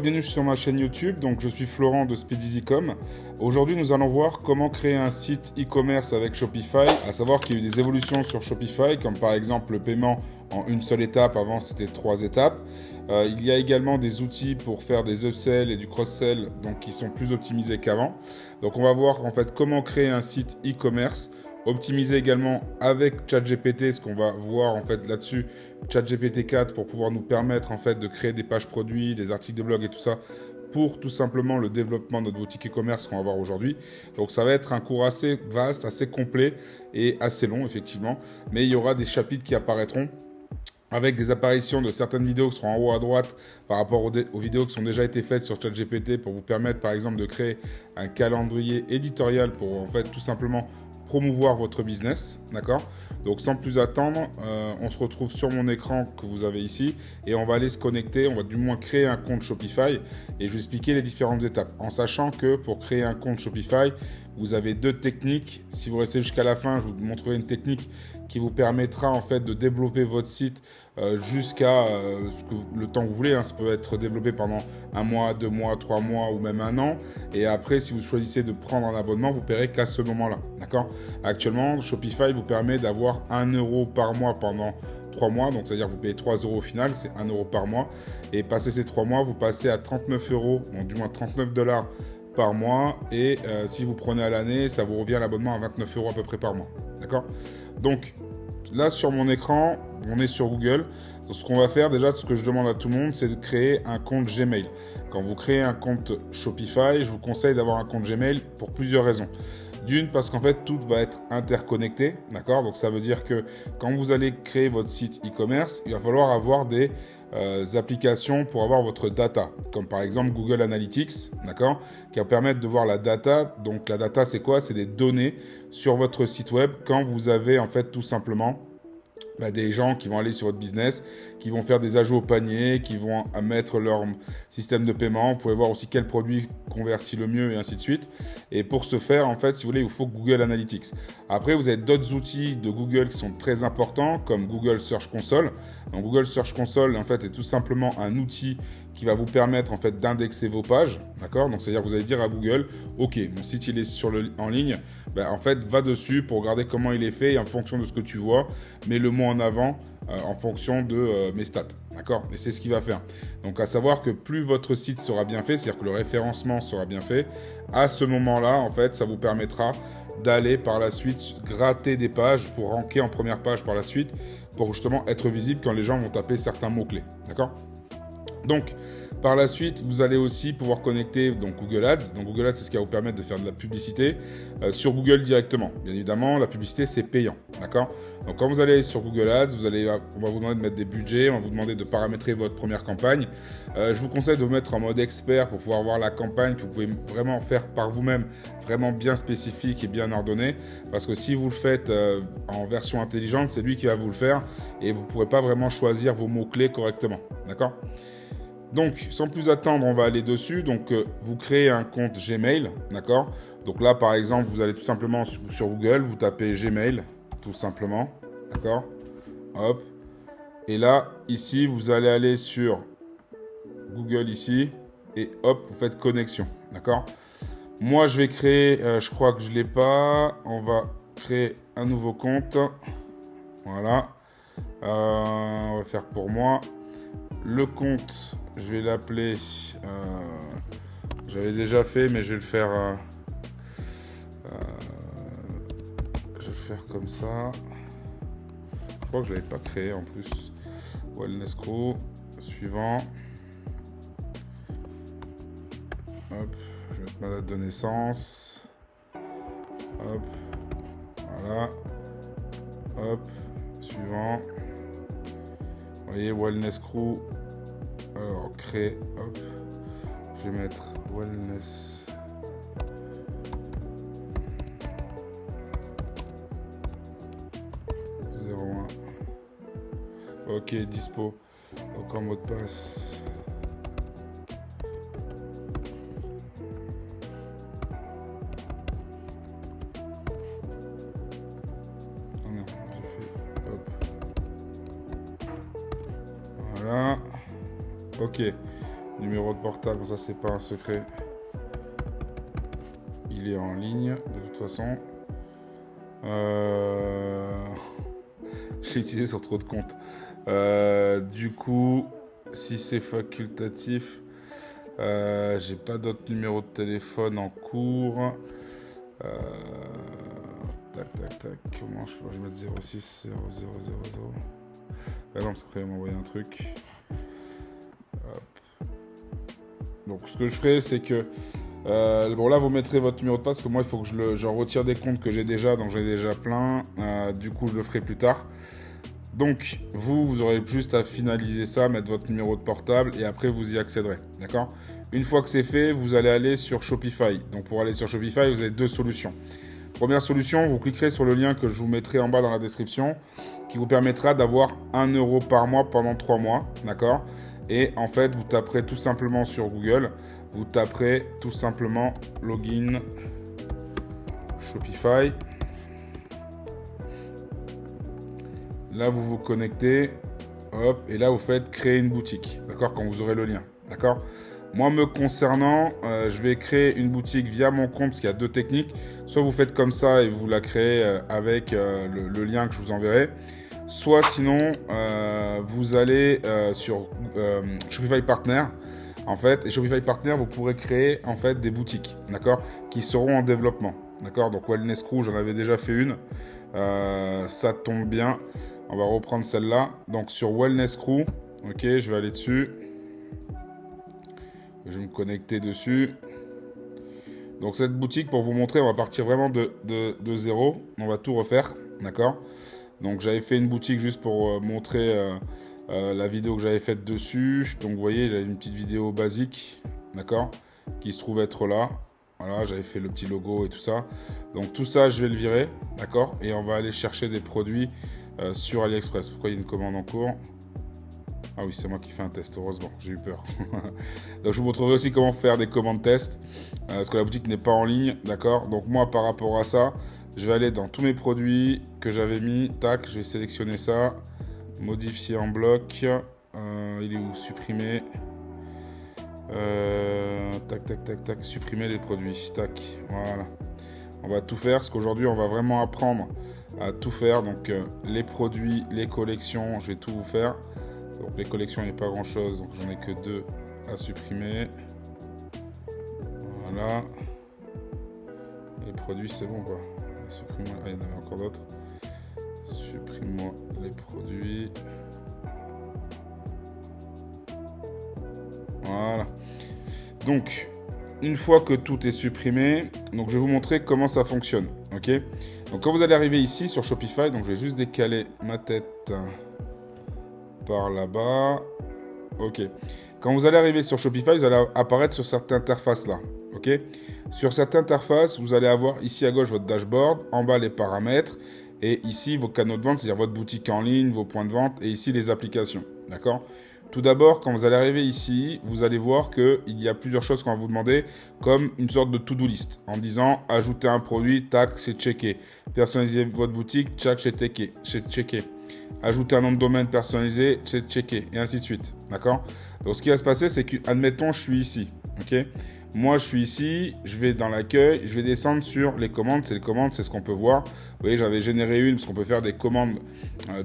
bienvenue sur ma chaîne YouTube. Donc, je suis Florent de SpeedEasyCom. Aujourd'hui, nous allons voir comment créer un site e-commerce avec Shopify. À savoir qu'il y a eu des évolutions sur Shopify, comme par exemple le paiement en une seule étape. Avant, c'était 3 étapes. Il y a également des outils pour faire des upsells et du cross-sell, donc qui sont plus optimisés qu'avant. Donc, on va voir en fait comment créer un site e-commerce. Optimiser également avec ChatGPT, ce qu'on va voir en fait là-dessus, ChatGPT 4 pour pouvoir nous permettre en fait de créer des pages produits, des articles de blog et tout ça pour tout simplement le développement de notre boutique e-commerce qu'on va voir aujourd'hui. Donc ça va être un cours assez vaste, assez complet et assez long effectivement, mais il y aura des chapitres qui apparaîtront avec des apparitions de certaines vidéos qui seront en haut à droite par rapport aux vidéos qui sont déjà été faites sur ChatGPT pour vous permettre par exemple de créer un calendrier éditorial pour en fait tout simplement promouvoir votre business, d'accord? Donc sans plus attendre, on se retrouve sur mon écran que vous avez ici et on va aller se connecter, on va du moins créer un compte Shopify et je vais expliquer les différentes étapes en sachant que pour créer un compte Shopify, vous avez 2 techniques. Si vous restez jusqu'à la fin, je vous montrerai une technique qui vous permettra en fait de développer votre site jusqu'à le temps que vous voulez. Ça peut être développé pendant 1 mois, 2 mois, 3 mois ou même 1 an. Et après, si vous choisissez de prendre un abonnement, vous paierez qu'à ce moment-là. D'accord ? Actuellement, Shopify vous permet d'avoir 1 euro par mois pendant 3 mois. Donc, c'est-à-dire que vous payez 3 euros au final, c'est 1 euro par mois. Et passé ces 3 mois, vous passez à 39 euros, donc du moins 39 dollars par mois. Et si vous prenez à l'année, ça vous revient à l'abonnement à 29 euros à peu près par mois. D'accord ? Donc, là, sur mon écran, on est sur Google. Donc, ce qu'on va faire, déjà, ce que je demande à tout le monde, c'est de créer un compte Gmail. Quand vous créez un compte Shopify, je vous conseille d'avoir un compte Gmail pour plusieurs raisons. D'une, parce qu'en fait, tout va être interconnecté, d'accord ? Donc, ça veut dire que quand vous allez créer votre site e-commerce, il va falloir avoir des applications pour avoir votre data, comme par exemple Google Analytics, d'accord, qui va permettre de voir la data. Donc, la data, c'est quoi ? C'est des données sur votre site web quand vous avez en fait tout simplement des gens qui vont aller sur votre business, qui vont faire des ajouts au panier, qui vont mettre leur système de paiement. Vous pouvez voir aussi quel produit convertit le mieux et ainsi de suite. Et pour ce faire, en fait, si vous voulez, il vous faut Google Analytics. Après, vous avez d'autres outils de Google qui sont très importants, comme Google Search Console. Donc, Google Search Console, en fait, est tout simplement un outil qui va vous permettre en fait d'indexer vos pages, d'accord ? Donc c'est-à-dire que vous allez dire à Google, ok, mon site il est en ligne, en fait va dessus pour regarder comment il est fait et en fonction de ce que tu vois, mets-le moi en avant en fonction de mes stats, d'accord ? Et c'est ce qu'il va faire. Donc à savoir que plus votre site sera bien fait, c'est-à-dire que le référencement sera bien fait, à ce moment-là en fait ça vous permettra d'aller par la suite gratter des pages pour ranker en première page par la suite pour justement être visible quand les gens vont taper certains mots-clés, d'accord ? Donc, par la suite, vous allez aussi pouvoir connecter donc, Google Ads. Donc, Google Ads, c'est ce qui va vous permettre de faire de la publicité sur Google directement. Bien évidemment, la publicité, c'est payant. D'accord ? Donc, quand vous allez sur Google Ads, on va vous demander de mettre des budgets, on va vous demander de paramétrer votre première campagne. Je vous conseille de vous mettre en mode expert pour pouvoir voir la campagne que vous pouvez vraiment faire par vous-même, vraiment bien spécifique et bien ordonnée. Parce que si vous le faites en version intelligente, c'est lui qui va vous le faire et vous ne pourrez pas vraiment choisir vos mots-clés correctement. D'accord ? Donc, sans plus attendre, on va aller dessus. Donc, vous créez un compte Gmail, d'accord ? Donc là, par exemple, vous allez tout simplement sur Google, vous tapez Gmail, tout simplement, d'accord ? Hop. Et là, ici, vous allez aller sur Google ici, et hop, vous faites connexion, d'accord ? Moi, je vais créer, je crois que je ne l'ai pas. On va créer un nouveau compte. Voilà. On va faire pour moi. Le compte, je vais l'appeler, j'avais déjà fait, mais je vais le faire, comme ça. Je crois que je l'avais pas créé en plus. Wellness Crew, suivant. Hop, je vais mettre ma date de naissance. Hop, voilà. Hop, suivant. Vous voyez, Wellness Crew. Alors, créer, hop. Je vais mettre Wellness. Ok, dispo. Donc en mot de passe. Oh non, j'ai fait. Hop. Voilà. Ok. numéro de portable, ça c'est pas un secret. Il est en ligne de toute façon. J'ai utilisé sur trop de comptes. Du coup, si c'est facultatif, j'ai pas d'autres numéros de téléphone en cours. Tac, tac, tac. Comment je peux mettre 06 0000. Ah non, ça ferait m'envoyer un truc. Hop. Donc, ce que je ferai, c'est que bon, là, vous mettrez votre numéro de passe, parce que moi, il faut que j'en retire des comptes que j'ai déjà, donc j'ai déjà plein. Du coup, je le ferai plus tard. Donc, vous aurez juste à finaliser ça, mettre votre numéro de portable, et après, vous y accéderez. D'accord ? Une fois que c'est fait, vous allez aller sur Shopify. Donc, pour aller sur Shopify, vous avez deux solutions. Première solution, vous cliquerez sur le lien que je vous mettrai en bas dans la description, qui vous permettra d'avoir 1 euro par mois pendant 3 mois. D'accord ? Et en fait, vous taperez tout simplement sur Google, vous taperez tout simplement login Shopify. Là, vous vous connectez, hop, et là, vous faites créer une boutique, d'accord, quand vous aurez le lien, d'accord. Moi, me concernant, je vais créer une boutique via mon compte, parce qu'il y a deux techniques. Soit vous faites comme ça et vous la créez avec le lien que je vous enverrai. Soit sinon, vous allez sur Shopify Partner, en fait, et Shopify Partner, vous pourrez créer en fait des boutiques, d'accord, qui seront en développement, d'accord. Donc Wellness Crew, j'en avais déjà fait une, ça tombe bien. On va reprendre celle-là. Donc sur Wellness Crew, ok, je vais aller dessus. Je vais me connecter dessus. Donc cette boutique, pour vous montrer, on va partir vraiment de zéro. On va tout refaire, d'accord. Donc j'avais fait une boutique juste pour montrer la vidéo que j'avais faite dessus. Donc vous voyez, j'avais une petite vidéo basique, d'accord, qui se trouve être là. Voilà, j'avais fait le petit logo et tout ça. Donc tout ça, je vais le virer, d'accord. Et on va aller chercher des produits sur AliExpress. Pourquoi il y a une commande en cours ? Ah oui, c'est moi qui fais un test, heureusement, j'ai eu peur. Donc je vous montrerai aussi comment faire des commandes test, parce que la boutique n'est pas en ligne, d'accord. Donc moi, par rapport à ça, je vais aller dans tous mes produits que j'avais mis, tac, je vais sélectionner ça, modifier en bloc, il est où ? Supprimer, tac, tac, tac, tac, supprimer les produits, tac, voilà. On va tout faire, parce qu'aujourd'hui, on va vraiment apprendre à tout faire, donc les produits, les collections, je vais tout vous faire. Donc les collections, il n'y a pas grand chose, donc j'en ai que 2 à supprimer. Voilà. Les produits, c'est bon quoi. Supprime-moi. Ah, il y en avait encore d'autres. Supprime-moi les produits. Voilà. Donc, une fois que tout est supprimé, donc je vais vous montrer comment ça fonctionne. Ok ? Donc quand vous allez arriver ici sur Shopify, donc je vais juste décaler ma tête par là-bas. Ok. Quand vous allez arriver sur Shopify, vous allez apparaître sur cette interface-là. Ok. Sur cette interface, vous allez avoir ici à gauche votre dashboard, en bas les paramètres, et ici vos canaux de vente, c'est-à-dire votre boutique en ligne, vos points de vente, et ici les applications. D'accord ? Tout d'abord, quand vous allez arriver ici, vous allez voir qu'il y a plusieurs choses qu'on va vous demander, comme une sorte de to-do list, en disant ajouter un produit, tac, c'est checké. Personnaliser votre boutique, tac, c'est checké. Ajouter un nom de domaine personnalisé, c'est checké, et ainsi de suite. D'accord ? Donc, ce qui va se passer, c'est que, admettons, je suis ici. Ok ? Moi, je suis ici, je vais dans l'accueil, je vais descendre sur les commandes. C'est les commandes, c'est ce qu'on peut voir. Vous voyez, j'avais généré une parce qu'on peut faire des commandes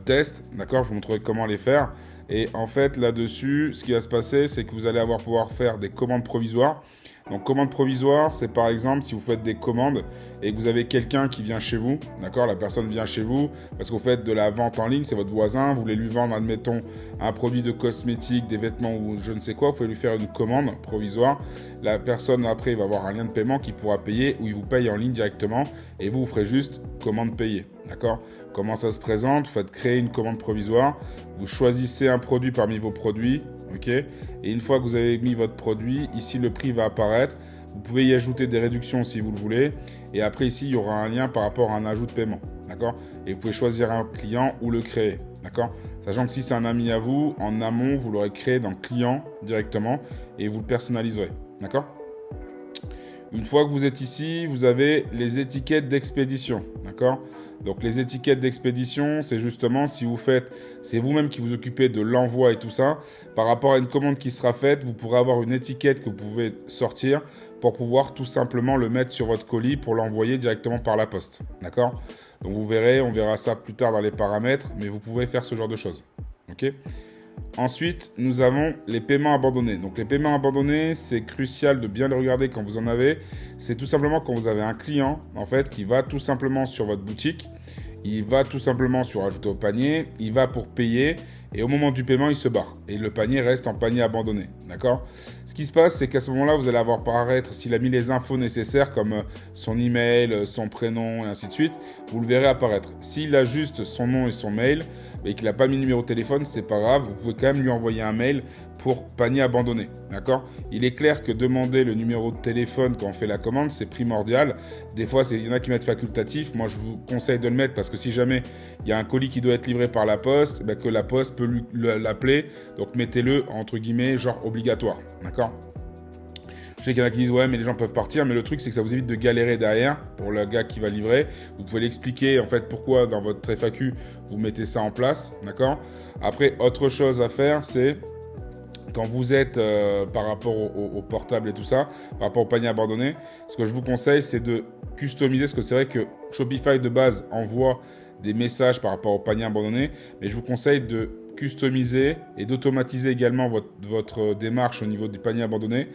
test. D'accord ? Je vous montrerai comment les faire. Et en fait, là-dessus, ce qui va se passer, c'est que vous allez pouvoir faire des commandes provisoires. Donc, commande provisoire, c'est par exemple si vous faites des commandes et que vous avez quelqu'un qui vient chez vous, d'accord, la personne vient chez vous parce que vous faites de la vente en ligne, c'est votre voisin, vous voulez lui vendre, admettons, un produit de cosmétique, des vêtements ou je ne sais quoi, vous pouvez lui faire une commande provisoire. La personne, après, il va avoir un lien de paiement qu'il pourra payer ou il vous paye en ligne directement et vous ferez juste commande payée, d'accord. Comment ça se présente ? Vous faites créer une commande provisoire, vous choisissez un produit parmi vos produits, ok, et une fois que vous avez mis votre produit, ici le prix va apparaître. Vous pouvez y ajouter des réductions si vous le voulez. Et après ici, il y aura un lien par rapport à un ajout de paiement. D'accord ? Et vous pouvez choisir un client ou le créer. D'accord ? Sachant que si c'est un ami à vous, en amont, vous l'aurez créé dans le client directement et vous le personnaliserez. D'accord ? Une fois que vous êtes ici, vous avez les étiquettes d'expédition, d'accord? Donc les étiquettes d'expédition, c'est justement si vous faites, c'est vous-même qui vous occupez de l'envoi et tout ça. Par rapport à une commande qui sera faite, vous pourrez avoir une étiquette que vous pouvez sortir pour pouvoir tout simplement le mettre sur votre colis pour l'envoyer directement par la poste, d'accord? Donc vous verrez, on verra ça plus tard dans les paramètres, mais vous pouvez faire ce genre de choses, ok? Ensuite, nous avons les paiements abandonnés. Donc les paiements abandonnés, c'est crucial de bien les regarder quand vous en avez. C'est tout simplement quand vous avez un client en fait qui va tout simplement sur votre boutique, il va tout simplement sur ajouter au panier, il va pour payer et au moment du paiement, il se barre et le panier reste en panier abandonné, d'accord? Ce qui se passe, c'est qu'à ce moment-là, vous allez avoir apparaître, s'il a mis les infos nécessaires comme son email, son prénom et ainsi de suite, vous le verrez apparaître. S'il a juste son nom et son mail et qu'il n'a pas mis le numéro de téléphone, c'est pas grave, vous pouvez quand même lui envoyer un mail pour panier abandonné, d'accord? Il est clair que demander le numéro de téléphone quand on fait la commande, c'est primordial. Des fois, il y en a qui mettent facultatif. Moi, je vous conseille de le mettre parce que si jamais il y a un colis qui doit être livré par la poste, que la poste peut l'appeler. Donc, mettez-le entre guillemets, genre obligatoire, d'accord? Je sais qu'il y en a qui disent ouais mais les gens peuvent partir, mais le truc c'est que ça vous évite de galérer derrière pour le gars qui va livrer. Vous pouvez l'expliquer en fait pourquoi dans votre FAQ vous mettez ça en place, d'accord? Après autre chose à faire c'est quand vous êtes par rapport au portable et tout ça, par rapport au panier abandonné, ce que je vous conseille c'est de customiser, parce que c'est vrai que Shopify de base envoie des messages par rapport au panier abandonné, mais je vous conseille de customiser et d'automatiser également votre démarche au niveau du panier abandonné.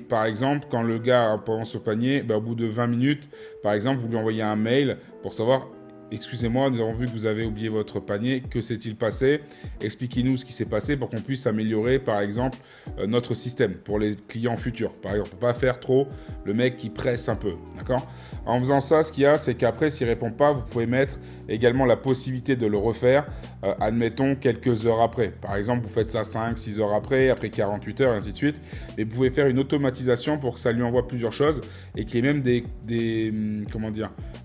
Par exemple, quand le gars pense au panier, au bout de 20 minutes, par exemple, vous lui envoyez un mail pour savoir excusez-moi, nous avons vu que vous avez oublié votre panier. Que s'est-il passé? Expliquez-nous ce qui s'est passé pour qu'on puisse améliorer, par exemple, notre système pour les clients futurs. Par exemple, pas faire trop le mec qui presse un peu, d'accord? En faisant ça, ce qu'il y a, c'est qu'après, s'il ne répond pas, vous pouvez mettre également la possibilité de le refaire, admettons, quelques heures après. Par exemple, vous faites ça 5-6 heures après 48 heures, et ainsi de suite. Et vous pouvez faire une automatisation pour que ça lui envoie plusieurs choses et qu'il y ait même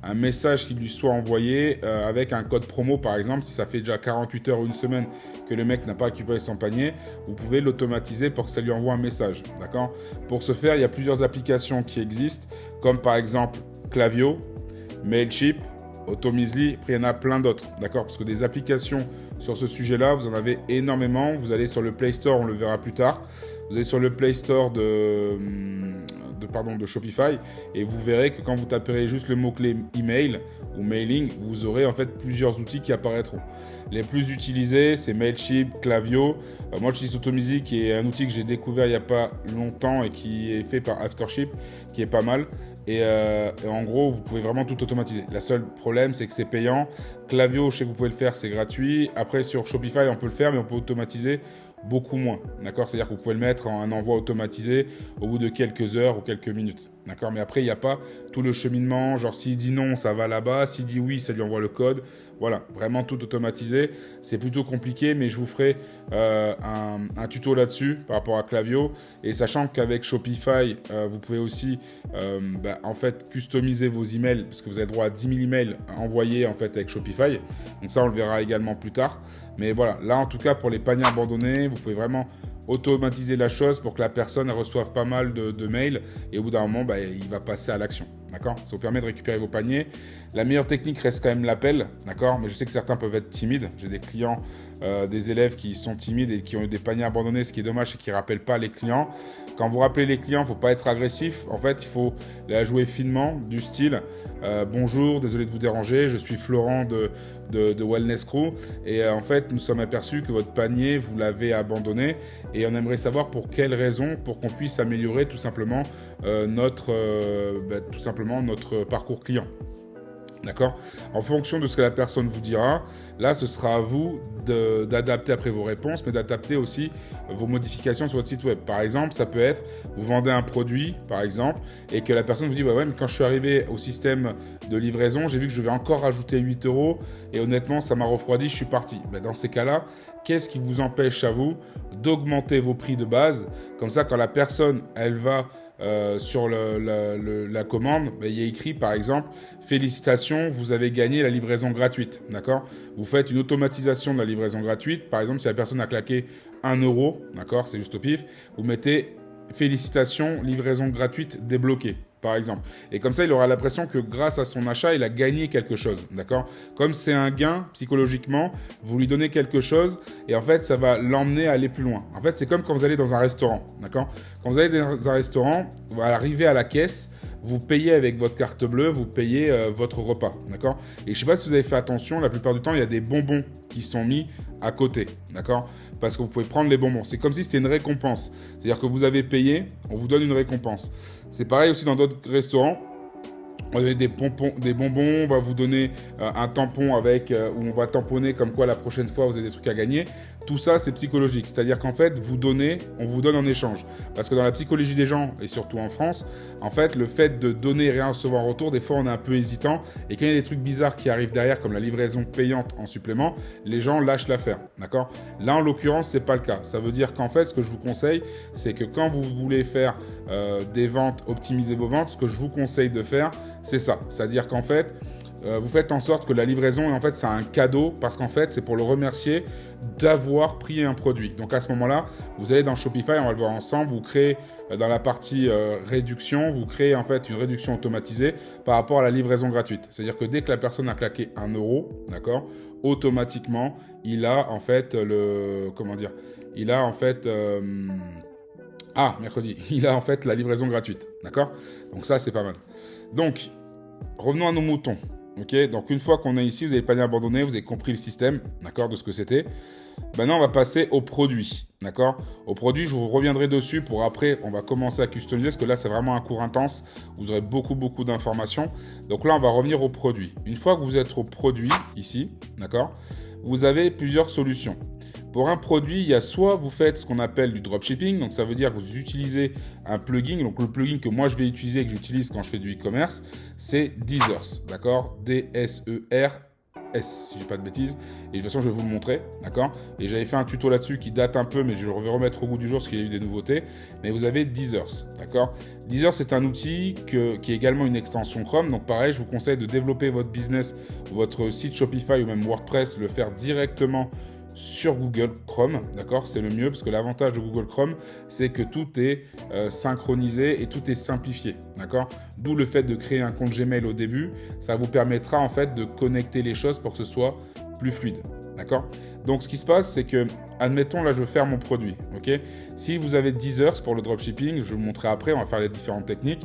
un message qui lui soit envoyé avec un code promo par exemple. Si ça fait déjà 48 heures ou une semaine que le mec n'a pas récupéré son panier, vous pouvez l'automatiser pour que ça lui envoie un message, d'accord? Pour ce faire, il y a plusieurs applications qui existent comme par exemple Klaviyo, Mailchimp, Automizly, après il y en a plein d'autres, d'accord? Parce que des applications sur ce sujet-là, vous en avez énormément. Vous allez sur le Play Store, on le verra plus tard. Vous allez sur le Play Store de Shopify et vous verrez que quand vous taperez juste le mot-clé email ou mailing, vous aurez en fait plusieurs outils qui apparaîtront. Les plus utilisés, c'est Mailchimp, Klaviyo. Moi, j'utilise Automizly qui est un outil que j'ai découvert il n'y a pas longtemps et qui est fait par Aftership, qui est pas mal. Et en gros, vous pouvez vraiment tout automatiser. Le seul problème, c'est que c'est payant. Klaviyo, je sais que vous pouvez le faire, c'est gratuit. Après, sur Shopify, on peut le faire, mais on peut automatiser beaucoup moins, d'accord? C'est-à-dire que vous pouvez le mettre en un envoi automatisé au bout de quelques heures ou quelques minutes, d'accord? Mais après, il n'y a pas tout le cheminement, genre s'il dit non, ça va là-bas, s'il dit oui, ça lui envoie le code. Voilà, vraiment tout automatisé. C'est plutôt compliqué, mais je vous ferai un tuto là-dessus par rapport à Klaviyo. Et sachant qu'avec Shopify, vous pouvez aussi en fait customiser vos emails, parce que vous avez droit à 10 000 emails envoyés en fait avec Shopify. Donc ça, on le verra également plus tard. Mais voilà, là en tout cas pour les paniers abandonnés, vous pouvez vraiment automatiser la chose pour que la personne reçoive pas mal de mails et au bout d'un moment, il va passer à l'action. D'accord? Ça vous permet de récupérer vos paniers. La meilleure technique reste quand même l'appel, d'accord? Mais je sais que certains peuvent être timides. J'ai des clients, des élèves qui sont timides et qui ont eu des paniers abandonnés. Ce qui est dommage, c'est qu'ils ne rappellent pas les clients. Quand vous rappelez les clients, il ne faut pas être agressif. En fait, il faut la jouer finement, du style bonjour, désolé de vous déranger, je suis Florent de Wellness Crew. Et en fait, nous sommes aperçus que votre panier, vous l'avez abandonné. Et on aimerait savoir pour quelles raisons, pour qu'on puisse améliorer tout simplement notre parcours client. D'accord? En fonction de ce que la personne vous dira, là, ce sera à vous d'adapter après vos réponses, mais d'adapter aussi vos modifications sur votre site web. Par exemple, ça peut être, vous vendez un produit, par exemple, et que la personne vous dit, ouais, mais quand je suis arrivé au système de livraison, j'ai vu que je devais encore rajouter 8 €, et honnêtement, ça m'a refroidi, je suis parti. Dans ces cas-là, qu'est-ce qui vous empêche à vous d'augmenter vos prix de base? Comme ça, quand la personne, elle va sur la commande, il y a écrit par exemple félicitations, vous avez gagné la livraison gratuite, d'accord? Vous faites une automatisation de la livraison gratuite. Par exemple, si la personne a claqué 1 €, d'accord, c'est juste au pif, vous mettez félicitations, livraison gratuite débloquée, par exemple. Et comme ça, il aura l'impression que grâce à son achat, il a gagné quelque chose, d'accord? Comme c'est un gain, psychologiquement, vous lui donnez quelque chose et en fait, ça va l'emmener à aller plus loin. En fait, c'est comme quand vous allez dans un restaurant, d'accord? Quand vous allez dans un restaurant, vous allez arriver à la caisse, vous payez avec votre carte bleue, vous payez votre repas, d'accord? Et je ne sais pas si vous avez fait attention, la plupart du temps, il y a des bonbons qui sont mis à côté, d'accord? Parce que vous pouvez prendre les bonbons. C'est comme si c'était une récompense. C'est-à-dire que vous avez payé, on vous donne une récompense. C'est pareil aussi dans d'autres restaurants. On va donner des bonbons, on va vous donner un tampon avec où on va tamponner comme quoi la prochaine fois vous avez des trucs à gagner. Tout ça, c'est psychologique. C'est-à-dire qu'en fait, vous donnez, on vous donne en échange. Parce que dans la psychologie des gens, et surtout en France, en fait, le fait de donner et rien recevoir en retour, des fois, on est un peu hésitant. Et quand il y a des trucs bizarres qui arrivent derrière, comme la livraison payante en supplément, les gens lâchent l'affaire. D'accord? Là, en l'occurrence, c'est pas le cas. Ça veut dire qu'en fait, ce que je vous conseille, c'est que quand vous voulez faire des ventes, optimiser vos ventes, ce que je vous conseille de faire, c'est ça. C'est-à-dire qu'en fait, vous faites en sorte que la livraison, en fait, c'est un cadeau parce qu'en fait, c'est pour le remercier d'avoir pris un produit. Donc à ce moment-là, vous allez dans Shopify, on va le voir ensemble, vous créez dans la partie réduction, vous créez en fait une réduction automatisée par rapport à la livraison gratuite. C'est-à-dire que dès que la personne a claqué 1 euro, d'accord, automatiquement, il a en fait il a en fait mercredi, il a en fait la livraison gratuite, d'accord? Donc ça, c'est pas mal. Donc, revenons à nos moutons. Ok, donc une fois qu'on est ici, vous avez le panier abandonné, vous avez compris le système, d'accord, de ce que c'était. Maintenant, on va passer au produit, d'accord. Au produit, je vous reviendrai dessus pour après, on va commencer à customiser, parce que là, c'est vraiment un cours intense. Vous aurez beaucoup d'informations. Donc là, on va revenir au produit. Une fois que vous êtes au produit, ici, d'accord, vous avez plusieurs solutions. Pour un produit, il y a soit vous faites ce qu'on appelle du dropshipping, donc ça veut dire que vous utilisez un plugin. Donc le plugin que moi je vais utiliser, que j'utilise quand je fais du e-commerce, c'est Deezers, d'accord? D-S-E-R-S, si je dis pas de bêtises. Et de toute façon, je vais vous le montrer, d'accord? Et j'avais fait un tuto là-dessus qui date un peu, mais je vais remettre au goût du jour parce qu'il y a eu des nouveautés. Mais vous avez Deezers, d'accord? Deezers, c'est un outil qui est également une extension Chrome. Donc pareil, je vous conseille de développer votre business, votre site Shopify ou même WordPress, le faire directement sur Google Chrome, d'accord? C'est le mieux parce que l'avantage de Google Chrome, c'est que tout est synchronisé et tout est simplifié, d'accord? D'où le fait de créer un compte Gmail au début, ça vous permettra en fait de connecter les choses pour que ce soit plus fluide, d'accord? Donc ce qui se passe, c'est que, admettons, là je veux faire mon produit, ok? Si vous avez Deezers pour le dropshipping, je vais vous montrer après, on va faire les différentes techniques.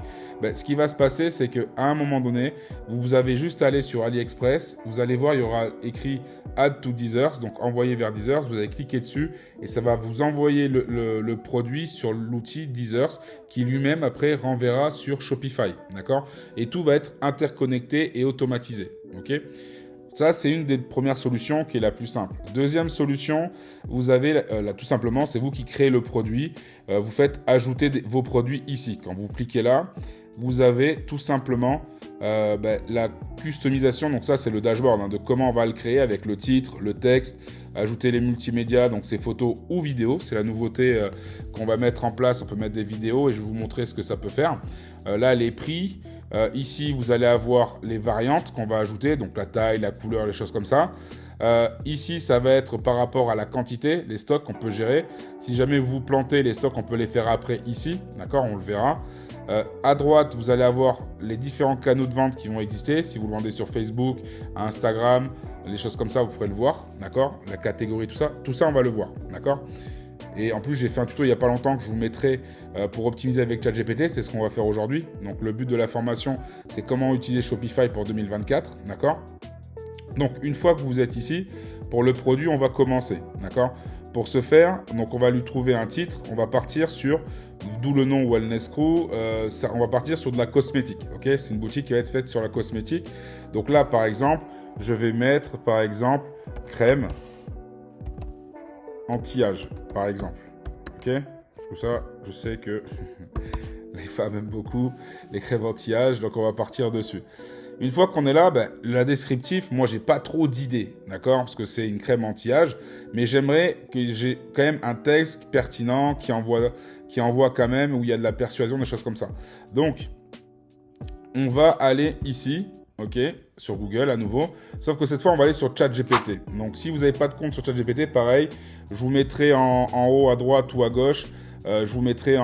Ce qui va se passer, c'est qu'à un moment donné, vous avez juste à aller sur AliExpress, vous allez voir, il y aura écrit Add to Deezers, donc envoyer vers Deezers, vous allez cliquer dessus et ça va vous envoyer le produit sur l'outil Deezers qui lui-même après renverra sur Shopify, d'accord? Et tout va être interconnecté et automatisé, ok? Ça, c'est une des premières solutions qui est la plus simple. Deuxième solution, vous avez tout simplement, c'est vous qui créez le produit. Vous faites ajouter vos produits ici. Quand vous cliquez là, vous avez tout simplement la customisation. Donc ça, c'est le dashboard de comment on va le créer avec le titre, le texte, ajouter les multimédias, donc c'est photos ou vidéos. C'est la nouveauté qu'on va mettre en place. On peut mettre des vidéos et je vais vous montrer ce que ça peut faire. Là, les prix. Ici, vous allez avoir les variantes qu'on va ajouter, donc la taille, la couleur, les choses comme ça. Ici, ça va être par rapport à la quantité, les stocks qu'on peut gérer. Si jamais vous plantez les stocks, on peut les faire après ici, d'accord, on le verra. À droite, vous allez avoir les différents canaux de vente qui vont exister. Si vous le vendez sur Facebook, Instagram, les choses comme ça, vous pourrez le voir, d'accord. La catégorie, tout ça, on va le voir, d'accord. Et en plus, j'ai fait un tuto il n'y a pas longtemps que je vous mettrai pour optimiser avec ChatGPT. C'est ce qu'on va faire aujourd'hui. Donc, le but de la formation, c'est comment utiliser Shopify pour 2024. D'accord? Donc, une fois que vous êtes ici, pour le produit, on va commencer. D'accord? Pour ce faire, donc on va lui trouver un titre. On va partir sur, d'où le nom Wellness Crew, on va partir sur de la cosmétique. Ok? C'est une boutique qui va être faite sur la cosmétique. Donc là, par exemple, je vais mettre, par exemple, crème anti-âge, par exemple. Ok? Parce que ça, je sais que les femmes aiment beaucoup les crèmes anti-âge, donc on va partir dessus. Une fois qu'on est là, la descriptif, moi, j'ai pas trop d'idées, d'accord? Parce que c'est une crème anti-âge, mais j'aimerais que j'ai quand même un texte pertinent qui envoie quand même, où il y a de la persuasion, des choses comme ça. Donc, on va aller ici, ok, sur Google à nouveau, sauf que cette fois on va aller sur ChatGPT. Donc si vous n'avez pas de compte sur ChatGPT, pareil, je vous mettrai en haut à droite ou à gauche Je vous mettrai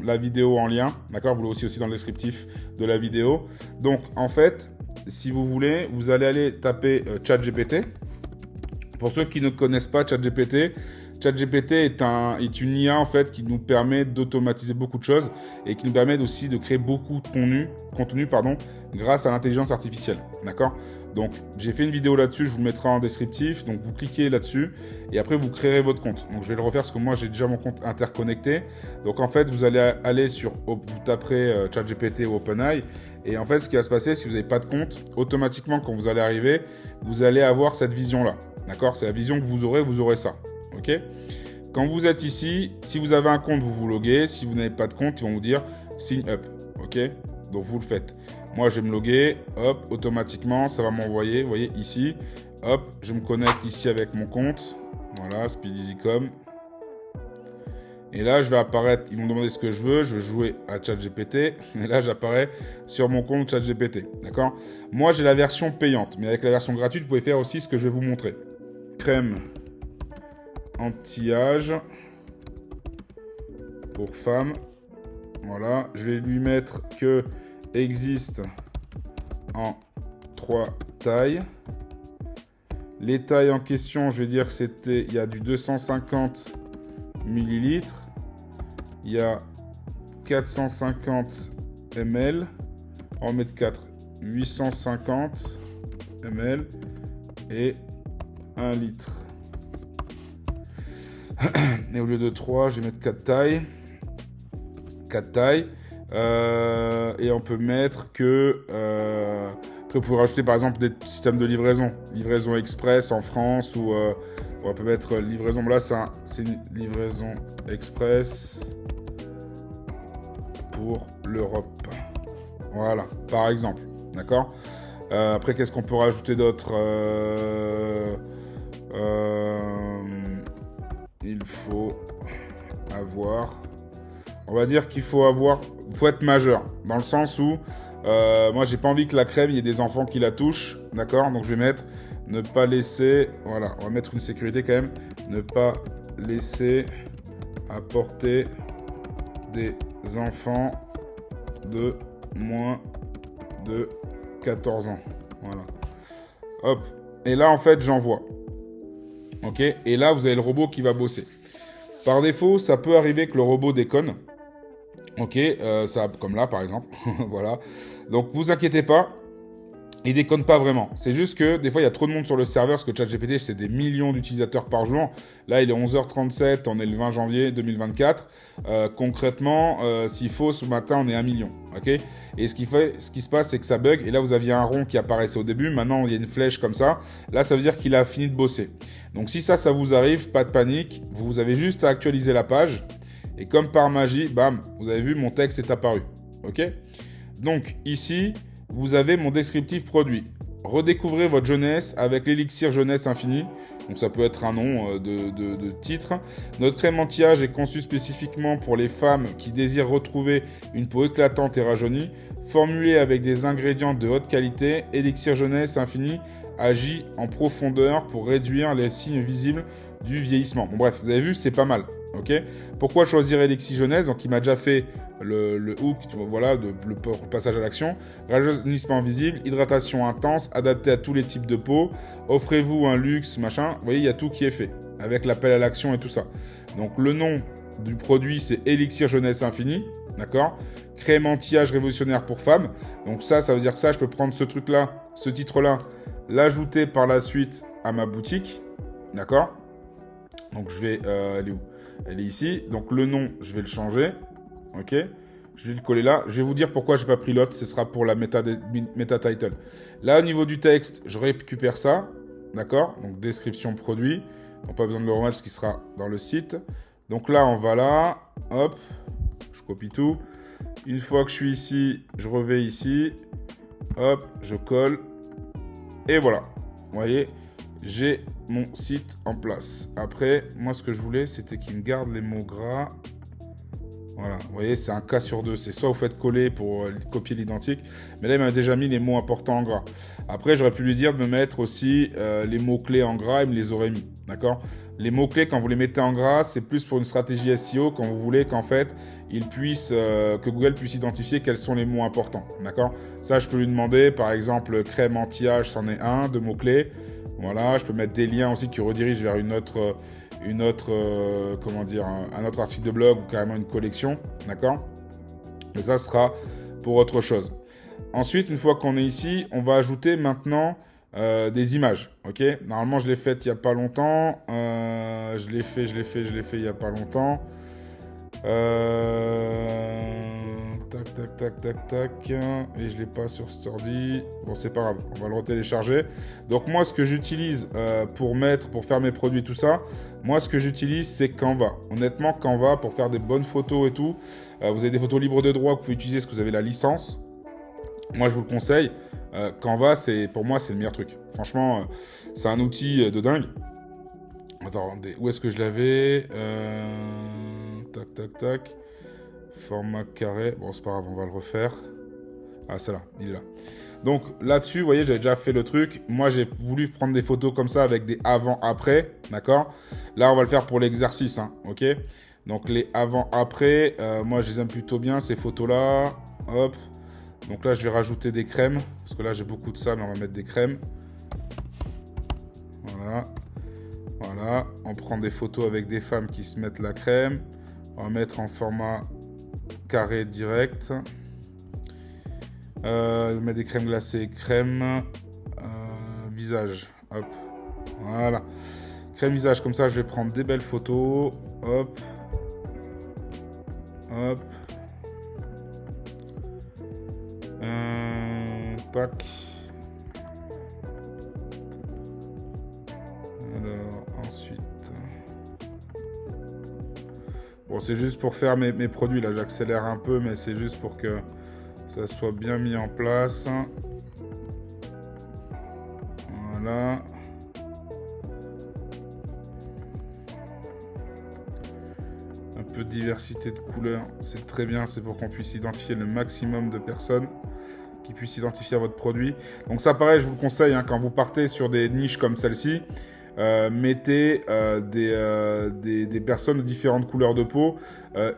la vidéo en lien, d'accord? Vous l'avez aussi dans le descriptif de la vidéo. Donc, en fait, si vous voulez, vous allez aller taper ChatGPT. Pour ceux qui ne connaissent pas ChatGPT, ChatGPT est une IA en fait qui nous permet d'automatiser beaucoup de choses et qui nous permet aussi de créer beaucoup de contenu grâce à l'intelligence artificielle. D'accord? Donc j'ai fait une vidéo là-dessus, je vous le mettrai en descriptif. Donc vous cliquez là-dessus et après vous créerez votre compte. Donc je vais le refaire parce que moi j'ai déjà mon compte interconnecté. Donc en fait vous allez aller vous taperez ChatGPT ou OpenAI. Et en fait ce qui va se passer si vous n'avez pas de compte, automatiquement quand vous allez arriver, vous allez avoir cette vision-là. D'accord? C'est la vision que vous aurez ça. Ok? Quand vous êtes ici, si vous avez un compte, vous vous loguez. Si vous n'avez pas de compte, ils vont vous dire sign up. Ok? Donc vous le faites. Moi, je vais me loguer. Hop, automatiquement, ça va m'envoyer. Vous voyez ici. Hop, je me connecte ici avec mon compte. Voilà, SpeedEasyCom. Et là, je vais apparaître. Ils m'ont demandé ce que je veux. Je vais jouer à ChatGPT. Et là, j'apparais sur mon compte ChatGPT. D'accord? Moi, j'ai la version payante. Mais avec la version gratuite, vous pouvez faire aussi ce que je vais vous montrer. Crème anti-âge pour femmes. Voilà, je vais lui mettre que existe en 3 tailles. Les tailles en question, je vais dire que il y a du 250 ml, il y a 450 ml, on va mettre 4, 850 ml et 1 litre. Et au lieu de 3, je vais mettre 4 tailles. 4 tailles. Et on peut mettre que... après, vous pouvez rajouter par exemple des systèmes de livraison. Livraison express en France ou... on peut mettre livraison... Là, c'est une livraison express pour l'Europe. Voilà, par exemple. D'accord? Après, qu'est-ce qu'on peut rajouter d'autre? Il faut avoir... On va dire qu'il faut être majeur. Dans le sens où... moi, j'ai pas envie que la crème, il y ait des enfants qui la touchent. D'accord? Donc, je vais mettre... Ne pas laisser... Voilà, on va mettre une sécurité quand même. Ne pas laisser apporter des enfants de moins de 14 ans. Voilà. Hop. Et là, en fait, j'envoie. Ok, et là, vous avez le robot qui va bosser. Par défaut, ça peut arriver que le robot déconne. Ok, comme là, par exemple. Voilà. Donc, vous inquiétez pas. Il déconne pas vraiment. C'est juste que des fois, il y a trop de monde sur le serveur parce que ChatGPT, c'est des millions d'utilisateurs par jour. Là, il est 11h37, on est le 20 janvier 2024. Concrètement, s'il faut, ce matin, on est 1 million. Ok. Et ce qui se passe, c'est que ça bug. Et là, vous aviez un rond qui apparaissait au début. Maintenant, il y a une flèche comme ça. Là, ça veut dire qu'il a fini de bosser. Donc, si ça vous arrive, pas de panique. Vous avez juste à actualiser la page. Et comme par magie, bam, vous avez vu, mon texte est apparu. Ok. Donc, ici... vous avez mon descriptif produit. Redécouvrez votre jeunesse avec l'élixir jeunesse infini. Donc ça peut être un nom de titre. Notre crème anti-âge est conçue spécifiquement pour les femmes qui désirent retrouver une peau éclatante et rajeunie. Formulée avec des ingrédients de haute qualité, élixir jeunesse infini agit en profondeur pour réduire les signes visibles du vieillissement. Bon bref, vous avez vu, c'est pas mal. Ok. Pourquoi choisir Elixir Jeunesse? Donc il m'a déjà fait le hook, voilà, le passage à l'action. Rajeunissement visible, hydratation intense, adapté à tous les types de peau. Offrez-vous un luxe, machin. Vous voyez, il y a tout qui est fait avec l'appel à l'action et tout ça. Donc le nom du produit, c'est Elixir Jeunesse Infini, d'accord? Crème anti-âge révolutionnaire pour femmes. Donc ça veut dire que ça, je peux prendre ce truc-là, ce titre-là, l'ajouter par la suite à ma boutique, d'accord? Donc je vais, elle est où? Elle est ici. Donc le nom, je vais le changer. Ok. Je vais le coller là. Je vais vous dire pourquoi j'ai pas pris l'autre. Ce sera pour la meta title. Là, au niveau du texte, je récupère ça. D'accord. Donc description produit. Donc pas besoin de le remettre parce qu'il sera dans le site. Donc là, on va là. Hop. Je copie tout. Une fois que je suis ici, je reviens ici. Hop. Je colle. Et voilà. Vous voyez, j'ai mon site en place. Après, moi, ce que je voulais, c'était qu'il me garde les mots gras. Voilà, vous voyez, c'est un cas sur deux. C'est soit vous faites coller pour copier l'identique, mais là, il m'a déjà mis les mots importants en gras. Après, j'aurais pu lui dire de me mettre aussi les mots-clés en gras, il me les aurait mis, d'accord? Les mots-clés, quand vous les mettez en gras, c'est plus pour une stratégie SEO, quand vous voulez qu'en fait, que Google puisse identifier quels sont les mots importants, d'accord? Ça, je peux lui demander, par exemple, crème anti-âge, c'en est un, de mots-clés. Voilà, je peux mettre des liens aussi qui redirigent vers comment dire, un autre article de blog ou carrément une collection, d'accord? Mais ça sera pour autre chose. Ensuite, une fois qu'on est ici, on va ajouter maintenant des images, ok? Normalement, je l'ai fait il n'y a pas longtemps. Je l'ai fait il n'y a pas longtemps. Tac. Et je l'ai pas sur cet ordi. Bon, c'est pas grave, on va le retélécharger. Donc moi, ce que j'utilise pour faire mes produits, tout ça, moi, ce que j'utilise, c'est Canva. Honnêtement, Canva, pour faire des bonnes photos et tout, vous avez des photos libres de droit que vous pouvez utiliser parce que vous avez la licence. Moi, je vous le conseille. Canva, pour moi, c'est le meilleur truc. Franchement, c'est un outil de dingue. Attendez, où est-ce que je l'avais Tac. Format carré. Bon, c'est pas grave, on va le refaire. Ah, c'est là, il est là. Donc là-dessus, vous voyez, j'avais déjà fait le truc. Moi, j'ai voulu prendre des photos comme ça avec des avant-après, d'accord? Là, on va le faire pour l'exercice, hein, ok? Donc les avant-après, moi, je les aime plutôt bien, ces photos-là. Hop. Donc là, je vais rajouter des crèmes. Parce que là, j'ai beaucoup de ça, mais on va mettre des crèmes. Voilà. On prend des photos avec des femmes qui se mettent la crème. On va mettre en format carré direct. Mettre des crèmes glacées. Crème visage. Hop. Voilà. Crème visage. Comme ça, je vais prendre des belles photos. Hop. Tac. Alors, ensuite... Bon, c'est juste pour faire mes produits, là, j'accélère un peu, mais c'est juste pour que ça soit bien mis en place. Voilà. Un peu de diversité de couleurs, c'est très bien, c'est pour qu'on puisse identifier le maximum de personnes qui puissent identifier votre produit. Donc ça, pareil, je vous le conseille, hein, quand vous partez sur des niches comme celle-ci, mettez des personnes de différentes couleurs de peau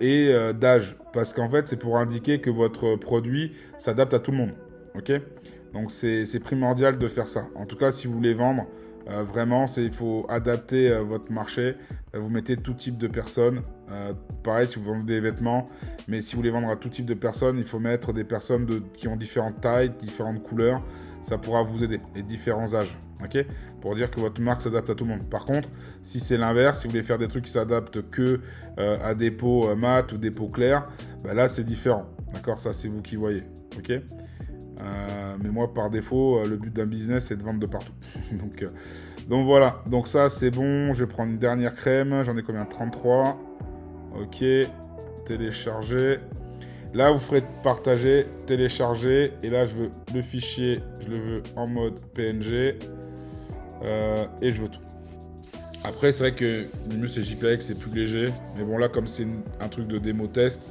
et d'âge. Parce qu'en fait, c'est pour indiquer que votre produit s'adapte à tout le monde. Ok ? Donc, c'est primordial de faire ça. En tout cas, si vous voulez vendre, vraiment, il faut adapter votre marché. Vous mettez tout type de personnes. Pareil, si vous vendez des vêtements. Mais si vous voulez vendre à tout type de personnes, il faut mettre des personnes qui ont différentes tailles, différentes couleurs. Ça pourra vous aider. Et différents âges. Ok ? Pour dire que votre marque s'adapte à tout le monde. Par contre, si c'est l'inverse, si vous voulez faire des trucs qui s'adaptent que à des peaux mates ou des peaux claires, bah là, c'est différent. D'accord ? Ça, c'est vous qui voyez. Ok ? Mais moi, par défaut, le but d'un business, c'est de vendre de partout. donc voilà. Donc ça, c'est bon. Je vais prendre une dernière crème. J'en ai combien ? 33. Ok. Télécharger. Là, vous ferez partager, télécharger. Et là, je veux le fichier. Je le veux en mode PNG. Et je veux tout. Après, c'est vrai que le mieux, c'est JPEG. C'est plus léger. Mais bon, là, comme c'est un truc de démo test,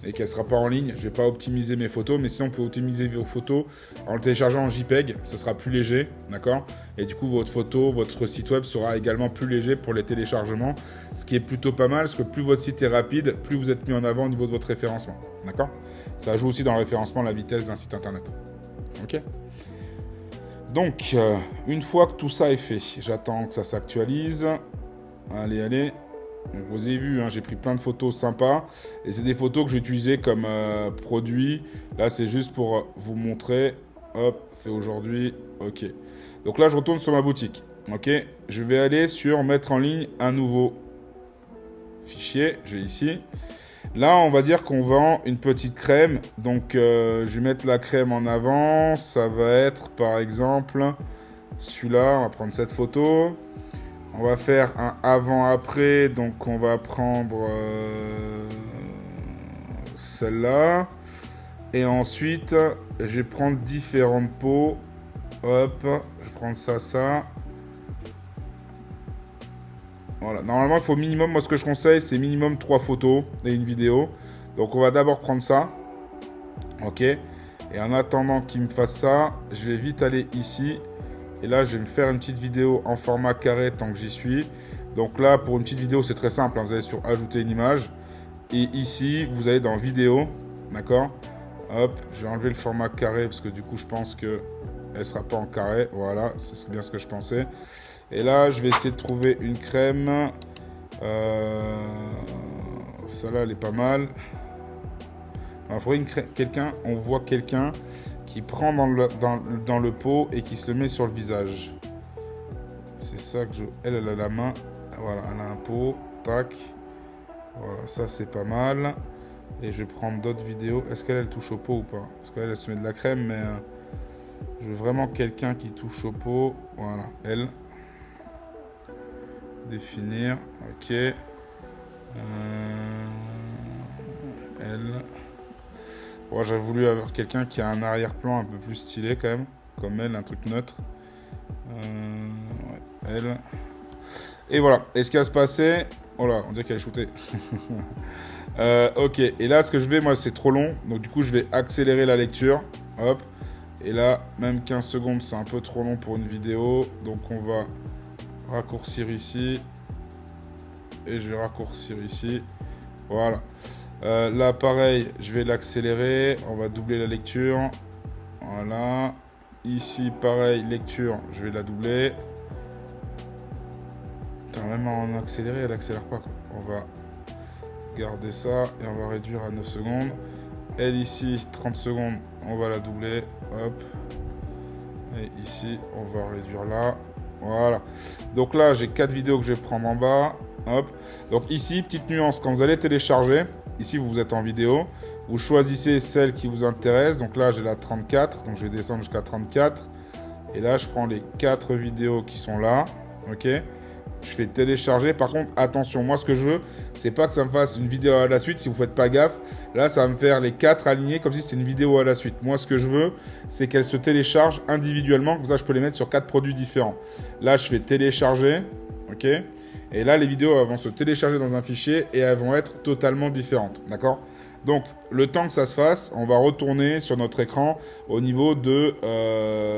et qu'elle ne sera pas en ligne, je ne vais pas optimiser mes photos, mais sinon on peut optimiser vos photos en le téléchargeant en JPEG, ce sera plus léger, d'accord ? Et du coup votre photo, votre site web sera également plus léger pour les téléchargements, ce qui est plutôt pas mal, parce que plus votre site est rapide, plus vous êtes mis en avant au niveau de votre référencement, d'accord ? Ça joue aussi dans le référencement la vitesse d'un site internet, ok ? Donc, une fois que tout ça est fait, j'attends que ça s'actualise, allez. Donc vous avez vu, hein, j'ai pris plein de photos sympas et c'est des photos que j'ai utilisées comme produit. Là, c'est juste pour vous montrer. Hop, fait aujourd'hui. Ok. Donc là, je retourne sur ma boutique. Ok. Je vais aller sur mettre en ligne un nouveau fichier. Je vais ici. Là, on va dire qu'on vend une petite crème. Donc, je vais mettre la crème en avant. Ça va être, par exemple, celui-là. On va prendre cette photo. On va faire un avant-après, donc on va prendre celle-là. Et ensuite, je vais prendre différentes peaux. Hop, je vais prendre ça. Voilà, normalement il faut minimum, moi ce que je conseille, c'est minimum 3 photos et une vidéo. Donc on va d'abord prendre ça. Ok. Et en attendant qu'il me fasse ça, je vais vite aller ici. Et là, je vais me faire une petite vidéo en format carré tant que j'y suis. Donc là, pour une petite vidéo, c'est très simple. Hein. Vous allez sur ajouter une image. Et ici, vous allez dans vidéo. D'accord? Hop, je vais enlever le format carré parce que du coup, je pense que elle sera pas en carré. Voilà, c'est bien ce que je pensais. Et là, je vais essayer de trouver une crème. Celle-là, elle est pas mal. Il faudrait quelqu'un, on voit quelqu'un qui prend dans le pot et qui se le met sur le visage. C'est ça que je... Elle a la main. Voilà, elle a un pot. Tac. Voilà, ça c'est pas mal. Et je vais prendre d'autres vidéos. Est-ce qu'elle touche au pot ou pas? Parce qu'elle se met de la crème, mais... je veux vraiment quelqu'un qui touche au pot. Voilà, elle. Définir. Ok. Elle. Bon, j'aurais voulu avoir quelqu'un qui a un arrière-plan un peu plus stylé quand même. Comme elle, un truc neutre. Ouais, elle. Et voilà. Et ce qui va se passer... Oh là, on dirait qu'elle est shootée. Ok. Et là, ce que je vais, moi, c'est trop long. Donc du coup, je vais accélérer la lecture. Hop. Et là, même 15 secondes, c'est un peu trop long pour une vidéo. Donc on va raccourcir ici. Et je vais raccourcir ici. Voilà. Là, pareil, je vais l'accélérer. On va doubler la lecture. Voilà. Ici, pareil, lecture, je vais la doubler. Putain, même en accéléré, elle accélère pas, quoi. On va garder ça et on va réduire à 9 secondes. Elle, ici, 30 secondes, on va la doubler. Hop. Et ici, on va réduire là. Voilà. Donc là, j'ai 4 vidéos que je vais prendre en bas. Hop. Donc ici, petite nuance, quand vous allez télécharger, ici vous êtes en vidéo, vous choisissez celle qui vous intéresse. Donc là, j'ai la 34, donc je vais descendre jusqu'à 34. Et là, je prends les 4 vidéos qui sont là. Ok. Je fais télécharger. Par contre, attention, moi ce que je veux, c'est pas que ça me fasse une vidéo à la suite. Si vous faites pas gaffe, là ça va me faire les 4 alignés comme si c'était une vidéo à la suite. Moi ce que je veux, c'est qu'elles se téléchargent individuellement. Comme ça, je peux les mettre sur 4 produits différents. Là, je fais télécharger. Ok. Et là, les vidéos vont se télécharger dans un fichier et elles vont être totalement différentes. D'accord? Donc, le temps que ça se fasse, on va retourner sur notre écran au niveau de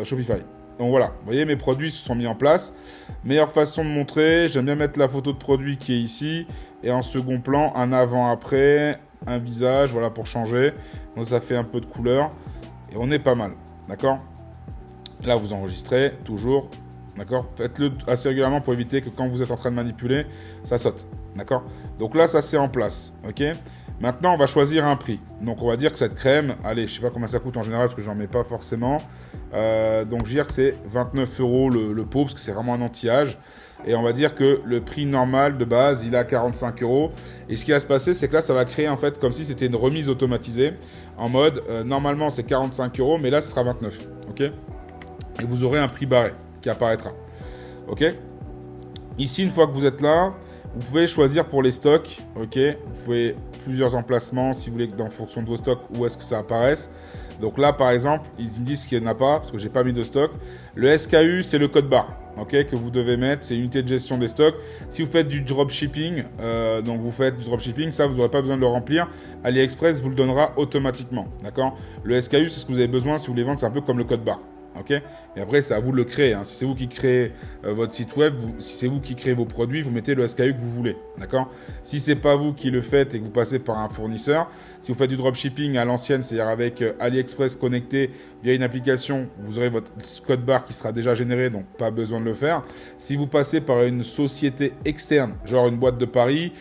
Shopify. Donc voilà, vous voyez, mes produits se sont mis en place. Meilleure façon de montrer, j'aime bien mettre la photo de produit qui est ici. Et en second plan, un avant-après, un visage, voilà, pour changer. Donc ça fait un peu de couleur. Et on est pas mal, d'accord? Là, vous enregistrez, toujours. D'accord? Faites-le assez régulièrement pour éviter que quand vous êtes en train de manipuler, ça saute. D'accord? Donc là, ça c'est en place. Ok? Maintenant, on va choisir un prix. Donc on va dire que cette crème, allez, je sais pas combien ça coûte en général parce que j'en mets pas forcément. Donc je vais dire que c'est 29 € le pot parce que c'est vraiment un anti-âge. Et on va dire que le prix normal de base, il est à 45 €. Et ce qui va se passer, c'est que là, ça va créer en fait comme si c'était une remise automatisée. En mode, normalement c'est 45 €, mais là ce sera 29. Ok? Et vous aurez un prix barré qui apparaîtra. Ok? Ici, une fois que vous êtes là, vous pouvez choisir pour les stocks. Ok? Vous pouvez plusieurs emplacements si vous voulez que en fonction de vos stocks, où est-ce que ça apparaisse. Donc là, par exemple, ils me disent qu'il n'y en a pas parce que j'ai pas mis de stock. Le SKU, c'est le code barre, ok, que vous devez mettre. C'est unité de gestion des stocks. Si vous faites du dropshipping, donc vous faites du dropshipping, ça, vous n'aurez pas besoin de le remplir. AliExpress vous le donnera automatiquement, d'accord? Le SKU, c'est ce que vous avez besoin si vous voulez vendre. C'est un peu comme le code barre. Ok. Et après, c'est à vous de le créer. Hein. Si c'est vous qui créez votre site web, si c'est vous qui créez vos produits, vous mettez le SKU que vous voulez. D'accord? Si c'est pas vous qui le faites et que vous passez par un fournisseur, si vous faites du dropshipping à l'ancienne, c'est-à-dire avec AliExpress connecté via une application, vous aurez votre code barre qui sera déjà généré, donc pas besoin de le faire. Si vous passez par une société externe, genre une boîte de Paris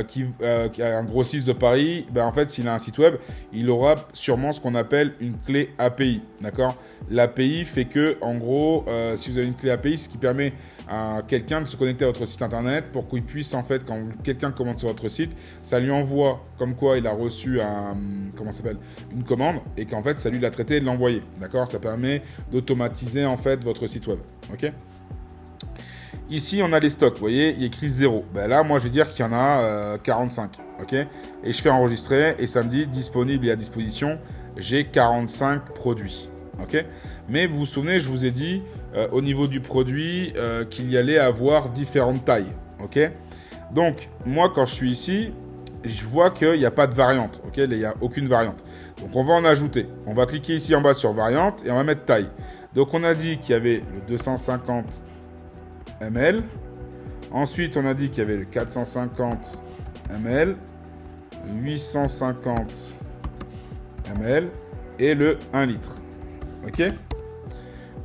qui a un grossiste de Paris, ben en fait, s'il a un site web, il aura sûrement ce qu'on appelle une clé API. D'accord? L'API fait que, en gros, si vous avez une clé API, ce qui permet à quelqu'un de se connecter à votre site internet pour qu'il puisse, en fait, quand quelqu'un commande sur votre site, ça lui envoie comme quoi il a reçu une commande et qu'en fait, ça lui l'a traité et de l'envoyer. D'accord? Ça permet d'automatiser, en fait, votre site web. Ok? Ici, on a les stocks. Vous voyez, il y a écrit 0. Ben là, moi, je vais dire qu'il y en a 45. Ok? Et je fais enregistrer et ça me dit disponible et à disposition. J'ai 45 produits. Ok? Mais vous vous souvenez, je vous ai dit au niveau du produit qu'il y allait avoir différentes tailles. Ok? Donc, moi, quand je suis ici, je vois qu'il n'y a pas de variante. Ok, il n'y a aucune variante. Donc on va en ajouter. On va cliquer ici en bas sur variante et on va mettre taille. Donc on a dit qu'il y avait le 250 ml. Ensuite, on a dit qu'il y avait le 450 ml, 850 ml et le 1 litre. Ok?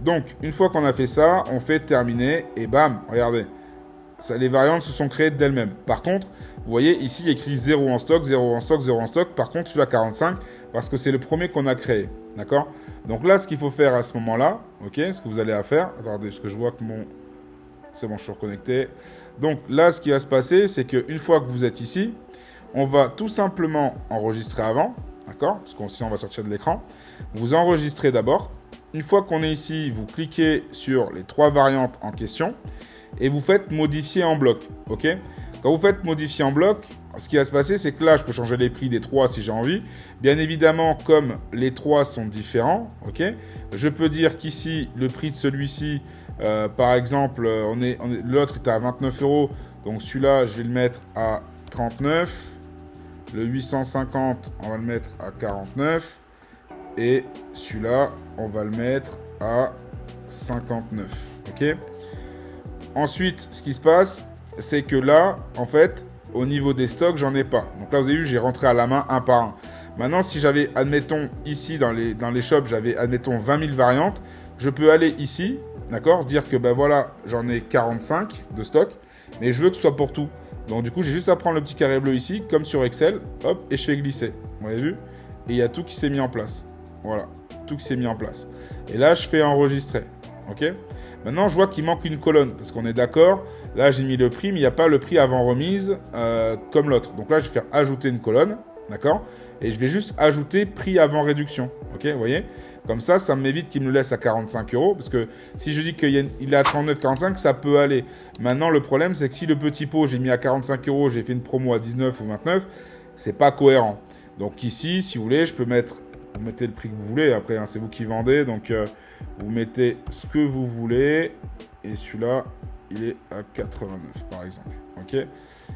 Donc, une fois qu'on a fait ça, on fait terminer et bam, regardez. Ça, les variantes se sont créées d'elles-mêmes. Par contre, vous voyez ici, il y a écrit 0 en stock, 0 en stock, 0 en stock. Par contre, celui-là 45 parce que c'est le premier qu'on a créé. D'accord? Donc là, ce qu'il faut faire à ce moment-là, ok, ce que vous allez à faire, attendez, parce que je vois que mon... C'est bon, je suis reconnecté. Donc là, ce qui va se passer, c'est qu'une fois que vous êtes ici, on va tout simplement enregistrer avant. D'accord? Parce qu'on on va sortir de l'écran. Vous enregistrez d'abord. Une fois qu'on est ici, vous cliquez sur les 3 variantes en question et vous faites modifier en bloc. Ok? Quand vous faites modifier en bloc, ce qui va se passer, c'est que là, je peux changer les prix des 3 si j'ai envie. Bien évidemment, comme les 3 sont différents, ok, je peux dire qu'ici, le prix de celui-ci, par exemple, l'autre est à 29 €. Donc celui-là, je vais le mettre à 39. Le 850, on va le mettre à 49. Et celui-là, on va le mettre à 59. Ok? Ensuite, ce qui se passe, c'est que là, en fait, au niveau des stocks, j'en ai pas. Donc là, vous avez vu, j'ai rentré à la main un par un. Maintenant, si j'avais, admettons, ici, dans les shops, j'avais, admettons, 20 000 variantes, je peux aller ici, d'accord, dire que, ben voilà, j'en ai 45 de stock, mais je veux que ce soit pour tout. Donc du coup, j'ai juste à prendre le petit carré bleu ici, comme sur Excel, hop, et je fais glisser. Vous avez vu? Et il y a tout qui s'est mis en place. Voilà, tout qui s'est mis en place. Et là, je fais enregistrer, ok? Maintenant, je vois qu'il manque une colonne, parce qu'on est d'accord. Là, j'ai mis le prix, mais il n'y a pas le prix avant remise comme l'autre. Donc là, je vais faire ajouter une colonne, d'accord? Et je vais juste ajouter prix avant réduction, ok? Vous voyez? Comme ça m'évite qu'il me le laisse à 45 €, parce que si je dis qu'il est à 39,45, ça peut aller. Maintenant, le problème, c'est que si le petit pot, j'ai mis à 45 €, j'ai fait une promo à 19 ou 29, c'est pas cohérent. Donc ici, si vous voulez, je peux mettre... Vous mettez le prix que vous voulez, après, hein, c'est vous qui vendez, donc vous mettez ce que vous voulez, et celui-là, il est à 89, par exemple, ok?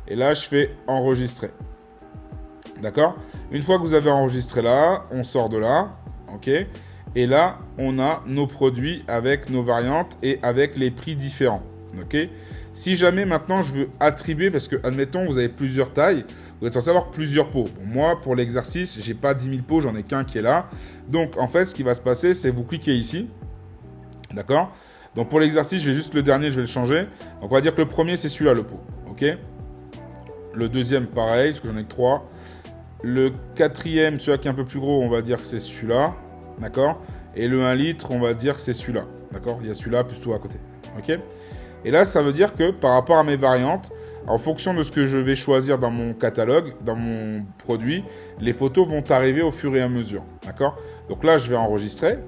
Et là, je fais enregistrer, d'accord? Une fois que vous avez enregistré là, on sort de là, ok? Et là, on a nos produits avec nos variantes et avec les prix différents, ok? Si jamais maintenant je veux attribuer, parce que admettons vous avez plusieurs tailles, vous êtes censé avoir plusieurs pots. Bon, moi pour l'exercice, j'ai pas 10 000 pots, j'en ai qu'un qui est là. Donc en fait ce qui va se passer, c'est vous cliquez ici, d'accord? Donc pour l'exercice, je vais juste le dernier, je vais le changer. Donc on va dire que le premier c'est celui-là le pot, ok? Le deuxième pareil, parce que j'en ai que 3. Le quatrième, celui-là qui est un peu plus gros, on va dire que c'est celui-là, d'accord? Et le 1 litre, on va dire que c'est celui-là, d'accord? Il y a celui-là plus tout à côté, ok? Et là, ça veut dire que par rapport à mes variantes, en fonction de ce que je vais choisir dans mon catalogue, dans mon produit, les photos vont arriver au fur et à mesure. D'accord? Donc là, je vais enregistrer.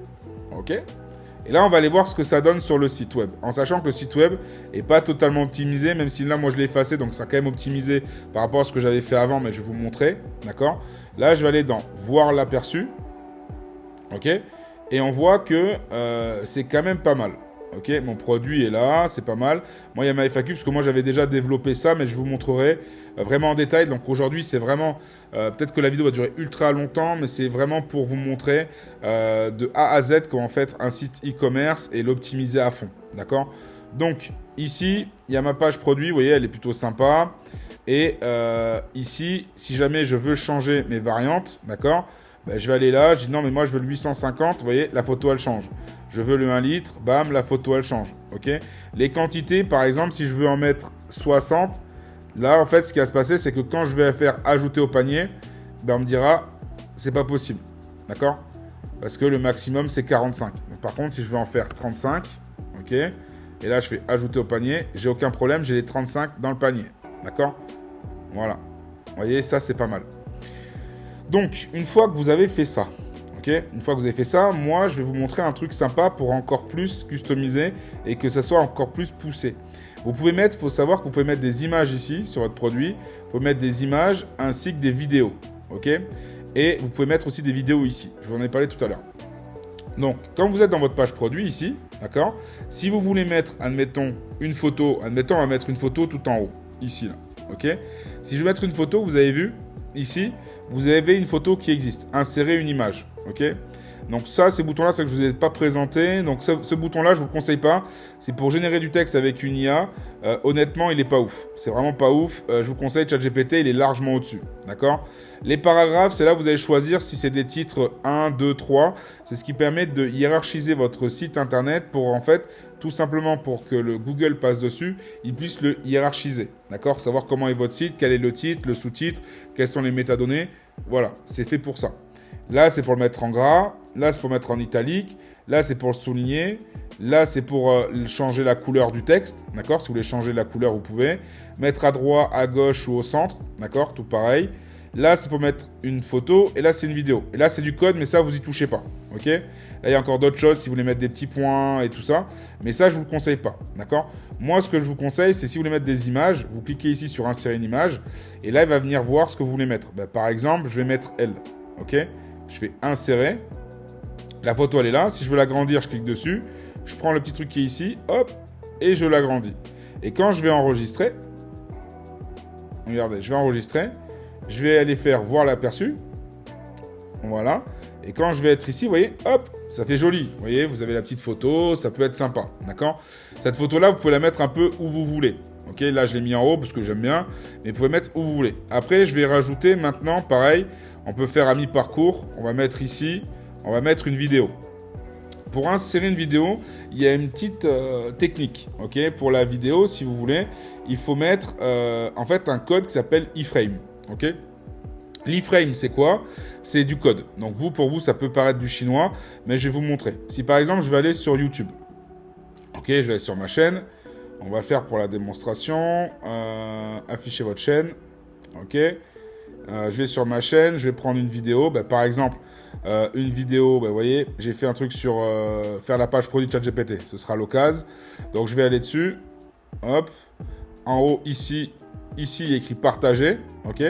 OK? Et là, on va aller voir ce que ça donne sur le site web. En sachant que le site web n'est pas totalement optimisé, même si là, moi, je l'ai effacé, donc ça a quand même optimisé par rapport à ce que j'avais fait avant, mais je vais vous montrer. D'accord? Là, je vais aller dans « Voir l'aperçu ». OK? Et on voit que c'est quand même pas mal. Ok, mon produit est là, c'est pas mal. Moi, il y a ma FAQ, parce que moi, j'avais déjà développé ça, mais je vous montrerai vraiment en détail. Donc aujourd'hui, c'est vraiment... peut-être que la vidéo va durer ultra longtemps, mais c'est vraiment pour vous montrer de A à Z comment faire un site e-commerce et l'optimiser à fond. D'accord? Donc ici, il y a ma page produit. Vous voyez, elle est plutôt sympa. Et ici, si jamais je veux changer mes variantes, d'accord, ben, je vais aller là, je dis non mais moi je veux le 850, vous voyez, la photo elle change. Je veux le 1 litre, bam, la photo elle change, ok? Les quantités, par exemple, si je veux en mettre 60, là en fait ce qui va se passer c'est que quand je vais faire ajouter au panier, ben, on me dira c'est pas possible, d'accord? Parce que le maximum c'est 45. Donc, par contre si je veux en faire 35, ok? Et là je fais ajouter au panier, j'ai aucun problème, j'ai les 35 dans le panier, d'accord? Voilà, vous voyez, ça c'est pas mal. Donc, une fois que vous avez fait ça, ok, une fois que vous avez fait ça, moi, je vais vous montrer un truc sympa pour encore plus customiser et que ça soit encore plus poussé. Vous pouvez mettre, il faut savoir que vous pouvez mettre des images ici sur votre produit. Il faut mettre des images ainsi que des vidéos, ok? Et vous pouvez mettre aussi des vidéos ici. Je vous en ai parlé tout à l'heure. Donc, quand vous êtes dans votre page produit ici, d'accord? Si vous voulez mettre, admettons, une photo, admettons, on va mettre une photo tout en haut, ici, là, ok? Si je veux mettre une photo, vous avez vu, ici, vous avez une photo qui existe. Insérer une image. Ok ? Donc ça, ces boutons-là, c'est que je ne vous ai pas présenté. Donc ce bouton-là, je ne vous le conseille pas. C'est pour générer du texte avec une IA. Honnêtement, il n'est pas ouf. C'est vraiment pas ouf. Je vous conseille ChatGPT, il est largement au-dessus. D'accord ? Les paragraphes, c'est là où vous allez choisir si c'est des titres 1, 2, 3. C'est ce qui permet de hiérarchiser votre site internet pour en fait, tout simplement pour que le Google passe dessus, il puisse le hiérarchiser. D'accord ? Savoir comment est votre site, quel est le titre, le sous-titre, quelles sont les métadonnées. Voilà, c'est fait pour ça. Là, c'est pour le mettre en gras. Là, c'est pour mettre en italique. Là, c'est pour le souligner. Là, c'est pour changer la couleur du texte. D'accord ? Si vous voulez changer la couleur, vous pouvez. Mettre à droite, à gauche ou au centre. D'accord ? Tout pareil. Là, c'est pour mettre une photo. Et là, c'est une vidéo. Et là, c'est du code, mais ça, vous y touchez pas. Ok ? Là, il y a encore d'autres choses si vous voulez mettre des petits points et tout ça. Mais ça, je ne vous le conseille pas. D'accord ? Moi, ce que je vous conseille, c'est si vous voulez mettre des images, vous cliquez ici sur insérer une image. Et là, il va venir voir ce que vous voulez mettre. Par exemple, je vais mettre elle. Ok ? Je fais insérer. La photo, elle est là. Si je veux l'agrandir, je clique dessus. Je prends le petit truc qui est ici. Hop. Et je l'agrandis. Et quand je vais enregistrer. Regardez, je vais enregistrer. Je vais aller faire voir l'aperçu. Voilà. Et quand je vais être ici, vous voyez, hop, ça fait joli. Vous voyez, vous avez la petite photo. Ça peut être sympa. D'accord ? Cette photo-là, vous pouvez la mettre un peu où vous voulez. Ok, là, je l'ai mis en haut parce que j'aime bien. Mais vous pouvez mettre où vous voulez. Après, je vais rajouter maintenant, pareil. On peut faire à mi-parcours. On va mettre ici, on va mettre une vidéo. Pour insérer une vidéo, il y a une petite technique. Ok, pour la vidéo, si vous voulez, il faut mettre en fait un code qui s'appelle iframe. Ok, l'iframe, c'est quoi ? C'est du code. Donc vous, pour vous, ça peut paraître du chinois, mais je vais vous montrer. Si par exemple, je vais aller sur YouTube. Ok, je vais aller sur ma chaîne. On va faire pour la démonstration. Afficher votre chaîne. Ok. Je vais sur ma chaîne, je vais prendre une vidéo. Par exemple, une vidéo, vous voyez, j'ai fait un truc sur faire la page produit de ChatGPT. Ce sera l'occasion. Donc, je vais aller dessus. Hop. En haut, ici, il y a écrit partager. OK.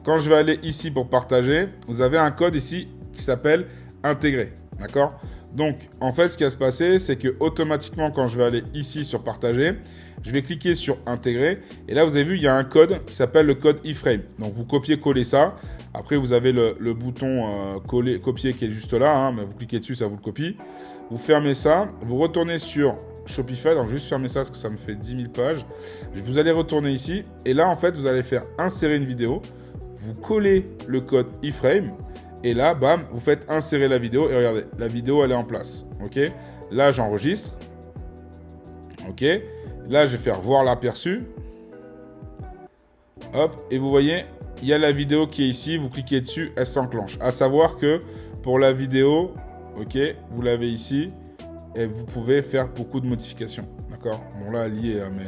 Quand je vais aller ici pour partager, vous avez un code ici qui s'appelle intégrer. D'accord ? Donc, en fait, ce qui va se passer, c'est que automatiquement, quand je vais aller ici sur partager, je vais cliquer sur intégrer. Et là, vous avez vu, il y a un code qui s'appelle le code iframe. Donc, vous copiez-collez ça. Après, vous avez le bouton copier qui est juste là. Hein, mais vous cliquez dessus, ça vous le copie. Vous fermez ça. Vous retournez sur Shopify. Donc, juste fermer ça parce que ça me fait 10 000 pages. Vous allez retourner ici. Et là, en fait, vous allez faire insérer une vidéo. Vous collez le code iframe. Et là, bam, vous faites insérer la vidéo. Et regardez, la vidéo, elle est en place. OK ? Là, j'enregistre. OK ? Là, je vais faire voir l'aperçu. Hop. Et vous voyez, il y a la vidéo qui est ici. Vous cliquez dessus, elle s'enclenche. À savoir que pour la vidéo, OK, vous l'avez ici. Et vous pouvez faire beaucoup de modifications. D'accord ? Bon, là, lié, mais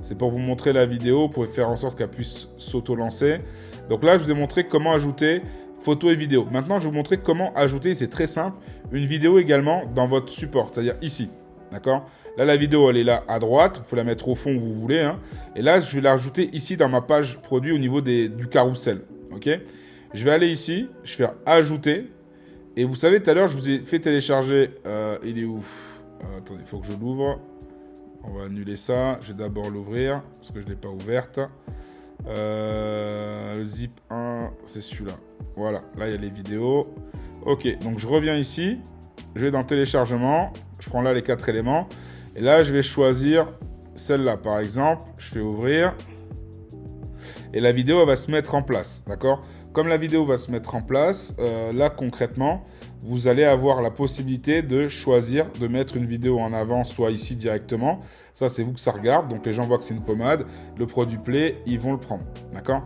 c'est pour vous montrer la vidéo. Vous pouvez faire en sorte qu'elle puisse s'auto-lancer. Donc là, je vous ai montré comment ajouter photo et vidéo. Maintenant, je vais vous montrer comment ajouter, c'est très simple, une vidéo également dans votre support, c'est-à-dire ici. D'accord ? Là, la vidéo, elle est là à droite. Vous pouvez la mettre au fond où vous voulez. Hein. Et là, je vais la rajouter ici dans ma page produit au niveau du carrousel. OK ? Je vais aller ici. Je vais faire ajouter. Et vous savez, tout à l'heure, je vous ai fait télécharger. Il est où ? Attendez, il faut que je l'ouvre. On va annuler ça. Je vais d'abord l'ouvrir parce que je ne l'ai pas ouverte. Le zip 1, c'est celui-là. Voilà, là il y a les vidéos. Ok, donc je reviens ici. Je vais dans téléchargement. Je prends là les 4 éléments. Et là, je vais choisir celle-là, par exemple. Je fais ouvrir. Et la vidéo, elle va se mettre en place. D'accord ? Comme la vidéo va se mettre en place, là, concrètement, vous allez avoir la possibilité de choisir de mettre une vidéo en avant, soit ici directement. Ça, c'est vous que ça regarde. Donc, les gens voient que c'est une pommade. Le produit plaît, ils vont le prendre. D'accord ?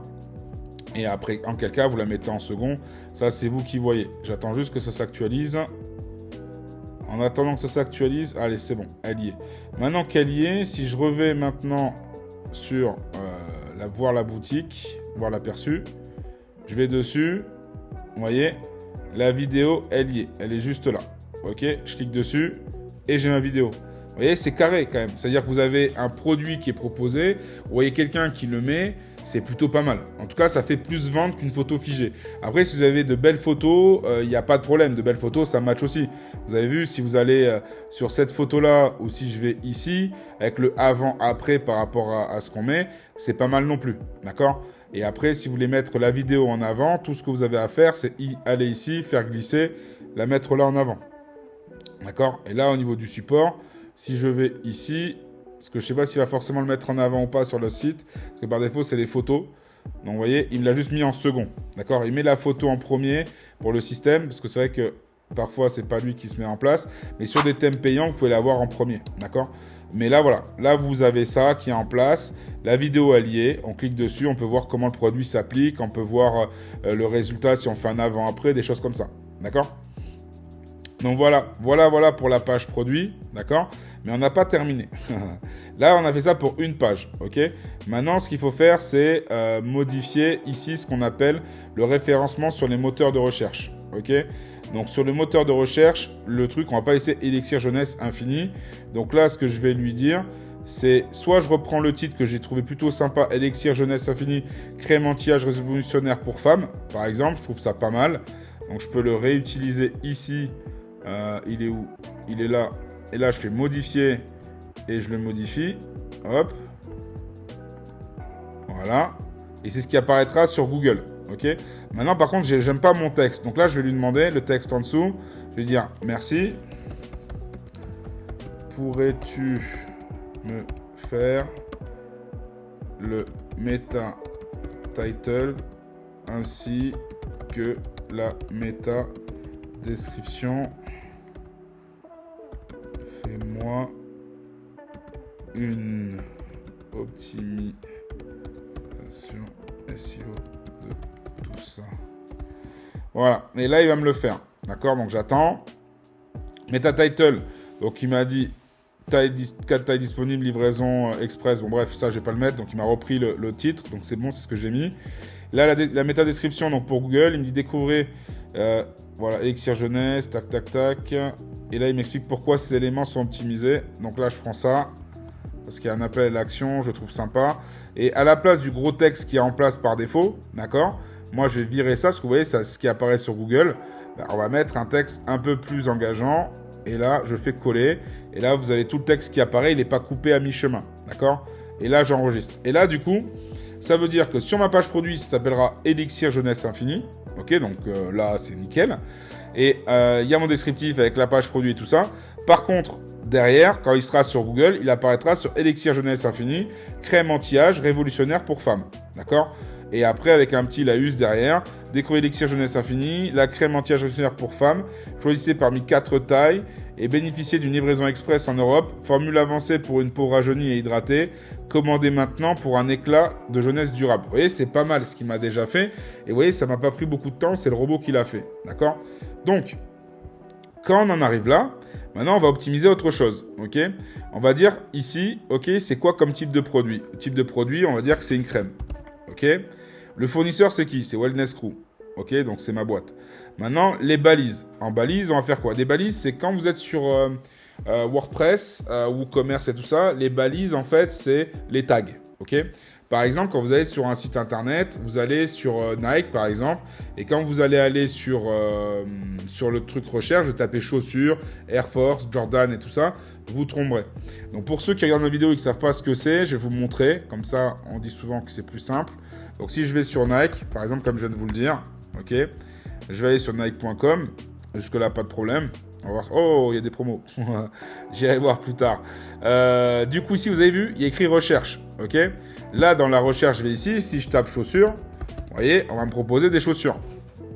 Et après, en quel cas, vous la mettez en second. Ça, c'est vous qui voyez. J'attends juste que ça s'actualise. En attendant que ça s'actualise, allez, c'est bon, elle y est. Maintenant qu'elle y est, si je revais maintenant sur voir la boutique, voir l'aperçu, je vais dessus, vous voyez, la vidéo, elle y est. Elle est juste là. Ok, je clique dessus et j'ai ma vidéo. Vous voyez, c'est carré quand même. C'est-à-dire que vous avez un produit qui est proposé, vous voyez quelqu'un qui le met, c'est plutôt pas mal. En tout cas, ça fait plus vendre qu'une photo figée. Après, si vous avez de belles photos, il n'y a pas de problème. De belles photos, ça match aussi. Vous avez vu, si vous allez sur cette photo-là, ou si je vais ici, avec le avant-après par rapport à ce qu'on met, c'est pas mal non plus. D'accord ? Et après, si vous voulez mettre la vidéo en avant, tout ce que vous avez à faire, c'est aller ici, faire glisser, la mettre là en avant. D'accord? Et là, au niveau du support, si je vais ici, parce que je ne sais pas s'il va forcément le mettre en avant ou pas sur le site, parce que par défaut, c'est les photos. Donc, vous voyez, il me l'a juste mis en second. D'accord? Il met la photo en premier pour le système, parce que c'est vrai que parfois, c'est pas lui qui se met en place. Mais sur des thèmes payants, vous pouvez l'avoir en premier. D'accord? Mais là, voilà. Là, vous avez ça qui est en place. La vidéo alliée. On clique dessus. On peut voir comment le produit s'applique. On peut voir le résultat si on fait un avant-après, des choses comme ça. D'accord? Donc voilà pour la page produit, d'accord? Mais on n'a pas terminé. Là, on a fait ça pour une page, ok? Maintenant, ce qu'il faut faire, c'est modifier ici ce qu'on appelle le référencement sur les moteurs de recherche, ok? Donc sur le moteur de recherche, le truc, on va pas laisser Elixir Jeunesse Infini. Donc là, ce que je vais lui dire, c'est soit je reprends le titre que j'ai trouvé plutôt sympa, Elixir Jeunesse Infini, crème anti-âge révolutionnaire pour femmes, par exemple, je trouve ça pas mal. Donc je peux le réutiliser ici. Il est où? Il est là. Et là, je fais modifier et je le modifie. Hop. Voilà. Et c'est ce qui apparaîtra sur Google. Ok. Maintenant, par contre, j'aime pas mon texte. Donc là, je vais lui demander le texte en dessous. Je vais lui dire merci. Pourrais-tu me faire le meta title ainsi que la meta description? Fais-moi une optimisation SEO de tout ça. Voilà. Et là, il va me le faire. D'accord? Donc, j'attends. Meta title. Donc, il m'a dit 4 tailles disponibles, livraison express. Bon, bref, ça, je vais pas le mettre. Donc, il m'a repris le titre. Donc, c'est bon, c'est ce que j'ai mis. Là, la méta description, donc pour Google, il me dit découvrez, voilà, Elixir Jeunesse, tac, tac, tac. Et là, il m'explique pourquoi ces éléments sont optimisés. Donc là, je prends ça, parce qu'il y a un appel à l'action, je trouve sympa. Et à la place du gros texte qui est en place par défaut, d'accord, moi, je vais virer ça, parce que vous voyez, ça, ce qui apparaît sur Google, ben, on va mettre un texte un peu plus engageant. Et là, je fais coller. Et là, vous avez tout le texte qui apparaît, il n'est pas coupé à mi-chemin, d'accord? Et là, j'enregistre. Et là, du coup, ça veut dire que sur ma page produit, ça s'appellera Elixir Jeunesse Infini. Ok, donc là, c'est nickel. Et il y a mon descriptif avec la page produit et tout ça. Par contre, derrière, quand il sera sur Google, il apparaîtra sur Elixir Jeunesse Infini, crème anti-âge révolutionnaire pour femmes. D'accord? Et après, avec un petit laus derrière, découvrez Elixir Jeunesse Infini, la crème anti-âge révolutionnaire pour femmes. Choisissez parmi 4 tailles et bénéficiez d'une livraison express en Europe. Formule avancée pour une peau rajeunie et hydratée. Commandez maintenant pour un éclat de jeunesse durable. Vous voyez, c'est pas mal ce qu'il m'a déjà fait. Et vous voyez, ça m'a pas pris beaucoup de temps, c'est le robot qui l'a fait. D'accord? Donc, quand on en arrive là, maintenant on va optimiser autre chose. Ok? On va dire ici, ok, c'est quoi comme type de produit? Le type de produit, on va dire que c'est une crème. Ok? Le fournisseur, c'est qui? C'est Wellness Crew. Ok, donc c'est ma boîte. Maintenant, les balises. En balises, on va faire quoi? Des balises, c'est quand vous êtes sur WordPress, WooCommerce et tout ça, les balises, en fait, c'est les tags. Ok? Par exemple, quand vous allez sur un site internet, vous allez sur Nike, par exemple, et quand vous allez aller sur le truc recherche, vous tapez chaussures, Air Force, Jordan et tout ça, vous tromperez. Donc pour ceux qui regardent ma vidéo et qui ne savent pas ce que c'est, je vais vous montrer. Comme ça, on dit souvent que c'est plus simple. Donc si je vais sur Nike, par exemple, comme je viens de vous le dire, ok, je vais aller sur Nike.com. Jusque-là, pas de problème. On va voir. Oh, il y a des promos. J'irai voir plus tard. Du coup, ici, vous avez vu, il y a écrit recherche. Ok. Là, dans la recherche, je vais ici. Si je tape chaussures, vous voyez, on va me proposer des chaussures.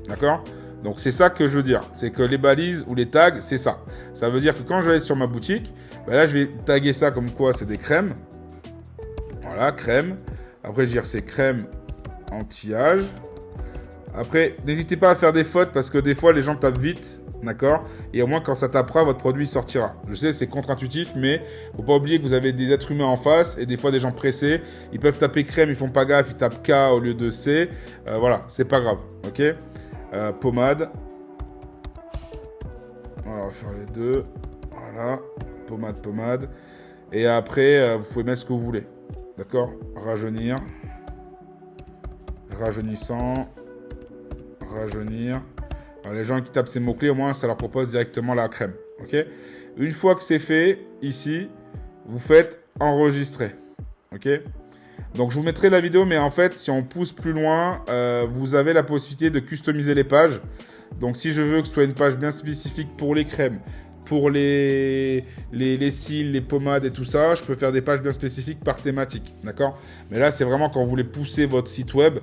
D'accord? Donc, c'est ça que je veux dire. C'est que les balises ou les tags, c'est ça. Ça veut dire que quand je vais sur ma boutique, ben là, je vais taguer ça comme quoi c'est des crèmes. Voilà, crème. Après, je vais dire c'est crème anti-âge. Après, n'hésitez pas à faire des fautes parce que des fois, les gens tapent vite, d'accord? Et au moins, quand ça tapera, votre produit sortira. Je sais, c'est contre-intuitif, mais faut pas oublier que vous avez des êtres humains en face et des fois, des gens pressés. Ils peuvent taper crème, ils font pas gaffe, ils tapent K au lieu de C. Voilà, c'est pas grave, ok? Pommade. On va faire les deux. Voilà, pommade. Et après, vous pouvez mettre ce que vous voulez, d'accord? Rajeunir. Rajeunissant. Rajeunir. Alors, les gens qui tapent ces mots-clés, au moins, ça leur propose directement la crème. Ok? Une fois que c'est fait, ici, vous faites enregistrer. Ok? Donc je vous mettrai la vidéo, mais en fait, si on pousse plus loin, vous avez la possibilité de customiser les pages. Donc si je veux que ce soit une page bien spécifique pour les crèmes, pour les cils, les pommades et tout ça, je peux faire des pages bien spécifiques par thématique, d'accord? Mais là, c'est vraiment quand vous voulez pousser votre site web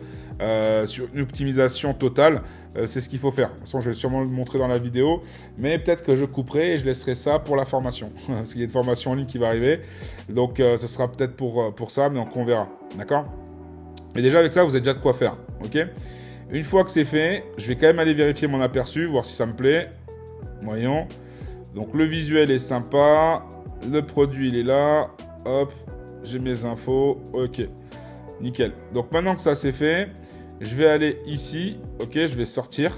sur une optimisation totale, c'est ce qu'il faut faire. De toute façon, je vais sûrement le montrer dans la vidéo, mais peut-être que je couperai et je laisserai ça pour la formation. Parce qu'il y a une formation en ligne qui va arriver, donc ce sera peut-être pour ça, mais donc on verra, d'accord? Mais déjà, avec ça, vous avez déjà de quoi faire, ok? Une fois que c'est fait, je vais quand même aller vérifier mon aperçu, voir si ça me plaît. Voyons. Donc le visuel est sympa, le produit il est là, hop, j'ai mes infos, ok, nickel. Donc maintenant que ça c'est fait, je vais aller ici, ok, je vais sortir.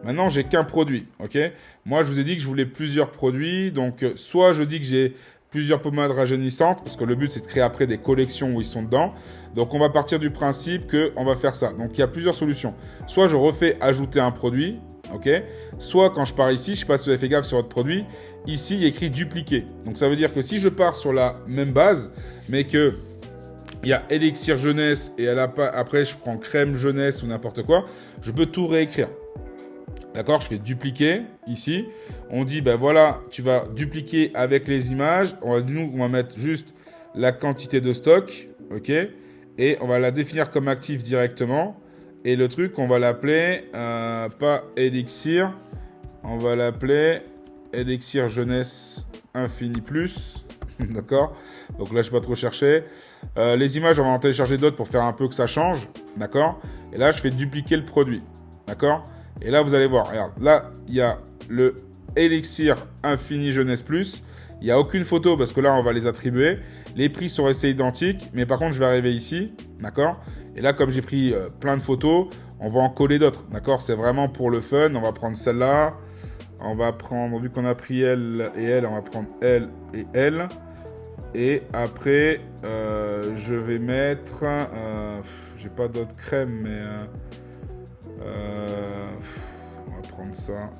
Maintenant j'ai qu'un produit, ok. Moi je vous ai dit que je voulais plusieurs produits, donc soit je dis que j'ai plusieurs pommades rajeunissantes, parce que le but c'est de créer après des collections où ils sont dedans. Donc on va partir du principe qu'on va faire ça. Donc il y a plusieurs solutions. Soit je refais ajouter un produit, ok. Soit quand je pars ici, je ne sais pas si vous avez fait gaffe sur votre produit, ici il y a écrit dupliquer. Donc ça veut dire que si je pars sur la même base, mais que il y a élixir jeunesse et après je prends crème jeunesse ou n'importe quoi, je peux tout réécrire. D'accord, je fais dupliquer ici. On dit, ben voilà, tu vas dupliquer avec les images. On va mettre juste la quantité de stock, ok. Et on va la définir comme active directement. Et le truc, on va l'appeler, pas élixir, on va l'appeler élixir jeunesse infini plus. D'accord. Donc là, je ne vais pas trop chercher. Les images, on va en télécharger d'autres pour faire un peu que ça change. D'accord. Et là, je fais dupliquer le produit. D'accord. Et là, vous allez voir, regarde, là, il y a le Elixir Infini Jeunesse Plus. Il n'y a aucune photo parce que là, on va les attribuer. Les prix sont restés identiques, mais par contre, je vais arriver ici, d'accord? Et là, comme j'ai pris plein de photos, on va en coller d'autres, d'accord? C'est vraiment pour le fun. On va prendre celle-là. On va prendre, vu qu'on a pris elle et elle, on va prendre elle et elle. Et après, je vais mettre... j'ai pas d'autres crèmes, mais... on va prendre ça.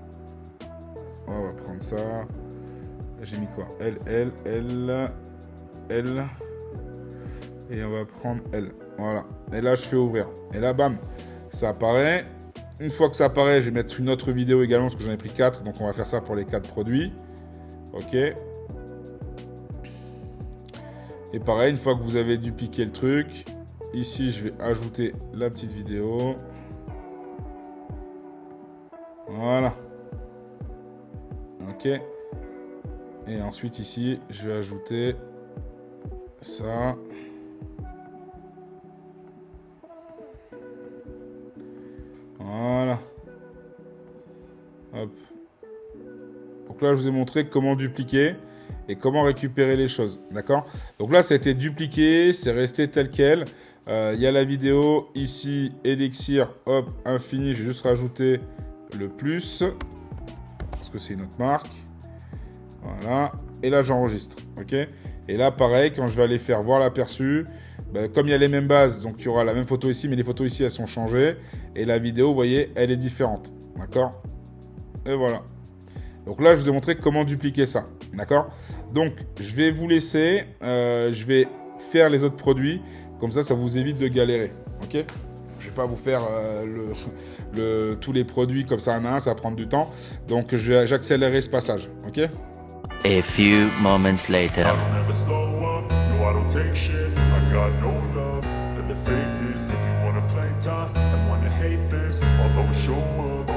On va prendre ça. J'ai mis quoi? Elle. Et on va prendre elle. Voilà. Et là, je fais ouvrir. Et là, bam, ça apparaît. Une fois que ça apparaît, je vais mettre une autre vidéo également parce que j'en ai pris 4. Donc, on va faire ça pour les 4 produits. Ok. Et pareil, une fois que vous avez dupliqué le truc, ici, je vais ajouter la petite vidéo. Voilà. Ok. Et ensuite ici, je vais ajouter ça. Voilà. Hop. Donc là, je vous ai montré comment dupliquer et comment récupérer les choses. D'accord? Donc là, ça a été dupliqué, c'est resté tel quel. Il y a la vidéo ici, Elixir, hop, infini. Je vais juste rajouter le plus parce que c'est une autre marque. Voilà. Et là, j'enregistre. Ok. Et là, pareil, quand je vais aller faire voir l'aperçu, comme il y a les mêmes bases, donc il y aura la même photo ici, mais les photos ici, elles sont changées. Et la vidéo, vous voyez, elle est différente. D'accord? Et voilà. Donc là, je vous ai montré comment dupliquer ça. D'accord? Donc, je vais vous laisser. Je vais faire les autres produits. Comme ça vous évite de galérer. Ok? Je ne vais pas vous faire tous les produits comme ça un à un, ça va prendre du temps. Donc, j'accélérerai ce passage. Ok? A few moments later. I don't ever slow up, no I don't take shit. I got no love for the fakeness. If you wanna play tough and wanna hate this, I'll always show up.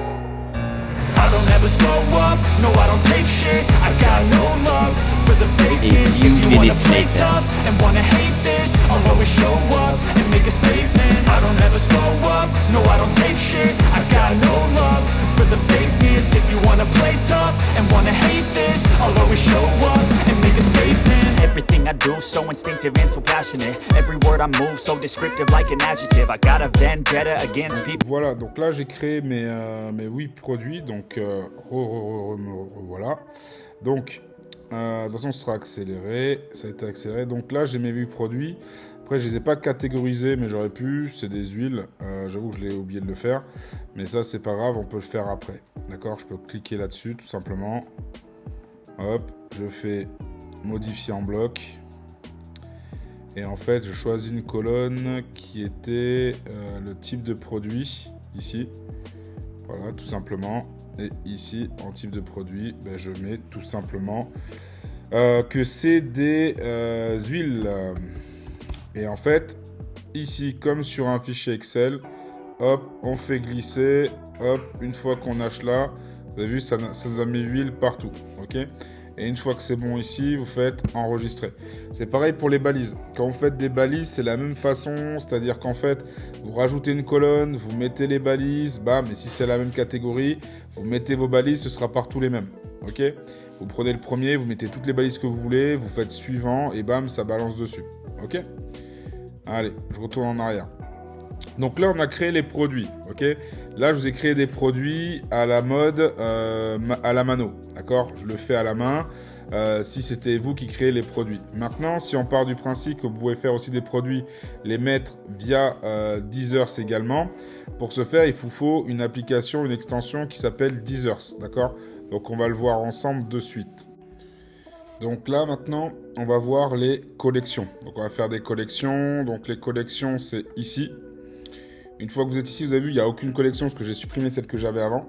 I don't ever slow up, no I don't take shit. I got no love for the fakeness. If you wanna play tough and wanna hate this, I'll always show up and make a statement. I don't ever slow up, no I don't take shit. I got no love for the fakeness. If you wanna play tough and wanna hate this, I'll always show up and make a statement. Everything I do so instinctive and so passionate. Every word I move so descriptive like an adjective. I got a vendetta against people. Voilà, donc là j'ai créé mes 8 produits, donc voilà. Donc, de toute façon ce sera accéléré, ça a été accéléré. Donc là j'ai mes 8 produits. Après je les ai pas catégorisés, mais j'aurais pu, c'est des huiles. J'avoue que je l'ai oublié de le faire. Mais ça c'est pas grave, on peut le faire après. D'accord, je peux cliquer là-dessus tout simplement. Hop, je fais modifier en bloc. Et en fait, je choisis une colonne qui était le type de produit, ici. Voilà, tout simplement. Et ici, en type de produit, ben, je mets tout simplement que c'est des huiles. Et en fait, ici, comme sur un fichier Excel, hop, on fait glisser, hop, une fois qu'on hache là, vous avez vu, ça nous a mis huile partout, ok? Et une fois que c'est bon ici, vous faites enregistrer. C'est pareil pour les balises. Quand vous faites des balises, c'est la même façon, c'est-à-dire qu'en fait, vous rajoutez une colonne, vous mettez les balises, bam, et si c'est la même catégorie, vous mettez vos balises, ce sera partout les mêmes, ok? Vous prenez le premier, vous mettez toutes les balises que vous voulez, vous faites suivant, et bam, ça balance dessus, ok? Allez, je retourne en arrière. Donc là, on a créé les produits, ok? Là, je vous ai créé des produits à la mode, à la mano, d'accord? Je le fais à la main, si c'était vous qui créez les produits. Maintenant, si on part du principe que vous pouvez faire aussi des produits, les mettre via Deezers également, pour ce faire, il vous faut une application, une extension qui s'appelle Deezers, d'accord? Donc, on va le voir ensemble de suite. Donc là, maintenant, on va voir les collections. Donc, on va faire des collections. Donc, les collections, c'est ici. Une fois que vous êtes ici, vous avez vu, il n'y a aucune collection parce que j'ai supprimé celle que j'avais avant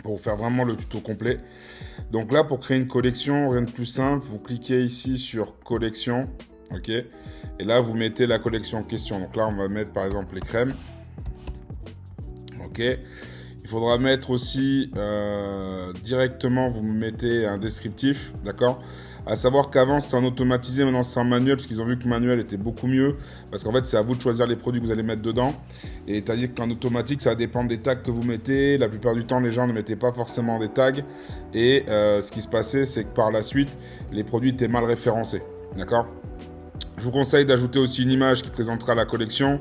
pour vous faire vraiment le tuto complet. Donc là, pour créer une collection, rien de plus simple, vous cliquez ici sur collection, ok, et là, vous mettez la collection en question. Donc là, on va mettre par exemple les crèmes, ok. Il faudra mettre aussi directement, vous mettez un descriptif, d'accord? À savoir qu'avant c'était en automatisé, maintenant c'est en manuel parce qu'ils ont vu que le manuel était beaucoup mieux. Parce qu'en fait c'est à vous de choisir les produits que vous allez mettre dedans. Et c'est-à-dire qu'en automatique ça va dépendre des tags que vous mettez. La plupart du temps les gens ne mettaient pas forcément des tags. Et ce qui se passait c'est que par la suite les produits étaient mal référencés. D'accord? Je vous conseille d'ajouter aussi une image qui présentera la collection.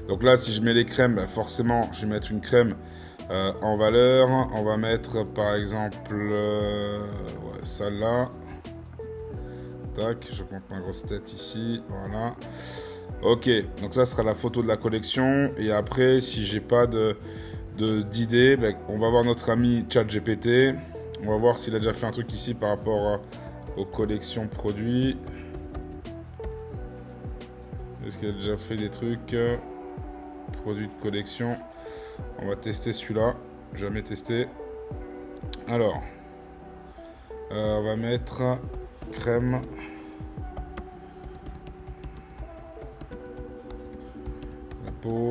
Donc là si je mets les crèmes, bah forcément je vais mettre une crème en valeur. On va mettre par exemple celle-là. Tac, je monte ma grosse tête ici, voilà. Ok, donc ça sera la photo de la collection. Et après, si j'ai pas d'idée, ben, on va voir notre ami ChatGPT. On va voir s'il a déjà fait un truc ici par rapport aux collections produits. Est-ce qu'il a déjà fait des trucs produits de collection? On va tester celui-là. Jamais testé. Alors, on va mettre crème. La peau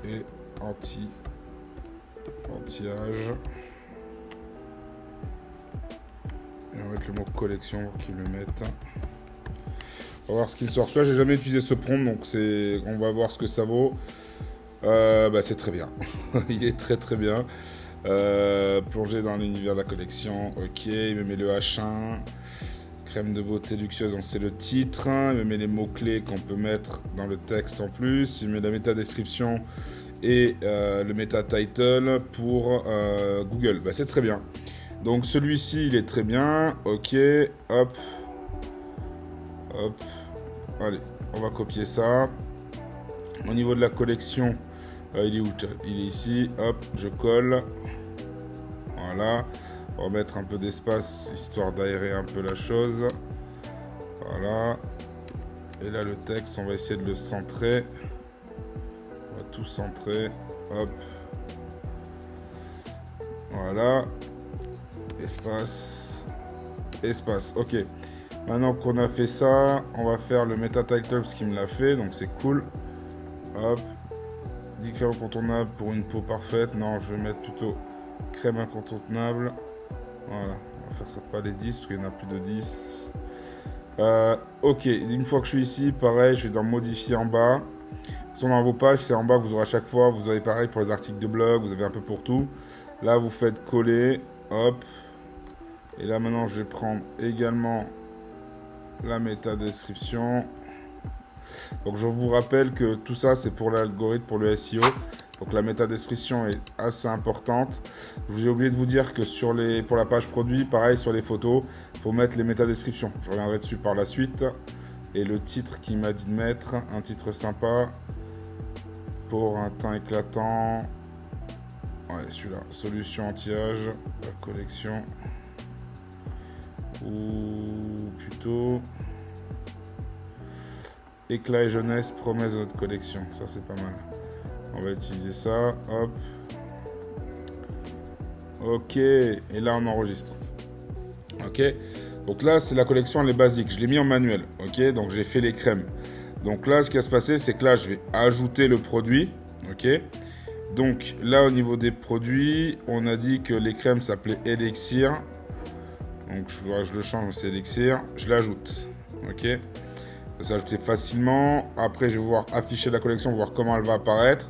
et anti-âge. Et on va mettre le mot collection pour qu'ils le mettent. On va voir ce qu'il sort. Celui-là, j'ai jamais utilisé ce prompt, donc on va voir ce que ça vaut. Bah, c'est très bien. Il est très très bien. Plonger dans l'univers de la collection. Ok, il me met le H1. Crème de beauté luxueuse, on sait le titre. Il me met les mots-clés qu'on peut mettre dans le texte en plus. Il me met la métadescription et le méta-title pour Google. Bah, c'est très bien. Donc celui-ci, il est très bien. Ok, hop. Hop. Allez, on va copier ça. Au niveau de la collection, il est où? Il est ici. Hop, je colle. Voilà. On va mettre un peu d'espace histoire d'aérer un peu la chose. Voilà. Et là, le texte, on va essayer de le centrer. On va tout centrer. Hop. Voilà. Espace. Espace. Ok. Maintenant qu'on a fait ça, on va faire le meta title parce qu'il me l'a fait. Donc c'est cool. Hop. 10 crèmes incontournables pour une peau parfaite. Non, je vais mettre plutôt crème incontournable. Voilà, on va faire ça pas les 10 parce qu'il y en a plus de 10. Ok, une fois que je suis ici, pareil, je vais dans modifier en bas. Si on dans vos pages, c'est en bas que vous aurez à chaque fois. Vous avez pareil pour les articles de blog, vous avez un peu pour tout. Là, vous faites coller, hop. Et là, maintenant, je vais prendre également la méta-description. Donc, je vous rappelle que tout ça, c'est pour l'algorithme, pour le SEO. Donc la métadescription est assez importante. J'ai oublié de vous dire que pour la page produit, pareil sur les photos, il faut mettre les métadescriptions. Je reviendrai dessus par la suite. Et le titre qu'il m'a dit de mettre, un titre sympa pour un teint éclatant. Ouais, celui-là, solution anti-âge, la collection. Ou plutôt éclat et jeunesse, promesse de notre collection. Ça, c'est pas mal. On va utiliser ça. Hop. Ok. Et là, on enregistre. Ok. Donc là, c'est la collection, elle est basique. Je l'ai mis en manuel. Ok. Donc, j'ai fait les crèmes. Donc là, ce qui va se passer, c'est que là, je vais ajouter le produit. Ok. Donc là, au niveau des produits, on a dit que les crèmes s'appelaient Elixir. Donc je le change, c'est Elixir. Je l'ajoute. Ok. Ça s'est ajouté facilement. Après, je vais voir afficher la collection, voir comment elle va apparaître.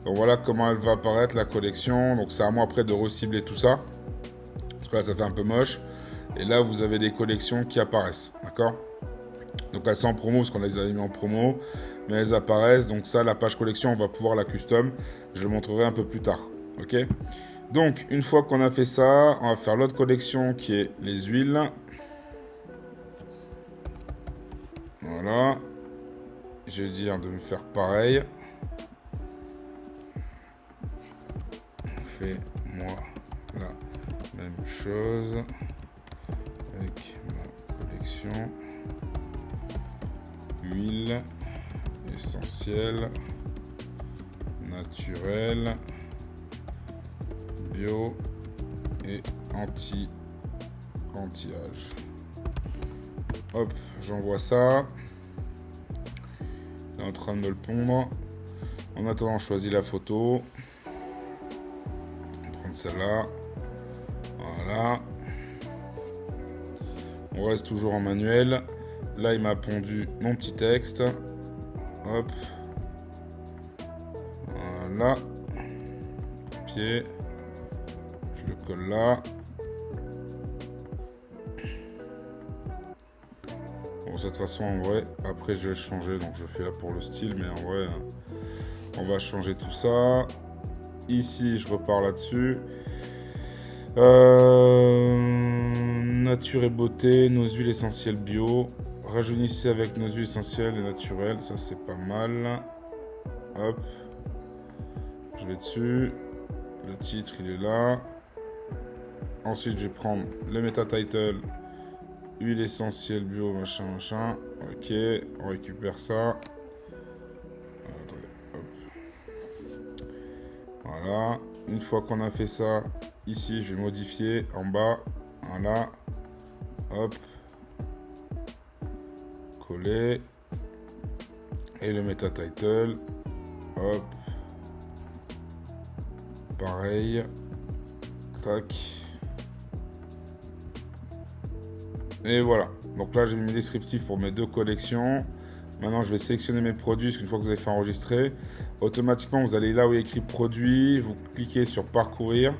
Donc voilà comment elle va apparaître, la collection. Donc c'est à moi après de recibler tout ça. Parce que là, ça fait un peu moche. Et là, vous avez les collections qui apparaissent. D'accord ? Donc elles sont en promo parce qu'on les a mis en promo, mais elles apparaissent. Donc ça, la page collection, on va pouvoir la custom. Je le montrerai un peu plus tard. Ok. Donc une fois qu'on a fait ça, on va faire l'autre collection qui est les huiles. Voilà. Je vais dire de me faire pareil. Fais-moi la même chose avec ma collection. Huile essentielle, naturelle, bio et anti-âge. Hop, j'envoie ça. Il est en train de me le pondre. En attendant, je choisis la photo. On va prendre celle-là. Voilà. On reste toujours en manuel. Là, il m'a pondu mon petit texte. Hop. Voilà. Copier. Je le colle là. Bon, de toute façon, en vrai, après, je vais le changer. Donc, je fais là pour le style. Mais en vrai, on va changer tout ça. Ici, je repars là-dessus. Nature et beauté, nos huiles essentielles bio. Rajeunissez avec nos huiles essentielles et naturelles. Ça, c'est pas mal. Hop. Je vais dessus. Le titre, il est là. Ensuite, je vais prendre le meta title. Huile essentielle bio, machin, machin. Ok. On récupère ça. Attendez. Hop. Voilà. Une fois qu'on a fait ça, ici, je vais modifier en bas. Voilà. Hop. Coller. Et le meta title. Hop. Pareil. Tac. Et voilà. Donc là, j'ai mis mes descriptifs pour mes deux collections. Maintenant, je vais sélectionner mes produits. Parce qu'une fois que vous avez fait enregistrer, automatiquement, vous allez là où il y a écrit produit. Vous cliquez sur parcourir.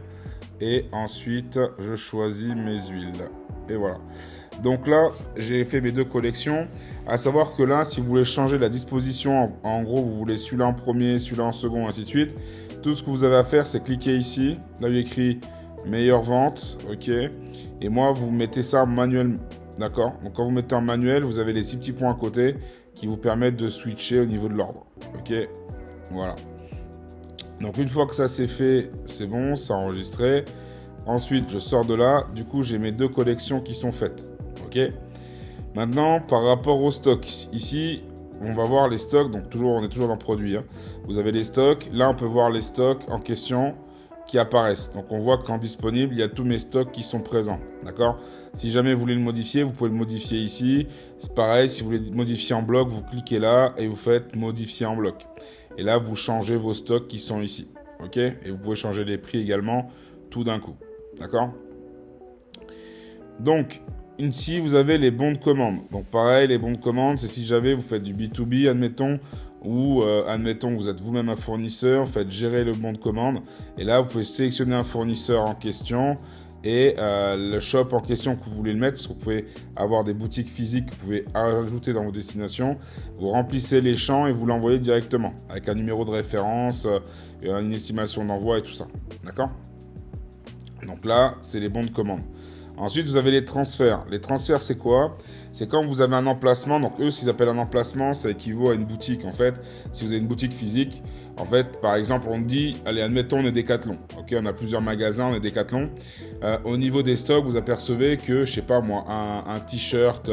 Et ensuite, je choisis mes huiles. Et voilà. Donc là, j'ai fait mes deux collections. À savoir que là, si vous voulez changer la disposition, en gros, vous voulez celui-là en premier, celui-là en second, ainsi de suite. Tout ce que vous avez à faire, c'est cliquer ici. Là, il y a écrit meilleure vente. OK. Et moi, vous mettez ça manuellement. D'accord. Donc, quand vous mettez en manuel, vous avez les 6 petits points à côté qui vous permettent de switcher au niveau de l'ordre. OK. Voilà. Donc, une fois que ça c'est fait, c'est bon, c'est enregistré. Ensuite, je sors de là. Du coup, j'ai mes deux collections qui sont faites. OK. Maintenant, par rapport au stock, ici, on va voir les stocks. Donc, on est toujours dans produit. Hein. Vous avez les stocks. Là, on peut voir les stocks en question qui apparaissent. Donc, on voit qu'en disponible, il y a tous mes stocks qui sont présents. D'accord ? Si jamais vous voulez le modifier, vous pouvez le modifier ici. C'est pareil, si vous voulez le modifier en bloc, vous cliquez là et vous faites modifier en bloc. Et là, vous changez vos stocks qui sont ici. OK ? Et vous pouvez changer les prix également, tout d'un coup. D'accord ? Donc, ici, vous avez les bons de commande. Donc, pareil, les bons de commande, c'est si jamais vous faites du B2B, admettons, ou admettons que vous êtes vous-même un fournisseur, faites gérer le bon de commande. Et là, vous pouvez sélectionner un fournisseur en question et le shop en question que vous voulez le mettre, parce que vous pouvez avoir des boutiques physiques que vous pouvez ajouter dans vos destinations. Vous remplissez les champs et vous l'envoyez directement, avec un numéro de référence, une estimation d'envoi et tout ça. D'accord ? Donc là, c'est les bons de commande. Ensuite, vous avez les transferts. Les transferts, c'est quoi? C'est quand vous avez un emplacement. Donc, eux, ce qu'ils appellent un emplacement, ça équivaut à une boutique, en fait. Si vous avez une boutique physique, en fait, par exemple, on dit, allez, admettons, on est Decathlon. Ok, on a plusieurs magasins, on est Decathlon. Au niveau des stocks, vous apercevez que, je sais pas moi, un t-shirt,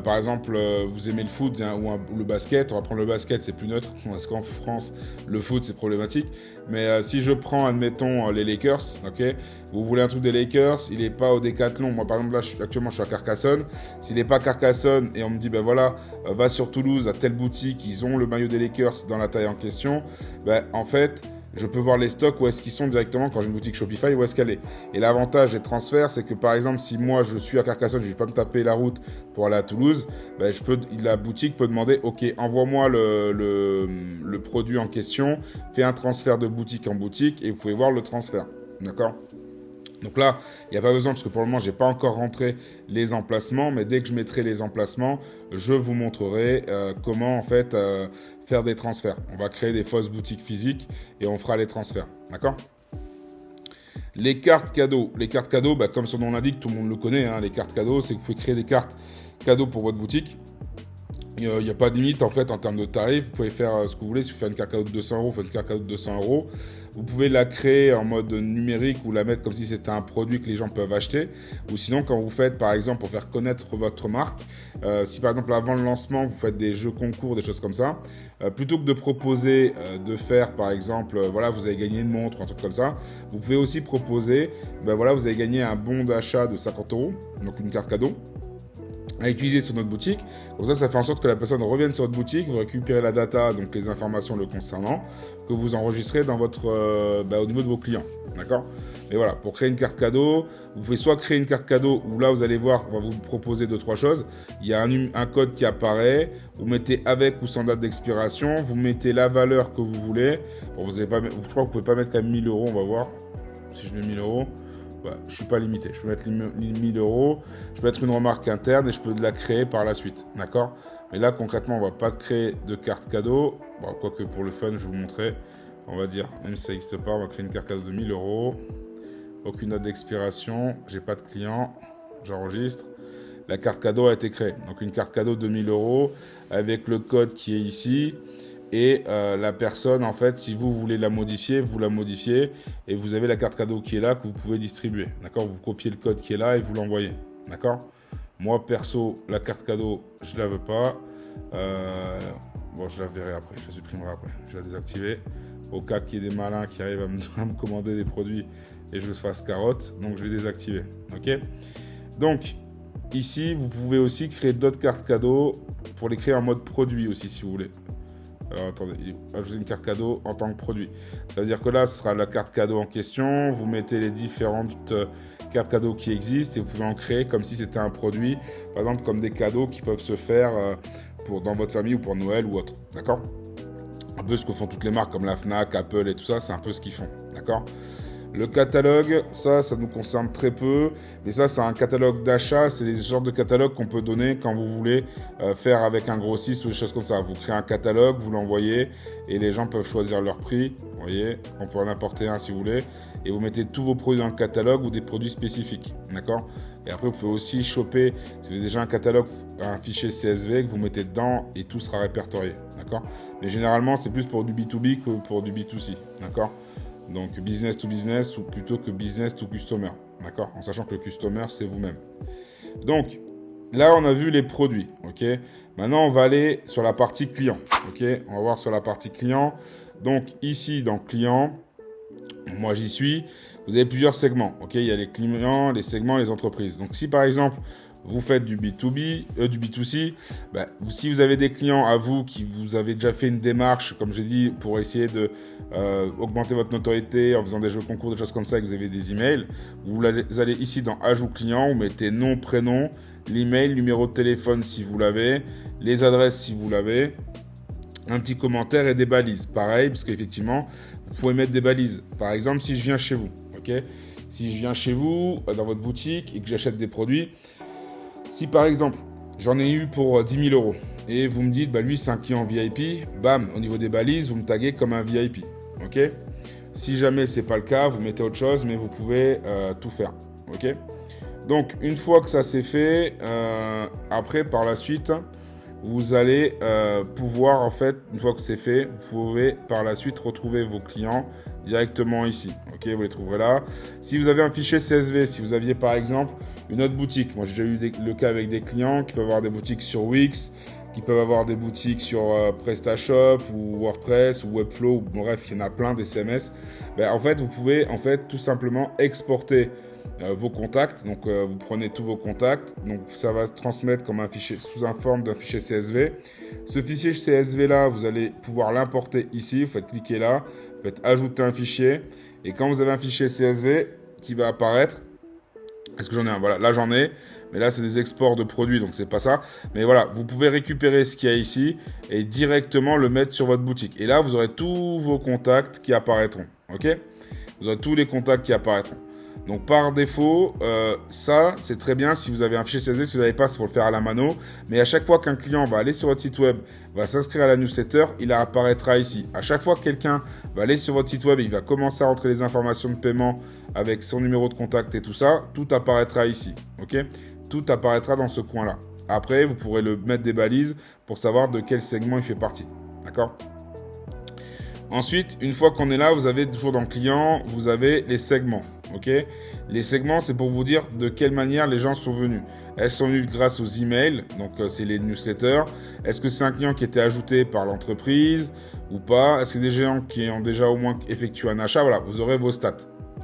par exemple, vous aimez le foot ou le basket. On va prendre le basket, c'est plus neutre, parce qu'en France, le foot, c'est problématique. Mais si je prends, admettons, les Lakers, ok, vous voulez un truc des Lakers, il n'est pas au Decathlon. Moi, par exemple, là, actuellement, je suis à Carcassonne. S'il n'est pas Carcassonne et on me dit, ben voilà, va sur Toulouse, à telle boutique, ils ont le maillot des Lakers dans la taille en question, ben, en fait, je peux voir les stocks où est-ce qu'ils sont directement quand j'ai une boutique Shopify, où est-ce qu'elle est. Et l'avantage des transferts, c'est que par exemple, si moi je suis à Carcassonne, je ne vais pas me taper la route pour aller à Toulouse, ben, la boutique peut demander, ok, envoie-moi le produit en question, fais un transfert de boutique en boutique et vous pouvez voir le transfert. D'accord ? Donc là, il n'y a pas besoin parce que pour le moment, je n'ai pas encore rentré les emplacements, mais dès que je mettrai les emplacements, je vous montrerai comment en fait faire des transferts. On va créer des fausses boutiques physiques et on fera les transferts. D'accord ? Les cartes cadeaux. Les cartes cadeaux, bah, comme son nom l'indique, tout le monde le connaît. Hein, les cartes cadeaux, c'est que vous pouvez créer des cartes cadeaux pour votre boutique. Il n'y a pas de limite en fait en termes de tarifs. Vous pouvez faire ce que vous voulez. Si vous faites une carte cadeau de 200 euros, vous faites une carte cadeau de 200 euros. Vous pouvez la créer en mode numérique ou la mettre comme si c'était un produit que les gens peuvent acheter. Ou sinon, quand vous faites par exemple pour faire connaître votre marque, si par exemple avant le lancement vous faites des jeux concours, des choses comme ça, plutôt que de proposer de faire par exemple, voilà, vous avez gagné une montre, un truc comme ça, vous pouvez aussi proposer, ben voilà, vous avez gagné un bon d'achat de 50 euros, donc une carte cadeau, à utiliser sur notre boutique. Comme ça fait en sorte que la personne revienne sur votre boutique, vous récupérez la data, donc les informations le concernant, que vous enregistrez dans votre, au niveau de vos clients. D'accord ? Mais voilà, pour créer une carte cadeau, vous pouvez soit créer une carte cadeau où là, vous allez voir, on va vous proposer 2-3 choses. Il y a un code qui apparaît, vous mettez avec ou sans date d'expiration, vous mettez la valeur que vous voulez. Bon, je crois que vous ne pouvez pas mettre quand même 1000 euros, on va voir si je mets 1000 euros. Bah, je ne suis pas limité. Je peux mettre 1000 euros, je peux mettre une remarque interne et je peux la créer par la suite. D'accord ? Mais là, concrètement, on ne va pas créer de carte cadeau. Bon, quoique pour le fun, je vais vous montrer. On va dire, même si ça n'existe pas, on va créer une carte cadeau de 1000 euros. Aucune date d'expiration. J'ai pas de client. J'enregistre. La carte cadeau a été créée. Donc une carte cadeau de 1000 euros avec le code qui est ici. Et la personne, en fait, si vous voulez la modifier, vous la modifiez et vous avez la carte cadeau qui est là que vous pouvez distribuer. D'accord ? Vous copiez le code qui est là et vous l'envoyez. D'accord ? Moi, perso, la carte cadeau, je ne la veux pas. Bon, je la verrai après. Je la supprimerai après. Je vais la désactiver. Au cas qu'il y ait des malins qui arrivent à me commander des produits et je fasse carotte. Donc, je vais désactiver. OK ? Donc, ici, vous pouvez aussi créer d'autres cartes cadeaux pour les créer en mode produit aussi, si vous voulez. Alors attendez, ajouter une carte cadeau en tant que produit. Ça veut dire que là, ce sera la carte cadeau en question. Vous mettez les différentes cartes cadeaux qui existent et vous pouvez en créer comme si c'était un produit. Par exemple, comme des cadeaux qui peuvent se faire dans votre famille ou pour Noël ou autre. D'accord ? Un peu ce que font toutes les marques comme la Fnac, Apple et tout ça, c'est un peu ce qu'ils font. D'accord ? Le catalogue, ça nous concerne très peu. Mais ça, c'est un catalogue d'achat. C'est les genres de catalogues qu'on peut donner quand vous voulez faire avec un grossiste ou des choses comme ça. Vous créez un catalogue, vous l'envoyez et les gens peuvent choisir leur prix. Vous voyez, on peut en apporter un si vous voulez. Et vous mettez tous vos produits dans le catalogue ou des produits spécifiques. D'accord ? Et après, vous pouvez aussi choper, si vous avez déjà un catalogue, un fichier CSV que vous mettez dedans et tout sera répertorié. D'accord ? Mais généralement, c'est plus pour du B2B que pour du B2C. D'accord ? Donc business to business ou plutôt que business to customer, d'accord ? En sachant que le customer, c'est vous-même. Donc là, on a vu les produits, ok ? Maintenant, on va aller sur la partie client, ok ? On va voir sur la partie client. Donc ici, dans client, moi j'y suis. Vous avez plusieurs segments, ok ? Il y a les clients, les segments, les entreprises. Donc si par exemple, vous faites du B2B, du B2C, si vous avez des clients à vous qui vous avez déjà fait une démarche, comme j'ai dit, pour essayer de augmenter votre notoriété en faisant des jeux concours, des choses comme ça, et que vous avez des emails, vous allez ici dans Ajout client, vous mettez nom, prénom, l'email, numéro de téléphone si vous l'avez, les adresses si vous l'avez, un petit commentaire et des balises. Pareil, parce qu'effectivement, vous pouvez mettre des balises. Par exemple, si je viens chez vous, ok ? Si je viens chez vous, dans votre boutique, et que j'achète des produits, si par exemple, j'en ai eu pour 10 000 euros et vous me dites, lui c'est un client VIP, bam, au niveau des balises, vous me taguez comme un VIP. Ok ? Si jamais c'est pas le cas, vous mettez autre chose, mais vous pouvez tout faire. Ok ? Donc, une fois que ça c'est fait, après, par la suite, vous allez pouvoir, en fait, une fois que c'est fait, vous pouvez par la suite retrouver vos clients directement ici. Ok, vous les trouverez là. Si vous avez un fichier CSV, si vous aviez par exemple une autre boutique, moi j'ai déjà eu le cas avec des clients qui peuvent avoir des boutiques sur Wix, qui peuvent avoir des boutiques sur PrestaShop ou WordPress ou Webflow, bref, il y en a plein des CMS. Ben, en fait, vous pouvez en fait tout simplement exporter vos contacts. Donc, vous prenez tous vos contacts. Donc, ça va se transmettre comme un fichier sous une forme d'un fichier CSV. Ce fichier CSV là, vous allez pouvoir l'importer ici. Vous faites cliquer là, vous faites ajouter un fichier. Et quand vous avez un fichier CSV qui va apparaître, est-ce que j'en ai un? Voilà, là j'en ai. Mais là, c'est des exports de produits, donc c'est pas ça. Mais voilà, vous pouvez récupérer ce qu'il y a ici et directement le mettre sur votre boutique. Et là, vous aurez tous vos contacts qui apparaîtront. Ok? Vous aurez tous les contacts qui apparaîtront. Donc par défaut, ça c'est très bien si vous avez un fichier CSV. Si vous n'avez pas, il faut le faire à la mano. Mais à chaque fois qu'un client va aller sur votre site web, va s'inscrire à la newsletter, il apparaîtra ici. À chaque fois que quelqu'un va aller sur votre site web et il va commencer à rentrer les informations de paiement avec son numéro de contact et tout ça, tout apparaîtra ici. Ok? Tout apparaîtra dans ce coin-là. Après, vous pourrez le mettre des balises pour savoir de quel segment il fait partie. D'accord? Ensuite, une fois qu'on est là, vous avez toujours dans le client, vous avez les segments. Ok? Les segments, c'est pour vous dire de quelle manière les gens sont venus. Elles sont venues grâce aux emails, donc c'est les newsletters. Est-ce que c'est un client qui était ajouté par l'entreprise ou pas? Est-ce que des gens qui ont déjà au moins effectué un achat? Voilà, vous aurez vos stats.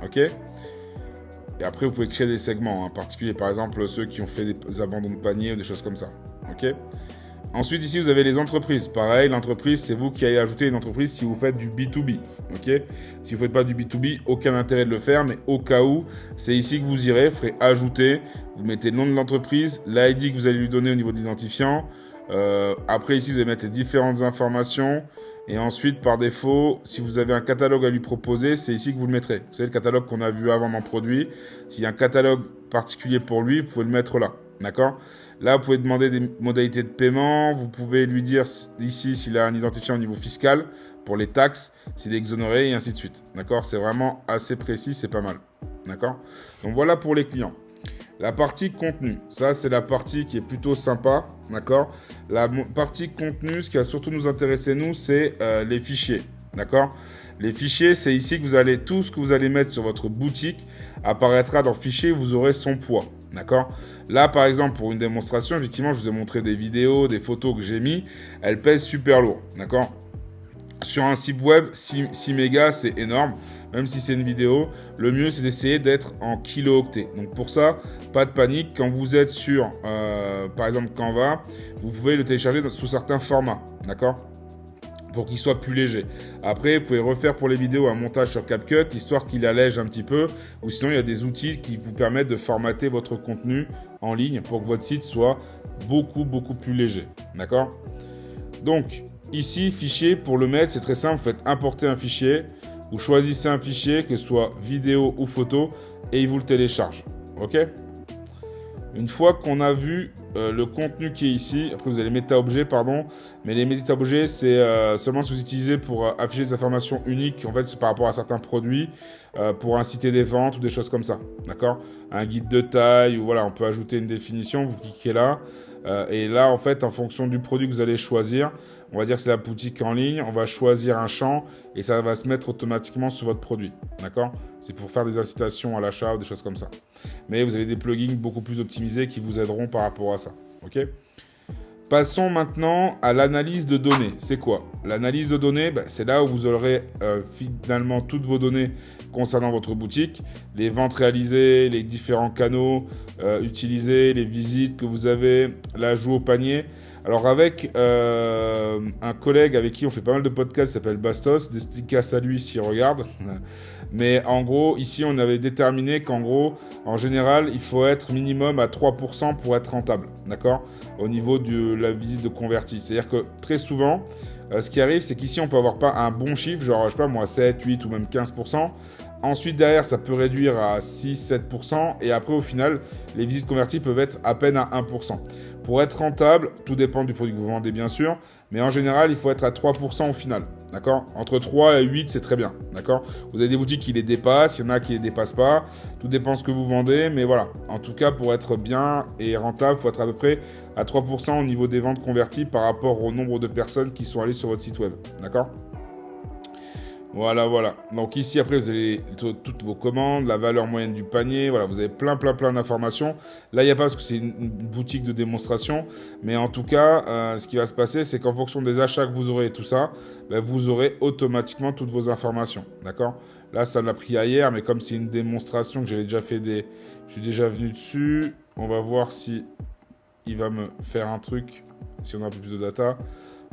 Ok? Et après, vous pouvez créer des segments, en particulier par exemple ceux qui ont fait des abandons de panier ou des choses comme ça. Ok? Ensuite, ici, vous avez les entreprises. Pareil, l'entreprise, c'est vous qui allez ajouter une entreprise si vous faites du B2B. Ok? Si vous ne faites pas du B2B, aucun intérêt de le faire, mais au cas où, c'est ici que vous irez, vous ferez ajouter, vous mettez le nom de l'entreprise, l'ID que vous allez lui donner au niveau de l'identifiant. Après, ici, vous allez mettre les différentes informations. Et ensuite, par défaut, si vous avez un catalogue à lui proposer, c'est ici que vous le mettrez. Vous savez, le catalogue qu'on a vu avant dans produit. S'il y a un catalogue particulier pour lui, vous pouvez le mettre là. D'accord? Là, vous pouvez demander des modalités de paiement. Vous pouvez lui dire ici s'il a un identifiant au niveau fiscal pour les taxes, s'il est exonéré et ainsi de suite. D'accord? C'est vraiment assez précis, c'est pas mal. D'accord? Donc voilà pour les clients. La partie contenu, ça c'est la partie qui est plutôt sympa, d'accord? La partie contenu, ce qui va surtout nous intéresser nous, c'est les fichiers, d'accord? Les fichiers, c'est ici que vous allez, tout ce que vous allez mettre sur votre boutique apparaîtra dans fichier, vous aurez son poids, d'accord? Là par exemple pour une démonstration, effectivement je vous ai montré des vidéos, des photos que j'ai mis, elles pèsent super lourd, d'accord? Sur un site web, 6 mégas, c'est énorme. Même si c'est une vidéo, le mieux, c'est d'essayer d'être en kilo-octets. Donc, pour ça, pas de panique. Quand vous êtes sur, par exemple, Canva, vous pouvez le télécharger sous certains formats. D'accord? Pour qu'il soit plus léger. Après, vous pouvez refaire pour les vidéos un montage sur CapCut, histoire qu'il allège un petit peu. Ou sinon, il y a des outils qui vous permettent de formater votre contenu en ligne pour que votre site soit beaucoup, beaucoup plus léger. D'accord? Donc, ici, fichier, pour le mettre, c'est très simple. Vous faites importer un fichier. Vous choisissez un fichier, que ce soit vidéo ou photo, et il vous le télécharge. Ok? Une fois qu'on a vu le contenu qui est ici, après vous allez méta-objets, pardon, mais les méta-objets, c'est seulement si vous utilisez pour afficher des informations uniques, en fait, c'est par rapport à certains produits, pour inciter des ventes ou des choses comme ça. D'accord? Un guide de taille, ou voilà, on peut ajouter une définition, vous cliquez là. Et là, en fait, en fonction du produit que vous allez choisir, on va dire que c'est la boutique en ligne, on va choisir un champ et ça va se mettre automatiquement sur votre produit. D'accord? C'est pour faire des incitations à l'achat ou des choses comme ça. Mais vous avez des plugins beaucoup plus optimisés qui vous aideront par rapport à ça. Ok? Passons maintenant à l'analyse de données. C'est quoi? L'analyse de données, c'est là où vous aurez finalement toutes vos données concernant votre boutique, les ventes réalisées, les différents canaux utilisés, les visites que vous avez, l'ajout au panier. Alors avec un collègue avec qui on fait pas mal de podcasts, qui s'appelle Bastos, dédicace à lui s'il regarde. Mais en gros, ici on avait déterminé qu'en gros, en général, il faut être minimum à 3% pour être rentable, d'accord? Au niveau de la visite de converti. C'est-à-dire que très souvent, ce qui arrive, c'est qu'ici on peut avoir pas un bon chiffre, genre je sais pas moi 7, 8 ou même 15%. Ensuite, derrière, ça peut réduire à 6, 7%. Et après, au final, les visites converties peuvent être à peine à 1%. Pour être rentable, tout dépend du produit que vous vendez, bien sûr. mais en général, il faut être à 3% au final. D'accord? Entre 3 et 8, c'est très bien. D'accord? Vous avez des boutiques qui les dépassent, il y en a qui les dépassent pas. Tout dépend ce que vous vendez, mais voilà. En tout cas, pour être bien et rentable, il faut être à peu près à 3% au niveau des ventes converties par rapport au nombre de personnes qui sont allées sur votre site web. D'accord? Voilà, voilà. Donc ici, après, vous avez toutes vos commandes, la valeur moyenne du panier. Voilà, vous avez plein d'informations. Là, il n'y a pas parce que c'est une boutique de démonstration. Mais en tout cas, ce qui va se passer, c'est qu'en fonction des achats que vous aurez et tout ça, vous aurez automatiquement toutes vos informations. D'accord? Là, ça l'a pris hier, mais comme c'est une démonstration que j'avais déjà fait je suis déjà venu dessus. On va voir si il va me faire un truc, si on a un peu plus de data.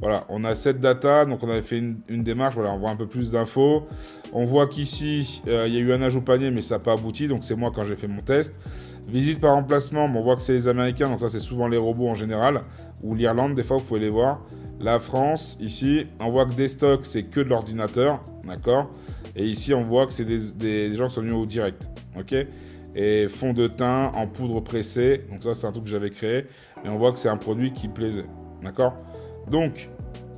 Voilà, on a cette data, donc on avait fait une démarche, voilà, on voit un peu plus d'infos. On voit qu'ici, il y a eu un ajout panier, mais ça n'a pas abouti, donc c'est moi quand j'ai fait mon test. Visite par emplacement, on voit que c'est les Américains, donc ça c'est souvent les robots en général, ou l'Irlande, des fois vous pouvez les voir. La France, ici, on voit que des stocks, c'est que de l'ordinateur, d'accord? Et ici, on voit que c'est des gens qui sont venus au direct, ok? Et fond de teint en poudre pressée, donc ça c'est un truc que j'avais créé, et on voit que c'est un produit qui plaisait, d'accord? Donc,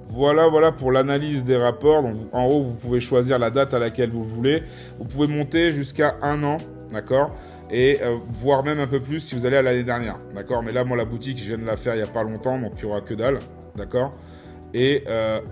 voilà pour l'analyse des rapports. Donc, en haut, vous pouvez choisir la date à laquelle vous voulez. Vous pouvez monter jusqu'à 1 an, d'accord? Et voire même un peu plus si vous allez à l'année dernière, d'accord? Mais là, moi, la boutique, je viens de la faire il n'y a pas longtemps, donc il n'y aura que dalle, d'accord? Et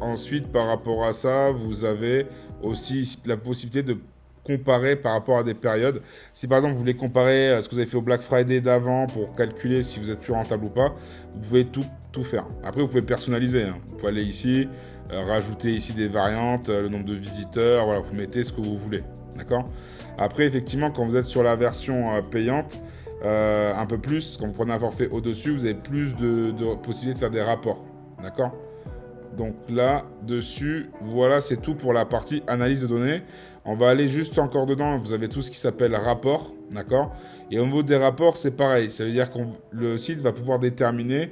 ensuite, par rapport à ça, vous avez aussi la possibilité de comparer par rapport à des périodes. Si par exemple vous voulez comparer ce que vous avez fait au Black Friday d'avant pour calculer si vous êtes plus rentable ou pas, vous pouvez tout faire. Après vous pouvez personnaliser, hein. Vous pouvez aller ici, rajouter ici des variantes, le nombre de visiteurs, voilà, vous mettez ce que vous voulez, d'accord? Après effectivement quand vous êtes sur la version payante, un peu plus, quand vous prenez un forfait au-dessus, vous avez plus de possibilités de faire des rapports, d'accord? Donc là, dessus, voilà, c'est tout pour la partie analyse de données. On va aller juste encore dedans. Vous avez tout ce qui s'appelle rapport, d'accord? Et au niveau des rapports, c'est pareil. Ça veut dire que le site va pouvoir déterminer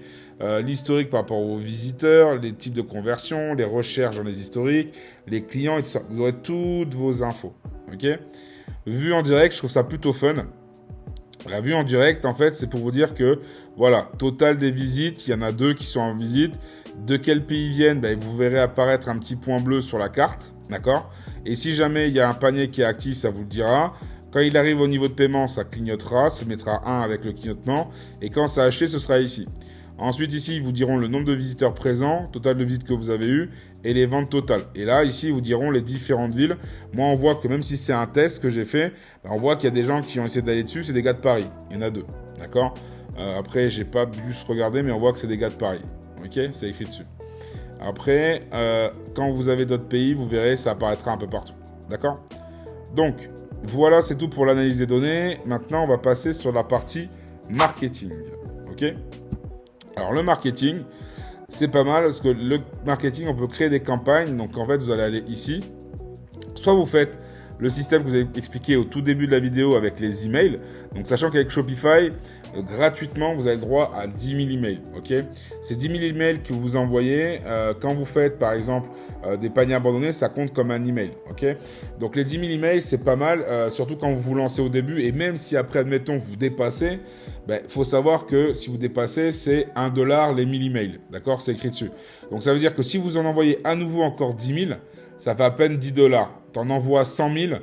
l'historique par rapport aux visiteurs, les types de conversion, les recherches dans les historiques, les clients et tout ça. Vous aurez toutes vos infos, ok? Vue en direct, je trouve ça plutôt fun. La vue en direct, en fait, c'est pour vous dire que, voilà, total des visites, il y en a 2 qui sont en visite. De quel pays ils viennent, vous verrez apparaître un petit point bleu sur la carte, d'accord? Et si jamais il y a un panier qui est actif, ça vous le dira. Quand il arrive au niveau de paiement, ça clignotera, ça mettra 1 avec le clignotement. Et quand ça a acheté, ce sera ici. Ensuite, ici, ils vous diront le nombre de visiteurs présents, total de visites que vous avez eu et les ventes totales. Et là, ici, ils vous diront les différentes villes. Moi, on voit que même si c'est un test que j'ai fait, on voit qu'il y a des gens qui ont essayé d'aller dessus. C'est des gars de Paris. Il y en a 2. D'accord? Après, j'ai pas juste regardé, mais on voit que c'est des gars de Paris. Ok? C'est écrit dessus. Après, quand vous avez d'autres pays, vous verrez, ça apparaîtra un peu partout. D'accord? Donc, voilà, c'est tout pour l'analyse des données. Maintenant, on va passer sur la partie marketing. Ok? Alors, le marketing, c'est pas mal parce que le marketing, on peut créer des campagnes. Donc, en fait, vous allez aller ici. Soit vous faites le système que vous avez expliqué au tout début de la vidéo avec les emails. Donc, sachant qu'avec Shopify, gratuitement, vous avez le droit à 10 000 emails. Ok, ces 10 000 emails que vous envoyez, quand vous faites, par exemple, des paniers abandonnés, ça compte comme un email. Ok, donc les 10 000 emails, c'est pas mal, surtout quand vous vous lancez au début. Et même si après, admettons, vous dépassez, faut savoir que si vous dépassez, c'est $1 les 1000 emails. D'accord, c'est écrit dessus. Donc, ça veut dire que si vous en envoyez à nouveau encore 10 000, ça fait à peine $10. Tu en envoies 100 000,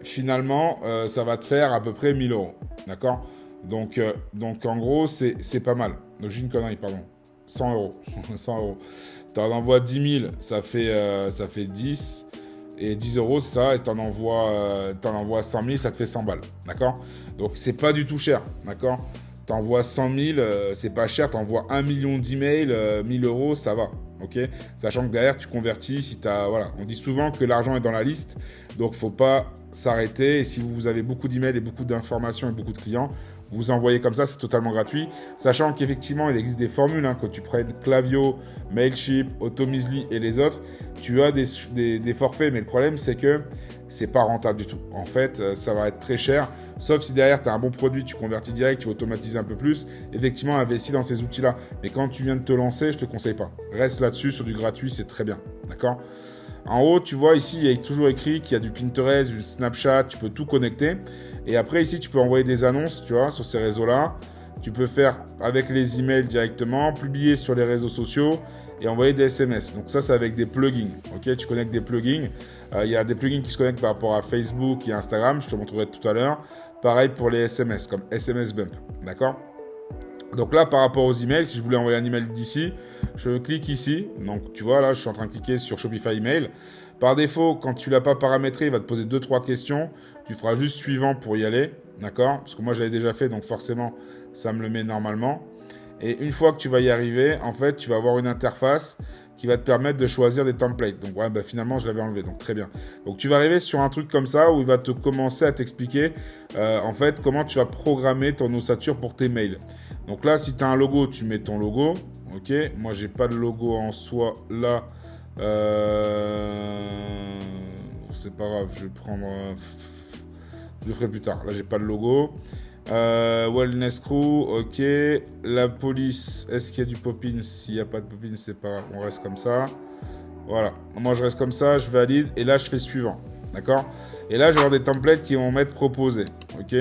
finalement, ça va te faire à peu près 1 000 €. D'accord? Donc en gros, c'est pas mal. Donc, j'ai une connerie, pardon. 100 €. 100 €. Tu en envoies 10 000, ça fait 10. Et 10 €, c'est ça. Et tu en envoies 100 000, ça te fait 100 balles. D'accord? Donc, c'est pas du tout cher. D'accord? Tu envoies 100 000, c'est pas cher. Tu envoies 1 million d'emails, 1 000 €, ça va. Ok, sachant que derrière tu convertis, voilà, on dit souvent que l'argent est dans la liste, donc faut pas s'arrêter. Et si vous avez beaucoup d'emails et beaucoup d'informations et beaucoup de clients, vous envoyez comme ça, c'est totalement gratuit. Sachant qu'effectivement, il existe des formules, quand tu prennes Klaviyo, Mailchimp, Automizly et les autres, tu as des forfaits, mais le problème c'est que c'est pas rentable du tout. En fait, ça va être très cher, sauf si derrière tu as un bon produit, tu convertis direct, tu vas automatiser un peu plus. Effectivement, investis dans ces outils-là. Mais quand tu viens de te lancer, je te conseille pas. Reste là-dessus, sur du gratuit, c'est très bien. D'accord ? En haut, tu vois ici, il y a toujours écrit qu'il y a du Pinterest, du Snapchat, tu peux tout connecter. Et après, ici, tu peux envoyer des annonces, tu vois, sur ces réseaux-là. tu peux faire avec les emails directement, publier sur les réseaux sociaux et envoyer des SMS. Donc ça, c'est avec des plugins. Ok, tu connectes des plugins. Il y a des plugins qui se connectent par rapport à Facebook et Instagram. Je te montrerai tout à l'heure. Pareil pour les SMS, comme SMS Bump. D'accord ? Donc là, par rapport aux emails, si je voulais envoyer un email d'ici, je clique ici. Donc tu vois, là, je suis en train de cliquer sur Shopify Email. Par défaut, quand tu ne l'as pas paramétré, il va te poser 2-3 questions. Tu feras juste suivant pour y aller. D'accord ? Parce que moi, je l'avais déjà fait, donc forcément, ça me le met normalement. Et une fois que tu vas y arriver, en fait, tu vas avoir une interface qui va te permettre de choisir des templates. Donc ouais, finalement, je l'avais enlevé, donc très bien. Donc tu vas arriver sur un truc comme ça où il va te commencer à t'expliquer en fait comment tu vas programmer ton ossature pour tes mails. Donc là, si tu as un logo, tu mets ton logo. Ok, moi, j'ai pas de logo en soi là. C'est pas grave, je vais prendre... je le ferai plus tard. Là, j'ai pas de logo. Wellness Crew, ok. La police, est-ce qu'il y a du pop-in? S'il n'y a pas de pop-in, c'est pas grave, on reste comme ça. Voilà, moi je reste comme ça, je valide et là je fais suivant. D'accord? Et là je vais avoir des templates qui vont m'être proposés. Ok?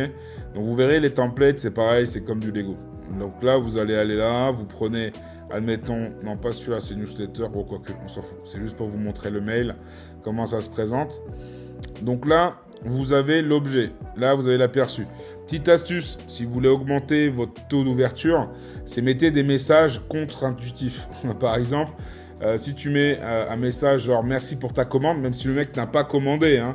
Donc vous verrez, les templates c'est pareil, c'est comme du Lego. Donc là vous allez aller là, vous prenez, admettons, non pas celui-là, c'est newsletter, ou quoi que, on s'en fout. C'est juste pour vous montrer le mail, comment ça se présente. Donc là, vous avez l'objet. Là, vous avez l'aperçu. Petite astuce, si vous voulez augmenter votre taux d'ouverture, c'est mettez des messages contre-intuitifs. Par exemple, si tu mets un message genre « Merci pour ta commande », même si le mec n'a pas commandé, hein,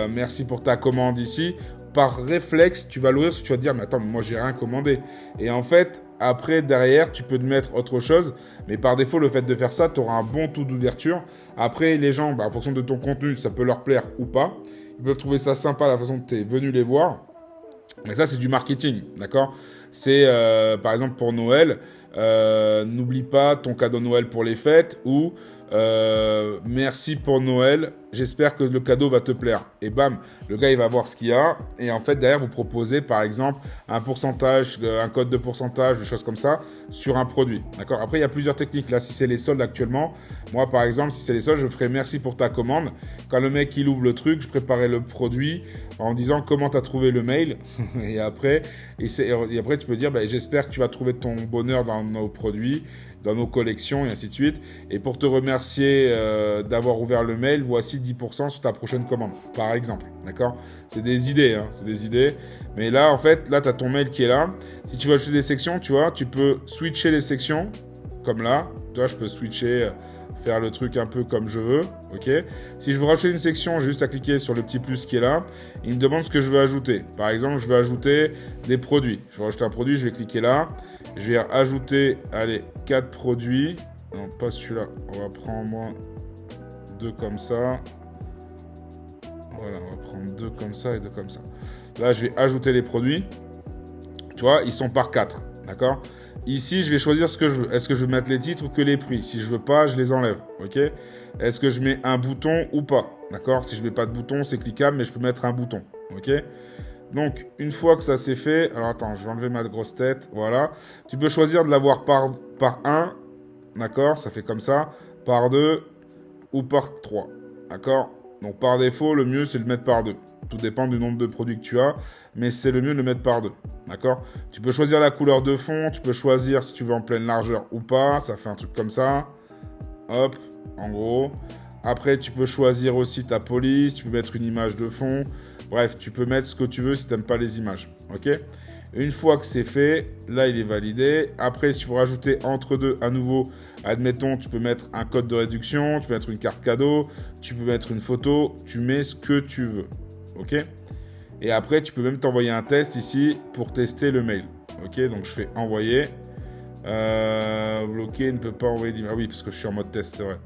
merci pour ta commande ici », par réflexe, tu vas l'ouvrir parce que tu vas te dire « Mais attends, moi, j'ai rien commandé ». Et en fait, après, derrière, tu peux te mettre autre chose. Mais par défaut, le fait de faire ça, tu auras un bon taux d'ouverture. Après, les gens, en fonction de ton contenu, ça peut leur plaire ou pas. Ils peuvent trouver ça sympa, la façon dont tu es venu les voir. Mais ça, c'est du marketing, d'accord ? C'est, par exemple, pour Noël, n'oublie pas ton cadeau Noël pour les fêtes ou merci pour Noël, j'espère que le cadeau va te plaire. Et bam, le gars, il va voir ce qu'il y a. Et en fait, derrière, vous proposez, par exemple, un pourcentage, un code de pourcentage, des choses comme ça, sur un produit. D'accord ? Après, il y a plusieurs techniques. Là, si c'est les soldes actuellement, moi, par exemple, si c'est les soldes, je ferai merci pour ta commande. Quand le mec, il ouvre le truc, je préparais le produit en disant comment tu as trouvé le mail. et après, tu peux dire, j'espère que tu vas trouver ton bonheur dans nos produits, dans nos collections et ainsi de suite. Et pour te remercier d'avoir ouvert le mail, voici 10% sur ta prochaine commande, par exemple. D'accord ? C'est des idées, hein, c'est des idées. Mais là, en fait, là, tu as ton mail qui est là. Si tu veux ajouter des sections, tu vois, tu peux switcher les sections, comme là. Tu vois, je peux switcher, faire le truc un peu comme je veux. Ok ? Si je veux rajouter une section, j'ai juste à cliquer sur le petit plus qui est là. Il me demande ce que je veux ajouter. Par exemple, je veux ajouter des produits. Je veux rajouter un produit, je vais cliquer là. Je vais ajouter, allez, 4 produits. Non, pas celui-là. On va prendre 2 comme ça. Voilà, on va prendre 2 comme ça et 2 comme ça. Là, je vais ajouter les produits. Tu vois, ils sont par 4. D'accord ? Ici, je vais choisir ce que je veux. Est-ce que je veux mettre les titres ou que les prix ? Si je veux pas, je les enlève. Ok ? Est-ce que je mets un bouton ou pas ? D'accord ? Si je mets pas de bouton, c'est cliquable, mais je peux mettre un bouton. Ok ? Donc, une fois que ça c'est fait... Alors, attends, je vais enlever ma grosse tête. Voilà. Tu peux choisir de l'avoir par 1. D'accord ? Ça fait comme ça. Par 2 ou par 3. D'accord ? Donc, par défaut, le mieux, c'est de le mettre par 2. Tout dépend du nombre de produits que tu as, mais c'est le mieux de le mettre par 2. D'accord ? Tu peux choisir la couleur de fond, tu peux choisir si tu veux en pleine largeur ou pas. Ça fait un truc comme ça. Hop, en gros. Après, tu peux choisir aussi ta police, tu peux mettre une image de fond. Bref, tu peux mettre ce que tu veux si tu n'aimes pas les images. Ok ? Une fois que c'est fait, là, il est validé. Après, si tu veux rajouter entre deux à nouveau, admettons, tu peux mettre un code de réduction, tu peux mettre une carte cadeau, tu peux mettre une photo, tu mets ce que tu veux. Ok ? Et après, tu peux même t'envoyer un test ici pour tester le mail. Ok ? Donc, je fais envoyer. Bloqué, ne peut pas envoyer d'email. Ah oui, parce que je suis en mode test, c'est vrai.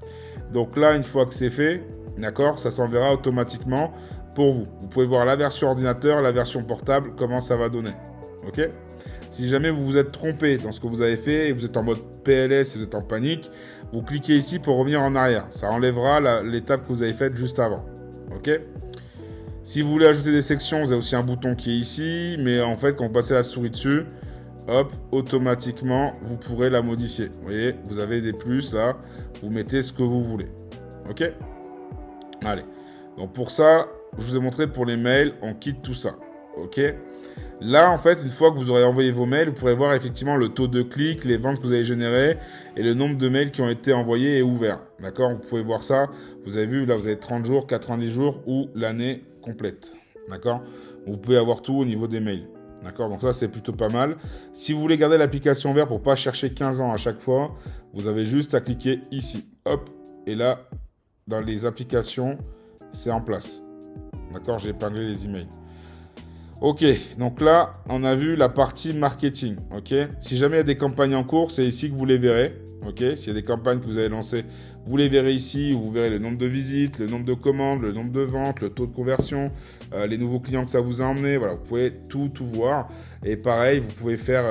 Donc là, une fois que c'est fait, d'accord, ça s'enverra automatiquement pour vous. Vous pouvez voir la version ordinateur, la version portable, comment ça va donner. Ok ? Si jamais vous vous êtes trompé dans ce que vous avez fait et vous êtes en mode PLS et vous êtes en panique, vous cliquez ici pour revenir en arrière. Ça enlèvera l'étape que vous avez faite juste avant. Ok ? Si vous voulez ajouter des sections, vous avez aussi un bouton qui est ici, mais en fait, quand vous passez la souris dessus, hop, automatiquement, vous pourrez la modifier. Vous voyez, vous avez des plus là, vous mettez ce que vous voulez. Ok ? Allez. Donc pour ça, je vous ai montré pour les mails, on quitte tout ça. ok. Là, en fait, une fois que vous aurez envoyé vos mails, vous pourrez voir effectivement le taux de clics, les ventes que vous avez générées et le nombre de mails qui ont été envoyés et ouverts. D'accord? Vous pouvez voir ça. Vous avez vu, là, vous avez 30 jours, 90 jours ou l'année complète. D'accord? Vous pouvez avoir tout au niveau des mails. D'accord? Donc ça, c'est plutôt pas mal. Si vous voulez garder l'application ouverte pour ne pas chercher 15 ans à chaque fois, vous avez juste à cliquer ici. Hop. Et là, dans les applications, c'est en place. D'accord? J'ai épinglé les emails. Ok, donc là, on a vu la partie marketing, ok. Si jamais il y a des campagnes en cours, c'est ici que vous les verrez, ok. S'il y a des campagnes que vous avez lancées, vous les verrez ici, où vous verrez le nombre de visites, le nombre de commandes, le nombre de ventes, le taux de conversion, les nouveaux clients que ça vous a emmené, voilà, vous pouvez tout voir. Et pareil, vous pouvez faire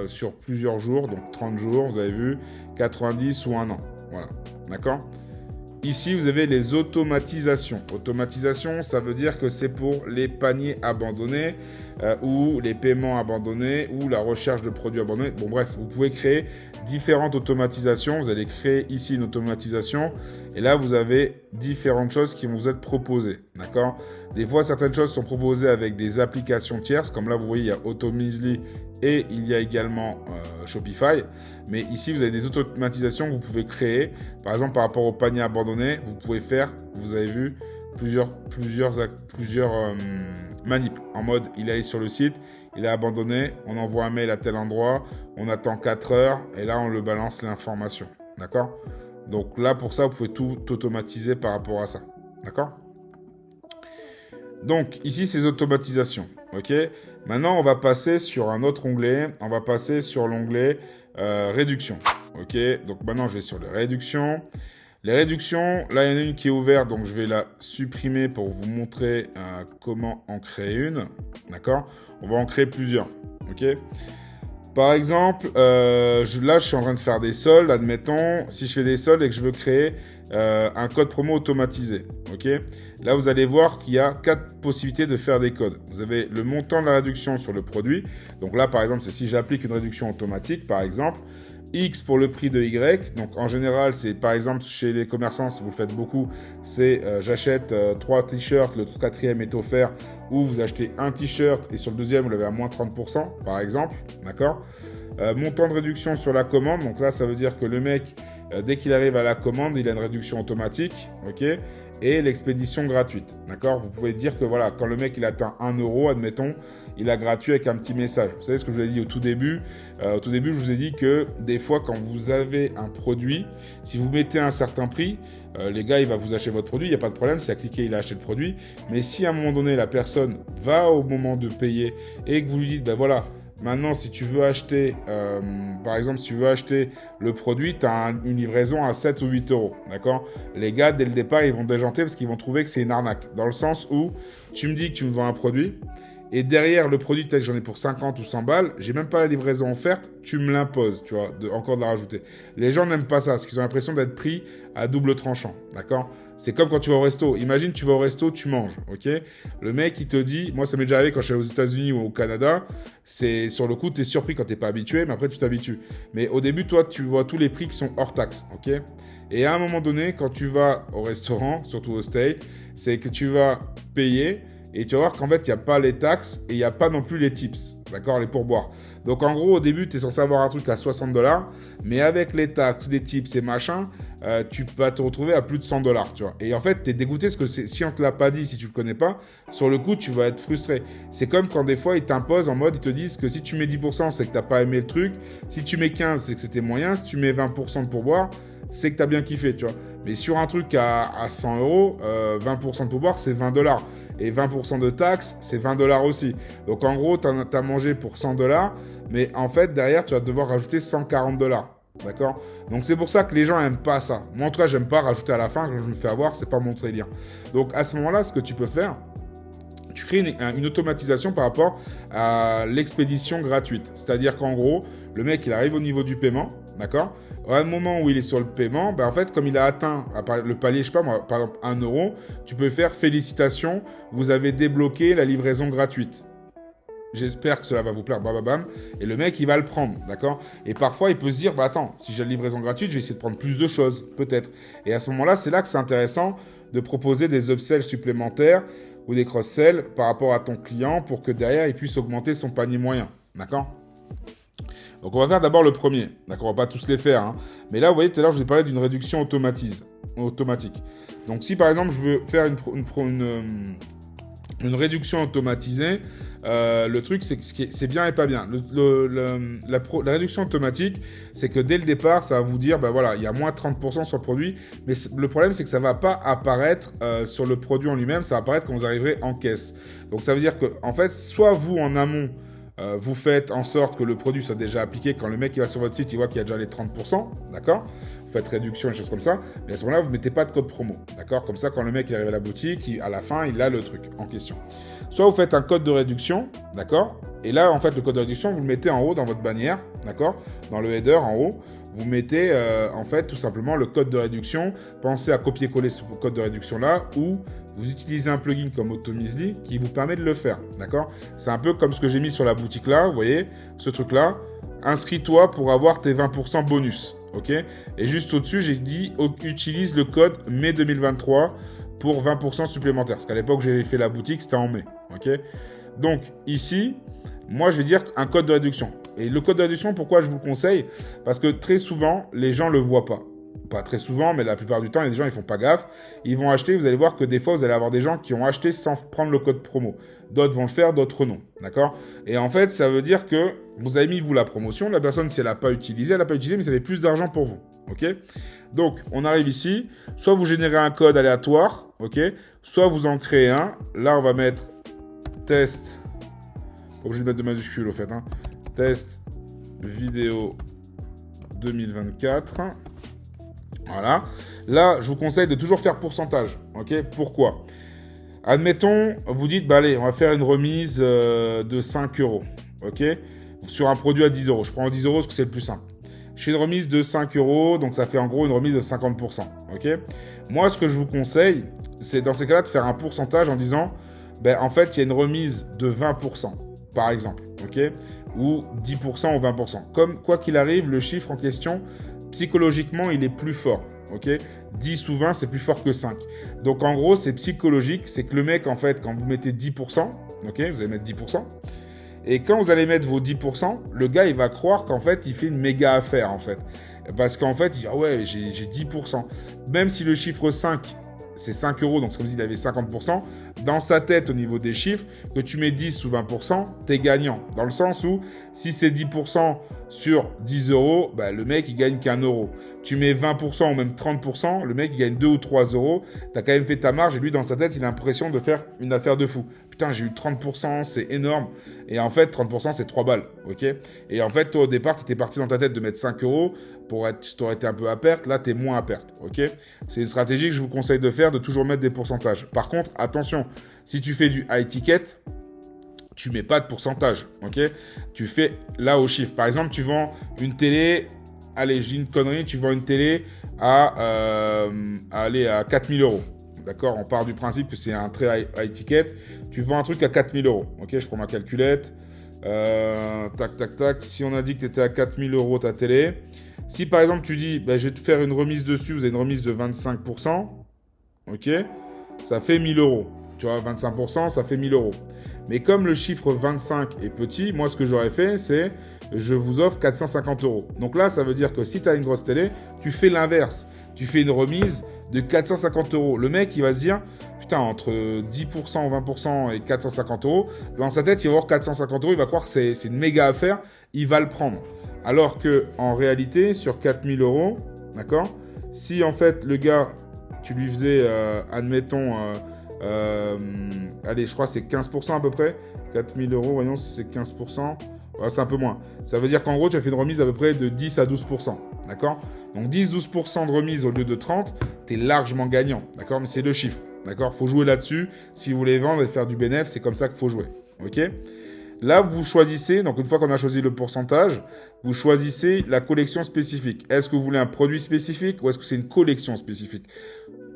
sur plusieurs jours, donc 30 jours, vous avez vu, 90 ou 1 an, voilà, d'accord. Ici, vous avez les automatisations. Automatisation, ça veut dire que c'est pour les paniers abandonnés ou les paiements abandonnés ou la recherche de produits abandonnés. Bon, bref, vous pouvez créer différentes automatisations. Vous allez créer ici une automatisation et là, vous avez différentes choses qui vont vous être proposées. D'accord? Des fois, certaines choses sont proposées avec des applications tierces. Comme là, vous voyez, il y a Automizly et il y a également Shopify. Mais ici, vous avez des automatisations que vous pouvez créer. Par exemple, par rapport au panier abandonné, vous pouvez faire, vous avez vu, plusieurs manips. En mode, il est allé sur le site, il a abandonné, on envoie un mail à tel endroit, on attend 4 heures et là, on le balance l'information. D'accord? Donc là, pour ça, vous pouvez tout automatiser par rapport à ça. D'accord? Donc, ici, ces automatisations. Ok? Maintenant, on va passer sur un autre onglet. On va passer sur l'onglet réduction. Ok? Donc, maintenant, je vais sur les réductions. Les réductions, là, il y en a une qui est ouverte. Donc, je vais la supprimer pour vous montrer comment en créer une. D'accord? On va en créer plusieurs. Ok? Par exemple, là, je suis en train de faire des soldes. Admettons, si je fais des soldes et que je veux créer un code promo automatisé. Ok. Là, vous allez voir qu'il y a 4 possibilités de faire des codes. Vous avez le montant de la réduction sur le produit. Donc là, par exemple, c'est si j'applique une réduction automatique, par exemple. X pour le prix de Y. Donc en général, c'est par exemple chez les commerçants, si vous le faites beaucoup, c'est j'achète 3 t-shirts, le 4e est offert, ou vous achetez un t-shirt et sur le deuxième, vous l'avez à moins 30%, par exemple. D'accord? Montant de réduction sur la commande. Donc là, ça veut dire que le mec, dès qu'il arrive à la commande, il a une réduction automatique. Ok? Et l'expédition gratuite. D'accord? Vous pouvez dire que voilà, quand le mec il atteint 1 euro, admettons, il a gratuit avec un petit message. Vous savez ce que je vous ai dit au tout début? Je vous ai dit que des fois, quand vous avez un produit, si vous mettez un certain prix, les gars, il va vous acheter votre produit, il n'y a pas de problème, s'il a cliqué, il a acheté le produit. Mais si à un moment donné, la personne va au moment de payer et que vous lui dites, ben voilà, maintenant, si tu veux acheter, par exemple, si tu veux acheter le produit, tu as une livraison à 7 ou 8 euros. D'accord? Les gars, dès le départ, ils vont déjanter parce qu'ils vont trouver que c'est une arnaque. Dans le sens où tu me dis que tu me vends un produit et derrière le produit, peut-être que j'en ai pour 50 ou 100 balles, j'ai même pas la livraison offerte, tu me l'imposes, tu vois, encore de la rajouter. Les gens n'aiment pas ça parce qu'ils ont l'impression d'être pris à double tranchant. D'accord? C'est comme quand tu vas au resto. Imagine, tu vas au resto, tu manges, ok? Le mec, il te dit, moi, ça m'est déjà arrivé quand je suis allé aux États-Unis ou au Canada, c'est sur le coup, tu es surpris quand t'es pas habitué, mais après, tu t'habitues. Mais au début, toi, tu vois tous les prix qui sont hors taxe, ok? Et à un moment donné, quand tu vas au restaurant, surtout au States, c'est que tu vas payer et tu vas voir qu'en fait, il n'y a pas les taxes et il n'y a pas non plus les tips, d'accord, les pourboires. Donc, en gros, au début, tu es censé avoir un truc à $60, mais avec les taxes, les tips et machin, tu vas te retrouver à plus de $100, tu vois. Et en fait, tu es dégoûté parce que si on ne te l'a pas dit, si tu ne le connais pas, sur le coup, tu vas être frustré. C'est comme quand des fois, ils t'imposent en mode, ils te disent que si tu mets 10%, c'est que tu n'as pas aimé le truc. Si tu mets 15%, c'est que c'était moyen. Si tu mets 20% de pourboire, c'est que tu as bien kiffé, tu vois. Mais sur un truc à 100 euros, 20% de pourboire, c'est $20. Et 20% de taxes, c'est $20 aussi. Donc en gros, tu as mangé pour $100, mais en fait, derrière, tu vas devoir rajouter $140. D'accord? Donc c'est pour ça que les gens n'aiment pas ça. Moi, en tout cas, j'aime pas rajouter à la fin. Quand je me fais avoir, c'est pas mon délire. Donc à ce moment-là, ce que tu peux faire, tu crées une automatisation par rapport à l'expédition gratuite. C'est-à-dire qu'en gros, le mec, il arrive au niveau du paiement, d'accord? À un moment où il est sur le paiement, ben en fait, comme il a atteint le palier, je sais pas moi, par exemple 1 euro, tu peux faire félicitations, vous avez débloqué la livraison gratuite. J'espère que cela va vous plaire, bam. Et le mec, il va le prendre, d'accord? Et parfois, il peut se dire, bah attends, si j'ai la livraison gratuite, je vais essayer de prendre plus de choses, peut-être. Et à ce moment-là, c'est là que c'est intéressant de proposer des upsells supplémentaires ou des cross-sell par rapport à ton client pour que derrière, il puisse augmenter son panier moyen. D'accord ? Donc, on va faire d'abord le premier. D'accord ? On va pas tous les faire. Hein. Mais là, vous voyez, tout à l'heure, je vous ai parlé d'une réduction automatique. Donc, si par exemple, je veux faire une réduction automatisée, le truc, c'est bien et pas bien. La réduction automatique, c'est que dès le départ, ça va vous dire, ben voilà, il y a moins 30% sur le produit, mais le problème, c'est que ça va pas apparaître sur le produit en lui-même, ça va apparaître quand vous arriverez en caisse. Donc, ça veut dire que, en fait, soit vous, en amont, vous faites en sorte que le produit soit déjà appliqué. Quand le mec il va sur votre site, il voit qu'il y a déjà les 30%, d'accord ? Vous faites réduction et des choses comme ça. Mais à ce moment-là, vous ne mettez pas de code promo, d'accord ? Comme ça, quand le mec il arrive à la boutique, à la fin, il a le truc en question. Soit vous faites un code de réduction, d'accord ? Et là, en fait, le code de réduction, vous le mettez en haut dans votre bannière, d'accord ? Dans le header, en haut, vous mettez, en fait, tout simplement le code de réduction. Pensez à copier-coller ce code de réduction-là ou vous utilisez un plugin comme Automisly qui vous permet de le faire, d'accord ? C'est un peu comme ce que j'ai mis sur la boutique là, vous voyez, ce truc-là. Inscris-toi pour avoir tes 20% bonus, ok ? Et juste au-dessus, j'ai dit utilise le code mai 2023 pour 20% supplémentaire. Parce qu'à l'époque, j'avais fait la boutique, c'était en mai, ok ? Donc, ici, moi, je vais dire un code de réduction. Et le code de réduction, pourquoi je vous le conseille ? Parce que très souvent, les gens ne le voient pas. Pas très souvent, mais la plupart du temps, il y a des gens, ils font pas gaffe. Ils vont acheter, vous allez voir que des fois, vous allez avoir des gens qui ont acheté sans prendre le code promo. D'autres vont le faire, d'autres non. D'accord ? Et en fait, ça veut dire que vous avez mis, vous, la promotion. La personne, si elle n'a pas utilisé, mais ça fait plus d'argent pour vous. Ok ? Donc, on arrive ici. Soit vous générez un code aléatoire, ok ? Soit vous en créez un. Là, on va mettre test. Pas obligé de mettre de majuscule, au fait. Hein. Test vidéo 2024. Voilà. Là, je vous conseille de toujours faire pourcentage. Ok ? Pourquoi ? Admettons, vous dites, bah allez, on va faire une remise de 5 euros. Ok ? Sur un produit à 10 euros. Je prends 10 euros parce que c'est le plus simple. Je fais une remise de 5 euros, donc ça fait en gros une remise de 50%. Ok ? Moi, ce que je vous conseille, c'est dans ces cas-là de faire un pourcentage en disant, ben en fait, il y a une remise de 20%, par exemple. Ok ? Ou 10% ou 20%. Comme quoi qu'il arrive, le chiffre en question, psychologiquement, il est plus fort, ok ? 10 ou 20, c'est plus fort que 5. Donc, en gros, c'est psychologique. C'est que le mec, en fait, quand vous mettez 10%, ok ? Vous allez mettre 10%. Et quand vous allez mettre vos 10%, le gars, il va croire qu'en fait, il fait une méga affaire, en fait. Parce qu'en fait, il dit, ah ouais, j'ai 10%. Même si le chiffre 5, c'est 5 euros, donc c'est comme s'il avait 50%. Dans sa tête, au niveau des chiffres, que tu mets 10 ou 20%, t'es gagnant. Dans le sens où, si c'est 10% sur 10 euros, bah, le mec, il gagne qu'1 euro. Tu mets 20% ou même 30%, le mec, il gagne 2 ou 3 euros. T'as quand même fait ta marge et lui, dans sa tête, il a l'impression de faire une affaire de fou. Putain, j'ai eu 30%, c'est énorme. Et en fait, 30%, c'est 3 balles, ok ? Et en fait, toi, au départ, t'étais parti dans ta tête de mettre 5 euros t'aurais été un peu à perte. Là, t'es moins à perte, ok ? C'est une stratégie que je vous conseille de faire, de toujours mettre des pourcentages. Par contre, attention, si tu fais du high ticket, tu mets pas de pourcentage, ok ? Tu fais là au chiffre. Par exemple, tu vends une télé, allez, j'ai une connerie, tu vends une télé à 4 000 euros. D'accord ? On part du principe que c'est un très high ticket. Tu vends un truc à 4 000 euros. Ok, je prends ma calculette. Tac. Si on a dit que tu étais à 4 000 euros ta télé. Si par exemple tu dis, bah, je vais te faire une remise dessus, vous avez une remise de 25%. Ok ? Ça fait 1 000 euros. Tu vois, 25%, ça fait 1 000 euros. Mais comme le chiffre 25 est petit, moi ce que j'aurais fait, c'est je vous offre 450 euros. Donc là, ça veut dire que si tu as une grosse télé, tu fais l'inverse. Tu fais une remise de 450 euros. Le mec, il va se dire, putain, entre 10% ou 20% et 450 euros, dans sa tête, il va voir 450 euros, il va croire que c'est une méga affaire, il va le prendre. Alors que en réalité, sur 4000 euros, d'accord, si en fait le gars, tu lui faisais, admettons, allez, je crois que c'est 15% à peu près, 4000 euros, voyons si c'est 15%, ouais, c'est un peu moins. Ça veut dire qu'en gros, tu as fait une remise à peu près de 10 à 12%, d'accord ? Donc 10-12% de remise au lieu de 30, tu es largement gagnant, d'accord ? Mais c'est le chiffre, d'accord ? Il faut jouer là-dessus. Si vous voulez vendre et faire du bénéfice, c'est comme ça qu'il faut jouer, ok ? Là, vous choisissez, donc une fois qu'on a choisi le pourcentage, vous choisissez la collection spécifique. Est-ce que vous voulez un produit spécifique ou est-ce que c'est une collection spécifique ?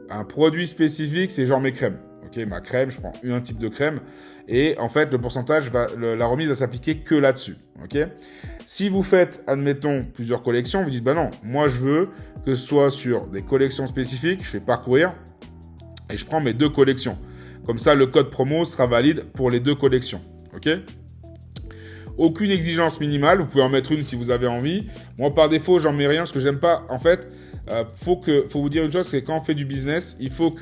Un produit spécifique, c'est genre mes crèmes. Ok, ma crème, je prends un type de crème. Et en fait, le pourcentage, la remise va s'appliquer que là-dessus. Ok ? Si vous faites, admettons, plusieurs collections, vous dites, bah non, moi je veux que ce soit sur des collections spécifiques, je fais parcourir et je prends mes 2 collections. Comme ça, le code promo sera valide pour les 2 collections. Ok ? Aucune exigence minimale, vous pouvez en mettre une si vous avez envie. Moi, par défaut, j'en mets rien parce que j'aime pas. En fait, faut vous dire une chose, c'est que quand on fait du business, il faut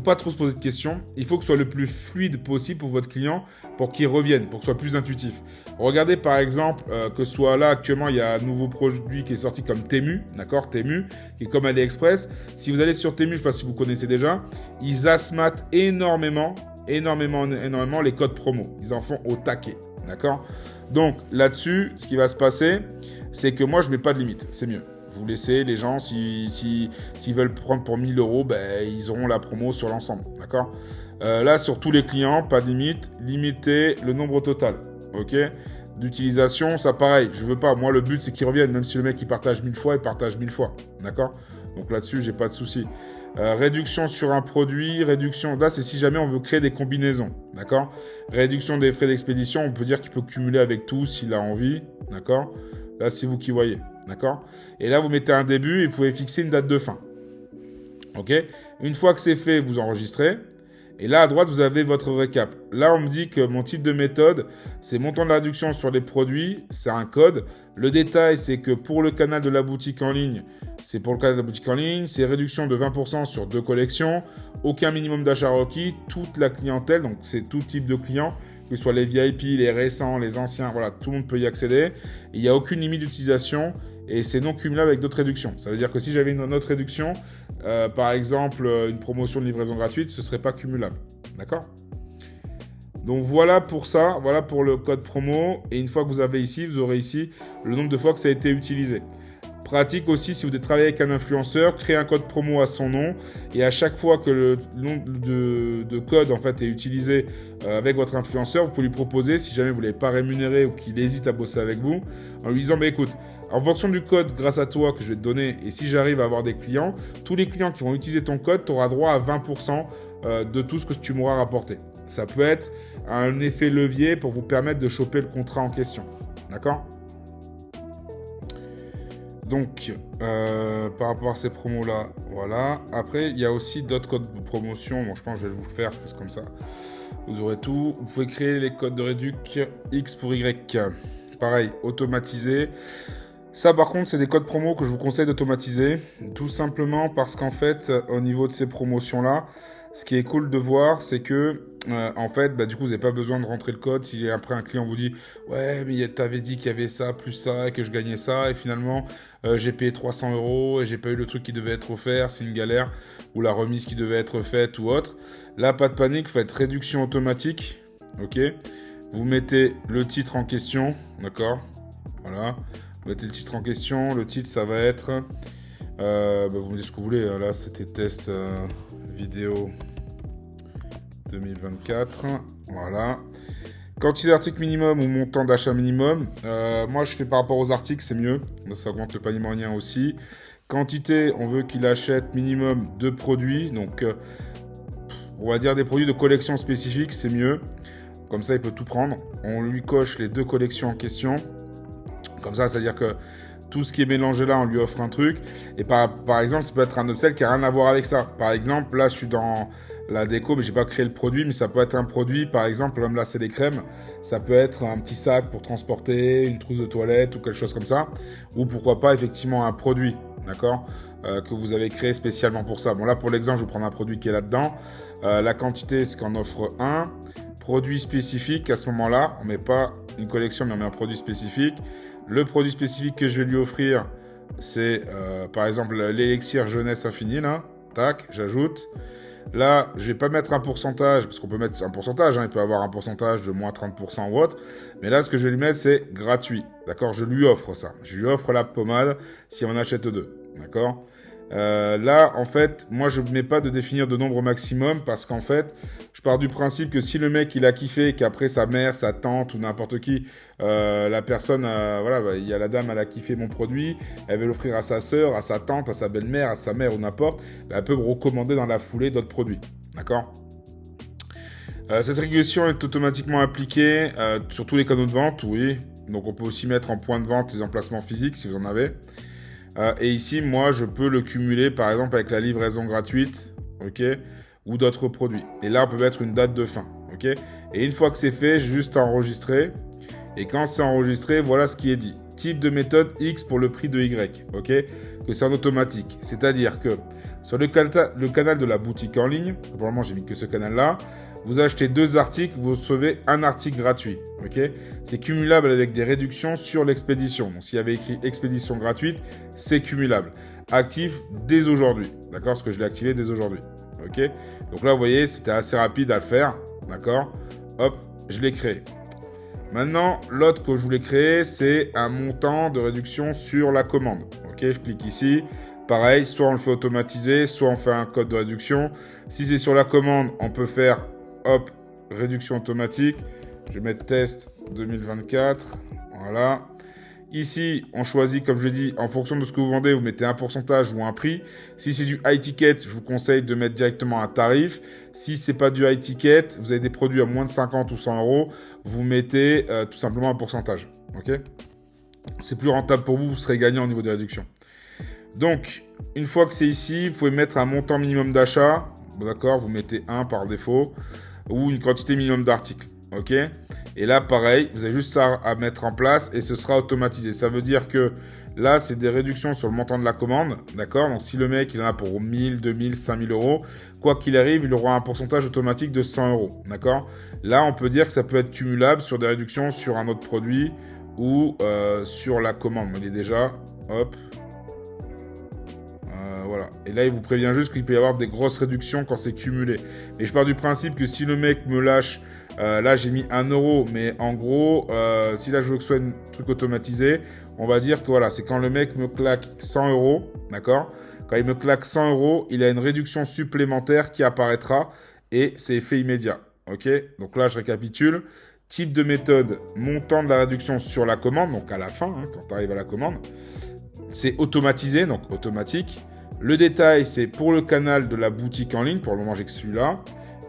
pas trop se poser de questions. Il faut que ce soit le plus fluide possible pour votre client, pour qu'il revienne, pour que ce soit plus intuitif. Regardez par exemple que ce soit là actuellement, il y a un nouveau produit qui est sorti comme Temu, d'accord, Temu, qui est comme AliExpress. Si vous allez sur Temu, je ne sais pas si vous connaissez déjà, ils asmatent énormément les codes promo. Ils en font au taquet, d'accord. Donc là-dessus, ce qui va se passer, c'est que moi je mets pas de limite, c'est mieux. Vous laissez les gens, s'ils veulent prendre pour 1000 €, ben, ils auront la promo sur l'ensemble, d'accord. Là, sur tous les clients, pas de limite, limitez le nombre total, ok. D'utilisation, ça pareil, je veux pas, moi le but c'est qu'ils reviennent, même si le mec il partage 1000 fois, il partage 1000 fois, d'accord. Donc là-dessus, j'ai pas de souci. Réduction sur un produit, réduction, là c'est si jamais on veut créer des combinaisons, d'accord. Réduction des frais d'expédition, on peut dire qu'il peut cumuler avec tout s'il a envie, d'accord. Là c'est vous qui voyez. D'accord ? Et là, vous mettez un début et vous pouvez fixer une date de fin. Ok ? Une fois que c'est fait, vous enregistrez. Et là, à droite, vous avez votre récap. Là, on me dit que mon type de méthode, c'est montant de réduction sur les produits. C'est un code. Le détail, c'est que pour le canal de la boutique en ligne, c'est pour le canal de la boutique en ligne. C'est réduction de 20% sur 2 collections. Aucun minimum d'achat requis. Toute la clientèle, donc c'est tout type de clients. Que ce soit les VIP, les récents, les anciens, voilà, tout le monde peut y accéder. Il n'y a aucune limite d'utilisation et c'est non cumulable avec d'autres réductions. Ça veut dire que si j'avais une autre réduction, par exemple une promotion de livraison gratuite, ce ne serait pas cumulable. D'accord ? Donc voilà pour ça, voilà pour le code promo. Et une fois que vous avez ici, vous aurez ici le nombre de fois que ça a été utilisé. Pratique aussi si vous travaillez avec un influenceur, créez un code promo à son nom et à chaque fois que le nom de code en fait est utilisé avec votre influenceur, vous pouvez lui proposer, si jamais vous ne l'avez pas rémunéré ou qu'il hésite à bosser avec vous, en lui disant écoute, en fonction du code grâce à toi que je vais te donner et si j'arrive à avoir des clients, tous les clients qui vont utiliser ton code, tu auras droit à 20% de tout ce que tu m'auras rapporté. Ça peut être un effet levier pour vous permettre de choper le contrat en question. D'accord ? Donc, par rapport à ces promos-là, voilà. Après, il y a aussi d'autres codes de promotion. Bon, je pense que je vais vous le faire, parce que comme ça, vous aurez tout. Vous pouvez créer les codes de réduc X pour Y. Pareil, automatisé. Ça, par contre, c'est des codes promo que je vous conseille d'automatiser. Tout simplement parce qu'en fait, au niveau de ces promotions-là, ce qui est cool de voir, c'est que, en fait, du coup, vous n'avez pas besoin de rentrer le code. Si après un client vous dit « Ouais, mais t'avais dit qu'il y avait ça, plus ça, et que je gagnais ça, et finalement, j'ai payé 300 € et j'ai pas eu le truc qui devait être offert, c'est une galère, ou la remise qui devait être faite ou autre. » Là, pas de panique, faites réduction automatique, ok. Vous mettez le titre en question, d'accord. Voilà, vous mettez le titre en question. Le titre, ça va être, vous me dites ce que vous voulez. Là, c'était test vidéo 2024. Voilà. Quantité d'articles minimum ou montant d'achat minimum. Moi, je fais par rapport aux articles, c'est mieux. Ça augmente le panier moyen aussi. Quantité, on veut qu'il achète minimum 2 produits. Donc, on va dire des produits de collection spécifique, c'est mieux. Comme ça, il peut tout prendre. On lui coche les 2 collections en question. Comme ça, c'est-à-dire que tout ce qui est mélangé là, on lui offre un truc. Et par exemple, ça peut être un upsell qui n'a rien à voir avec ça. Par exemple, là, je suis dans la déco, mais j'ai pas créé le produit, mais ça peut être un produit, par exemple, comme là, c'est des crèmes. Ça peut être un petit sac pour transporter, une trousse de toilette ou quelque chose comme ça. Ou pourquoi pas, effectivement, un produit, d'accord, que vous avez créé spécialement pour ça. Bon, là, pour l'exemple, je vais prendre un produit qui est là-dedans. La quantité, c'est qu'on offre un. Produit spécifique, à ce moment-là, on met pas une collection, mais on met un produit spécifique. Le produit spécifique que je vais lui offrir, c'est par exemple l'élixir jeunesse infinie, là. Tac, j'ajoute. Là, je vais pas mettre un pourcentage, parce qu'on peut mettre un pourcentage, il peut avoir un pourcentage de moins 30% ou autre. Mais là, ce que je vais lui mettre, c'est gratuit. D'accord ? Je lui offre ça. Je lui offre la pommade si on en achète 2. D'accord ? Là, en fait, moi, je ne mets pas de définir de nombre maximum parce qu'en fait, je pars du principe que si le mec, il a kiffé, qu'après sa mère, sa tante ou n'importe qui, la personne, il y a la dame, elle a kiffé mon produit, elle veut l'offrir à sa sœur, à sa tante, à sa belle-mère, à sa mère ou n'importe, elle peut me recommander dans la foulée d'autres produits. D'accord ? Cette régulation est automatiquement appliquée sur tous les canaux de vente, oui. Donc, on peut aussi mettre en point de vente les emplacements physiques si vous en avez. Et ici, moi, je peux le cumuler, par exemple, avec la livraison gratuite, ok, ou d'autres produits. Et là, on peut mettre une date de fin. Ok. Et une fois que c'est fait, j'ai juste à enregistrer. Et quand c'est enregistré, voilà ce qui est dit. Type de méthode X pour le prix de Y. Ok. Que c'est en automatique. C'est-à-dire que sur le canal de la boutique en ligne, pour le moment, j'ai mis que ce canal-là. Vous achetez 2 articles, vous recevez un article gratuit. Ok. C'est cumulable avec des réductions sur l'expédition. Donc, s'il y avait écrit expédition gratuite, c'est cumulable. Actif dès aujourd'hui. D'accord. Parce que je l'ai activé dès aujourd'hui. Ok. Donc là, vous voyez, c'était assez rapide à le faire. D'accord. Hop, je l'ai créé. Maintenant, l'autre que je voulais créer, c'est un montant de réduction sur la commande. Ok, je clique ici. Pareil, soit on le fait automatiser, soit on fait un code de réduction. Si c'est sur la commande, on peut faire, hop, réduction automatique. Je vais mettre test 2024. Voilà. Ici, on choisit, comme je l'ai dit, en fonction de ce que vous vendez, vous mettez un pourcentage ou un prix. Si c'est du high ticket, je vous conseille de mettre directement un tarif. Si c'est pas du high ticket, vous avez des produits à moins de 50 ou 100 euros, vous mettez tout simplement un pourcentage. Ok ? C'est plus rentable pour vous, vous serez gagnant au niveau des réductions. Donc, une fois que c'est ici, vous pouvez mettre un montant minimum d'achat. D'accord ? Vous mettez 1 par défaut ou une quantité minimum d'articles. Ok ? Et là, pareil, vous avez juste ça à mettre en place et ce sera automatisé. Ça veut dire que là, c'est des réductions sur le montant de la commande. D'accord ? Donc, si le mec, il en a pour 1000, 2000, 5000 euros, quoi qu'il arrive, il aura un pourcentage automatique de 100 euros. D'accord ? Là, on peut dire que ça peut être cumulable sur des réductions sur un autre produit ou sur la commande. Il est déjà, hop. Voilà. Et là, il vous prévient juste qu'il peut y avoir des grosses réductions quand c'est cumulé. Mais je pars du principe que si le mec me lâche, là j'ai mis 1 euro, mais en gros, si là je veux que ce soit un truc automatisé, on va dire que voilà, c'est quand le mec me claque 100 euros, d'accord ? Quand il me claque 100 euros, il a une réduction supplémentaire qui apparaîtra et c'est effet immédiat. Ok ? Donc là, je récapitule. Type de méthode, montant de la réduction sur la commande, donc à la fin, hein, quand tu arrives à la commande. C'est automatisé, donc automatique. Le détail, c'est pour le canal de la boutique en ligne. Pour le moment, j'ai que celui-là.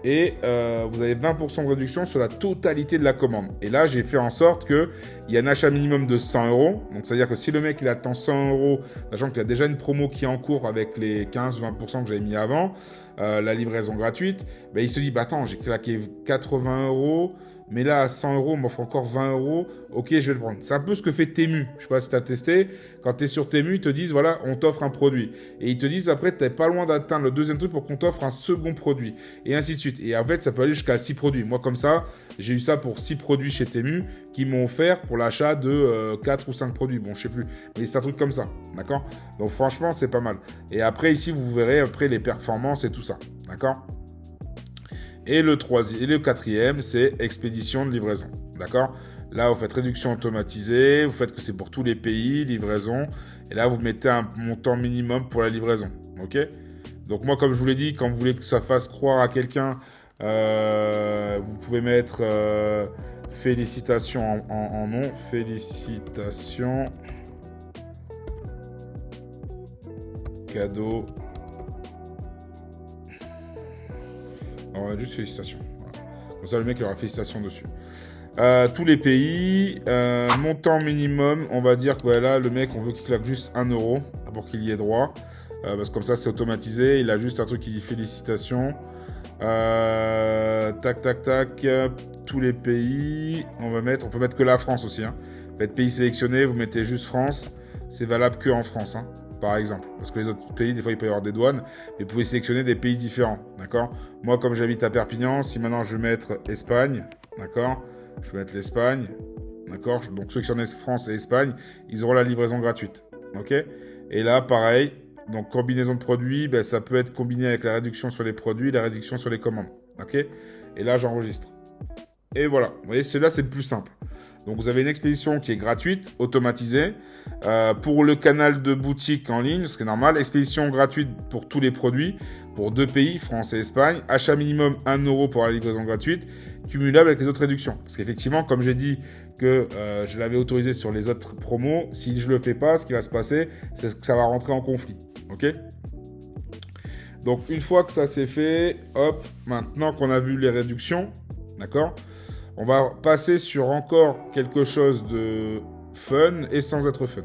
Et vous avez 20% de réduction sur la totalité de la commande. Et là, j'ai fait en sorte qu'il y a un achat minimum de 100 euros. Donc, c'est-à-dire que si le mec il attend 100 euros, sachant qu'il y a déjà une promo qui est en cours avec les 15-20% que j'avais mis avant, la livraison gratuite, ben, il se dit, bah attends, j'ai claqué 80 euros. Mais là, à 100 euros, on m'offre encore 20 euros. Ok, je vais le prendre. C'est un peu ce que fait Temu. Je sais pas si tu as testé. Quand tu es sur Temu, ils te disent, voilà, on t'offre un produit. Et ils te disent, après, tu n'es pas loin d'atteindre le deuxième truc pour qu'on t'offre un second produit. Et ainsi de suite. Et en fait, ça peut aller jusqu'à 6 produits. Moi, comme ça, j'ai eu ça pour 6 produits chez Temu qui m'ont offert pour l'achat de 4 ou 5 produits. Bon, je sais plus. Mais c'est un truc comme ça. D'accord ? Donc, franchement, c'est pas mal. Et après, ici, vous verrez après les performances et tout ça. D'accord ? Et le quatrième, c'est expédition de livraison. D'accord ? Là, vous faites réduction automatisée, vous faites que c'est pour tous les pays, livraison. Et là, vous mettez un montant minimum pour la livraison. Ok ? Donc moi, comme je vous l'ai dit, quand vous voulez que ça fasse croire à quelqu'un, vous pouvez mettre félicitations en nom. Félicitations. Cadeau. Alors, on a juste félicitations. Voilà. Comme ça, le mec il aura félicitations dessus. Tous les pays, montant minimum, on va dire que voilà, le mec, on veut qu'il claque juste 1 euro pour qu'il y ait droit. Parce que comme ça, c'est automatisé. Il a juste un truc qui dit félicitations. Tac, tac, tac. Tous les pays, on peut mettre que la France aussi. Hein. Faites pays sélectionné, vous mettez juste France. C'est valable que en France. Hein. Par exemple. Parce que les autres pays, des fois, il peut y avoir des douanes, mais vous pouvez sélectionner des pays différents, d'accord ? Moi, comme j'habite à Perpignan, si maintenant je veux mettre Espagne, d'accord ? Je vais mettre l'Espagne, d'accord ? Donc, ceux qui sont nés France et Espagne, ils auront la livraison gratuite, ok ? Et là, pareil, donc combinaison de produits, ben, ça peut être combiné avec la réduction sur les produits, la réduction sur les commandes, ok ? Et là, j'enregistre. Et voilà, vous voyez, celui-là, c'est le plus simple. Donc, vous avez une expédition qui est gratuite, automatisée. Pour le canal de boutique en ligne, ce qui est normal. Expédition gratuite pour tous les produits, pour 2 pays, France et Espagne. Achat minimum 1 euro pour la livraison gratuite. Cumulable avec les autres réductions. Parce qu'effectivement, comme j'ai dit que je l'avais autorisé sur les autres promos, si je ne le fais pas, ce qui va se passer, c'est que ça va rentrer en conflit. Ok ? Donc, une fois que ça c'est fait, hop, maintenant qu'on a vu les réductions, d'accord ? On va passer sur encore quelque chose de fun et sans être fun.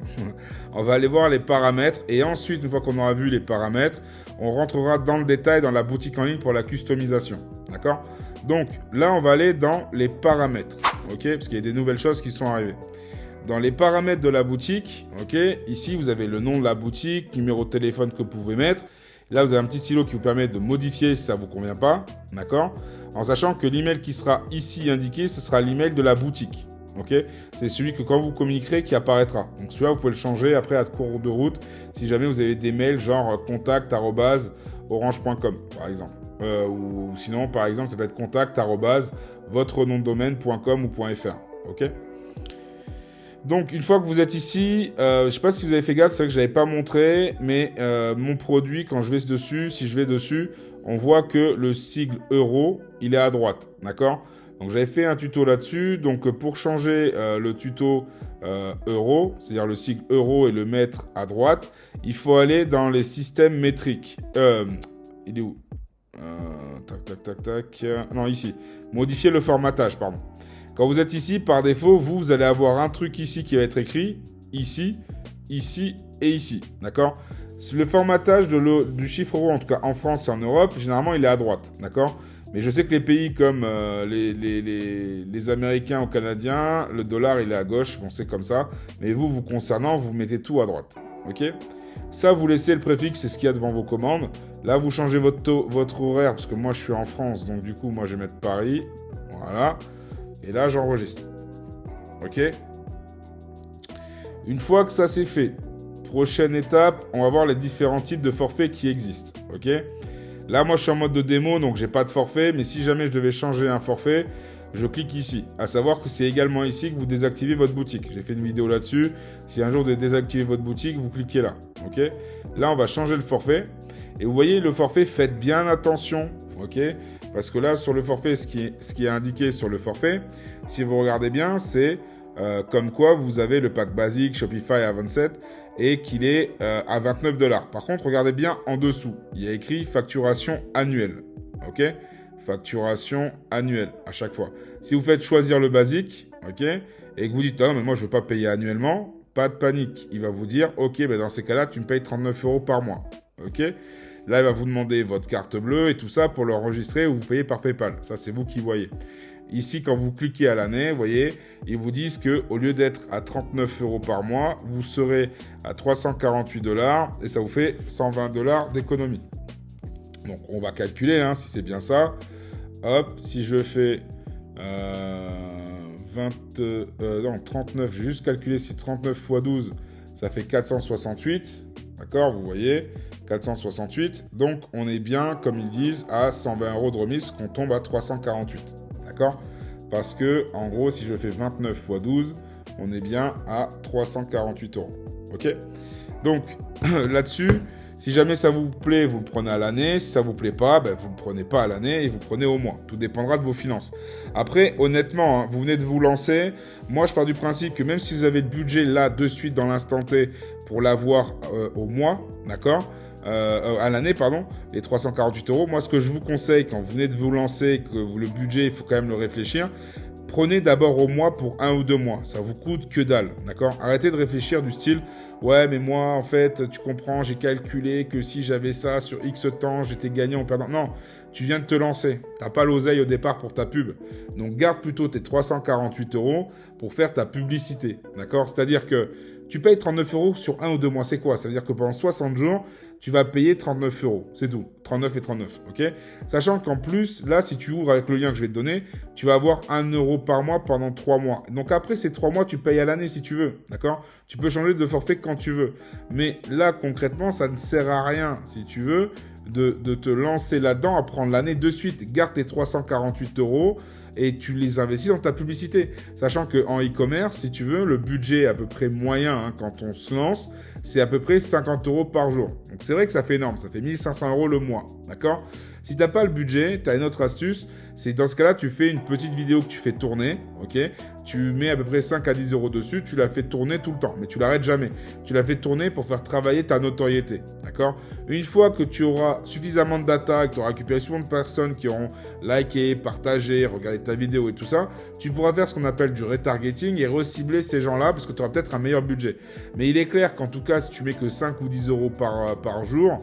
On va aller voir les paramètres et ensuite, une fois qu'on aura vu les paramètres, on rentrera dans le détail dans la boutique en ligne pour la customisation. D'accord? Donc là, on va aller dans les paramètres. Ok? Parce qu'il y a des nouvelles choses qui sont arrivées. Dans les paramètres de la boutique, ok, ici, vous avez le nom de la boutique, numéro de téléphone que vous pouvez mettre. Là, vous avez un petit stylo qui vous permet de modifier si ça ne vous convient pas. D'accord? En sachant que l'email qui sera ici indiqué, ce sera l'email de la boutique. Ok? C'est celui que quand vous communiquerez qui apparaîtra. Donc celui-là, vous pouvez le changer après à cours de route si jamais vous avez des mails genre contact@orange.com par exemple. Ou sinon, par exemple, ça peut être contact@votrenomdedomaine.com ou .fr. Ok? Donc, une fois que vous êtes ici, je ne sais pas si vous avez fait gaffe, c'est vrai que je n'avais pas montré, mais mon produit, quand je vais dessus, si je vais dessus, on voit que le sigle euro, il est à droite, d'accord? Donc, j'avais fait un tuto là-dessus. Donc, pour changer le tuto euro, c'est-à-dire le sigle euro et le mettre à droite, il faut aller dans les systèmes métriques. Il est où? Non, ici. Modifier le formatage, pardon. Quand vous êtes ici, par défaut, vous allez avoir un truc ici qui va être écrit, ici, ici et ici, d'accord? Le formatage du chiffre euro, en tout cas en France et en Europe, généralement, il est à droite, d'accord? Mais je sais que les pays comme les Américains ou Canadiens, le dollar, il est à gauche, bon, c'est comme ça. Mais vous concernant, vous mettez tout à droite, ok? Ça, vous laissez le préfixe, c'est ce qu'il y a devant vos commandes. Là, vous changez votre horaire, parce que moi, je suis en France, donc du coup, moi, je vais mettre Paris, voilà. Et là, j'enregistre. Ok? Une fois que ça c'est fait, prochaine étape, on va voir les différents types de forfaits qui existent. Ok? Là, moi, je suis en mode de démo, donc j'ai pas de forfait. Mais si jamais je devais changer un forfait, je clique ici. À savoir que c'est également ici que vous désactivez votre boutique. J'ai fait une vidéo là-dessus. Si un jour vous devez désactiver votre boutique, vous cliquez là. Ok? Là, on va changer le forfait. Et vous voyez, le forfait, faites bien attention. Ok? Parce que là, sur le forfait, ce qui est indiqué sur le forfait, si vous regardez bien, c'est comme quoi vous avez le pack basique Shopify à 27 et qu'il est à 29 $. Par contre, regardez bien en dessous. Il y a écrit facturation annuelle. Ok? Facturation annuelle à chaque fois. Si vous faites choisir le basique, ok, et que vous dites, ah, mais moi, je ne veux pas payer annuellement, pas de panique. Il va vous dire, ok, ben dans ces cas-là, tu me payes 39 € par mois. Ok? Là, il va vous demander votre carte bleue et tout ça pour l'enregistrer ou vous payez par PayPal. Ça, c'est vous qui voyez. Ici, quand vous cliquez à l'année, vous voyez, ils vous disent qu'au lieu d'être à 39 € par mois, vous serez à 348 $ et ça vous fait 120 $, d'économie. Donc, on va calculer si c'est bien ça. Hop, si je fais 39, j'ai juste calculé si 39 x 12, ça fait 468. D'accord, vous voyez, 468. Donc, on est bien, comme ils disent, à 120 € de remise, qu'on tombe à 348. D'accord? Parce que, en gros, si je fais 29 x 12, on est bien à 348 €. Ok? Donc, là-dessus, si jamais ça vous plaît, vous le prenez à l'année. Si ça vous plaît pas, vous ne le prenez pas à l'année et vous le prenez au mois. Tout dépendra de vos finances. Après, honnêtement, vous venez de vous lancer. Moi, je pars du principe que même si vous avez le budget là, de suite, dans l'instant T, pour l'avoir au mois, d'accord, à l'année, pardon, les 348 €. Moi, ce que je vous conseille quand vous venez de vous lancer, que le budget, il faut quand même le réfléchir. Prenez d'abord au mois pour 1 ou 2 mois. Ça vous coûte que dalle, d'accord? Arrêtez de réfléchir du style « Ouais, mais moi, en fait, tu comprends, j'ai calculé que si j'avais ça sur X temps, j'étais gagnant ou perdant. » Non, tu viens de te lancer. Tu n'as pas l'oseille au départ pour ta pub. Donc, garde plutôt tes 348 € pour faire ta publicité, d'accord? C'est-à-dire que tu payes 39 € sur 1 ou 2 mois. C'est quoi? Ça veut dire que pendant 60 jours, tu vas payer 39 €. C'est tout. 39 et 39, ok? Sachant qu'en plus, là, si tu ouvres avec le lien que je vais te donner, tu vas avoir 1 € par mois pendant 3 mois. Donc après ces 3 mois, tu payes à l'année si tu veux, d'accord? Tu peux changer de forfait quand tu veux. Mais là, concrètement, ça ne sert à rien, si tu veux, de te lancer là-dedans à prendre l'année de suite. Garde tes 348 € et tu les investis dans ta publicité. Sachant qu'en e-commerce, si tu veux, le budget à peu près moyen quand on se lance, c'est à peu près 50 € par jour. Donc c'est vrai que ça fait énorme, ça fait 1500 € le mois. D'accord? Si tu n'as pas le budget, tu as une autre astuce, c'est dans ce cas-là, tu fais une petite vidéo que tu fais tourner, ok? Tu mets à peu près 5 à 10 euros dessus, tu la fais tourner tout le temps, mais tu l'arrêtes jamais. Tu la fais tourner pour faire travailler ta notoriété, d'accord? Une fois que tu auras suffisamment de data, que tu auras récupéré suffisamment de personnes qui auront liké, partagé, regardé ta vidéo et tout ça, tu pourras faire ce qu'on appelle du retargeting et recibler ces gens-là parce que tu auras peut-être un meilleur budget. Mais il est clair qu'en tout cas, si tu mets que 5 ou 10 euros par jour,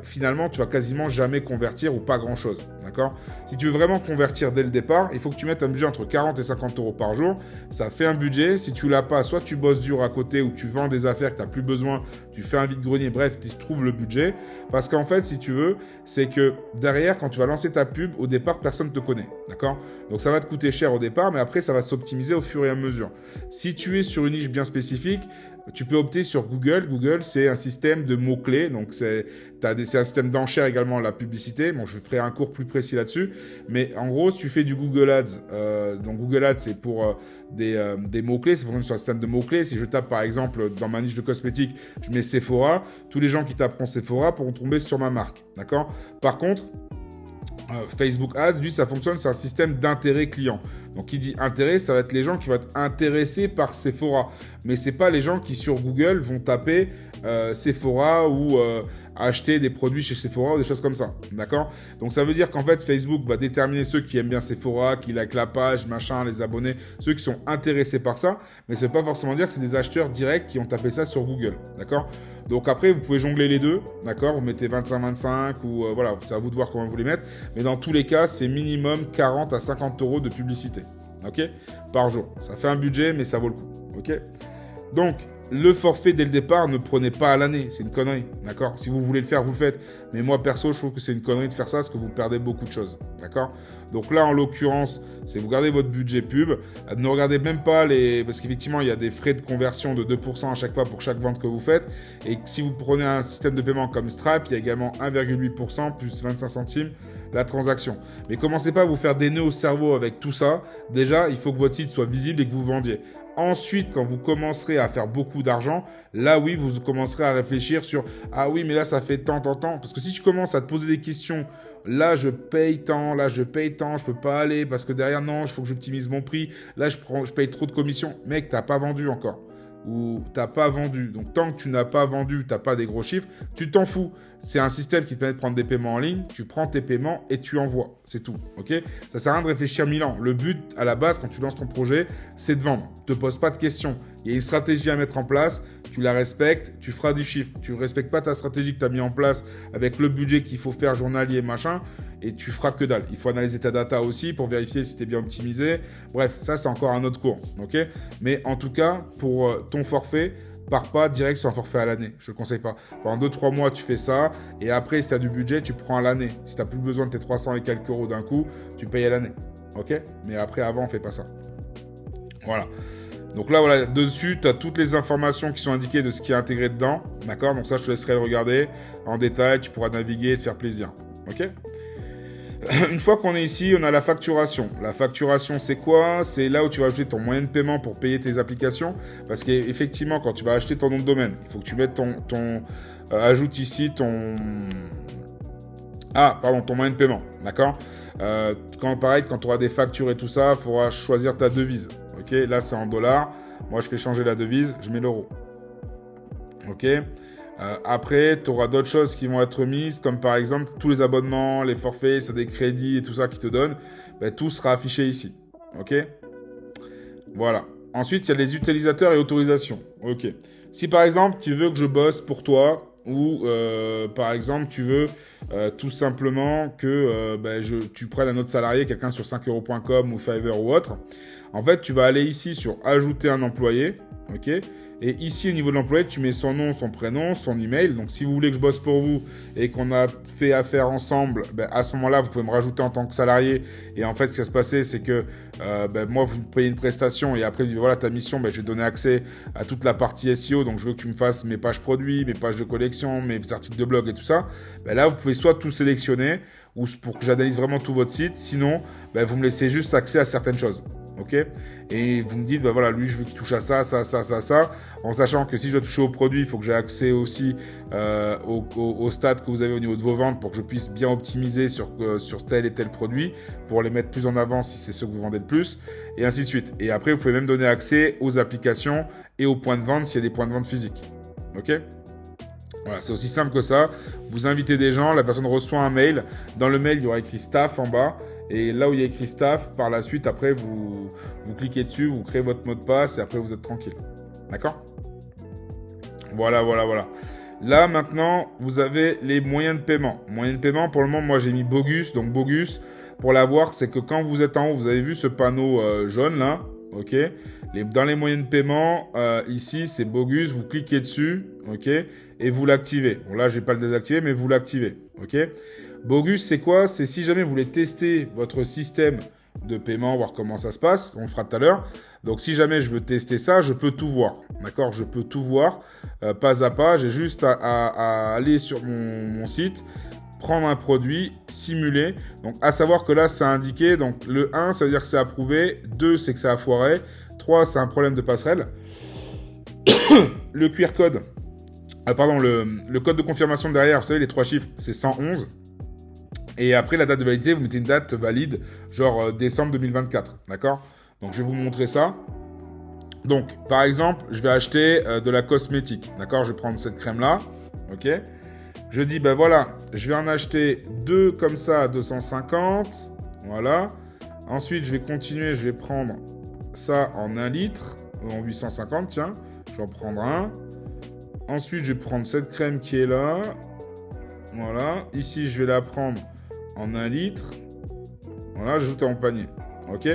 finalement, tu vas quasiment jamais convertir ou pas grand-chose, d'accord? Si tu veux vraiment convertir dès le départ, il faut que tu mettes un budget entre 40 et 50 euros par jour. Ça fait un budget. Si tu l'as pas, soit tu bosses dur à côté ou tu vends des affaires que tu n'as plus besoin, tu fais un vide-grenier, bref, tu trouves le budget. Parce qu'en fait, si tu veux, c'est que derrière, quand tu vas lancer ta pub, au départ, personne ne te connaît, d'accord? Donc ça va te coûter cher au départ, mais après, ça va s'optimiser au fur et à mesure. Si tu es sur une niche bien spécifique, tu peux opter sur Google. Google, c'est un système de mots-clés. Donc, c'est un système d'enchères également, la publicité. Bon, je ferai un cours plus précis là-dessus. Mais en gros, si tu fais du Google Ads, donc Google Ads, c'est pour des mots-clés. C'est fonctionne sur un système de mots-clés. Si je tape, par exemple, dans ma niche de cosmétiques, je mets Sephora. Tous les gens qui taperont Sephora pourront tomber sur ma marque. D'accord? Par contre, Facebook Ads, lui, ça fonctionne, c'est un système d'intérêt client. Donc, qui dit intérêt, ça va être les gens qui vont être intéressés par Sephora. Mais c'est pas les gens qui, sur Google, vont taper Sephora ou acheter des produits chez Sephora ou des choses comme ça. D'accord? Donc, ça veut dire qu'en fait, Facebook va déterminer ceux qui aiment bien Sephora, qui likent la page, machin, les abonnés, ceux qui sont intéressés par ça. Mais ça veut pas forcément dire que c'est des acheteurs directs qui ont tapé ça sur Google. D'accord? Donc, après, vous pouvez jongler les deux. D'accord? Vous mettez 25-25 ou voilà, c'est à vous de voir comment vous les mettez. Mais dans tous les cas, c'est minimum 40 à 50 euros de publicité. Ok? Par jour. Ça fait un budget, mais ça vaut le coup. Ok? Donc, le forfait dès le départ, ne prenez pas à l'année. C'est une connerie. D'accord? Si vous voulez le faire, vous le faites. Mais moi, perso, je trouve que c'est une connerie de faire ça parce que vous perdez beaucoup de choses. D'accord? Donc là, en l'occurrence, c'est vous gardez votre budget pub. Ne regardez même pas parce qu'effectivement, il y a des frais de conversion de 2% à chaque fois pour chaque vente que vous faites. Et si vous prenez un système de paiement comme Stripe, il y a également 1,8% plus 25 centimes la transaction. Mais commencez pas à vous faire des nœuds au cerveau avec tout ça. Déjà, il faut que votre site soit visible et que vous vendiez. Ensuite, quand vous commencerez à faire beaucoup d'argent, là oui, vous commencerez à réfléchir sur « Ah oui, mais là, ça fait tant. » Parce que si tu commences à te poser des questions, là, je paye tant, je peux pas aller parce que derrière, non, il faut que j'optimise mon prix. Là, je paye trop de commissions. Mec, t'as pas vendu encore. Ou t'as pas vendu. Donc, tant que tu n'as pas vendu, t'as pas des gros chiffres, tu t'en fous. C'est un système qui te permet de prendre des paiements en ligne. Tu prends tes paiements et tu envoies. C'est tout. Ok? Ça sert à rien de réfléchir 1000 ans. Le but, à la base, quand tu lances ton projet, c'est de vendre. Ne te pose pas de questions. Il y a une stratégie à mettre en place. Tu la respectes. Tu feras du chiffre. Tu ne respectes pas ta stratégie que tu as mis en place avec le budget qu'il faut faire journalier, machin. Et tu feras que dalle. Il faut analyser ta data aussi pour vérifier si tu es bien optimisé. Bref, ça, c'est encore un autre cours. Ok? Mais en tout cas, pour ton forfait, pars pas direct sur un forfait à l'année. Je ne te conseille pas. Pendant 2-3 mois, tu fais ça. Et après, si tu as du budget, tu prends à l'année. Si tu n'as plus besoin de tes 300 et quelques euros d'un coup, tu payes à l'année. Ok? Mais après, avant, fais pas ça. Voilà. Donc là, voilà, dessus, tu as toutes les informations qui sont indiquées de ce qui est intégré dedans. D'accord? Donc ça, je te laisserai le regarder en détail. Tu pourras naviguer et te faire plaisir. Ok? Une fois qu'on est ici, on a la facturation. La facturation, c'est quoi? C'est là où tu vas ajouter ton moyen de paiement pour payer tes applications. Parce qu'effectivement, quand tu vas acheter ton nom de domaine, il faut que tu mettes ajoute ici ton moyen de paiement. D'accord? Pareil, quand tu auras des factures et tout ça, il faudra choisir ta devise. Ok? Là, c'est en dollars. Moi, je fais changer la devise. Je mets l'euro. Ok? Après, tu auras d'autres choses qui vont être mises, comme par exemple tous les abonnements, les forfaits, c'est des crédits et tout ça qui te donnent. Ben, tout sera affiché ici. Ok? Voilà. Ensuite, il y a les utilisateurs et autorisations. Ok. Si par exemple, tu veux que je bosse pour toi, ou par exemple, tu veux tout simplement que tu prennes un autre salarié, quelqu'un sur 5euros.com ou Fiverr ou autre, en fait, tu vas aller ici sur « Ajouter un employé ». Ok? Et ici, au niveau de l'employé, tu mets son nom, son prénom, son email. Donc, si vous voulez que je bosse pour vous et qu'on a fait affaire ensemble, à ce moment-là, vous pouvez me rajouter en tant que salarié. Et en fait, ce qui va se passer, c'est que moi, vous me payez une prestation et après, voilà, ta mission, je vais donner accès à toute la partie SEO. Donc, je veux que tu me fasses mes pages produits, mes pages de collection, mes articles de blog et tout ça. Là, vous pouvez soit tout sélectionner ou pour que j'analyse vraiment tout votre site. Sinon, vous me laissez juste accès à certaines choses. ok? Et vous me dites, bah voilà, lui, je veux qu'il touche à ça, en sachant que si je dois toucher au produit, il faut que j'ai accès aussi aux stats que vous avez au niveau de vos ventes pour que je puisse bien optimiser sur tel et tel produit, pour les mettre plus en avant si c'est ceux que vous vendez le plus, et ainsi de suite. Et après, vous pouvez même donner accès aux applications et aux points de vente s'il y a des points de vente physiques, ok? Voilà, c'est aussi simple que ça. Vous invitez des gens, la personne reçoit un mail. Dans le mail, il y aura écrit staff en bas. Et là où il y a écrit staff, par la suite, après, vous cliquez dessus, vous créez votre mot de passe et après, vous êtes tranquille. D'accord ? Voilà. Là, maintenant, vous avez les moyens de paiement. Moyens de paiement, pour le moment, moi, j'ai mis Bogus. Donc, Bogus, pour l'avoir, c'est que quand vous êtes en haut, vous avez vu ce panneau jaune, là. Ok. Dans les moyens de paiement, ici, c'est Bogus. Vous cliquez dessus, ok, et vous l'activez. Bon, là, je vais pas le désactiver, mais vous l'activez, ok. Bogus, c'est quoi? C'est si jamais vous voulez tester votre système de paiement, voir comment ça se passe. On le fera tout à l'heure. Donc, si jamais je veux tester ça, je peux tout voir, d'accord? Je peux tout voir, pas à pas. J'ai juste à aller sur mon site, prendre un produit, simuler. Donc, à savoir que là, c'est indiqué. Donc, le 1, ça veut dire que c'est approuvé. 2, c'est que ça a foiré. 3, c'est un problème de passerelle. Le QR code, le code de confirmation derrière, vous savez, les 3 chiffres, c'est 111. Et après, la date de validité, vous mettez une date valide, genre décembre 2024, d'accord? Donc, je vais vous montrer ça. Donc, par exemple, je vais acheter de la cosmétique, d'accord? Je vais prendre cette crème-là, ok? Je dis, ben voilà, je vais en acheter 2 comme ça à 250, voilà. Ensuite, je vais continuer, je vais prendre ça en 1 litre, en 850, tiens. Je vais en prendre un. Ensuite, je vais prendre cette crème qui est là, voilà. Ici, je vais la prendre en 1 litre. Voilà, j'ajoute à mon panier. Ok.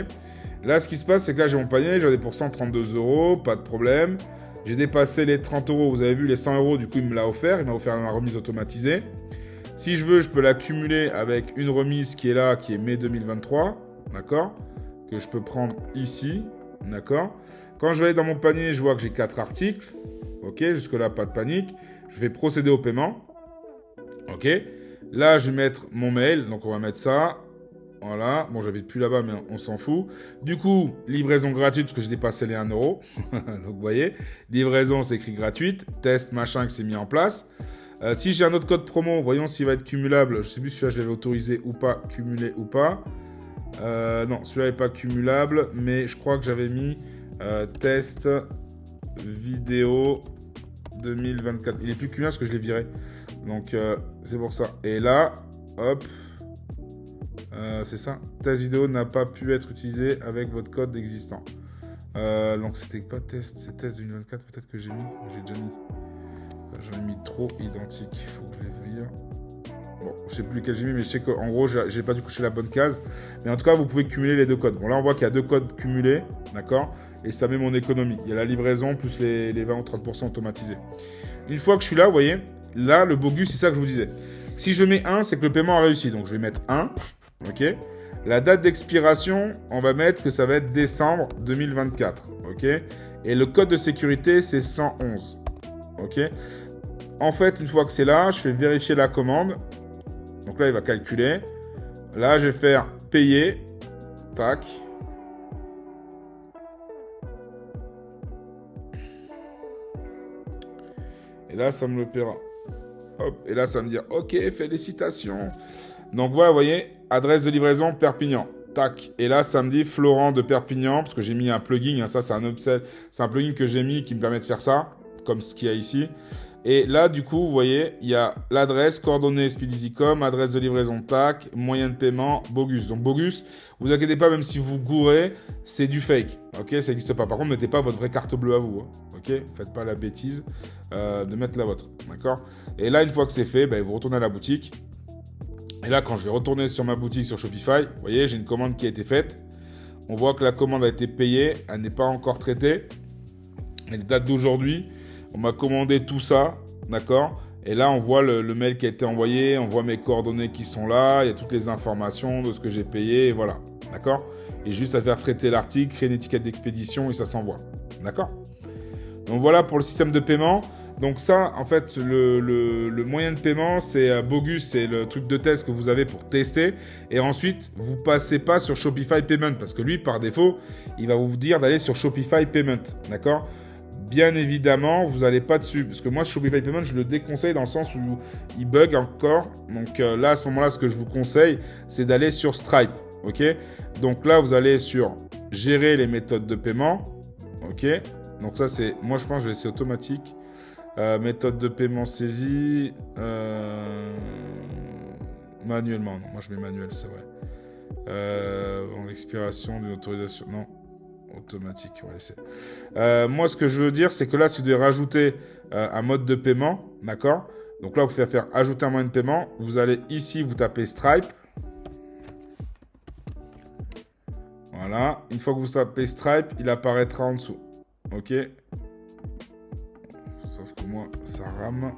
Là, ce qui se passe, c'est que là, j'ai mon panier. J'en ai pour 132 €. Pas de problème. J'ai dépassé les 30 €. Vous avez vu les 100 €. Du coup, il me l'a offert. Il m'a offert ma remise automatisée. Si je veux, je peux l'accumuler avec une remise qui est là, qui est mai 2023. D'accord. Que je peux prendre ici. D'accord. Quand je vais aller dans mon panier, je vois que j'ai 4 articles. Ok. Jusque-là, pas de panique. Je vais procéder au paiement. Ok. Là, je vais mettre mon mail. Donc, on va mettre ça. Voilà. Bon, j'habite plus là-bas, mais on s'en fout. Du coup, livraison gratuite, parce que j'ai dépassé les 1 €. Donc, vous voyez. Livraison, c'est écrit gratuite. Test, machin, que c'est mis en place. Si j'ai un autre code promo, voyons s'il va être cumulable. Je sais plus si celui-là, je l'avais autorisé ou pas, cumulé ou pas. Non, celui-là n'est pas cumulable, mais je crois que j'avais mis test vidéo 2024. Il est plus cumulable parce que je l'ai viré. Donc, c'est pour ça. Et là, hop, c'est ça. Test vidéo n'a pas pu être utilisé avec votre code existant. Donc, c'était pas test, c'est test 2024. Peut-être que j'ai déjà mis. J'en ai mis trop identiques. Il faut que je les vire. Bon, je sais plus lequel j'ai mis, mais je sais qu'en gros, j'ai pas dû coucher la bonne case. Mais en tout cas, vous pouvez cumuler les 2 codes. Bon, là, on voit qu'il y a 2 codes cumulés, d'accord? Et ça met mon économie. Il y a la livraison plus les 20 ou 30% automatisés. Une fois que je suis là, vous voyez, là, le Bogus, c'est ça que je vous disais. Si je mets 1, c'est que le paiement a réussi. Donc, je vais mettre 1, ok? La date d'expiration, on va mettre que ça va être décembre 2024, ok? Et le code de sécurité, c'est 111, ok? En fait, une fois que c'est là, je fais vérifier la commande. Donc là, il va calculer. Là, je vais faire payer. Tac. Et là, ça me le paiera. Hop. Et là, ça va me dire, OK, félicitations. Donc voilà, vous voyez, adresse de livraison Perpignan. Tac. Et là, ça me dit Florent de Perpignan, parce que j'ai mis un plugin. Hein, ça, c'est un upsell. C'est un plugin que j'ai mis qui me permet de faire ça, comme ce qu'il y a ici. Et là, du coup, vous voyez, il y a l'adresse, coordonnées SpeeDeasyCom, adresse de livraison TAC, moyen de paiement, Bogus. Donc Bogus, vous inquiétez pas, même si vous gourrez, c'est du fake. Ok, ça n'existe pas. Par contre, mettez pas votre vraie carte bleue à vous. Hein. Ok, faites pas la bêtise de mettre la vôtre. D'accord. Et là, une fois que c'est fait, vous retournez à la boutique. Et là, quand je vais retourner sur ma boutique sur Shopify, vous voyez, j'ai une commande qui a été faite. On voit que la commande a été payée, elle n'est pas encore traitée. Elle date d'aujourd'hui. On m'a commandé tout ça, d'accord? Et là, on voit le mail qui a été envoyé, on voit mes coordonnées qui sont là, il y a toutes les informations de ce que j'ai payé, et voilà, d'accord? Et juste à faire traiter l'article, créer une étiquette d'expédition et ça s'envoie, d'accord? Donc voilà pour le système de paiement. Donc ça, en fait, le moyen de paiement, c'est Bogus, c'est le truc de test que vous avez pour tester. Et ensuite, vous passez pas sur Shopify Payment parce que lui, par défaut, il va vous dire d'aller sur Shopify Payment, d'accord ? Bien évidemment, vous n'allez pas dessus. Parce que moi, Shopify Payment, je le déconseille dans le sens où il bug encore. Donc là, à ce moment-là, ce que je vous conseille, c'est d'aller sur Stripe. Ok ? Donc là, vous allez sur gérer les méthodes de paiement. Ok ? Donc ça, c'est... Moi, je pense que je vais laisser automatique. Méthode de paiement saisie. Manuellement. Non, moi, je mets manuel, c'est vrai. L'expiration d'une autorisation. Non. Automatique, on va laisser. Moi, ce que je veux dire, c'est que là, si vous devez rajouter un mode de paiement, d'accord ? Donc là, vous pouvez faire ajouter un moyen de paiement. Vous allez ici, vous tapez Stripe. Voilà. Une fois que vous tapez Stripe, il apparaîtra en dessous. Ok ? Sauf que moi, ça rame.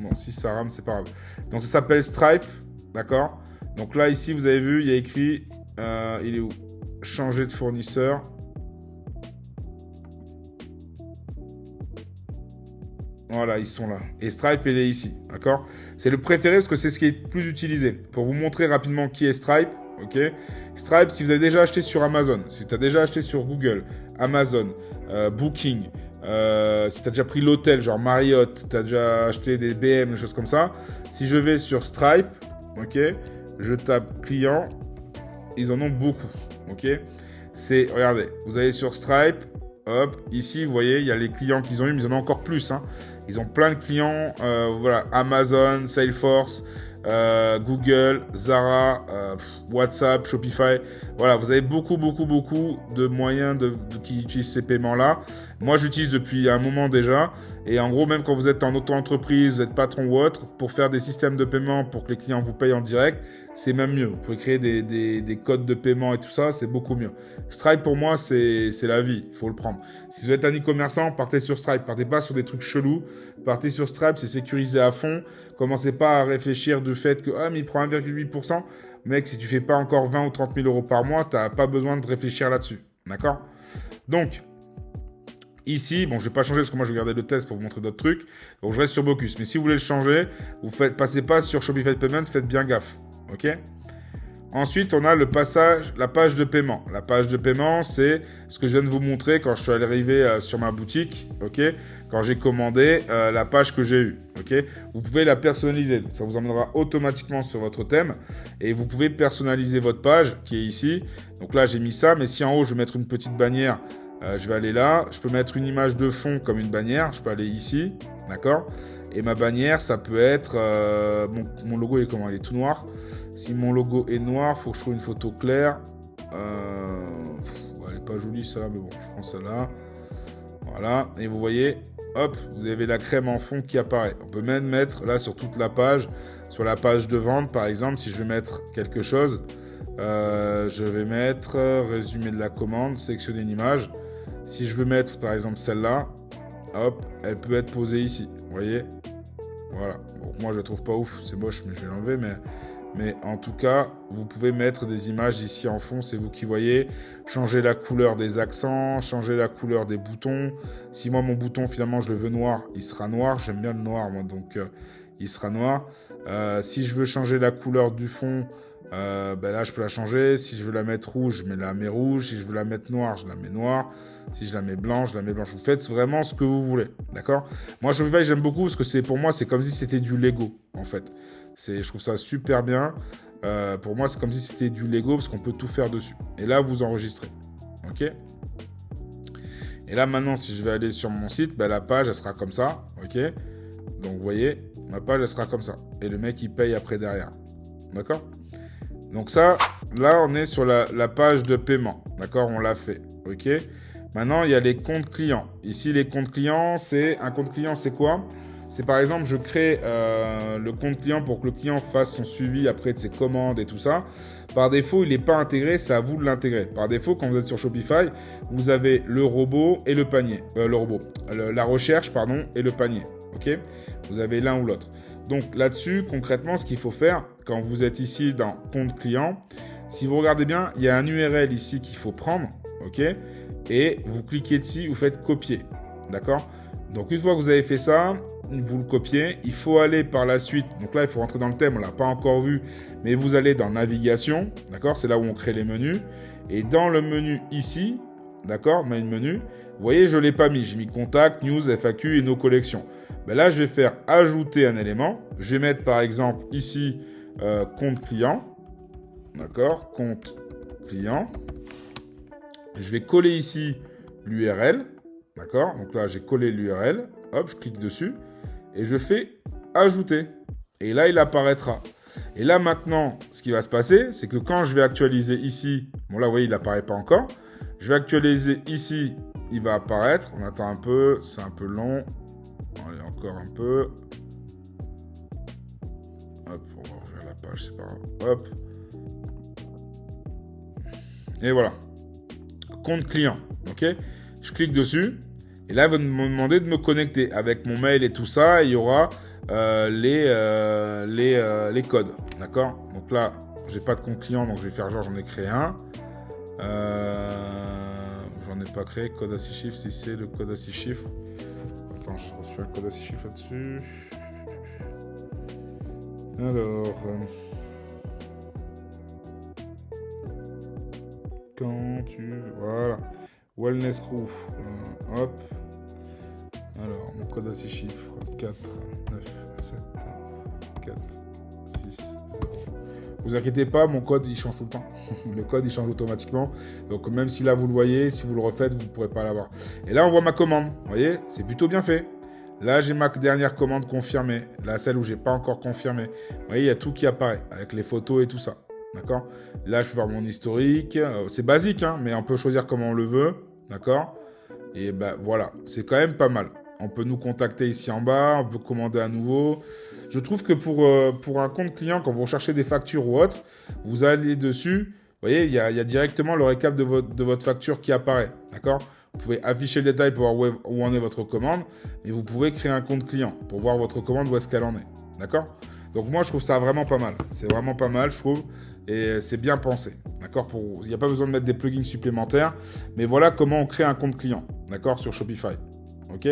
Bon, si ça rame, c'est pas grave. Donc ça s'appelle Stripe, d'accord ? Donc là, ici, vous avez vu, il y a écrit... il est où ? Changer de fournisseur. Voilà, ils sont là. Et Stripe, il est ici, d'accord ? C'est le préféré parce que c'est ce qui est le plus utilisé. Pour vous montrer rapidement qui est Stripe, ok ? Stripe, si vous avez déjà acheté sur Amazon, si tu as déjà acheté sur Google, Amazon, Booking, si tu as déjà pris l'hôtel, genre Marriott, tu as déjà acheté des BM, des choses comme ça, si je vais sur Stripe, ok, je tape client, ils en ont beaucoup. Ok, c'est, regardez, vous allez sur Stripe, hop, ici, vous voyez, il y a les clients qu'ils ont eu, mais ils en ont encore plus, hein. Ils ont plein de clients, voilà, Amazon, Salesforce, Google, Zara, WhatsApp, Shopify. Voilà, vous avez beaucoup de moyens qui utilisent ces paiements-là. Moi, j'utilise depuis un moment déjà. Et en gros, même quand vous êtes en auto-entreprise, vous êtes patron ou autre, pour faire des systèmes de paiement pour que les clients vous payent en direct, c'est même mieux. Vous pouvez créer des codes de paiement et tout ça, c'est beaucoup mieux. Stripe, pour moi, c'est la vie. Il faut le prendre. Si vous êtes un e-commerçant, partez sur Stripe. Partez pas sur des trucs chelous. Partez sur Stripe, c'est sécurisé à fond. Commencez pas à réfléchir du fait que mais il prend 1,8%. Mec, si tu fais pas encore 20 ou 30 000 euros par mois, tu n'as pas besoin de réfléchir là-dessus. D'accord ? Donc, ici, bon, je vais pas changer parce que moi, je vais garder le test pour vous montrer d'autres trucs. Donc, je reste sur Bocus. Mais si vous voulez le changer, passez pas sur Shopify Payment, faites bien gaffe. Ok ? Ensuite, on a la page de paiement. La page de paiement, c'est ce que je viens de vous montrer quand je suis arrivé sur ma boutique, ok ? Quand j'ai commandé la page que j'ai eue, ok ? Vous pouvez la personnaliser. Donc, ça vous emmènera automatiquement sur votre thème et vous pouvez personnaliser votre page qui est ici. Donc là, j'ai mis ça, mais si en haut, je vais mettre une petite bannière, je vais aller là. Je peux mettre une image de fond comme une bannière. Je peux aller ici, d'accord ? Et ma bannière, ça peut être... mon logo, il est comment ? Il est tout noir. Si mon logo est noir, il faut que je trouve une photo claire. Elle n'est pas jolie, ça, mais bon, je prends celle-là. Voilà. Et vous voyez, hop, vous avez la crème en fond qui apparaît. On peut même mettre, là, sur toute la page, sur la page de vente, par exemple, si je veux mettre quelque chose, je vais mettre résumé de la commande, sélectionner une image. Si je veux mettre, par exemple, celle-là, hop, elle peut être posée ici. Vous voyez ? Voilà. Bon, moi, je la trouve pas ouf. C'est moche, mais je vais l'enlever. Mais en tout cas, vous pouvez mettre des images ici en fond. C'est vous qui voyez. Changer la couleur des accents. Changer la couleur des boutons. Si moi, mon bouton, finalement, je le veux noir, il sera noir. J'aime bien le noir, moi. Donc, il sera noir. Si je veux changer la couleur du fond... là, je peux la changer. Si je veux la mettre rouge, je la mets rouge. Si je veux la mettre noire, je la mets noire. Si je la mets blanche, je la mets blanche. Vous faites vraiment ce que vous voulez, d'accord ? Moi, Shopify, j'aime beaucoup parce que pour moi, c'est comme si c'était du Lego, en fait. Je trouve ça super bien. Pour moi, c'est comme si c'était du Lego parce qu'on peut tout faire dessus. Et là, vous enregistrez, ok ? Et là, maintenant, si je vais aller sur mon site, la page, elle sera comme ça, ok ? Donc, vous voyez, ma page, elle sera comme ça. Et le mec, il paye après derrière, d'accord ? Donc ça, là, on est sur la page de paiement. D'accord ? On l'a fait. OK ? Maintenant, il y a les comptes clients. Ici, les comptes clients, un compte client, c'est quoi ? C'est par exemple, je crée le compte client pour que le client fasse son suivi après de ses commandes et tout ça. Par défaut, il n'est pas intégré, c'est à vous de l'intégrer. Par défaut, quand vous êtes sur Shopify, vous avez le robot et le panier. La recherche, pardon, et le panier. OK ? Vous avez l'un ou l'autre. Donc là-dessus, concrètement, ce qu'il faut faire, quand vous êtes ici dans compte client, si vous regardez bien, il y a un URL ici qu'il faut prendre, ok ? Et vous cliquez dessus, vous faites copier, d'accord ? Donc une fois que vous avez fait ça, vous le copiez. Il faut aller par la suite. Donc là, il faut rentrer dans le thème. On ne l'a pas encore vu. Mais vous allez dans Navigation. D'accord? C'est là où on crée les menus. Et dans le menu ici, d'accord? Main menu. Vous voyez, je ne l'ai pas mis. J'ai mis Contact, News, FAQ et nos collections. Ben là, je vais faire Ajouter un élément. Je vais mettre par exemple ici Compte client. D'accord? Compte client. Je vais coller ici l'URL. D'accord? Donc là, j'ai collé l'URL. Hop, je clique dessus. Et je fais Ajouter. Et là, il apparaîtra. Et là, maintenant, ce qui va se passer, c'est que quand je vais actualiser ici, bon là, vous voyez, il n'apparaît pas encore. Je vais actualiser ici, il va apparaître. On attend un peu, c'est un peu long. Allez, encore un peu. Hop, on va ouvrir la page, c'est pas grave. Hop. Et voilà. Compte client. Ok? Je clique dessus. Et là, il va me demander de me connecter. Avec mon mail et tout ça, il y aura les codes. D'accord? Donc là, j'ai pas de compte client, donc je vais faire genre j'en ai créé un. J'en ai pas créé. Code à 6 chiffres, si c'est le code à 6 chiffres. Attends, je reçois le code à 6 chiffres là-dessus. Alors... quand tu... Voilà. Wellness Crew. Hop. Alors, mon code à 6 chiffres. 4, 9, 7, 4, 6, 0. Vous inquiétez pas, mon code, il change tout le temps. Le code, il change automatiquement. Donc, même si là, vous le voyez, si vous le refaites, vous ne pourrez pas l'avoir. Et là, on voit ma commande. Vous voyez, c'est plutôt bien fait. Là, j'ai ma dernière commande confirmée. Là, celle où j'ai pas encore confirmé. Vous voyez, il y a tout qui apparaît, avec les photos et tout ça. D'accord? Là, je peux voir mon historique. C'est basique, hein, mais on peut choisir comment on le veut. D'accord? Et ben voilà, c'est quand même pas mal. On peut nous contacter ici en bas, on peut commander à nouveau. Je trouve que pour un compte client, quand vous recherchez des factures ou autre, vous allez dessus. Vous voyez, il y a directement le récap de votre facture qui apparaît. D'accord? Vous pouvez afficher le détail pour voir où en est votre commande. Et vous pouvez créer un compte client pour voir votre commande, où est-ce qu'elle en est. D'accord? Donc moi, je trouve ça vraiment pas mal. C'est vraiment pas mal, je trouve. Et c'est bien pensé. D'accord? Il n'y a pas besoin de mettre des plugins supplémentaires. Mais voilà comment on crée un compte client. D'accord? Sur Shopify. OK?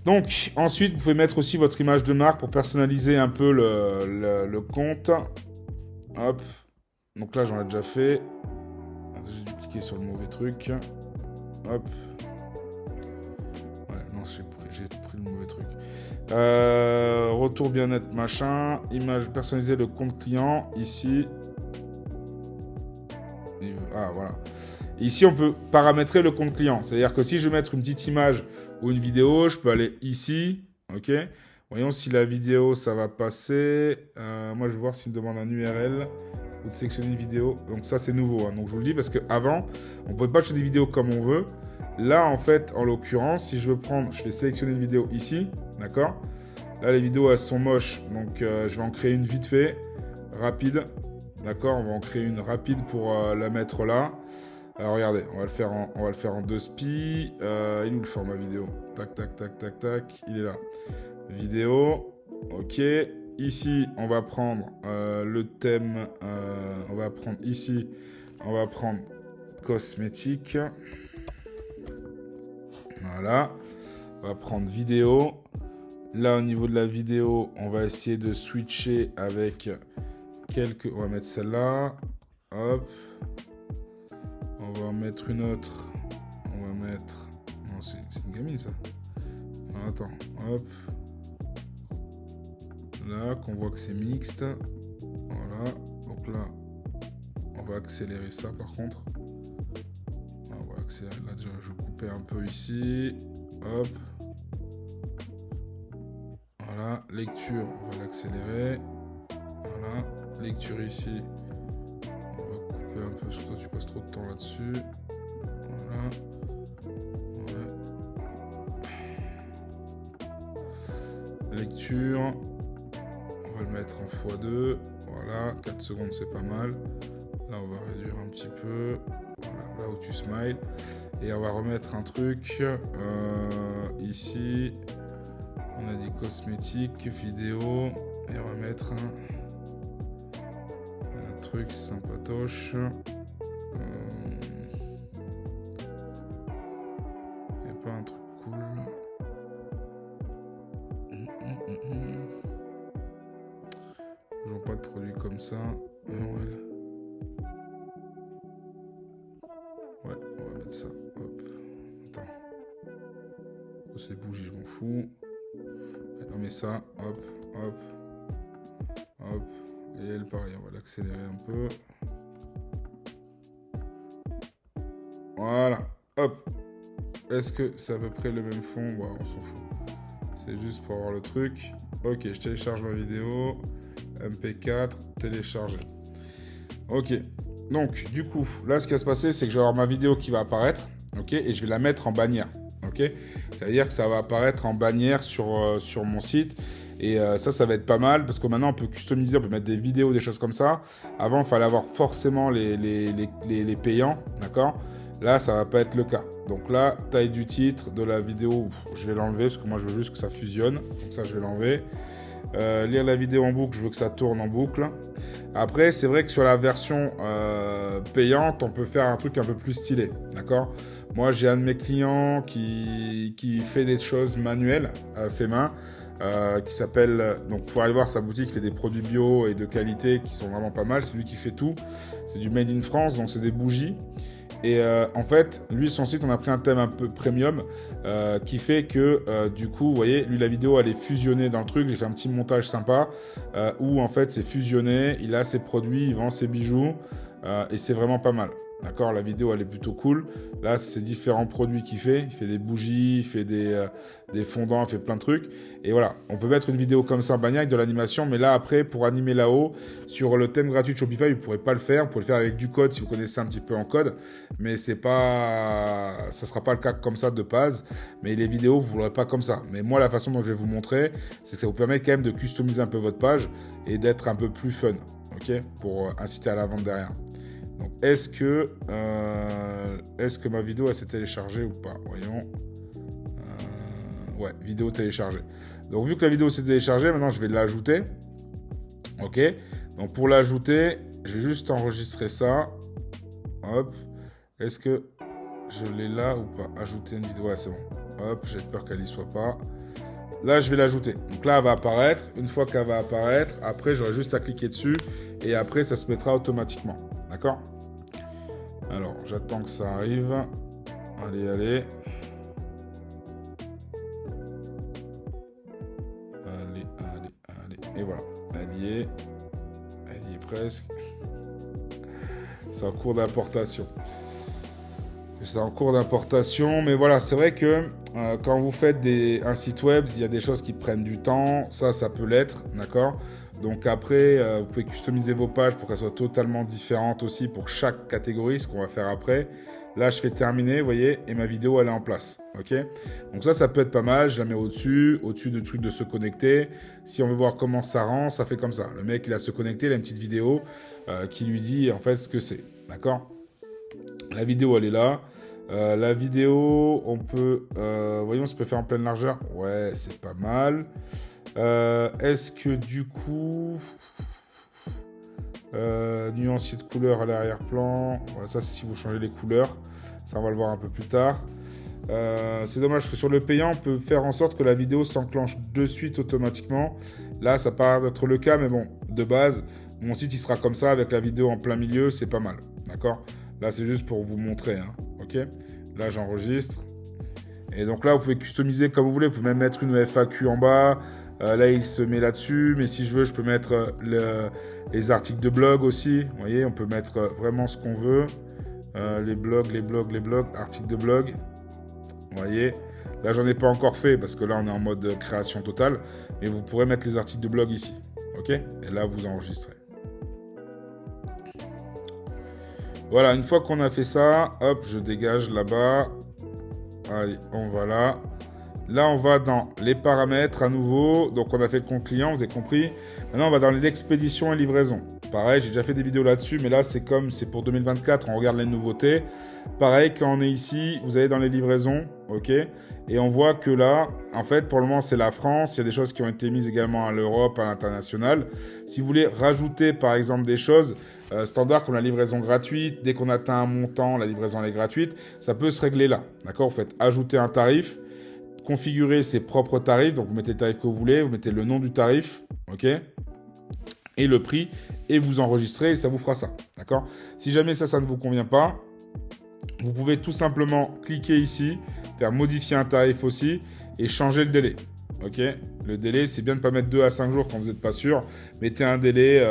Donc, ensuite, vous pouvez mettre aussi votre image de marque pour personnaliser un peu le compte. Hop. Donc là, j'en ai déjà fait. J'ai dû cliquer sur le mauvais truc. Hop. Ouais, non, j'ai pris le mauvais truc. Retour bien-être, machin. Image personnalisée, le compte client. Ici. Ah, voilà. Ici, on peut paramétrer le compte client. C'est-à-dire que si je veux mettre une petite image ou une vidéo, je peux aller ici. OK? Voyons si la vidéo, ça va passer. Moi, je vais voir s'il me demande un URL ou de sélectionner une vidéo. Donc ça, c'est nouveau. Hein. Donc je vous le dis parce qu'avant, on ne pouvait pas acheter des vidéos comme on veut. Là, en fait, en l'occurrence, si je veux prendre, je vais sélectionner une vidéo ici. D'accord? Là, les vidéos, elles sont moches. Donc, je vais en créer une vite fait, rapide. D'accord? On va en créer une rapide pour la mettre là. Alors regardez, on va le faire en 2 spi. Il est où le format vidéo? Tac, tac, tac, tac, tac. Il est là. Vidéo. OK. Ici, on va prendre le thème. On va prendre ici. On va prendre cosmétique. Voilà. On va prendre vidéo. Là, au niveau de la vidéo, on va essayer de switcher avec quelques... On va mettre celle-là. Hop. On va en mettre une autre. On va mettre... Non, c'est une gamine, ça. Alors, attends. Hop. Là, qu'on voit que c'est mixte. Voilà. Donc là, on va accélérer ça, par contre. On va accélérer. Là, déjà, je vais couper un peu ici. Hop. Voilà. Lecture, on va l'accélérer. Voilà. Lecture ici. Un peu, surtout tu passes trop de temps là-dessus. Voilà. Ouais. Lecture. On va le mettre en x2. Voilà, 4 secondes c'est pas mal. Là on va réduire un petit peu. Voilà, là où tu smiles. Et on va remettre un truc. Ici. On a dit cosmétique, vidéo. Et on va mettre un truc sympatoche. Il n'y a pas un truc cool. Je vois pas de produits comme ça. Noël. Ouais, on va mettre ça. Hop. Attends. C'est bougie, je m'en fous. On met ça. Hop, hop. Hop. Et elle, pareil, on va l'accélérer un peu. Voilà. Hop. Est-ce que c'est à peu près le même fond? Bon, on s'en fout. C'est juste pour avoir le truc. Ok, je télécharge ma vidéo. MP4, télécharger. Ok. Donc, du coup, là, ce qui va se passer, c'est que je vais avoir ma vidéo qui va apparaître. Ok. Et je vais la mettre en bannière. Ok. C'est-à-dire que ça va apparaître en bannière sur mon site. Et ça va être pas mal parce que maintenant, on peut customiser, on peut mettre des vidéos, des choses comme ça. Avant, il fallait avoir forcément les payants. D'accord. Là, ça va pas être le cas. Donc là, taille du titre de la vidéo, je vais l'enlever parce que moi, je veux juste que ça fusionne. Donc ça, je vais l'enlever. Lire la vidéo en boucle, je veux que ça tourne en boucle. Après, c'est vrai que sur la version payante, on peut faire un truc un peu plus stylé. D'accord ? Moi, j'ai un de mes clients qui fait des choses manuelles, fait main, qui s'appelle... Donc, pour aller voir sa boutique, il fait des produits bio et de qualité qui sont vraiment pas mal. C'est lui qui fait tout. C'est du Made in France, donc c'est des bougies. Et en fait, lui, son site, on a pris un thème un peu premium qui fait que, du coup, vous voyez, lui, la vidéo, elle est fusionnée dans le truc. J'ai fait un petit montage sympa où, en fait, c'est fusionné. Il a ses produits, il vend ses bijoux et c'est vraiment pas mal. D'accord, la vidéo, elle est plutôt cool. Là, c'est différents produits qu'il fait. Il fait des bougies, il fait des fondants, il fait plein de trucs. Et voilà, on peut mettre une vidéo comme ça en bannière avec de l'animation. Mais là, après, pour animer là-haut, sur le thème gratuit de Shopify, vous ne pourrez pas le faire. Vous pouvez le faire avec du code si vous connaissez un petit peu en code. Mais ça ne sera pas le cas comme ça de base. Mais les vidéos, vous ne l'aurez pas comme ça. Mais moi, la façon dont je vais vous montrer, c'est que ça vous permet quand même de customiser un peu votre page et d'être un peu plus fun. Ok, pour inciter à la vente derrière. Donc, est-ce que ma vidéo s'est téléchargée ou pas? Voyons. Ouais, vidéo téléchargée. Donc, vu que la vidéo s'est téléchargée, maintenant, je vais l'ajouter. Ok. Donc, pour l'ajouter, je vais juste enregistrer ça. Hop. Est-ce que je l'ai là ou pas? Ajouter une vidéo. Ouais, c'est bon. Hop, j'ai peur qu'elle n'y soit pas. Là, je vais l'ajouter. Donc là, elle va apparaître. Une fois qu'elle va apparaître, après, j'aurai juste à cliquer dessus. Et après, ça se mettra automatiquement. D'accord? Alors, j'attends que ça arrive. Allez, allez. Allez, allez, allez. Et voilà. Elle y est. Elle y est presque. C'est en cours d'importation. C'est en cours d'importation, mais voilà, c'est vrai que quand vous faites un site web, il y a des choses qui prennent du temps, ça peut l'être, d'accord? Donc après, vous pouvez customiser vos pages pour qu'elles soient totalement différentes aussi pour chaque catégorie, ce qu'on va faire après. Là, je fais terminer, vous voyez, et ma vidéo, elle est en place, ok? Donc ça peut être pas mal, je la mets au-dessus de trucs de se connecter. Si on veut voir comment ça rend, ça fait comme ça. Le mec, il a se connecter, il a une petite vidéo qui lui dit en fait ce que c'est, d'accord? La vidéo, elle est là. La vidéo, on peut... voyons, ça peut faire en pleine largeur. Ouais, c'est pas mal. Est-ce que du coup... nuancier de couleur à l'arrière-plan. Ouais, ça, c'est si vous changez les couleurs. Ça, on va le voir un peu plus tard. C'est dommage parce que sur le payant, on peut faire en sorte que la vidéo s'enclenche de suite automatiquement. Là, ça paraît d'être le cas, mais bon, de base, mon site, il sera comme ça avec la vidéo en plein milieu. C'est pas mal. D'accord ? Là, c'est juste pour vous montrer. Hein. Ok ? Là, j'enregistre. Et donc là, vous pouvez customiser comme vous voulez. Vous pouvez même mettre une FAQ en bas. Là, il se met là-dessus. Mais si je veux, je peux mettre les articles de blog aussi. Vous voyez, on peut mettre vraiment ce qu'on veut. Les blogs, articles de blog. Vous voyez. Là, j'en ai pas encore fait parce que là, on est en mode création totale. Mais vous pourrez mettre les articles de blog ici. Ok ? Et là, vous enregistrez. Voilà, une fois qu'on a fait ça, hop, je dégage là-bas. Allez, on va là. Là, on va dans les paramètres à nouveau. Donc, on a fait le compte client, vous avez compris. Maintenant, on va dans l'expédition et livraison. Pareil, j'ai déjà fait des vidéos là-dessus, mais là, c'est pour 2024, on regarde les nouveautés. Pareil, quand on est ici, vous allez dans les livraisons, ok ? Et on voit que là, en fait, pour le moment, c'est la France. Il y a des choses qui ont été mises également à l'Europe, à l'international. Si vous voulez rajouter, par exemple, des choses standard comme la livraison gratuite, dès qu'on atteint un montant, la livraison elle est gratuite, ça peut se régler là, d'accord ? Vous faites ajouter un tarif. configurer ses propres tarifs. Donc, vous mettez le tarif que vous voulez, vous mettez le nom du tarif, ok, et le prix, et vous enregistrez, et ça vous fera ça, d'accord? Si jamais ça ne vous convient pas, vous pouvez tout simplement cliquer ici, faire modifier un tarif aussi, et changer le délai, ok? Le délai, c'est bien de ne pas mettre 2 à 5 jours quand vous n'êtes pas sûr. Mettez un délai.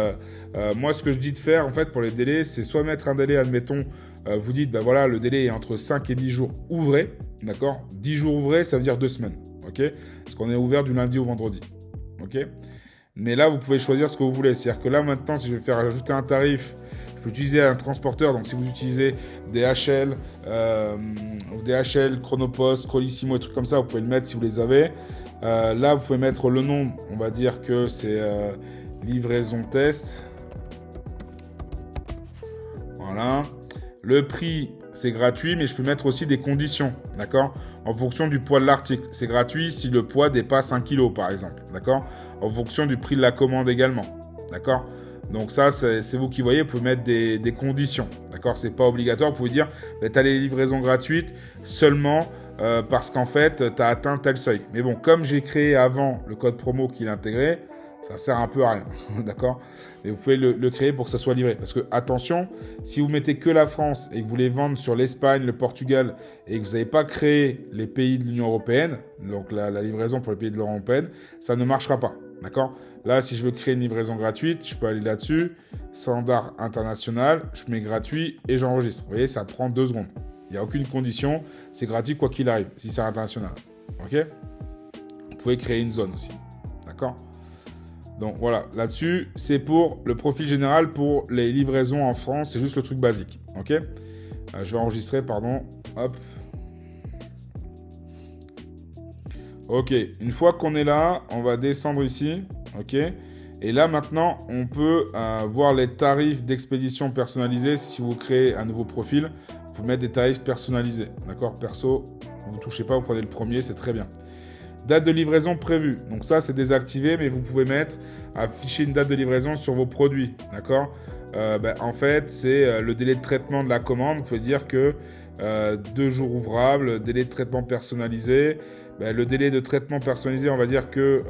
Moi, ce que je dis de faire, en fait, pour les délais, c'est soit mettre un délai, admettons, vous dites, ben voilà, le délai est entre 5 et 10 jours ouvrés, d'accord? 10 jours ouvrés, ça veut dire 2 semaines, ok? Parce qu'on est ouvert du lundi au vendredi, ok? Mais là, vous pouvez choisir ce que vous voulez. C'est-à-dire que là, maintenant, si je vais faire ajouter un tarif, je peux utiliser un transporteur. Donc, si vous utilisez DHL, ou DHL, Chronopost, Colissimo, et trucs comme ça, vous pouvez le mettre si vous les avez. Là, vous pouvez mettre le nom. On va dire que c'est livraison test. Voilà. Le prix, c'est gratuit, mais je peux mettre aussi des conditions, d'accord? En fonction du poids de l'article. C'est gratuit si le poids dépasse 1 kg, par exemple, d'accord? En fonction du prix de la commande également, d'accord? Donc ça, c'est vous qui voyez, vous pouvez mettre des conditions, d'accord? C'est pas obligatoire, vous pouvez dire, tu as les livraisons gratuites seulement parce qu'en fait, tu as atteint tel seuil. Mais bon, comme j'ai créé avant le code promo qui l'intégrait, ça sert un peu à rien, d'accord? Mais vous pouvez le créer pour que ça soit livré. Parce que, attention, si vous mettez que la France et que vous voulez vendre sur l'Espagne, le Portugal, et que vous n'avez pas créé les pays de l'Union européenne, donc la livraison pour les pays de l'Union européenne, ça ne marchera pas, d'accord? Là, si je veux créer une livraison gratuite, je peux aller là-dessus, standard international, je mets gratuit et j'enregistre. Vous voyez, ça prend 2 secondes. Il n'y a aucune condition, c'est gratuit quoi qu'il arrive, si c'est international, ok? Vous pouvez créer une zone aussi, d'accord? Donc voilà, là-dessus, c'est pour le profil général pour les livraisons en France. C'est juste le truc basique, ok? Je vais enregistrer, pardon. Hop. Ok, une fois qu'on est là, on va descendre ici, ok? Et là, maintenant, on peut voir les tarifs d'expédition personnalisés. Si vous créez un nouveau profil, vous mettez des tarifs personnalisés, d'accord? Perso, vous ne touchez pas, vous prenez le premier, c'est très bien. Date de livraison prévue. Donc ça, c'est désactivé, mais vous pouvez afficher une date de livraison sur vos produits. D'accord? En fait, c'est le délai de traitement de la commande. Vous pouvez dire que 2 jours ouvrables, délai de traitement personnalisé. Le délai de traitement personnalisé, on va dire que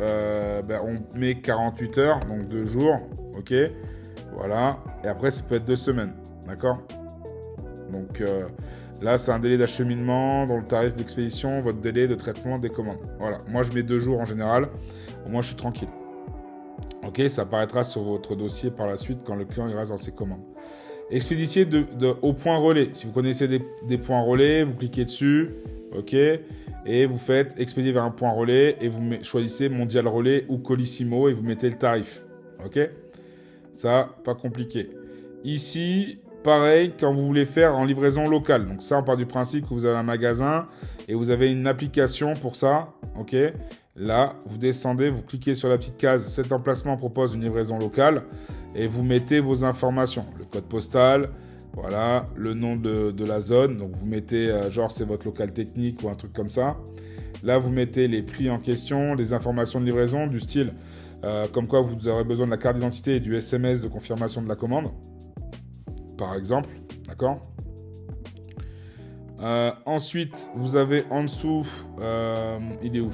on met 48 heures, donc 2 jours. OK? Voilà. Et après, ça peut être 2 semaines. D'accord? Donc là, c'est un délai d'acheminement dans le tarif d'expédition, votre délai de traitement des commandes. Voilà, moi je mets 2 jours en général, au moins je suis tranquille. Ok, ça apparaîtra sur votre dossier par la suite quand le client ira dans ses commandes. Expédier au point relais. Si vous connaissez des points relais, vous cliquez dessus, ok, et vous faites expédier vers un point relais et vous choisissez Mondial Relais ou Colissimo et vous mettez le tarif. Ok, ça, pas compliqué. Ici, pareil, quand vous voulez faire en livraison locale. Donc ça, on part du principe que vous avez un magasin et vous avez une application pour ça. Ok. Là, vous descendez, vous cliquez sur la petite case. Cet emplacement propose une livraison locale et vous mettez vos informations. Le code postal, voilà, le nom de la zone. Donc vous mettez, genre c'est votre local technique ou un truc comme ça. Là, vous mettez les prix en question, les informations de livraison du style, comme quoi vous aurez besoin de la carte d'identité et du SMS de confirmation de la commande. Par exemple, d'accord? Ensuite, vous avez en dessous, il est où?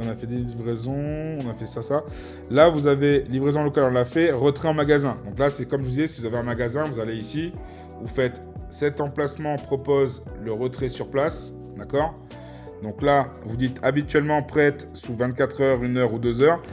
On a fait des livraisons, on a fait ça. Là, vous avez livraison locale, on l'a fait, retrait en magasin. Donc là, c'est comme je vous disais, si vous avez un magasin, vous allez ici, vous faites cet emplacement propose le retrait sur place, d'accord? Donc là, vous dites habituellement prête sous 24 heures, 1 heure ou 2 heures.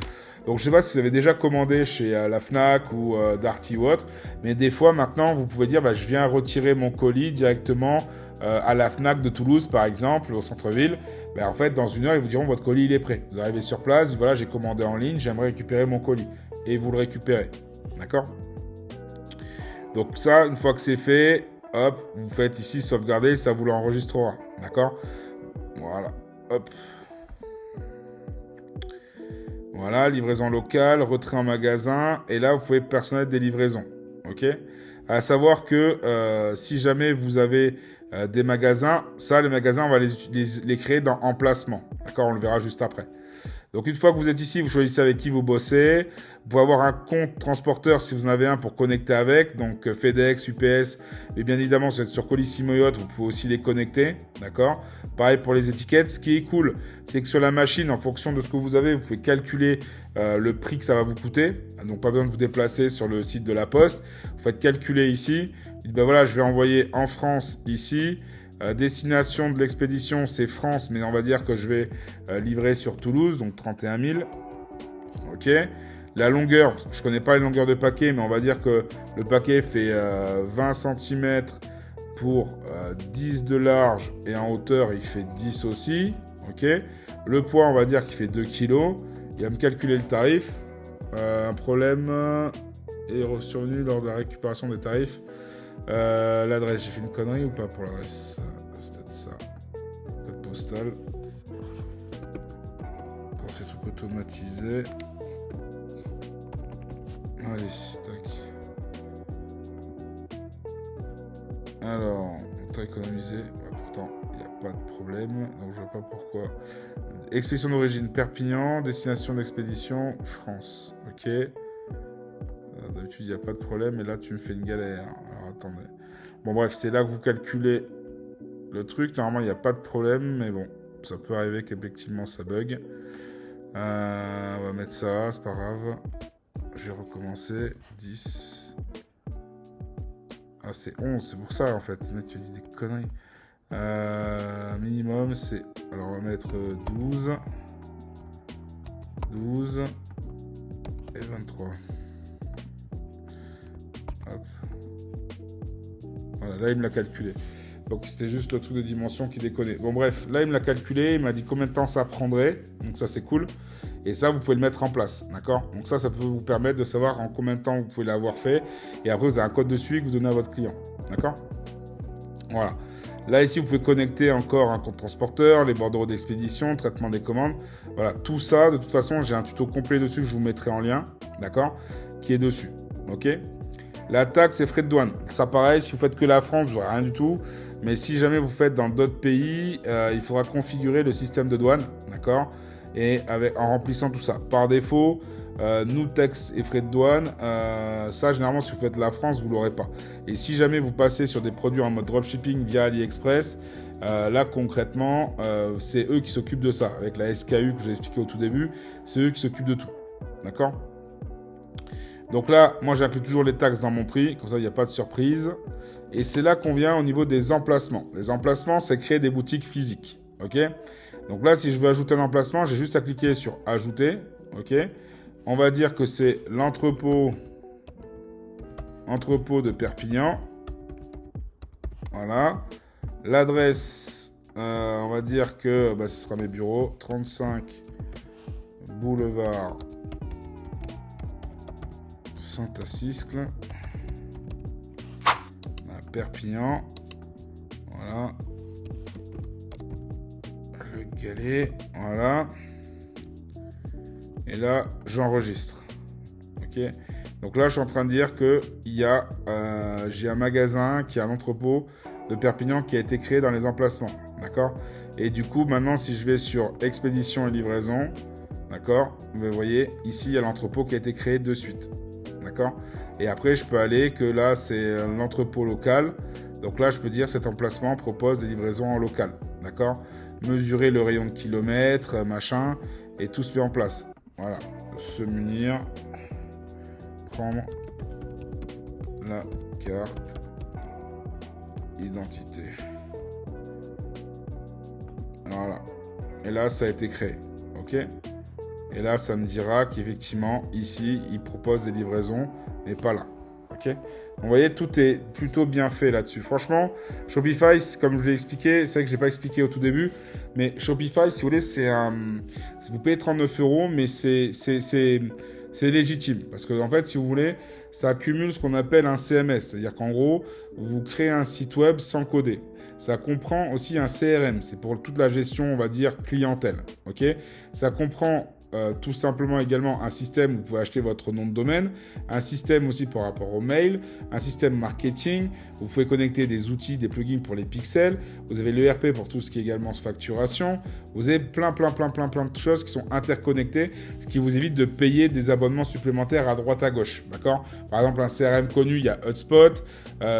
Donc, je ne sais pas si vous avez déjà commandé chez la Fnac ou Darty ou autre, mais des fois, maintenant, vous pouvez dire je viens retirer mon colis directement à la Fnac de Toulouse, par exemple, au centre-ville. En fait, dans 1 heure, ils vous diront votre colis, il est prêt. Vous arrivez sur place, vous dites, voilà, j'ai commandé en ligne, j'aimerais récupérer mon colis. Et vous le récupérez. D'accord? Donc, ça, une fois que c'est fait, hop, vous faites ici sauvegarder, ça vous l'enregistrera. D'accord? Voilà. Hop. Voilà, livraison locale, retrait en magasin. Et là, vous pouvez personnaliser des livraisons. OK? À savoir que si jamais vous avez des magasins, ça, les magasins, on va les créer dans emplacement. D'accord? On le verra juste après. Donc une fois que vous êtes ici, vous choisissez avec qui vous bossez. Vous pouvez avoir un compte transporteur si vous en avez un pour connecter avec. Donc FedEx, UPS. Et bien évidemment, si vous êtes sur Colissimo Yacht, vous pouvez aussi les connecter. D'accord? Pareil pour les étiquettes. Ce qui est cool, c'est que sur la machine, en fonction de ce que vous avez, vous pouvez calculer le prix que ça va vous coûter. Donc pas besoin de vous déplacer sur le site de la Poste. Vous faites calculer ici. Vous dites, ben voilà, je vais envoyer en France ici. Destination de l'expédition, c'est France, mais on va dire que je vais livrer sur Toulouse, donc 31 000. Ok. La longueur, je connais pas les longueurs de paquet, mais on va dire que le paquet fait 20 cm pour 10 de large et en hauteur, il fait 10 aussi. Ok. Le poids, on va dire qu'il fait 2 kg. Il va me calculer le tarif. Un problème est survenu lors de la récupération des tarifs. L'adresse, j'ai fait une connerie ou pas pour l'adresse? C'est peut-être ça. Code postal. Dans ces trucs automatisés. Allez, tac. Alors, on t'a économisé. Pourtant, il n'y a pas de problème. Donc, je vois pas pourquoi. Expédition d'origine Perpignan. Destination d'expédition France. Ok. D'habitude, il n'y a pas de problème. Et là, tu me fais une galère. Alors, attendez. Bon, bref, c'est là que vous calculez le truc. Normalement, il n'y a pas de problème. Mais bon, ça peut arriver qu'effectivement, ça bug. On va mettre ça. C'est pas grave. Je vais recommencer. 10. Ah, c'est 11. C'est pour ça, en fait. Le mec, tu dis des conneries. Minimum, c'est... Alors, on va mettre 12. 12. Et 23. Hop. Voilà, là, il me l'a calculé. Donc, c'était juste le truc de dimension qui déconnait. Bon, bref, là, il me l'a calculé. Il m'a dit combien de temps ça prendrait. Donc, ça, c'est cool. Et ça, vous pouvez le mettre en place. D'accord? Donc, ça peut vous permettre de savoir en combien de temps vous pouvez l'avoir fait. Et après, vous avez un code de suivi que vous donnez à votre client. D'accord? Voilà. Là, ici, vous pouvez connecter encore un compte transporteur, les bordereaux d'expédition, traitement des commandes. Voilà, tout ça, de toute façon, j'ai un tuto complet dessus que je vous mettrai en lien. D'accord? Qui est dessus. OK? La taxe et frais de douane. Ça, pareil, si vous faites que la France, vous n'aurez rien du tout. Mais si jamais vous faites dans d'autres pays, il faudra configurer le système de douane. D'accord? Et en remplissant tout ça. Par défaut, nous, taxes et frais de douane, ça, généralement, si vous faites la France, vous ne l'aurez pas. Et si jamais vous passez sur des produits en mode dropshipping via AliExpress, là, concrètement, c'est eux qui s'occupent de ça. Avec la SKU que je vous ai expliqué au tout début, c'est eux qui s'occupent de tout. D'accord? Donc là, moi, j'inclus toujours les taxes dans mon prix. Comme ça, il n'y a pas de surprise. Et c'est là qu'on vient au niveau des emplacements. Les emplacements, c'est créer des boutiques physiques. OK? Donc là, si je veux ajouter un emplacement, j'ai juste à cliquer sur « Ajouter ». OK? On va dire que c'est l'entrepôt de Perpignan. Voilà. L'adresse, on va dire que ce sera mes bureaux. 35 boulevard Saint-Assiscle. À Perpignan. Voilà. Le galet. Voilà. Et là, j'enregistre. Ok. Donc là, je suis en train de dire que j'ai un magasin qui a un entrepôt de Perpignan qui a été créé dans les emplacements. D'accord. Et du coup, maintenant, si je vais sur expédition et livraison, d'accord, vous voyez, ici, il y a l'entrepôt qui a été créé de suite. D'accord. Et après, je peux aller que là, c'est l'entrepôt local. Donc là, je peux dire cet emplacement propose des livraisons en local. D'accord. Mesurer le rayon de kilomètres, machin, et tout se met en place. Voilà, se munir, prendre la carte identité. Voilà. Et là, ça a été créé. OK? Et là, ça me dira qu'effectivement, ici, il propose des livraisons, mais pas là. OK? Donc, vous voyez, tout est plutôt bien fait là-dessus. Franchement, Shopify, comme je vous l'ai expliqué, c'est vrai que je n'ai pas expliqué au tout début, mais Shopify, si vous voulez, vous payez 39 €, mais c'est légitime. Parce que, en fait, si vous voulez, ça accumule ce qu'on appelle un CMS. C'est-à-dire qu'en gros, vous créez un site web sans coder. Ça comprend aussi un CRM. C'est pour toute la gestion, on va dire, clientèle. OK? Ça comprend tout simplement également un système où vous pouvez acheter votre nom de domaine, un système aussi par rapport au mail, un système marketing, vous pouvez connecter des outils, des plugins pour les pixels, vous avez l'ERP pour tout ce qui est également facturation, vous avez plein de choses qui sont interconnectées, ce qui vous évite de payer des abonnements supplémentaires à droite à gauche, d'accord? Par exemple, un CRM connu, il y a HubSpot,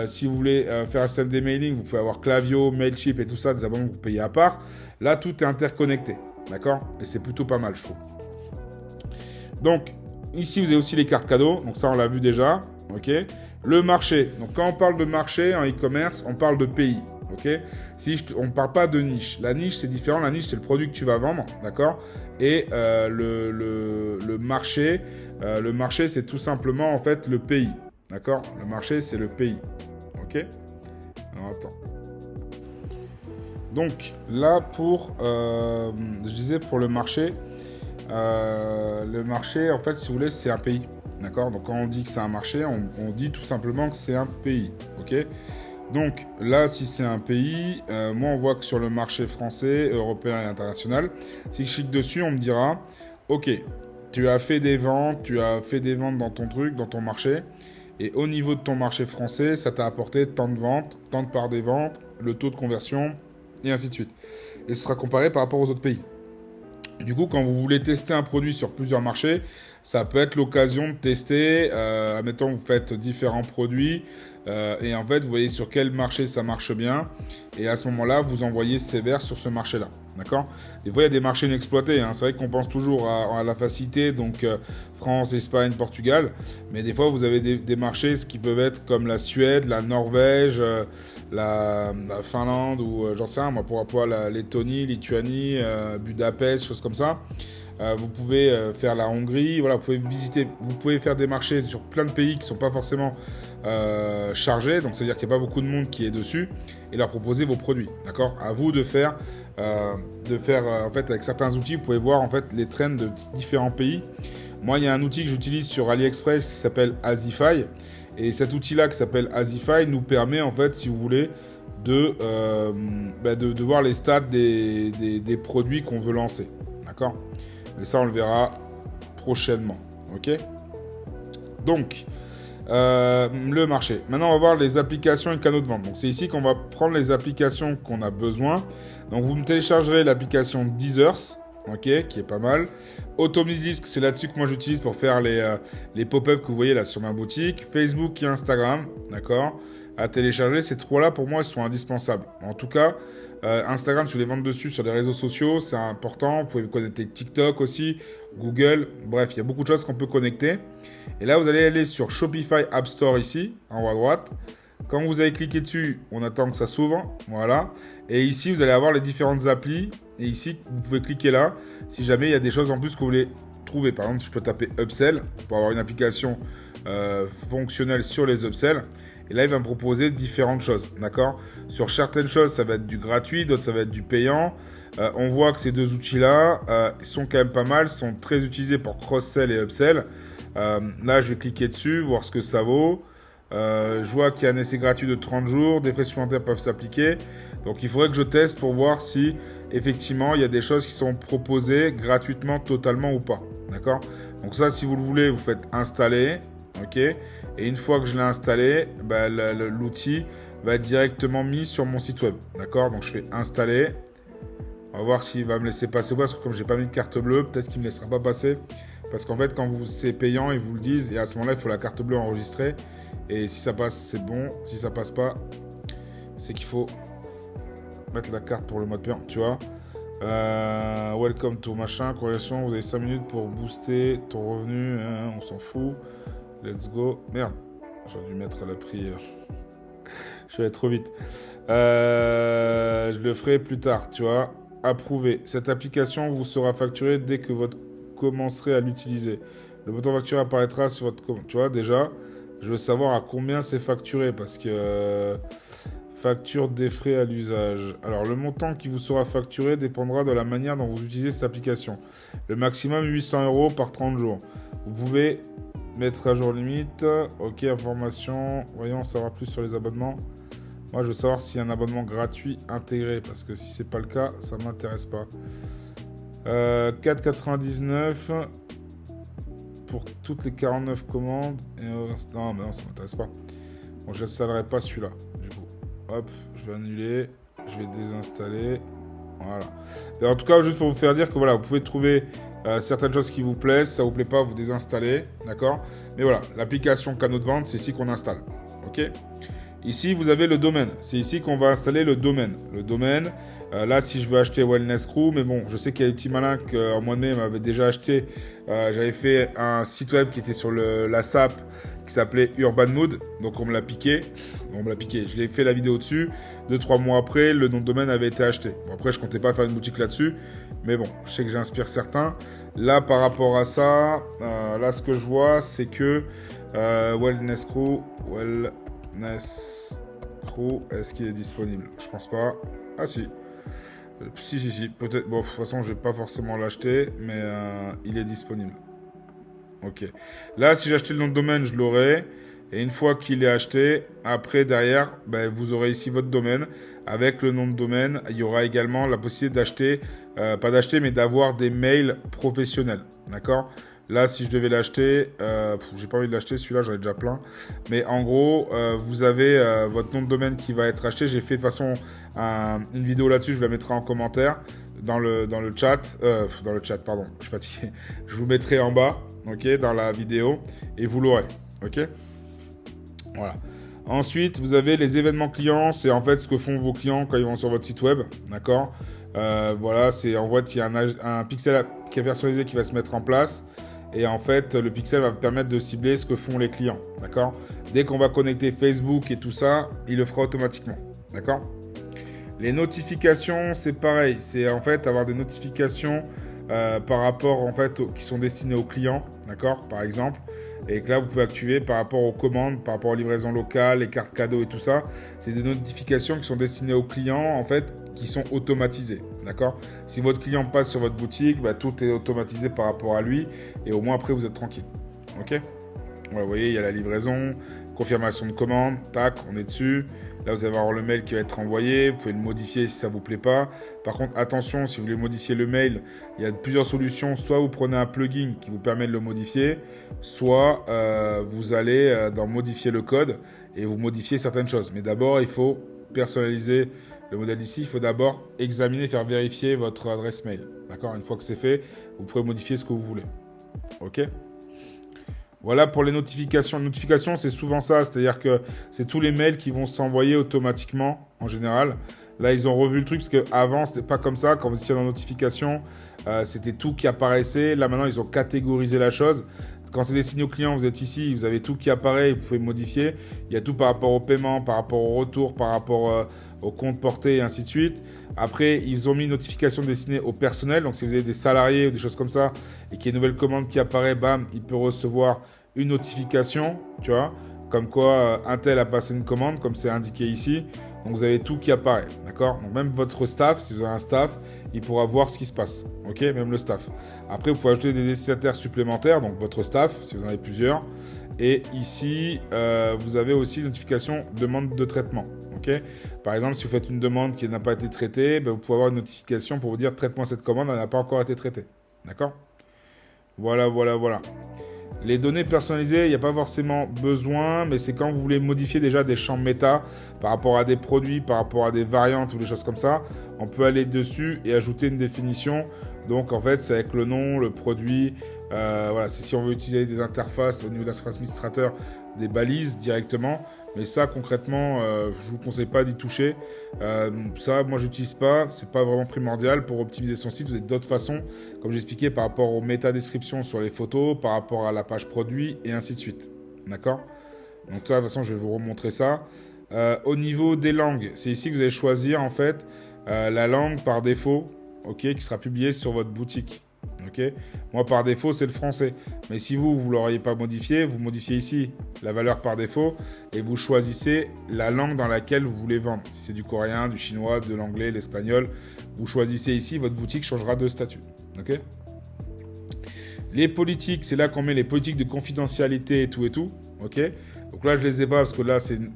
si vous voulez faire un système d'emailing, vous pouvez avoir Klaviyo, Mailchimp et tout ça, des abonnements que vous payez à part. Là, tout est interconnecté, d'accord? Et c'est plutôt pas mal, je trouve. Donc, ici, vous avez aussi les cartes cadeaux. Donc ça, on l'a vu déjà, ok? Le marché. Donc, quand on parle de marché en e-commerce, on parle de pays, ok? On ne parle pas de niche. La niche, c'est différent. La niche, c'est le produit que tu vas vendre, d'accord? Et le marché, c'est tout simplement, en fait, le pays, d'accord? Le marché, c'est le pays, ok? Alors, attends. Donc là je disais pour le marché en fait si vous voulez c'est un pays, d'accord? Donc quand on dit que c'est un marché, on dit tout simplement que c'est un pays, ok? Donc là si c'est un pays, moi on voit que sur le marché français, européen et international, si je clique dessus on me dira ok, tu as fait des ventes dans ton truc, dans ton marché, et au niveau de ton marché français ça t'a apporté tant de ventes, tant de parts des ventes, le taux de conversion, et ainsi de suite. Et ce sera comparé par rapport aux autres pays. Du coup, quand vous voulez tester un produit sur plusieurs marchés, ça peut être l'occasion de tester, admettons vous faites différents produits, et en fait vous voyez sur quel marché ça marche bien, et à ce moment-là vous envoyez sévère sur ce marché-là, d'accord? Des fois il y a des marchés inexploités, hein. C'est vrai qu'on pense toujours à la facilité, donc France, Espagne, Portugal, mais des fois vous avez des marchés qui peuvent être comme la Suède, la Norvège, la Finlande, ou j'en sais rien, moi pour la Lettonie, Lituanie, Budapest, choses comme ça. Vous pouvez faire la Hongrie, voilà, vous pouvez faire des marchés sur plein de pays qui ne sont pas forcément chargés, donc c'est-à-dire qu'il n'y a pas beaucoup de monde qui est dessus, et leur proposer vos produits, d'accord? À vous de faire en fait avec certains outils, vous pouvez voir en fait les trends de différents pays. Moi, il y a un outil que j'utilise sur AliExpress qui s'appelle Azify, et cet outil-là qui s'appelle Azify nous permet en fait, si vous voulez, de voir les stats des produits qu'on veut lancer, d'accord? Mais ça, on le verra prochainement, ok? Donc, le marché. Maintenant, on va voir les applications et canaux de vente. Donc, c'est ici qu'on va prendre les applications qu'on a besoin. Donc, vous me téléchargerez l'application Deezers, ok, qui est pas mal. Automislist, c'est là-dessus que moi j'utilise pour faire les pop-up que vous voyez là sur ma boutique. Facebook et Instagram, d'accord, à télécharger. Ces trois-là, pour moi, ils sont indispensables. En tout cas, Instagram, si vous voulez vendre dessus sur les réseaux sociaux, c'est important. Vous pouvez connecter TikTok aussi, Google. Bref, il y a beaucoup de choses qu'on peut connecter. Et là, vous allez aller sur Shopify App Store ici, en haut à droite. Quand vous avez cliqué dessus, on attend que ça s'ouvre. Voilà. Et ici, vous allez avoir les différentes applis. Et ici, vous pouvez cliquer là si jamais il y a des choses en plus que vous voulez trouver. Par exemple, je peux taper Upsell pour avoir une application fonctionnelle sur les upsells. Et là, il va me proposer différentes choses, d'accord? Sur certaines choses, ça va être du gratuit, d'autres, ça va être du payant. On voit que ces deux outils-là sont quand même pas mal, sont très utilisés pour cross-sell et upsell. Là, je vais cliquer dessus, voir ce que ça vaut. Je vois qu'il y a un essai gratuit de 30 jours, des frais supplémentaires peuvent s'appliquer. Donc, il faudrait que je teste pour voir si, effectivement, il y a des choses qui sont proposées gratuitement, totalement ou pas, d'accord? Donc ça, si vous le voulez, vous faites installer. Ok, et une fois que je l'ai installé, l'outil va être directement mis sur mon site web. D'accord, donc je fais installer. On va voir s'il va me laisser passer ou pas, parce que comme j'ai pas mis de carte bleue, peut-être qu'il me laissera pas passer. Parce qu'en fait, quand c'est payant, ils vous le disent, et à ce moment-là, il faut la carte bleue enregistrée. Et si ça passe, c'est bon. Si ça passe pas, c'est qu'il faut mettre la carte pour le mode payant, tu vois. Welcome to machin, corrélation, vous avez 5 minutes pour booster ton revenu, hein, on s'en fout. Let's go. Merde, j'aurais dû mettre le prix. Je vais aller trop vite. Je le ferai plus tard, tu vois. Approuvé. Cette application vous sera facturée dès que vous commencerez à l'utiliser. Le bouton facturé apparaîtra sur votre commande. Tu vois, déjà, je veux savoir à combien c'est facturé parce que facture des frais à l'usage. Alors, le montant qui vous sera facturé dépendra de la manière dont vous utilisez cette application. Le maximum 800 € par 30 jours. Vous pouvez mettre à jour limite. Ok, information. Voyons savoir plus sur les abonnements. Moi, je veux savoir s'il y a un abonnement gratuit intégré. Parce que si c'est pas le cas, ça m'intéresse pas. 4,99 pour toutes les 49 commandes. Et, non, mais non, ça m'intéresse pas. Bon, je n'installerai pas celui-là. Du coup, hop, je vais annuler. Je vais désinstaller. Voilà. Et en tout cas, juste pour vous faire dire que voilà, vous pouvez trouver certaines choses qui vous plaisent. Si ça vous plaît pas, vous désinstallez. D'accord? Mais voilà, l'application canaux de vente, c'est ici qu'on installe. Ok? Ici, vous avez le domaine. C'est ici qu'on va installer le domaine. Le domaine, là, si je veux acheter Wellness Crew, mais bon, je sais qu'il y a des petits malins qu'en mois de mai m'avaient déjà acheté. J'avais fait un site web qui était sur la SAP qui s'appelait Urban Mood. Donc, on me l'a piqué. Je l'ai fait la vidéo dessus. 2-3 mois après, le nom de domaine avait été acheté. Bon, après, je comptais pas faire une boutique là-dessus. Mais bon, je sais que j'inspire certains. Là, par rapport à ça, là, ce que je vois, c'est que Wellness Crew, est-ce qu'il est disponible? Je pense pas. Ah si. Si. Peut-être. Bon, de toute façon, je vais pas forcément l'acheter, mais il est disponible. Ok. Là, si j'achetais le nom de domaine, je l'aurai. Et une fois qu'il est acheté, après, derrière, ben, vous aurez ici votre domaine. Avec le nom de domaine, il y aura également la possibilité d'acheter, pas d'acheter, mais d'avoir des mails professionnels. D'accord? Là, si je devais l'acheter, j'ai pas envie de l'acheter, celui-là, j'en ai déjà plein. Mais en gros, vous avez votre nom de domaine qui va être acheté. J'ai fait de toute façon une vidéo là-dessus, je la mettrai en commentaire dans le chat. Dans le chat, pardon, je suis fatigué. Je vous mettrai en bas, ok, dans la vidéo, et vous l'aurez, ok. Voilà. Ensuite, vous avez les événements clients. C'est en fait ce que font vos clients quand ils vont sur votre site web, d'accord. Voilà, c'est en fait il y a un pixel qui est personnalisé qui va se mettre en place. Et en fait, le pixel va permettre de cibler ce que font les clients, d'accord? Dès qu'on va connecter Facebook et tout ça, il le fera automatiquement, d'accord? Les notifications, c'est pareil. C'est en fait avoir des notifications par rapport, en fait, qui sont destinées aux clients, d'accord? Par exemple. Et que là, vous pouvez activer par rapport aux commandes, par rapport aux livraisons locales, les cartes cadeaux et tout ça. C'est des notifications qui sont destinées aux clients, en fait, qui sont automatisées. D'accord? Si votre client passe sur votre boutique, bah, tout est automatisé par rapport à lui. Et au moins, après, vous êtes tranquille. Ok? Voilà, vous voyez, il y a la livraison, confirmation de commande. Tac, on est dessus. Là, vous allez avoir le mail qui va être envoyé. Vous pouvez le modifier si ça ne vous plaît pas. Par contre, attention, si vous voulez modifier le mail, il y a plusieurs solutions. Soit vous prenez un plugin qui vous permet de le modifier, soit vous allez dans modifier le code et vous modifiez certaines choses. Mais d'abord, il faut personnaliser le modèle ici. Il faut d'abord examiner, faire vérifier votre adresse mail. D'accord? Une fois que c'est fait, vous pouvez modifier ce que vous voulez. Ok? Voilà pour les notifications. Les notifications, c'est souvent ça. C'est-à-dire que c'est tous les mails qui vont s'envoyer automatiquement, en général. Là, ils ont revu le truc parce qu'avant, c'était pas comme ça. Quand vous étiez dans notification, c'était tout qui apparaissait. Là, maintenant, ils ont catégorisé la chose. Quand c'est destiné aux clients, vous êtes ici, vous avez tout qui apparaît, vous pouvez modifier. Il y a tout par rapport au paiement, par rapport au retour, par rapport au compte porté et ainsi de suite. Après, ils ont mis une notification destinée au personnel. Donc, si vous avez des salariés ou des choses comme ça et qu'il y a une nouvelle commande qui apparaît, bam, il peut recevoir une notification, tu vois, comme quoi un tel a passé une commande, comme c'est indiqué ici. Donc, vous avez tout qui apparaît, d'accord? Donc, même votre staff, si vous avez un staff, il pourra voir ce qui se passe, ok? Même le staff. Après, vous pouvez ajouter des destinataires supplémentaires, donc votre staff, si vous en avez plusieurs. Et ici, vous avez aussi une notification demande de traitement, ok? Par exemple, si vous faites une demande qui n'a pas été traitée, ben, vous pouvez avoir une notification pour vous dire « Traite-moi cette commande, elle n'a pas encore été traitée », d'accord? Voilà. Les données personnalisées, il n'y a pas forcément besoin, mais c'est quand vous voulez modifier déjà des champs méta par rapport à des produits, par rapport à des variantes ou des choses comme ça. On peut aller dessus et ajouter une définition. Donc en fait, c'est avec le nom, le produit. Voilà, c'est si on veut utiliser des interfaces au niveau de l'interface administrateur, des balises directement. Mais ça, concrètement, je vous conseille pas d'y toucher. Ça, moi, j'utilise pas. C'est pas vraiment primordial pour optimiser son site. Vous avez d'autres façons, comme j'expliquais, par rapport aux métadescriptions sur les photos, par rapport à la page produit et ainsi de suite. D'accord? Donc ça, de toute façon, je vais vous remontrer ça. Au niveau des langues, c'est ici que vous allez choisir en fait la langue par défaut, ok, qui sera publiée sur votre boutique. Okay. Moi, par défaut, c'est le français. Mais si vous ne l'auriez pas modifié, vous modifiez ici la valeur par défaut et vous choisissez la langue dans laquelle vous voulez vendre. Si c'est du coréen, du chinois, de l'anglais, l'espagnol, vous choisissez ici, votre boutique changera de statut. Okay. Les politiques, c'est là qu'on met les politiques de confidentialité et tout. Okay. Donc là, je ne les ai pas parce que là, c'est une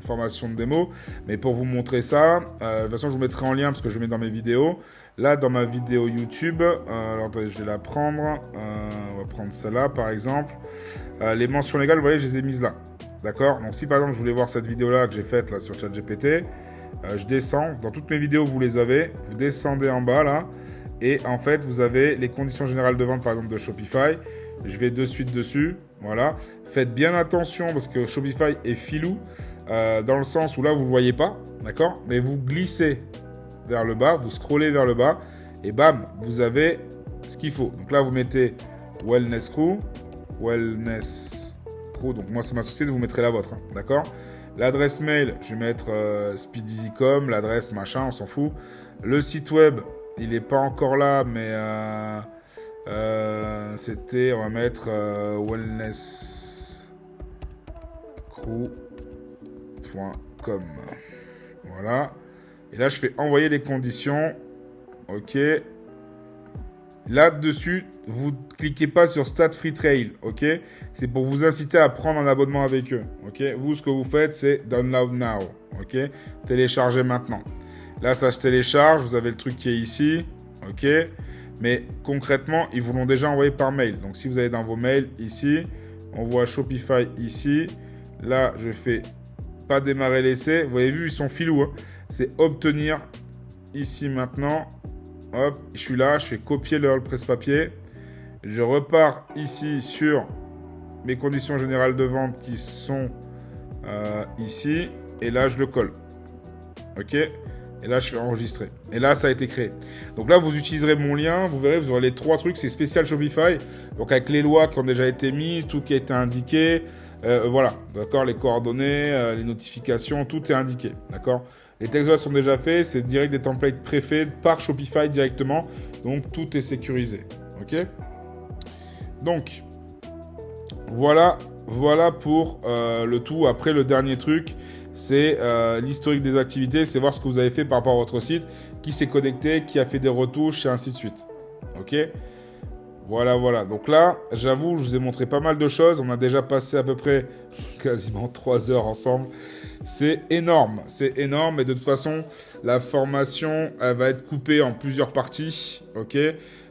formation de démo. Mais pour vous montrer ça, de toute façon, je vous mettrai en lien parce que je le mets dans mes vidéos. Là, dans ma vidéo YouTube, alors attendez, je vais la prendre. On va prendre celle-là, par exemple. Les mentions légales, vous voyez, je les ai mises là. D'accord? Donc, si par exemple, je voulais voir cette vidéo-là que j'ai faite là sur ChatGPT, je descends. Dans toutes mes vidéos, vous les avez. Vous descendez en bas, là. Et en fait, vous avez les conditions générales de vente, par exemple, de Shopify. Je vais de suite dessus. Voilà. Faites bien attention parce que Shopify est filou. Dans le sens où là, vous ne le voyez pas. D'accord? Mais vous glissez vers le bas. Vous scrollez vers le bas. Et bam, vous avez ce qu'il faut. Donc là, vous mettez Wellness Crew. Wellness Crew. Donc moi, c'est ma société. Vous mettrez la vôtre. Hein, d'accord? L'adresse mail, je vais mettre SpeeDeasyCom. L'adresse, machin, on s'en fout. Le site web, il n'est pas encore là, mais c'était, on va mettre wellnesscrew.com. Voilà. Et là, je fais envoyer les conditions. OK. Là-dessus, vous ne cliquez pas sur Start Free Trial. OK. C'est pour vous inciter à prendre un abonnement avec eux. OK. Vous, ce que vous faites, c'est Download Now. OK. Télécharger maintenant. Là, ça se télécharge. Vous avez le truc qui est ici. OK. Mais concrètement, ils vous l'ont déjà envoyé par mail. Donc, si vous allez dans vos mails, ici, on voit Shopify ici. Là, je fais pas démarrer l'essai. Vous avez vu, ils sont filous. Hein. C'est obtenir ici maintenant. Hop, je suis là. Je fais copier le presse-papier. Je repars ici sur mes conditions générales de vente qui sont ici. Et là, je le colle. OK. Et là, je fais enregistrer. Et là, ça a été créé. Donc là, vous utiliserez mon lien. Vous verrez, vous aurez les 3 trucs. C'est spécial Shopify. Donc avec les lois qui ont déjà été mises, tout qui a été indiqué. Voilà. D'accord. Les coordonnées, les notifications, tout est indiqué. D'accord. Les textes sont déjà faits. C'est direct des templates préfaits par Shopify directement. Donc tout est sécurisé. OK. Donc, voilà pour le tout. Après, le dernier truc, c'est l'historique des activités, c'est voir ce que vous avez fait par rapport à votre site, qui s'est connecté, qui a fait des retouches, et ainsi de suite. OK? Voilà. Donc là, j'avoue, je vous ai montré pas mal de choses. On a déjà passé à peu près quasiment 3 heures ensemble. C'est énorme. Et de toute façon, la formation, elle va être coupée en plusieurs parties. OK?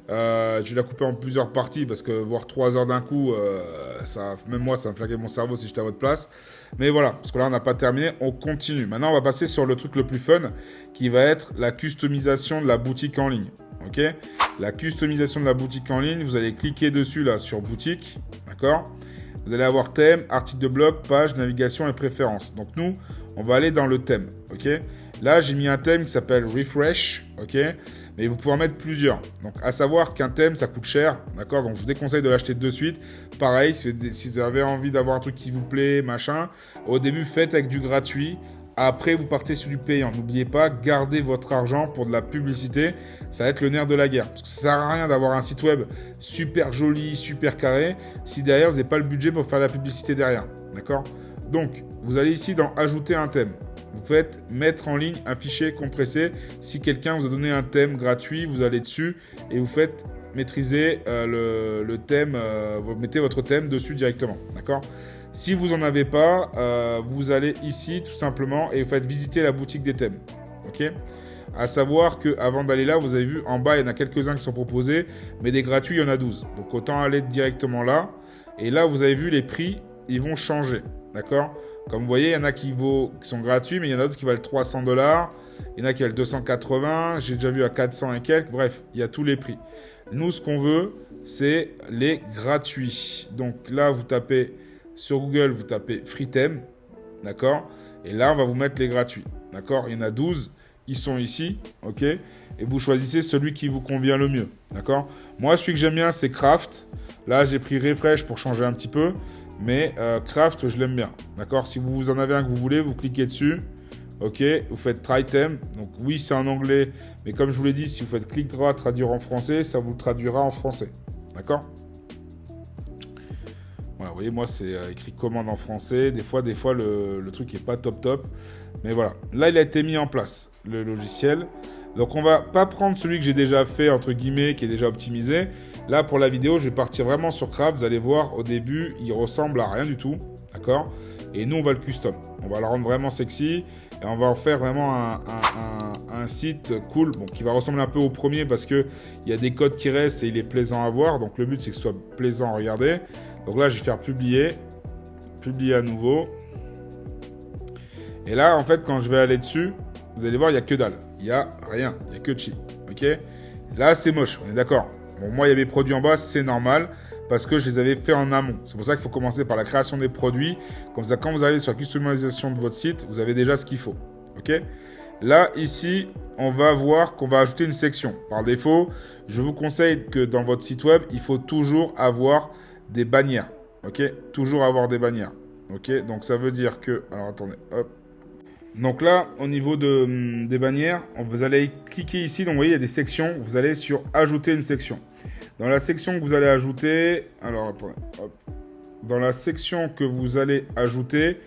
Je vais la couper en plusieurs parties parce que voir 3 heures d'un coup, même moi, ça me flaquait mon cerveau si j'étais à votre place. Mais voilà, parce que là, on n'a pas terminé, on continue. Maintenant, on va passer sur le truc le plus fun qui va être la customisation de la boutique en ligne. OK? La customisation de la boutique en ligne, vous allez cliquer dessus là sur boutique. D'accord? Vous allez avoir thème, article de blog, page, navigation et préférences. Donc nous, on va aller dans le thème. OK? Là, j'ai mis un thème qui s'appelle Refresh. OK? Mais vous pouvez en mettre plusieurs. Donc, à savoir qu'un thème, ça coûte cher. D'accord? Donc, je vous déconseille de l'acheter de suite. Pareil, si vous avez envie d'avoir un truc qui vous plaît, machin, au début, faites avec du gratuit. Après, vous partez sur du payant. N'oubliez pas, gardez votre argent pour de la publicité. Ça va être le nerf de la guerre. Parce que ça ne sert à rien d'avoir un site web super joli, super carré, si derrière, vous n'avez pas le budget pour faire la publicité derrière. D'accord? Donc, vous allez ici dans Ajouter un thème. Vous faites mettre en ligne un fichier compressé. Si quelqu'un vous a donné un thème gratuit, vous allez dessus et vous faites maîtriser le thème. Vous mettez votre thème dessus directement. D'accord? Si vous n'en avez pas, vous allez ici tout simplement et vous faites visiter la boutique des thèmes. OK? À savoir qu'avant d'aller là, vous avez vu en bas, il y en a quelques-uns qui sont proposés, mais des gratuits, il y en a 12. Donc autant aller directement là. Et là, vous avez vu les prix, ils vont changer. D'accord? Comme vous voyez, il y en a qui sont gratuits, mais il y en a d'autres qui valent $300. Il y en a qui valent 280. J'ai déjà vu à 400 et quelques. Bref, il y a tous les prix. Nous, ce qu'on veut, c'est les gratuits. Donc là, vous tapez sur Google, vous tapez Free Theme. D'accord? Et là, on va vous mettre les gratuits. D'accord? Il y en a 12. Ils sont ici. OK? Et vous choisissez celui qui vous convient le mieux. D'accord? Moi, celui que j'aime bien, c'est Craft. Là, j'ai pris Refresh pour changer un petit peu. Mais Craft, je l'aime bien. D'accord? Si vous en avez un que vous voulez, vous cliquez dessus. OK? Vous faites Try Theme. Donc oui, c'est en anglais. Mais comme je vous l'ai dit, si vous faites clic droit, traduire en français, ça vous le traduira en français. D'accord? Voilà, vous voyez, moi, c'est écrit commande en français. Des fois, le truc n'est pas top. Mais voilà. Là, il a été mis en place, le logiciel. Donc, on va pas prendre celui que j'ai déjà fait, entre guillemets, qui est déjà optimisé. Là, pour la vidéo, je vais partir vraiment sur Craft. Vous allez voir, au début, il ressemble à rien du tout. D'accord? Et nous, on va le custom. On va le rendre vraiment sexy. Et on va en faire vraiment un site cool, bon, qui va ressembler un peu au premier parce qu'il y a des codes qui restent et il est plaisant à voir. Donc le but c'est que ce soit plaisant à regarder. Donc là je vais faire publier. Publier à nouveau. Et là en fait quand je vais aller dessus, vous allez voir il n'y a que dalle. Il n'y a rien, il n'y a que chi. Ok. Là c'est moche, on est d'accord. Bon, moi il y a mes produits en bas, c'est normal. Parce que je les avais fait en amont. C'est pour ça qu'il faut commencer par la création des produits. Comme ça, quand vous arrivez sur la customisation de votre site, vous avez déjà ce qu'il faut. Ok ? Là, ici, on va voir qu'on va ajouter une section. Par défaut, je vous conseille que dans votre site web, il faut toujours avoir des bannières. Ok ? Toujours avoir des bannières. Ok ? Donc, ça veut dire que... Alors, attendez. Hop. Donc là, au niveau des bannières, vous allez cliquer ici. Donc, vous voyez, il y a des sections. Vous allez sur « Ajouter une section ». Dans la section que vous allez ajouter, alors attendez, hop. Dans la section que vous allez ajouter,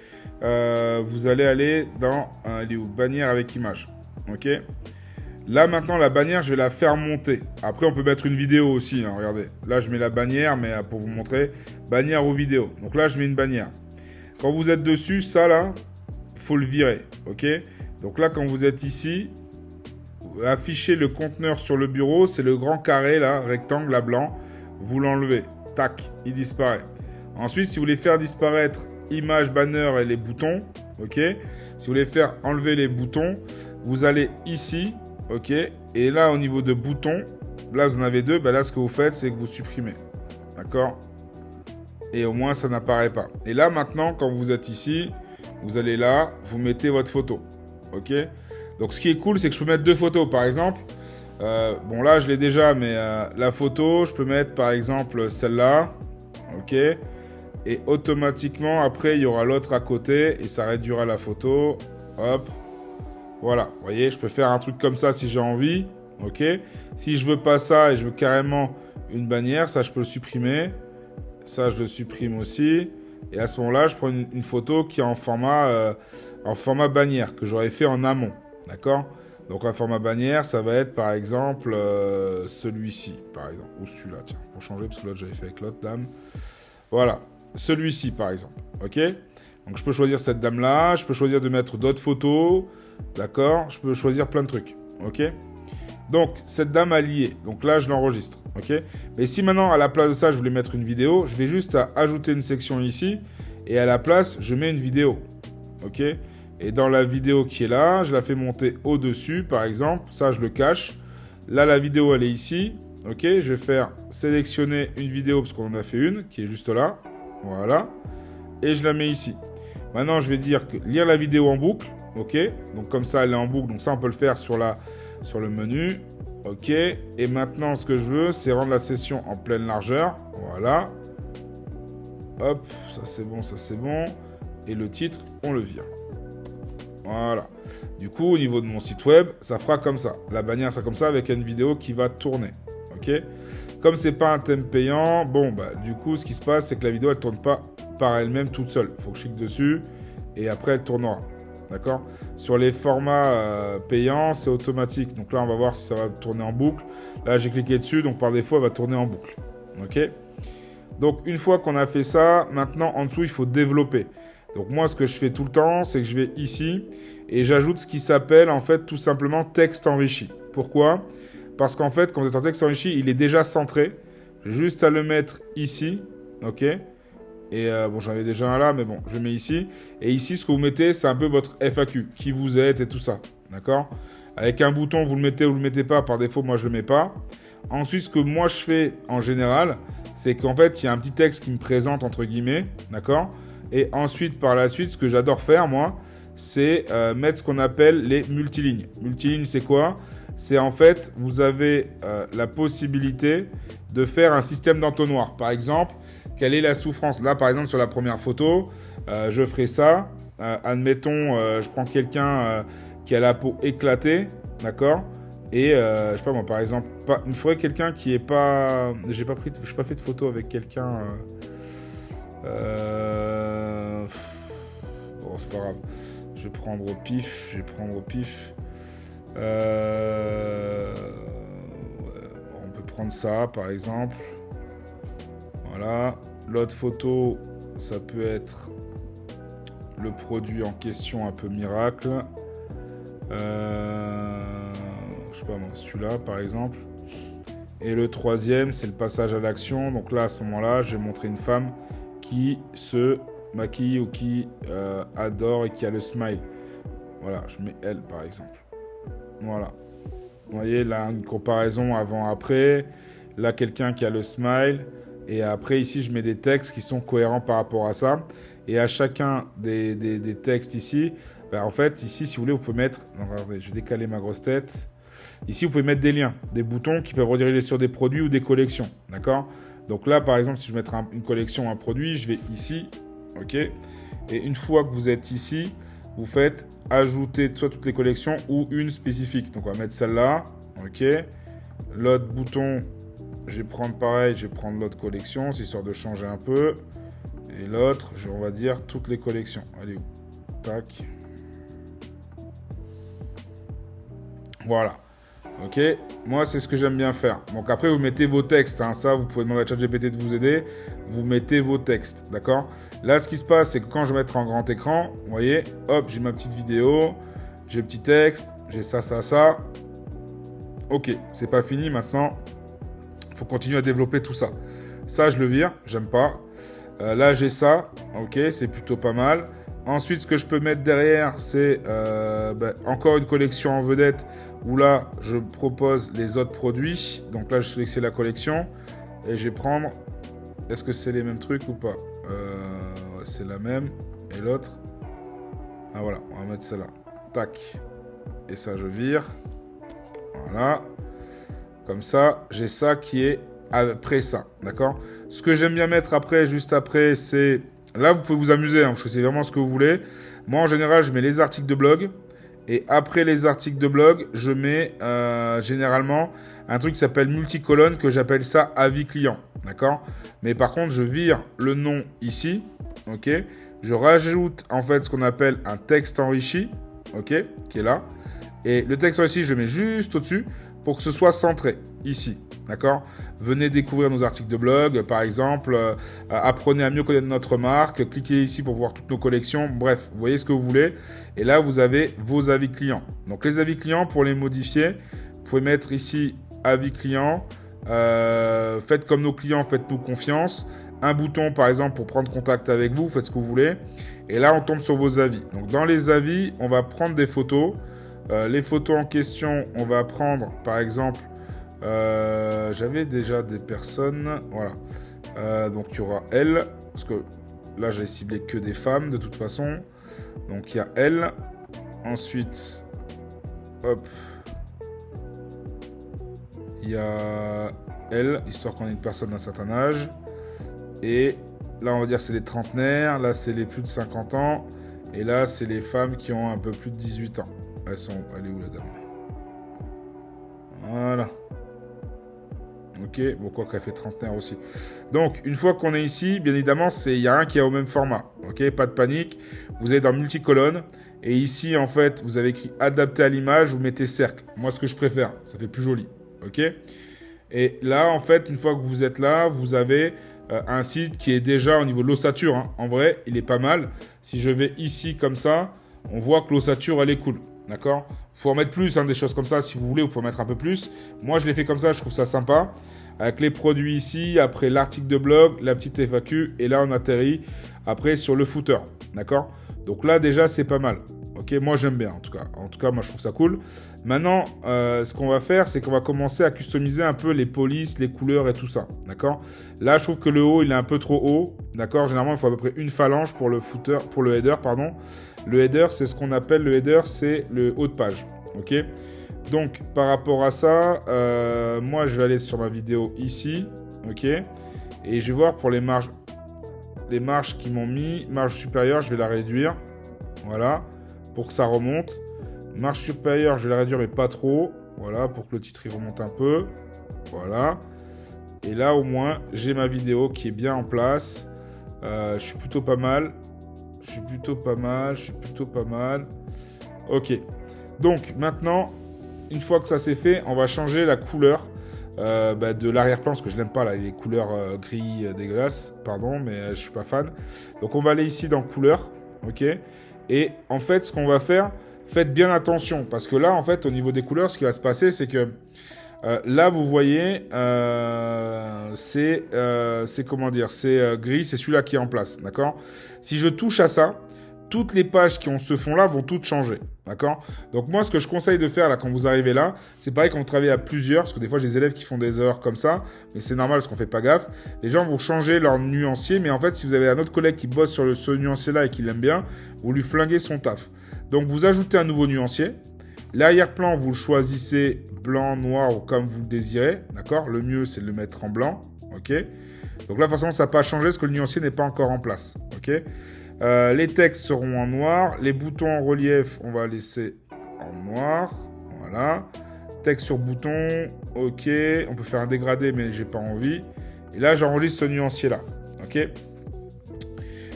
vous allez aller dans bannière avec image. Ok. Là maintenant la bannière, je vais la faire monter. Après on peut mettre une vidéo aussi. Hein, regardez, là je mets la bannière, mais pour vous montrer, bannière ou vidéo. Donc là je mets une bannière. Quand vous êtes dessus, ça là, faut le virer. Ok. Donc là quand vous êtes ici. Afficher le conteneur sur le bureau, c'est le grand carré là, rectangle là blanc. Vous l'enlevez, tac, il disparaît. Ensuite, si vous voulez faire disparaître image, banner et les boutons, ok. Si vous voulez faire enlever les boutons, vous allez ici, ok. Et là, au niveau de boutons, là vous en avez deux. Ben là, ce que vous faites, c'est que vous supprimez, d'accord. Et au moins, ça n'apparaît pas. Et là, maintenant, quand vous êtes ici, vous allez là, vous mettez votre photo, ok. Donc ce qui est cool, c'est que je peux mettre deux photos. Par exemple, bon là je l'ai déjà, mais la photo, je peux mettre par exemple celle-là. Ok. Et automatiquement, après, il y aura l'autre à côté et ça réduira la photo. Hop. Voilà. Vous voyez, je peux faire un truc comme ça si j'ai envie. Ok. Si je veux pas ça et je veux carrément une bannière, ça je peux le supprimer. Ça je le supprime aussi. Et à ce moment-là, je prends une photo qui est en format bannière que j'aurais fait en amont. D'accord ? Donc un format bannière, ça va être par exemple celui-ci, par exemple. Ou celui-là, tiens, pour changer, parce que l'autre j'avais fait avec l'autre dame. Voilà, celui-ci par exemple. Ok ? Donc je peux choisir cette dame-là, je peux choisir de mettre d'autres photos. D'accord ? Je peux choisir plein de trucs. Ok ? Donc cette dame alliée, donc là je l'enregistre. Ok ? Mais si maintenant à la place de ça, je voulais mettre une vidéo, je vais juste ajouter une section ici. Et à la place, je mets une vidéo. Ok ? Et dans la vidéo qui est là, je la fais monter au-dessus, par exemple. Ça, je le cache. Là, la vidéo, elle est ici. Ok, je vais faire sélectionner une vidéo, parce qu'on en a fait une, qui est juste là. Voilà. Et je la mets ici. Maintenant, je vais dire que lire la vidéo en boucle. Ok, donc comme ça, elle est en boucle. Donc ça, on peut le faire sur le menu. Ok, et maintenant, ce que je veux, c'est rendre la session en pleine largeur. Voilà. Hop, ça c'est bon, ça c'est bon. Et le titre, on le vire. Voilà. Du coup, au niveau de mon site web, ça fera comme ça. La bannière, ça comme ça, avec une vidéo qui va tourner. Ok ? Comme c'est pas un thème payant, bon, bah, du coup, ce qui se passe, c'est que la vidéo, elle tourne pas par elle-même toute seule. Il faut que je clique dessus et après, elle tournera. D'accord ? Sur les formats payants, c'est automatique. Donc là, on va voir si ça va tourner en boucle. Là, j'ai cliqué dessus, donc par défaut, elle va tourner en boucle. Ok ? Donc, une fois qu'on a fait ça, maintenant, en dessous, il faut développer. Donc moi, ce que je fais tout le temps, c'est que je vais ici et j'ajoute ce qui s'appelle en fait tout simplement texte enrichi. Pourquoi ? Parce qu'en fait, quand vous êtes en texte enrichi, il est déjà centré. J'ai juste à le mettre ici, ok ? Et bon, j'en avais déjà un là, mais bon, je le mets ici. Et ici, ce que vous mettez, c'est un peu votre FAQ, qui vous êtes et tout ça, d'accord ? Avec un bouton, vous le mettez ou vous le mettez pas. Par défaut, moi, je le mets pas. Ensuite, ce que moi, je fais en général, c'est qu'en fait, il y a un petit texte qui me présente, entre guillemets, d'accord ? Et ensuite, par la suite, ce que j'adore faire, moi, c'est mettre ce qu'on appelle les multilignes. Multilignes, c'est quoi ? C'est en fait, vous avez la possibilité de faire un système d'entonnoir. Par exemple, quelle est la souffrance ? Là, par exemple, sur la première photo, je ferai ça. Admettons, je prends quelqu'un qui a la peau éclatée, d'accord ? Et, je sais pas moi, par exemple, il faudrait quelqu'un qui est pas... Je n'ai pas fait de photo avec quelqu'un... Bon, c'est pas grave. Je vais prendre au pif. On peut prendre ça, par exemple. Voilà. L'autre photo, ça peut être le produit en question un peu miracle. Je sais pas moi, celui-là par exemple. Et le troisième, c'est le passage à l'action. Donc là, à ce moment-là, je vais montrer une femme qui se maquille ou qui adore et qui a le smile. Voilà, je mets elle par exemple. Voilà. Vous voyez, là, une comparaison avant-après. Là, quelqu'un qui a le smile. Et après, ici, je mets des textes qui sont cohérents par rapport à ça. Et à chacun des textes ici, en fait, ici, si vous voulez, vous pouvez mettre... Non, regardez, je vais décaler ma grosse tête. Ici, vous pouvez mettre des liens, des boutons qui peuvent rediriger sur des produits ou des collections. D'accord ? Donc là, par exemple, si je veux mettre une collection, un produit, je vais ici. OK ? Et une fois que vous êtes ici, vous faites ajouter soit toutes les collections ou une spécifique. Donc on va mettre celle-là. OK ? L'autre bouton, je vais prendre pareil, je vais prendre l'autre collection, c'est histoire de changer un peu. Et l'autre, on va dire toutes les collections. Allez, où ? Tac. Voilà. Ok, moi c'est ce que j'aime bien faire. Donc après vous mettez vos textes, hein. Ça vous pouvez demander à ChatGPT de vous aider. Vous mettez vos textes, d'accord ? Là ce qui se passe c'est que quand je vais mettre en grand écran, vous voyez, hop, j'ai ma petite vidéo, j'ai le petit texte, j'ai ça. Ok, c'est pas fini maintenant. Il faut continuer à développer tout ça. Ça je le vire, j'aime pas. Là j'ai ça, ok, c'est plutôt pas mal. Ensuite, ce que je peux mettre derrière, c'est encore une collection en vedette où là, je propose les autres produits. Donc là, je sélectionne la collection et je vais prendre... Est-ce que c'est les mêmes trucs ou pas ? C'est la même. Et l'autre ? Ah voilà, on va mettre celle-là. Tac. Et ça, je vire. Voilà. Comme ça, j'ai ça qui est après ça. D'accord ? Ce que j'aime bien mettre après, juste après, c'est... Là, vous pouvez vous amuser, hein, vous choisissez vraiment ce que vous voulez. Moi, en général, je mets les articles de blog. Et après les articles de blog, je mets généralement un truc qui s'appelle multicolonne, que j'appelle ça avis client. D'accord ? Mais par contre, je vire le nom ici. Ok ? Je rajoute en fait ce qu'on appelle un texte enrichi. Ok ? Qui est là. Et le texte enrichi, je le mets juste au-dessus pour que ce soit centré ici. D'accord ? Venez découvrir nos articles de blog, par exemple, apprenez à mieux connaître notre marque, cliquez ici pour voir toutes nos collections, bref, vous voyez ce que vous voulez. Et là, vous avez vos avis clients. Donc les avis clients, pour les modifier, vous pouvez mettre ici avis clients, faites comme nos clients, faites-nous confiance. Un bouton, par exemple, pour prendre contact avec vous, faites ce que vous voulez. Et là, on tombe sur vos avis. Donc dans les avis, on va prendre des photos. Les photos en question, on va prendre, par exemple, j'avais déjà des personnes, voilà. Donc il y aura elle, parce que là j'avais ciblé que des femmes de toute façon. Donc il y a elle. Ensuite, hop, il y a elle, histoire qu'on ait une personne d'un certain âge. Et là on va dire c'est les trentenaires, là c'est les plus de 50 ans. Et là c'est les femmes qui ont un peu plus de 18 ans. Elle est où la dame ? Voilà. Ok, bon quoi qu'elle fait trentenaire aussi. Donc, une fois qu'on est ici, bien évidemment, il y a un qui est au même format. Ok, pas de panique. Vous êtes dans multicolonne. Et ici, en fait, vous avez écrit adapté à l'image, vous mettez cercle. Moi, ce que je préfère, ça fait plus joli. Ok. Et là, en fait, une fois que vous êtes là, vous avez un site qui est déjà au niveau de l'ossature. Hein. En vrai, il est pas mal. Si je vais ici comme ça, on voit que l'ossature, elle est cool. D'accord ? Il faut en mettre plus, hein, des choses comme ça. Si vous voulez, vous pouvez en mettre un peu plus. Moi, je l'ai fait comme ça, je trouve ça sympa. Avec les produits ici, après l'article de blog, la petite FAQ. Et là, on atterrit après sur le footer. D'accord ? Donc là, déjà, c'est pas mal. Ok, moi, j'aime bien, en tout cas. En tout cas, moi, je trouve ça cool. Maintenant, ce qu'on va faire, c'est qu'on va commencer à customiser un peu les polices, les couleurs et tout ça. D'accord ? Là, je trouve que le haut, il est un peu trop haut. D'accord ? Généralement, il faut à peu près une phalange pour le footer, pour le header, pardon. Le header, c'est ce qu'on appelle le header, c'est le haut de page. Ok ? Donc, par rapport à ça, moi, je vais aller sur ma vidéo ici. Ok ? Et je vais voir pour les marges qui m'ont mis. Marge supérieure, je vais la réduire. Voilà. Pour que ça remonte. Marge supérieure, je vais la réduire, mais pas trop. Voilà, pour que le titre il remonte un peu. Voilà. Et là, au moins, j'ai ma vidéo qui est bien en place. Je suis plutôt pas mal. Ok. Donc, maintenant, une fois que ça c'est fait, on va changer la couleur de l'arrière-plan, parce que je l'aime pas, là, les couleurs gris dégueulasses. Pardon, mais je suis pas fan. Donc, on va aller ici dans couleur. Ok. Et en fait, ce qu'on va faire, faites bien attention. Parce que là, en fait, au niveau des couleurs, ce qui va se passer, c'est que là, vous voyez, c'est comment dire, c'est gris, c'est celui-là qui est en place, d'accord? Si je touche à ça, toutes les pages qui ont ce fond-là vont toutes changer, d'accord? Donc moi, ce que je conseille de faire là, quand vous arrivez là, c'est pareil quand vous travaillez à plusieurs, parce que des fois, j'ai des élèves qui font des erreurs comme ça, mais c'est normal parce qu'on fait pas gaffe. Les gens vont changer leur nuancier, mais en fait, si vous avez un autre collègue qui bosse sur ce nuancier-là et qui l'aime bien, vous lui flinguez son taf. Donc vous ajoutez un nouveau nuancier. L'arrière-plan, vous le choisissez blanc, noir ou comme vous le désirez, d'accord? Le mieux, c'est de le mettre en blanc, ok? Donc là, forcément, ça n'a pas changé parce que le nuancier n'est pas encore en place, ok? Les textes seront en noir. Les boutons en relief, on va laisser en noir. Voilà. Texte sur bouton, ok. On peut faire un dégradé, mais j'ai pas envie. Et là, j'enregistre ce nuancier-là, ok?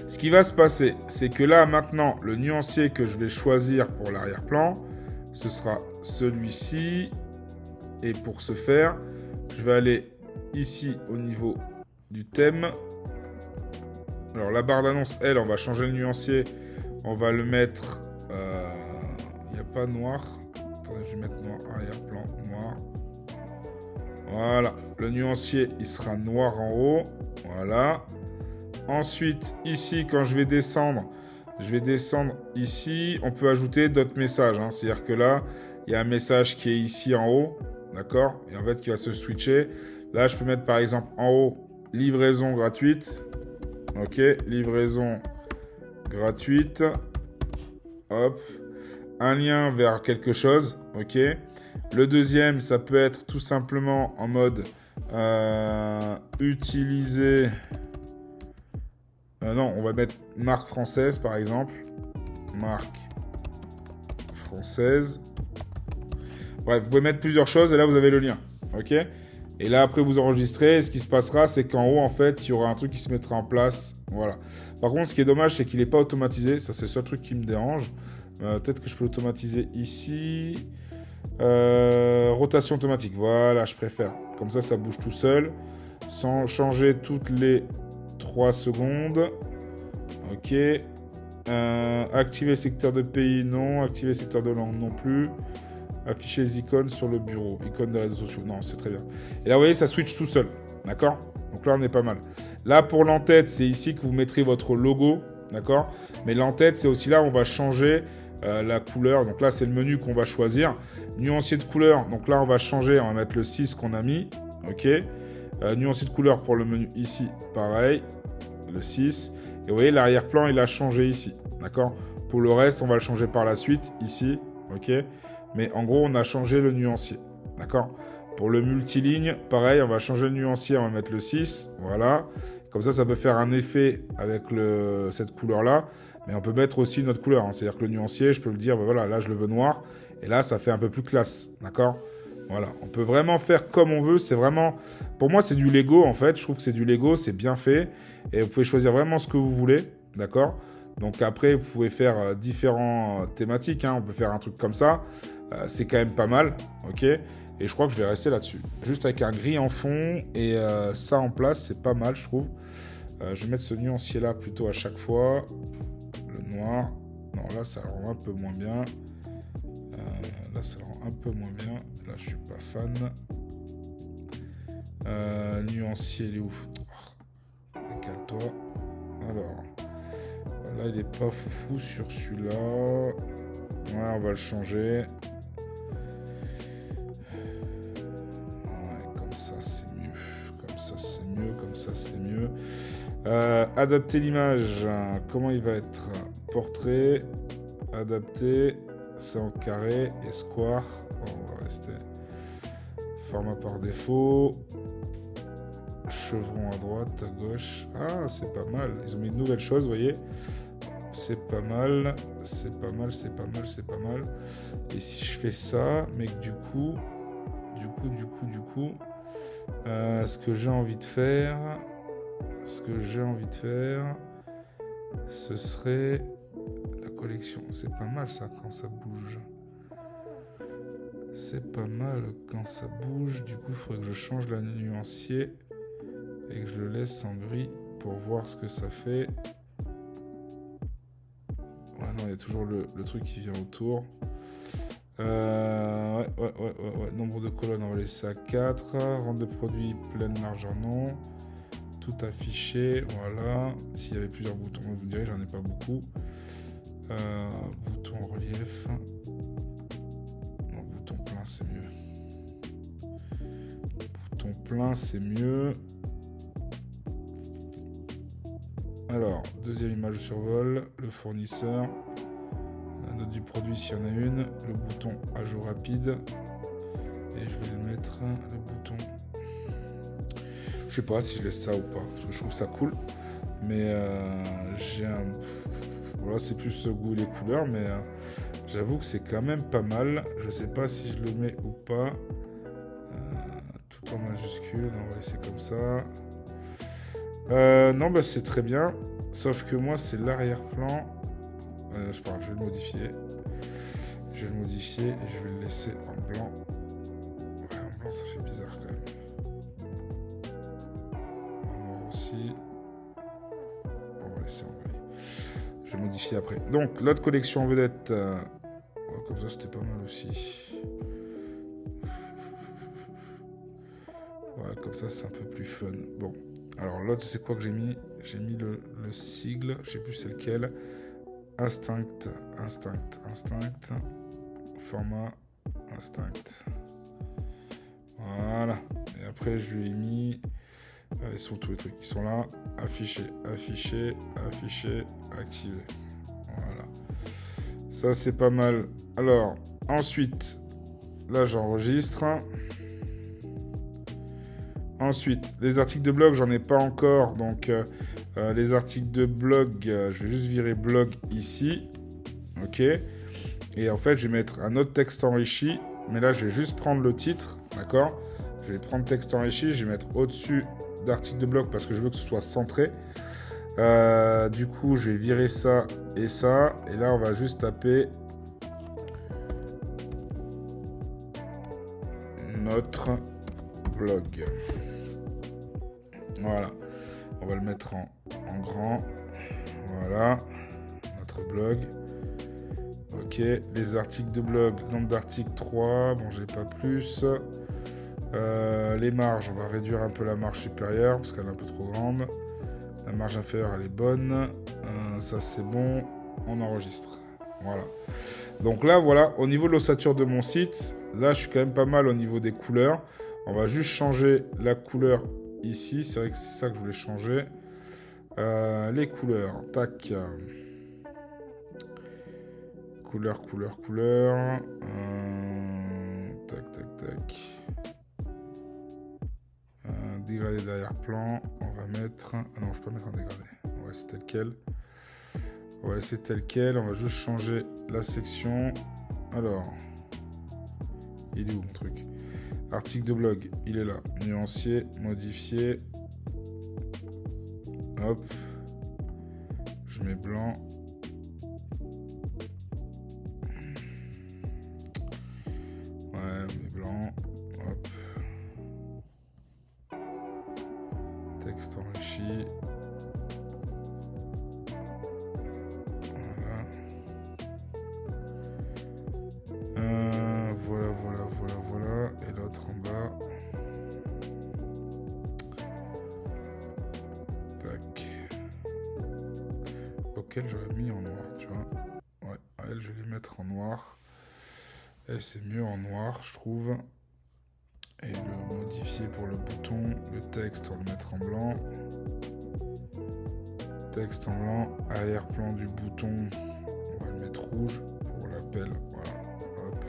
Ce qui va se passer, c'est que là, maintenant, le nuancier que je vais choisir pour l'arrière-plan, ce sera celui-ci. Et pour ce faire, je vais aller ici au niveau du thème. Alors la barre d'annonce, elle, on va changer le nuancier. On va le mettre... Il n'y a pas noir. Attendez, je vais mettre noir, arrière-plan, noir. Voilà. Le nuancier, il sera noir en haut. Voilà. Ensuite, ici, quand je vais descendre ici. On peut ajouter d'autres messages. Hein. C'est-à-dire que là, il y a un message qui est ici en haut. D'accord? Et en fait, qui va se switcher. Là, je peux mettre par exemple en haut, livraison gratuite. Ok, livraison gratuite. Hop. Un lien vers quelque chose. Ok. Le deuxième, ça peut être tout simplement en mode utiliser... non, on va mettre marque française par exemple. Marque française. Bref, vous pouvez mettre plusieurs choses et là vous avez le lien. Ok. Et là, après, vous enregistrez. Et ce qui se passera, c'est qu'en haut, en fait, il y aura un truc qui se mettra en place. Voilà. Par contre, ce qui est dommage, c'est qu'il n'est pas automatisé. Ça, c'est le seul truc qui me dérange. Peut-être que je peux l'automatiser ici. Rotation automatique. Voilà, je préfère. Comme ça bouge tout seul. Sans changer toutes les 3 secondes. Ok. Activer le secteur de pays, non. Activer le secteur de langue, non plus. Afficher les icônes sur le bureau. Icônes des réseaux sociaux. Non, c'est très bien. Et là, vous voyez, ça switch tout seul. D'accord? Donc là, on est pas mal. Là, pour l'entête, c'est ici que vous mettrez votre logo. D'accord? Mais l'entête, c'est aussi là où on va changer la couleur. Donc là, c'est le menu qu'on va choisir. Nuancier de couleur. Donc là, on va changer. On va mettre le 6 qu'on a mis. OK? Nuancier de couleur pour le menu ici. Pareil. Le 6. Et vous voyez, l'arrière-plan, il a changé ici. D'accord? Pour le reste, on va le changer par la suite. Ici. OK? Mais en gros, on a changé le nuancier. D'accord? Pour le multiligne, pareil, on va changer le nuancier, on va mettre le 6. Voilà. Comme ça peut faire un effet avec cette couleur-là. Mais on peut mettre aussi une autre couleur. Hein. C'est-à-dire que le nuancier, je peux le dire, ben voilà, là, je le veux noir. Et là, ça fait un peu plus classe. D'accord? Voilà. On peut vraiment faire comme on veut. C'est vraiment... Pour moi, c'est du Lego, en fait. Je trouve que c'est du Lego. C'est bien fait. Et vous pouvez choisir vraiment ce que vous voulez. D'accord? Donc après, vous pouvez faire différentes thématiques. Hein. On peut faire un truc comme ça. C'est quand même pas mal. OK? Et je crois que je vais rester là-dessus. Juste avec un gris en fond et ça en place, c'est pas mal, je trouve. Je vais mettre ce nuancier-là plutôt à chaque fois. Le noir. Non, là, ça le rend un peu moins bien. Là, ça le rend un peu moins bien. Là, je suis pas fan. Nuancier, il est où? Oh, décale-toi. Alors... Là, il est pas foufou sur celui-là. Ouais, on va le changer. Ouais, comme ça, c'est mieux. Comme ça, c'est mieux. Comme ça, c'est mieux. Adapter l'image. Comment il va être? Portrait. Adapter. C'est en carré. Et square. On va rester. Format par défaut. Chevron à droite, à gauche. Ah, c'est pas mal. Ils ont mis une nouvelle chose, vous voyez. C'est pas mal. C'est pas mal, c'est pas mal, c'est pas mal. Et si je fais ça, mais que du coup... ce que j'ai envie de faire... Ce serait... La collection. C'est pas mal, ça, quand ça bouge. C'est pas mal quand ça bouge. Du coup, il faudrait que je change la nuancier... et que je le laisse en gris pour voir ce que ça fait. Voilà, non, il y a toujours le truc qui vient autour. Ouais. Nombre de colonnes, on va laisser à 4. Rente de produit, pleine largeur, non. Tout affiché, voilà. S'il y avait plusieurs boutons, vous me direz, j'en ai pas beaucoup. Bouton en relief. Non, bouton plein, c'est mieux. Bouton plein, c'est mieux. Alors, deuxième image de survol, le fournisseur, la note du produit s'il y en a une, le bouton ajout rapide, et je vais le mettre, le bouton, je sais pas si je laisse ça ou pas, parce que je trouve ça cool, mais j'ai un, voilà, c'est plus ce goût et les couleurs, mais j'avoue que c'est quand même pas mal, je sais pas si je le mets ou pas, tout en majuscule, on va laisser comme ça. Non, bah c'est très bien. Sauf que moi, c'est l'arrière-plan. Je sais pas, je vais le modifier. Je vais le modifier et je vais le laisser en blanc. Ouais, en blanc, ça fait bizarre quand même. En noir aussi. On va laisser en gris. Je vais modifier après. Donc, l'autre collection en vedette. Comme ça, c'était pas mal aussi. Ouais, comme ça, c'est un peu plus fun. Bon. Alors l'autre, c'est quoi que j'ai mis? J'ai mis le sigle, je sais plus c'est lequel. Instinct. Format Instinct. Voilà. Et après, je lui ai mis... ils sont tous les trucs. Ils sont là. Afficher, activer. Voilà. Ça, c'est pas mal. Alors, ensuite, là, j'enregistre. Ensuite, les articles de blog, j'en ai pas encore. Donc, les articles de blog, je vais juste virer blog ici. OK. Et en fait, je vais mettre un autre texte enrichi. Mais là, je vais juste prendre le titre. D'accord? Je vais prendre texte enrichi. Je vais mettre au-dessus d'articles de blog parce que je veux que ce soit centré. Du coup, je vais virer ça et ça. Et là, on va juste taper notre blog. Voilà, on va le mettre en grand. Voilà, notre blog. Ok, les articles de blog, nombre d'articles 3. Bon, j'ai pas plus. Les marges, on va réduire un peu la marge supérieure parce qu'elle est un peu trop grande. La marge inférieure, elle est bonne. Ça, c'est bon. On enregistre. Voilà. Donc là, voilà, au niveau de l'ossature de mon site, là, je suis quand même pas mal au niveau des couleurs. On va juste changer la couleur ici. C'est vrai que c'est ça que je voulais changer. Les couleurs. Tac. Couleur. Tac. Dégradé d'arrière-plan. On va mettre... Ah non, je peux mettre un dégradé. On va laisser tel quel. On va laisser tel quel. On va juste changer la section. Alors. Il est où mon truc? Article de blog, il est là. Nuancier, modifier. Hop. Je mets blanc. Ouais, on met blanc. Hop. Texte enrichi. Voilà. Et l'autre en bas. Tac. Auquel j'aurais mis en noir, tu vois. Ouais, elle, je vais les mettre en noir. Et c'est mieux en noir, je trouve. Et le modifier pour le bouton. Le texte, on va le mettre en blanc. Texte en blanc. Arrière-plan du bouton, on va le mettre rouge pour l'appel. Voilà. Hop.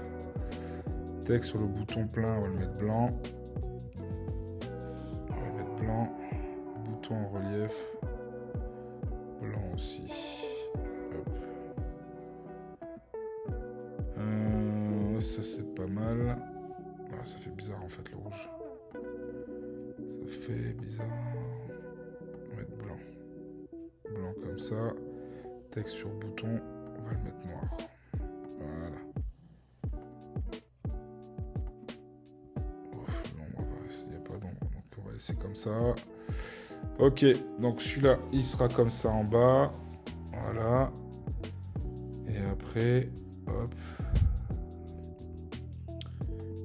Texte sur le bouton plein, on va le mettre blanc. Bouton en relief. Blanc aussi. Hop. Ça c'est pas mal. Ah, ça fait bizarre en fait le rouge. Ça fait bizarre. On va mettre blanc. Blanc comme ça. Texte sur bouton, on va le mettre noir. Voilà. Il n'y a pas d'ombre, donc on va laisser comme ça. Ok, donc celui-là, il sera comme ça en bas. Voilà. Et après, hop.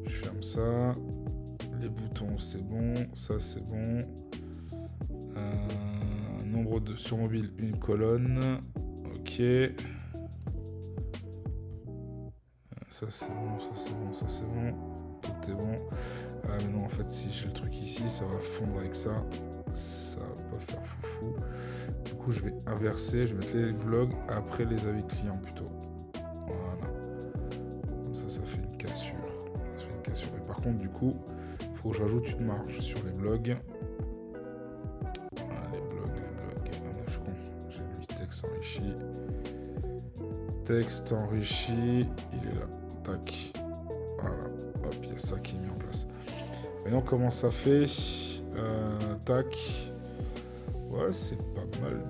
Je ferme ça. Les boutons, c'est bon. Ça, c'est bon. Nombre de sur mobile, une colonne. Ok. Ça, c'est bon. Ça, c'est bon. Ça, c'est bon. Tout est bon. Ah mais non, en fait, si j'ai le truc ici, ça va fondre avec ça. Ça va pas faire foufou. Du coup, je vais inverser. Je vais mettre les blogs après les avis clients plutôt. Voilà. Comme ça, ça fait une cassure. Ça fait une cassure. Et par contre, du coup, il faut que je rajoute une marge sur les blogs. Ah, les blogs. Ah, je compte. J'ai lui texte enrichi. Texte enrichi. Il est là. Tac. Voilà. Hop, il y a ça qui est mis en place. Voyons comment ça fait. Tac. Ouais, c'est pas mal.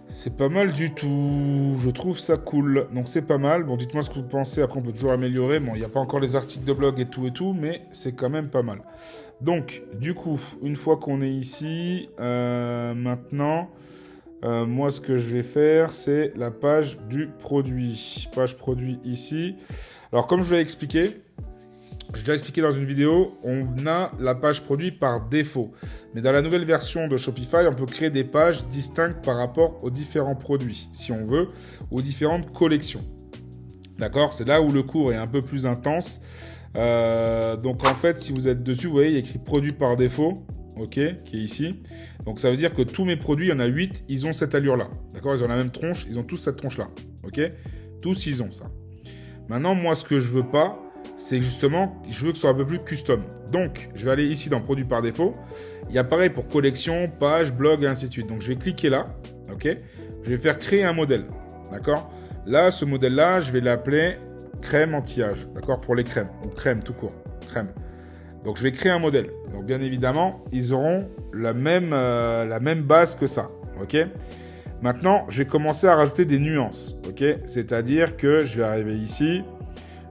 C'est pas mal du tout. Je trouve ça cool. Donc c'est pas mal. Bon, dites-moi ce que vous pensez. Après, on peut toujours améliorer. Bon, il n'y a pas encore les articles de blog et tout, mais c'est quand même pas mal. Donc, du coup, une fois qu'on est ici, maintenant, moi, ce que je vais faire, c'est la page du produit. Page produit ici. Alors, comme je vous l'ai expliqué, j'ai déjà expliqué dans une vidéo, on a la page produit par défaut. Mais dans la nouvelle version de Shopify, on peut créer des pages distinctes par rapport aux différents produits, si on veut, aux différentes collections. D'accord ? C'est là où le cours est un peu plus intense. Donc en fait, si vous êtes dessus, vous voyez, il y a écrit produit par défaut, ok, qui est ici. Donc ça veut dire que tous mes produits, il y en a 8, ils ont cette allure-là. D'accord ? Ils ont la même tronche, ils ont tous cette tronche-là. Ok ? Tous, ils ont ça. Maintenant, moi, ce que je veux pas, c'est justement, je veux que ce soit un peu plus custom. Donc, je vais aller ici dans produit par défaut. Il y a pareil pour collection, page, blog, et ainsi de suite. Donc, je vais cliquer là, ok ? Je vais faire créer un modèle, d'accord ? Là, ce modèle-là, je vais l'appeler crème anti-âge, d'accord ? Pour les crèmes, ou crème tout court, crème. Donc, je vais créer un modèle. Donc, bien évidemment, ils auront la même base que ça, ok ? Maintenant, je vais commencer à rajouter des nuances, ok ? C'est-à-dire que je vais arriver ici,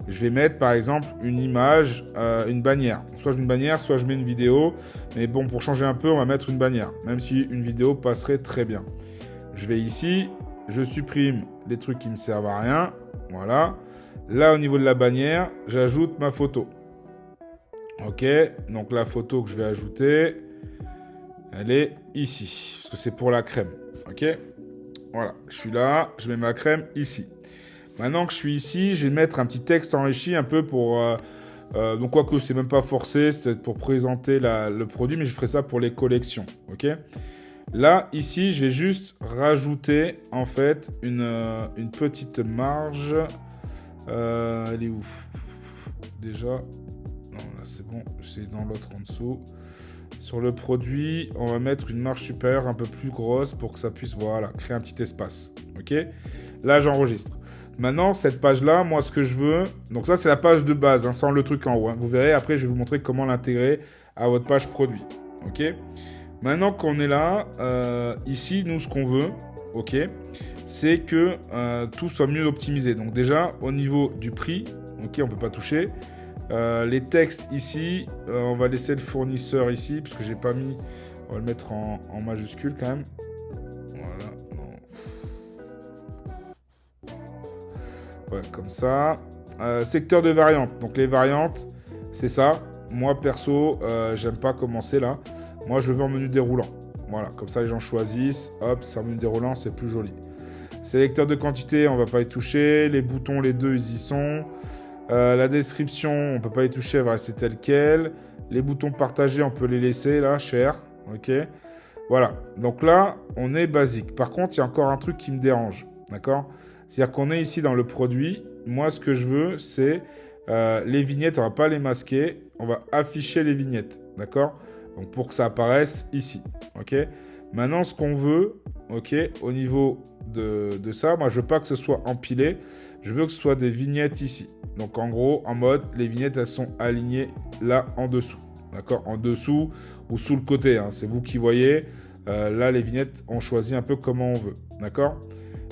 je vais mettre par exemple une image, une bannière. Soit je mets une bannière, soit je mets une vidéo. Mais bon, pour changer un peu, on va mettre une bannière, même si une vidéo passerait très bien. Je vais ici, je supprime les trucs qui ne me servent à rien, voilà. Là, au niveau de la bannière, j'ajoute ma photo. Ok, donc la photo que je vais ajouter, elle est ici, parce que c'est pour la crème, ok ? Voilà, je suis là, je mets ma crème ici. Maintenant que je suis ici, je vais mettre un petit texte enrichi un peu pour... donc quoique c'est même pas forcé, c'est pour présenter le produit, mais je ferai ça pour les collections, ok ? Là, ici, je vais juste rajouter en fait une petite marge. Elle est où ? Déjà, non, là c'est bon, c'est dans l'autre en dessous. Sur le produit, on va mettre une marge supérieure un peu plus grosse pour que ça puisse, voilà, créer un petit espace. Ok ? Là, j'enregistre. Maintenant, cette page-là, moi, ce que je veux... Donc ça, c'est la page de base, hein, sans le truc en haut. Hein. Vous verrez, après, je vais vous montrer comment l'intégrer à votre page produit. Ok ? Maintenant qu'on est là, ici, nous, ce qu'on veut, ok, c'est que tout soit mieux optimisé. Donc déjà, au niveau du prix, ok, on ne peut pas toucher. Les textes ici, on va laisser le fournisseur ici, parce que j'ai pas mis, on va le mettre en majuscule quand même. Voilà. Ouais, comme ça. Secteur de variantes. Donc les variantes, c'est ça. Moi perso, j'aime pas commencer là. Moi je le veux en menu déroulant. Voilà, comme ça les gens choisissent. Hop, c'est en menu déroulant, c'est plus joli. Sélecteur de quantité, on va pas y toucher. Les boutons, les deux, ils y sont. La description, on peut pas y toucher, elle va rester telle quelle. Les boutons partagés, on peut les laisser là, cher. Ok. Voilà. Donc là, on est basique. Par contre, il y a encore un truc qui me dérange. D'accord ? C'est-à-dire qu'on est ici dans le produit. Moi, ce que je veux, c'est les vignettes, on va pas les masquer. On va afficher les vignettes. D'accord ? Donc pour que ça apparaisse ici. Ok ? Maintenant, ce qu'on veut, ok, au niveau de ça, moi, je veux pas que ce soit empilé. Je veux que ce soit des vignettes ici. Donc en gros, en mode, les vignettes, elles sont alignées là en dessous. D'accord ? En dessous ou sous le côté. Hein, c'est vous qui voyez. Là, les vignettes, on choisit un peu comment on veut. D'accord ?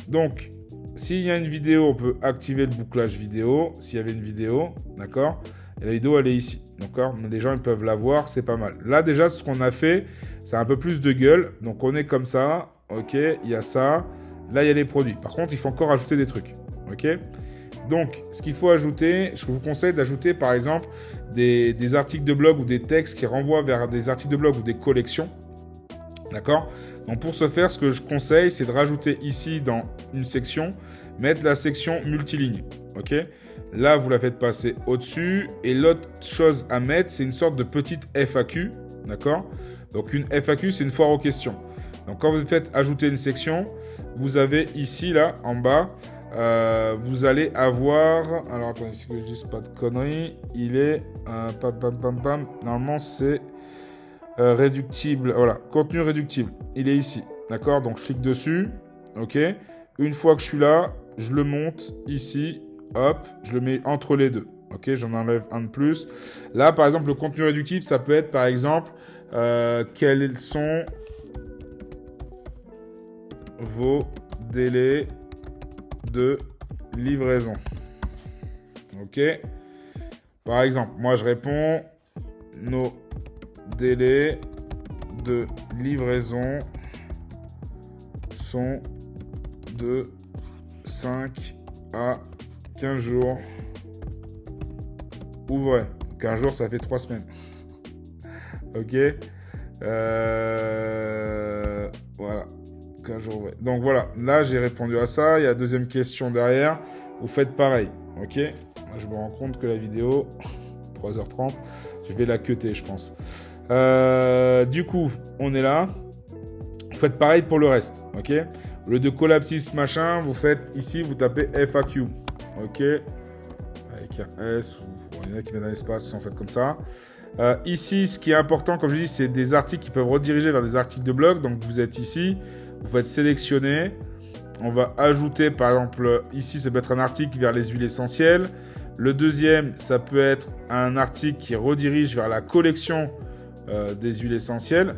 Donc, s'il y a une vidéo, on peut activer le bouclage vidéo. S'il y avait une vidéo, d'accord ? Et la vidéo, elle est ici. D'accord ? Les gens, ils peuvent la voir, c'est pas mal. Là, déjà, ce qu'on a fait, c'est un peu plus de gueule. Donc, on est comme ça. ok, il y a ça. Là, il y a les produits. Par contre, il faut encore ajouter des trucs, ok. Donc, ce qu'il faut ajouter, je vous conseille d'ajouter, par exemple, des articles de blog ou des textes qui renvoient vers des articles de blog ou des collections, d'accord. Donc, pour ce faire, ce que je conseille, c'est de rajouter ici, dans une section, mettre la section multiligne, ok. Là, vous la faites passer au-dessus. Et l'autre chose à mettre, c'est une sorte de petite FAQ, d'accord. Donc, une FAQ, c'est une foire aux questions. Donc, quand vous faites ajouter une section, vous avez ici, là, en bas, vous allez avoir... Alors, attendez, si je ne dise pas de conneries. Il est... Normalement, c'est réductible. Voilà, contenu réductible. Il est ici, d'accord. Donc, je clique dessus, ok. Une fois que je suis là, je le monte ici. Hop, je le mets entre les deux. Ok, j'en enlève un de plus. Là, par exemple, le contenu réductible, ça peut être, par exemple, quels sont vos délais de livraison. Ok. Par exemple, moi, je réponds nos délais de livraison sont de 5 à 15 jours. Ouvrez. 15 jours, ça fait 3 semaines. Ok. Voilà. 15 jours, ouais. Donc voilà. Là, j'ai répondu à ça. Il y a la deuxième question derrière. Vous faites pareil. Ok. Moi, je me rends compte que la vidéo, 3h30, je vais la cutter, je pense. Du coup, on est là. Vous faites pareil pour le reste. Ok. Au lieu de collapsis machin, vous faites ici, vous tapez FAQ. Ok. Avec un S, il y en a qui mettent un espace, en fait comme ça. Ici, ce qui est important, comme je dis, c'est des articles qui peuvent rediriger vers des articles de blog. Donc, vous êtes ici, vous faites sélectionner. On va ajouter, par exemple, ici, ça peut être un article vers les huiles essentielles. Le deuxième, ça peut être un article qui redirige vers la collection des huiles essentielles.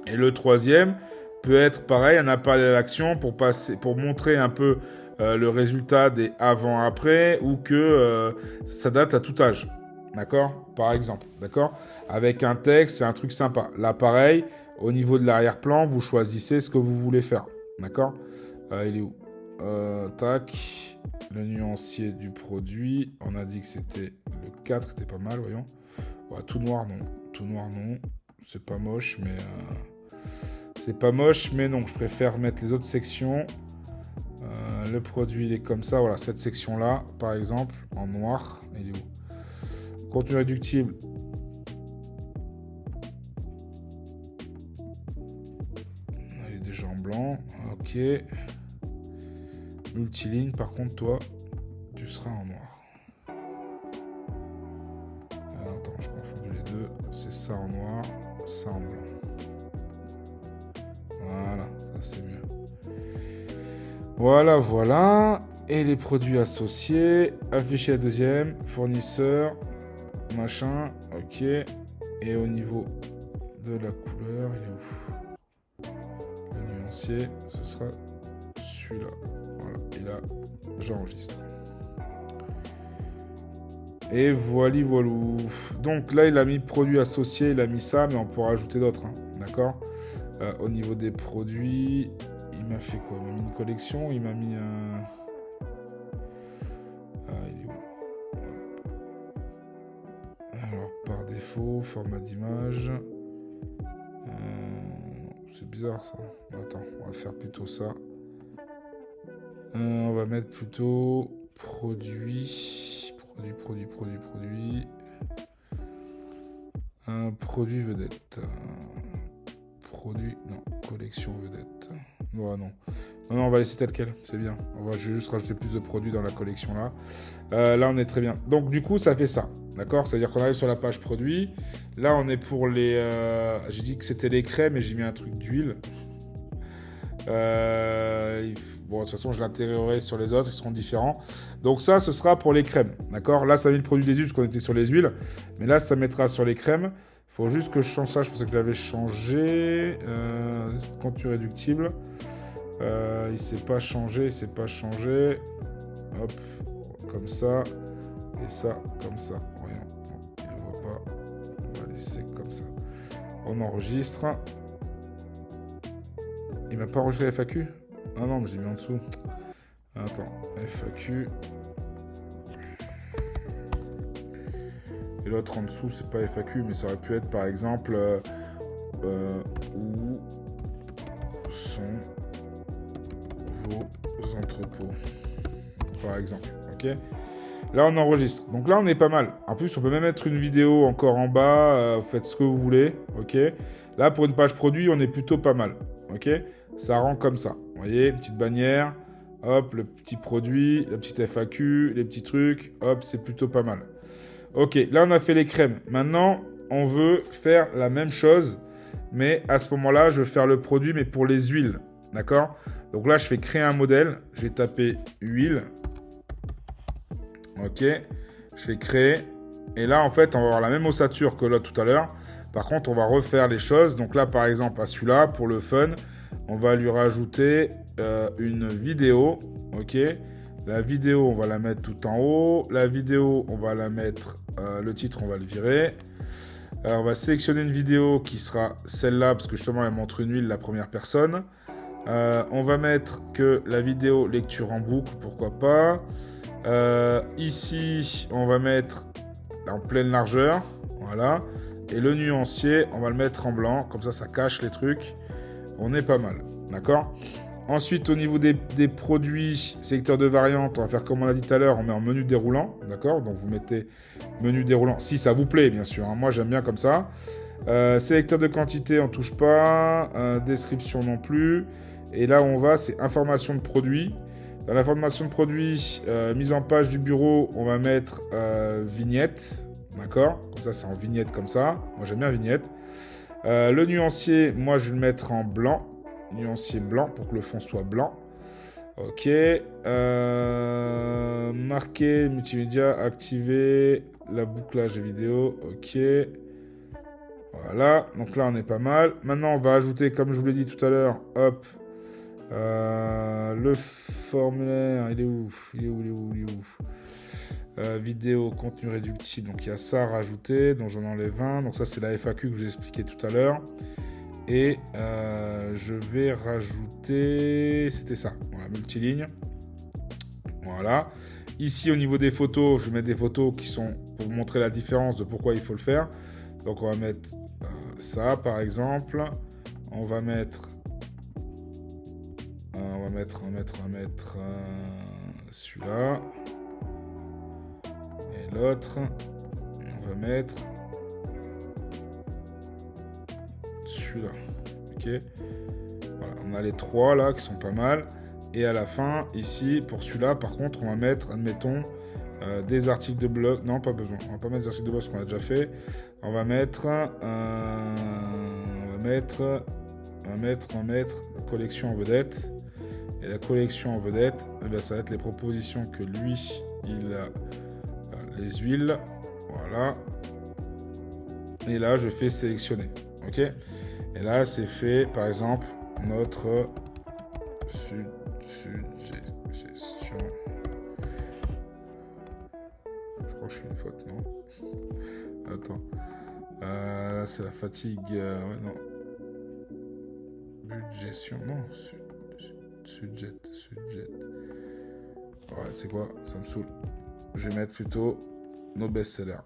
Et le troisième peut être pareil, un appel à l'action pour montrer un peu le résultat des avant-après ou que ça date à tout âge. D'accord ? Par exemple. D'accord ? Avec un texte, c'est un truc sympa. Là, pareil, au niveau de l'arrière-plan, vous choisissez ce que vous voulez faire. D'accord ? Il est où ? Tac. Le nuancier du produit. On a dit que c'était le 4, c'était pas mal, voyons. Ouais, tout noir, non. Tout noir, non. C'est pas moche, mais... c'est pas moche, mais non. Je préfère mettre les autres sections. Le produit, il est comme ça. Voilà, cette section-là, par exemple, en noir. Il est où ? Contenu réductible. Il est déjà en blanc. Ok. Multiligne, par contre, toi, tu seras en noir. Attends, je confonds les deux. C'est ça en noir, ça en blanc. Voilà, ça c'est mieux. Voilà, voilà. Et les produits associés. Afficher la deuxième. Fournisseur. Machin. Ok. Et au niveau de la couleur, il est où ? Le nuancier, ce sera celui-là. Voilà. Et là, j'enregistre. Et voilà, voilou. Donc là, il a mis produits associés, il a mis ça, mais on pourra ajouter d'autres. Hein. D'accord ? Au niveau des produits, il m'a fait quoi ? Il m'a mis une collection, il m'a mis un... il est où ? Alors, par défaut, format d'image. C'est bizarre ça. Attends, on va faire plutôt ça. On va mettre plutôt produit. Produit vedette. Produit, non, collection vedette. Non, non. Non, on va laisser tel quel, c'est bien. Je vais juste rajouter plus de produits dans la collection là. Là, on est très bien. Donc, du coup, ça fait ça. D'accord ? C'est-à-dire qu'on arrive sur la page produit. Là, on est pour les... j'ai dit que c'était les crèmes et j'ai mis un truc d'huile. Bon, de toute façon, je l'intégrerai sur les autres, ils seront différents. Donc ça, ce sera pour les crèmes. D'accord ? Là, ça a mis le produit des huiles, parce qu'on était sur les huiles. Mais là, ça mettra sur les crèmes. Il faut juste que je change ça. Je pensais que je l'avais changé. Contenu réductible. Il ne s'est pas changé. Hop, comme ça. Et ça, comme ça. Voyons, il ne voit pas. On va laisser comme ça. On enregistre. Il m'a pas enregistré la FAQ? Ah non, mais je l'ai mis en dessous. Attends, FAQ. Et l'autre en dessous, c'est pas FAQ, mais ça aurait pu être par exemple où sont vos entrepôts, par exemple. Ok. Là, on enregistre. Donc là, on est pas mal. En plus, on peut même mettre une vidéo encore en bas. Vous faites ce que vous voulez. Ok. Là, pour une page produit, on est plutôt pas mal. Ok. Ça rend comme ça. Vous voyez, une petite bannière. Hop, le petit produit, la petite FAQ, les petits trucs. Hop, c'est plutôt pas mal. Ok, là, on a fait les crèmes. Maintenant, on veut faire la même chose. Mais à ce moment-là, je vais faire le produit, mais pour les huiles. D'accord? Donc là, je fais créer un modèle. Je vais taper huile. Ok, je fais créer. Et là, en fait, on va avoir la même ossature que là tout à l'heure. Par contre, on va refaire les choses. Donc là, par exemple, à celui-là, pour le fun, on va lui rajouter une vidéo. Ok, la vidéo, on va la mettre tout en haut. La vidéo, on va la mettre... le titre, on va le virer. Alors, on va sélectionner une vidéo qui sera celle-là, parce que justement, elle montre une huile, la première personne. On va mettre que la vidéo lecture en boucle, pourquoi pas. Ici, on va mettre en pleine largeur, voilà. Et le nuancier, on va le mettre en blanc, comme ça cache les trucs. On est pas mal, d'accord? Ensuite, au niveau des produits, secteur de variante, on va faire comme on a dit tout à l'heure, on met en menu déroulant, d'accord? Donc vous mettez menu déroulant, si ça vous plaît, bien sûr. Hein. Moi, j'aime bien comme ça. Sélecteur de quantité, on touche pas. Description non plus. Et là où on va, c'est information de produit. Dans l'information de produit, mise en page du bureau, on va mettre vignette. D'accord? Comme ça, c'est en vignette comme ça. Moi, j'aime bien vignette. Le nuancier, moi, je vais le mettre en blanc. Nuancier blanc pour que le fond soit blanc. Ok. Marquer, multimédia, activer la bouclage des vidéos. Ok. Voilà. Donc là, on est pas mal. Maintenant, on va ajouter, comme je vous l'ai dit tout à l'heure, hop. Le formulaire, il est où? Vidéo, contenu réductible, donc il y a ça à rajouter, donc j'en enlève un, donc ça c'est la FAQ que je vous ai expliqué tout à l'heure, et je vais rajouter, c'était ça, voilà, multiligne, voilà, ici au niveau des photos, je vais mettre des photos qui sont pour vous montrer la différence de pourquoi il faut le faire, donc on va mettre ça par exemple, on va mettre celui-là. Et l'autre, on va mettre celui-là. Ok. Voilà, on a les trois là qui sont pas mal. Et à la fin, ici, pour celui-là, par contre, on va mettre, admettons, des articles de blog. Non, pas besoin. On va pas mettre des articles de blog, ce qu'on a déjà fait. On va mettre la collection en vedette. Et la collection en vedette, eh bien, ça va être les propositions que lui, il a, les huiles, voilà. Et là, je fais sélectionner, ok. Et là, c'est fait, par exemple, notre suggestion. Je crois que je fais une faute, non? Attends. Là, c'est la fatigue. Ouais, non. Budgestion, non. Sujet. Ouais, tu sais quoi, ça me saoule. Je vais mettre plutôt nos best-sellers.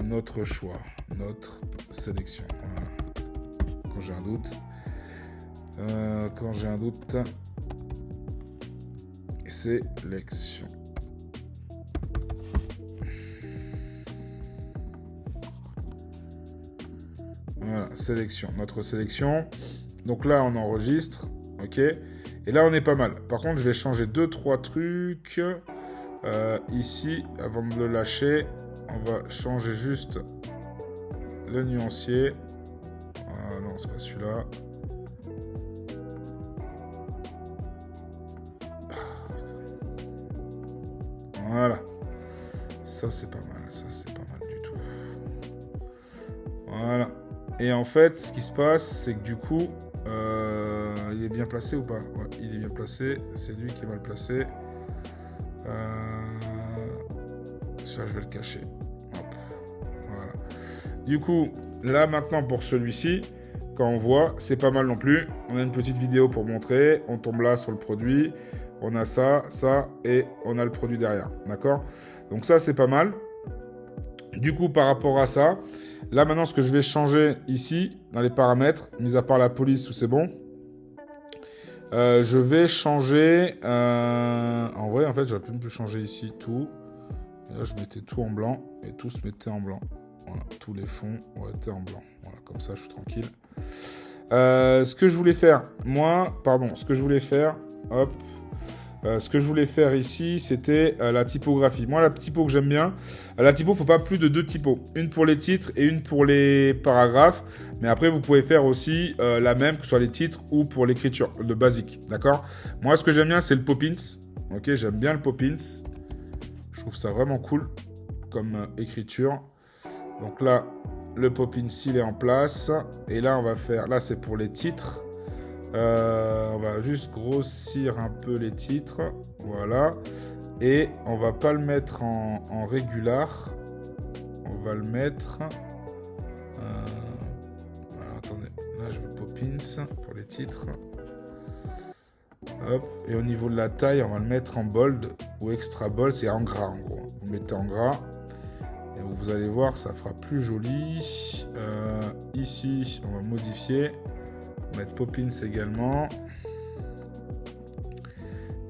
Notre choix, notre sélection. Voilà. Quand j'ai un doute, sélection. Voilà, sélection, notre sélection. Donc là, on enregistre, ok. Et là, on est pas mal. Par contre, je vais changer 2-3 trucs. Ici, avant de le lâcher, on va changer juste le nuancier. Ah non, c'est pas celui-là. Voilà. Ça, c'est pas mal. Ça, c'est pas mal du tout. Voilà. Et en fait, ce qui se passe, c'est que du coup, il est bien placé ou pas? Ouais, il est bien placé. C'est lui qui est mal placé. Ça, je vais le cacher. Hop. Voilà. Du coup, Là, maintenant, pour celui-ci, quand on voit, c'est pas mal non plus. On a une petite vidéo pour montrer. On tombe là sur le produit. On a ça, ça, et on a le produit derrière. D'accord? Donc ça, c'est pas mal. Du coup, par rapport à ça, là, maintenant, ce que je vais changer ici, dans les paramètres, mis à part la police où c'est bon, je vais changer... En vrai, en fait, j'aurais pu changer ici tout. Et là, je mettais tout en blanc, et tout se mettait en blanc. Voilà, tous les fonds auraient été en blanc. Voilà, comme ça, je suis tranquille. Ce que je voulais faire, ce que je voulais faire ici, c'était la typographie. Moi, la typo que j'aime bien, la typo, il ne faut pas plus de 2 typos. Une pour les titres et une pour les paragraphes. Mais après, vous pouvez faire aussi la même, que ce soit les titres ou pour l'écriture, le basique. D'accord? Moi, ce que j'aime bien, c'est le Poppins. Ok, j'aime bien le Poppins. Je trouve ça vraiment cool comme écriture. Donc là, le Poppins, il est en place. Et là, on va faire... Là, c'est pour les titres. On va juste grossir un peu les titres. Voilà. Et on va pas le mettre en régular. On va le mettre... Alors, attendez. Là, je veux Poppins pour les titres. Hop. Et au niveau de la taille, on va le mettre en bold ou extra bold. C'est en gras, en gros. Vous le mettez en gras. Et vous allez voir, ça fera plus joli. Ici, on va modifier. Mettre Poppins également.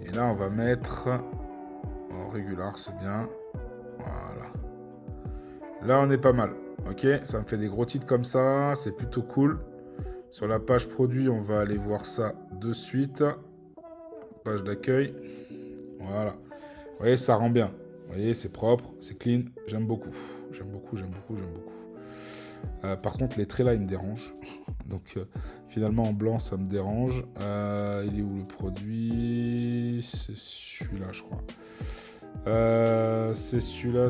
Et là, on va mettre en régular, c'est bien. Voilà. Là, on est pas mal. Ok, ça me fait des gros titres comme ça. C'est plutôt cool. Sur la page produit, on va aller voir ça de suite. Page d'accueil. Voilà. Vous voyez, ça rend bien. Vous voyez, c'est propre, c'est clean. J'aime beaucoup. J'aime beaucoup. Par contre, les traits là, ils me dérangent. Donc, finalement, en blanc, ça me dérange. Il est où le produit? C'est celui-là, je crois. C'est celui-là.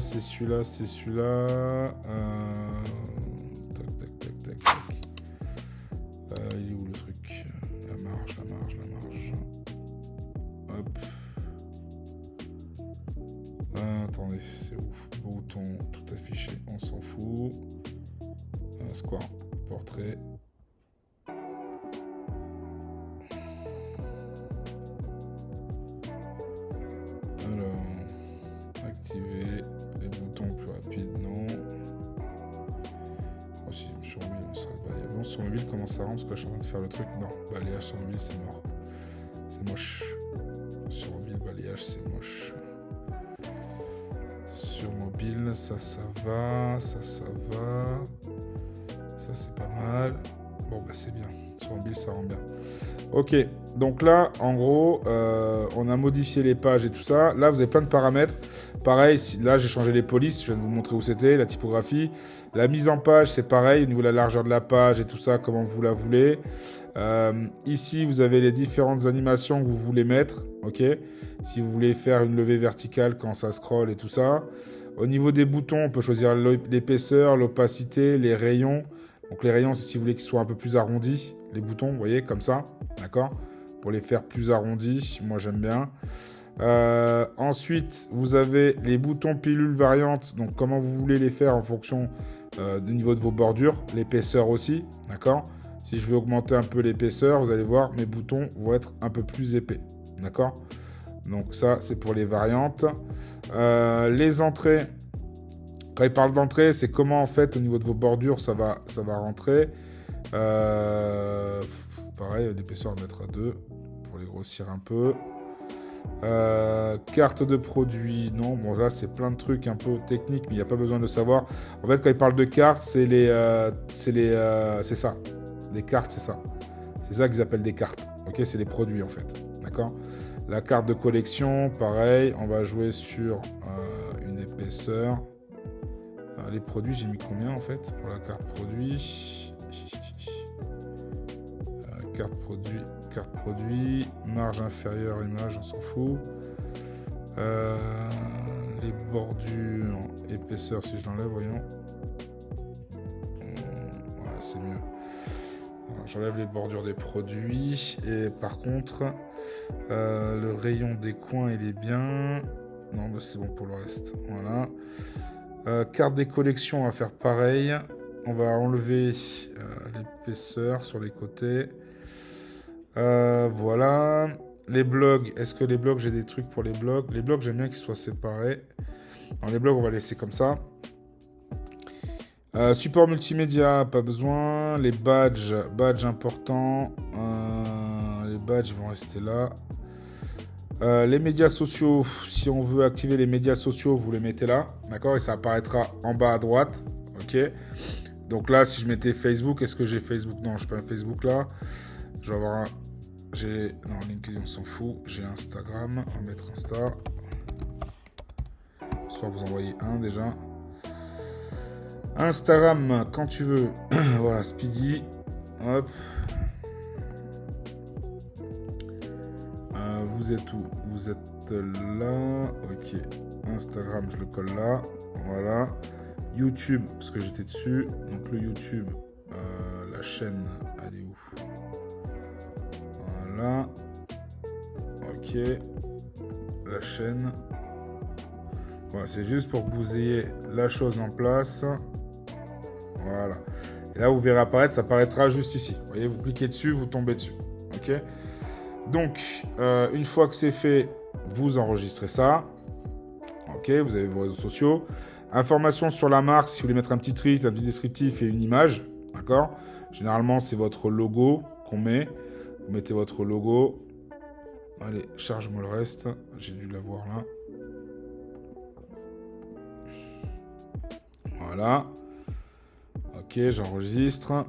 Tac. Il est où le truc? La marge. Hop. Attendez, c'est ouf. Bouton tout affiché, on s'en fout. Square, portrait. Alors, activer les boutons plus rapides, non. Aussi, sur mobile, on sera le balayage. Bon, sur mobile, comment ça rend? Parce que là, je suis en train de faire le truc. Non, balayage sur mobile, c'est mort. C'est moche. Sur mobile, balayage, c'est moche. Sur mobile, ça va. Ça va. Ça, c'est pas mal. Bon, bah, c'est bien. Sur mobile, ça rend bien. Ok, donc là, en gros, on a modifié les pages et tout ça. Là, vous avez plein de paramètres. Pareil, là, j'ai changé les polices. Je viens de vous montrer où c'était, la typographie. La mise en page, c'est pareil. Au niveau de la largeur de la page et tout ça, comment vous la voulez. Ici, vous avez les différentes animations que vous voulez mettre. Ok, si vous voulez faire une levée verticale quand ça scrolle et tout ça. Au niveau des boutons, on peut choisir l'épaisseur, l'opacité, les rayons. Donc les rayons, c'est si vous voulez qu'ils soient un peu plus arrondis. Les boutons, vous voyez, comme ça. D'accord? Pour les faire plus arrondis. Moi, j'aime bien. Ensuite, vous avez les boutons pilules variantes. Donc, comment vous voulez les faire en fonction du niveau de vos bordures. L'épaisseur aussi. D'accord? Si je veux augmenter un peu l'épaisseur, vous allez voir, mes boutons vont être un peu plus épais. D'accord? Donc ça, c'est pour les variantes. Les entrées. Quand il parle d'entrée, c'est comment en fait au niveau de vos bordures ça va rentrer. Pareil, l'épaisseur on va mettre à 2 pour les grossir un peu. Carte de produit, non. Bon là c'est plein de trucs un peu techniques, mais il n'y a pas besoin de savoir. En fait, quand il parle de cartes, c'est ça. Des cartes, c'est ça. C'est ça qu'ils appellent des cartes. Ok, c'est les produits en fait. D'accord. La carte de collection, pareil, on va jouer sur une épaisseur. Les produits, j'ai mis combien en fait pour la carte produit? Carte produit, marge inférieure, image, on s'en fout. Les bordures, épaisseur, si je l'enlève, voyons. Ouais, c'est mieux. Alors, j'enlève les bordures des produits. Et par contre, le rayon des coins, il est bien. Non, bah, c'est bon pour le reste. Voilà. Carte des collections, on va faire pareil. On va enlever l'épaisseur sur les côtés. Voilà. Les blogs, est-ce que les blogs, j'ai des trucs pour les blogs? Les blogs, j'aime bien qu'ils soient séparés. Dans les blogs, on va laisser comme ça. Support multimédia, pas besoin. Les badges importants. Les badges vont rester là. Les médias sociaux, si on veut activer les médias sociaux, vous les mettez là, d'accord? Et ça apparaîtra en bas à droite, ok? Donc là, si je mettais Facebook, est-ce que j'ai Facebook? Non, je n'ai pas un Facebook là. Je vais avoir un... Non, LinkedIn, on s'en fout. J'ai Instagram, on va mettre Insta. Soit vous envoyez un déjà. Instagram, quand tu veux. Voilà, Speedy. Hop. Vous êtes où? Vous êtes là. Ok. Instagram, je le colle là. Voilà. YouTube, parce que j'étais dessus. Donc le YouTube, la chaîne, elle est où? Voilà. Ok. La chaîne. Voilà, c'est juste pour que vous ayez la chose en place. Voilà. Et là, vous verrez apparaître, ça apparaîtra juste ici. Vous voyez, vous cliquez dessus, vous tombez dessus. Ok. Donc, une fois que c'est fait, vous enregistrez ça. Ok, vous avez vos réseaux sociaux. Informations sur la marque, si vous voulez mettre un petit tweet, un petit descriptif et une image. D'accord? Généralement, c'est votre logo qu'on met. Vous mettez votre logo. Allez, charge-moi le reste. J'ai dû l'avoir là. Voilà. Ok, j'enregistre.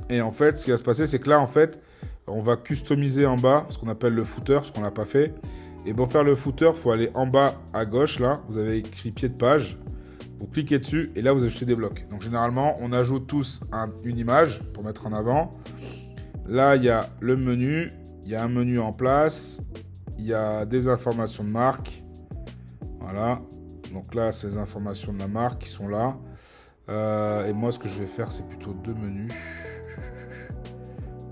Et en fait, ce qui va se passer, c'est que là, en fait, on va customiser en bas ce qu'on appelle le footer, ce qu'on n'a pas fait. Et pour faire le footer, il faut aller en bas à gauche, là. Vous avez écrit pied de page. Vous cliquez dessus et là, vous ajoutez des blocs. Donc, généralement, on ajoute tous une image pour mettre en avant. Là, il y a le menu. Il y a un menu en place. Il y a des informations de marque. Voilà. Donc là, c'est les informations de la marque qui sont là. Et moi, ce que je vais faire, c'est plutôt deux menus.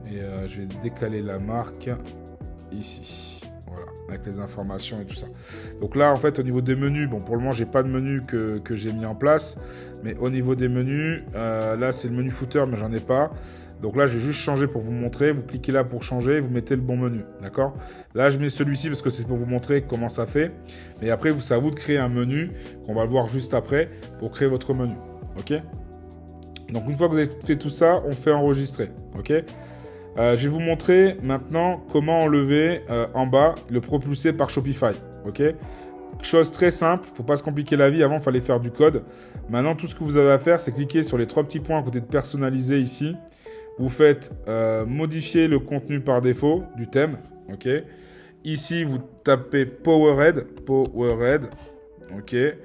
Et je vais décaler la marque ici. Voilà, avec les informations et tout ça. Donc là, en fait, au niveau des menus, bon, pour le moment, j'ai pas de menu que j'ai mis en place. Mais au niveau des menus, là, c'est le menu footer, mais j'en ai pas. Donc là, j'ai juste changé pour vous montrer. Vous cliquez là pour changer, vous mettez le bon menu. D'accord? Là, je mets celui-ci parce que c'est pour vous montrer comment ça fait. Mais après, c'est à vous de créer un menu qu'on va le voir juste après pour créer votre menu. Ok? Donc, une fois que vous avez fait tout ça, on fait enregistrer. Ok? Je vais vous montrer maintenant comment enlever en bas le propulsé par Shopify. Ok? Chose très simple, il ne faut pas se compliquer la vie. Avant, il fallait faire du code. Maintenant, tout ce que vous avez à faire, c'est cliquer sur les trois petits points à côté de personnaliser ici. Vous faites modifier le contenu par défaut du thème. Ok. Ici, vous tapez Powerhead. Ok. Et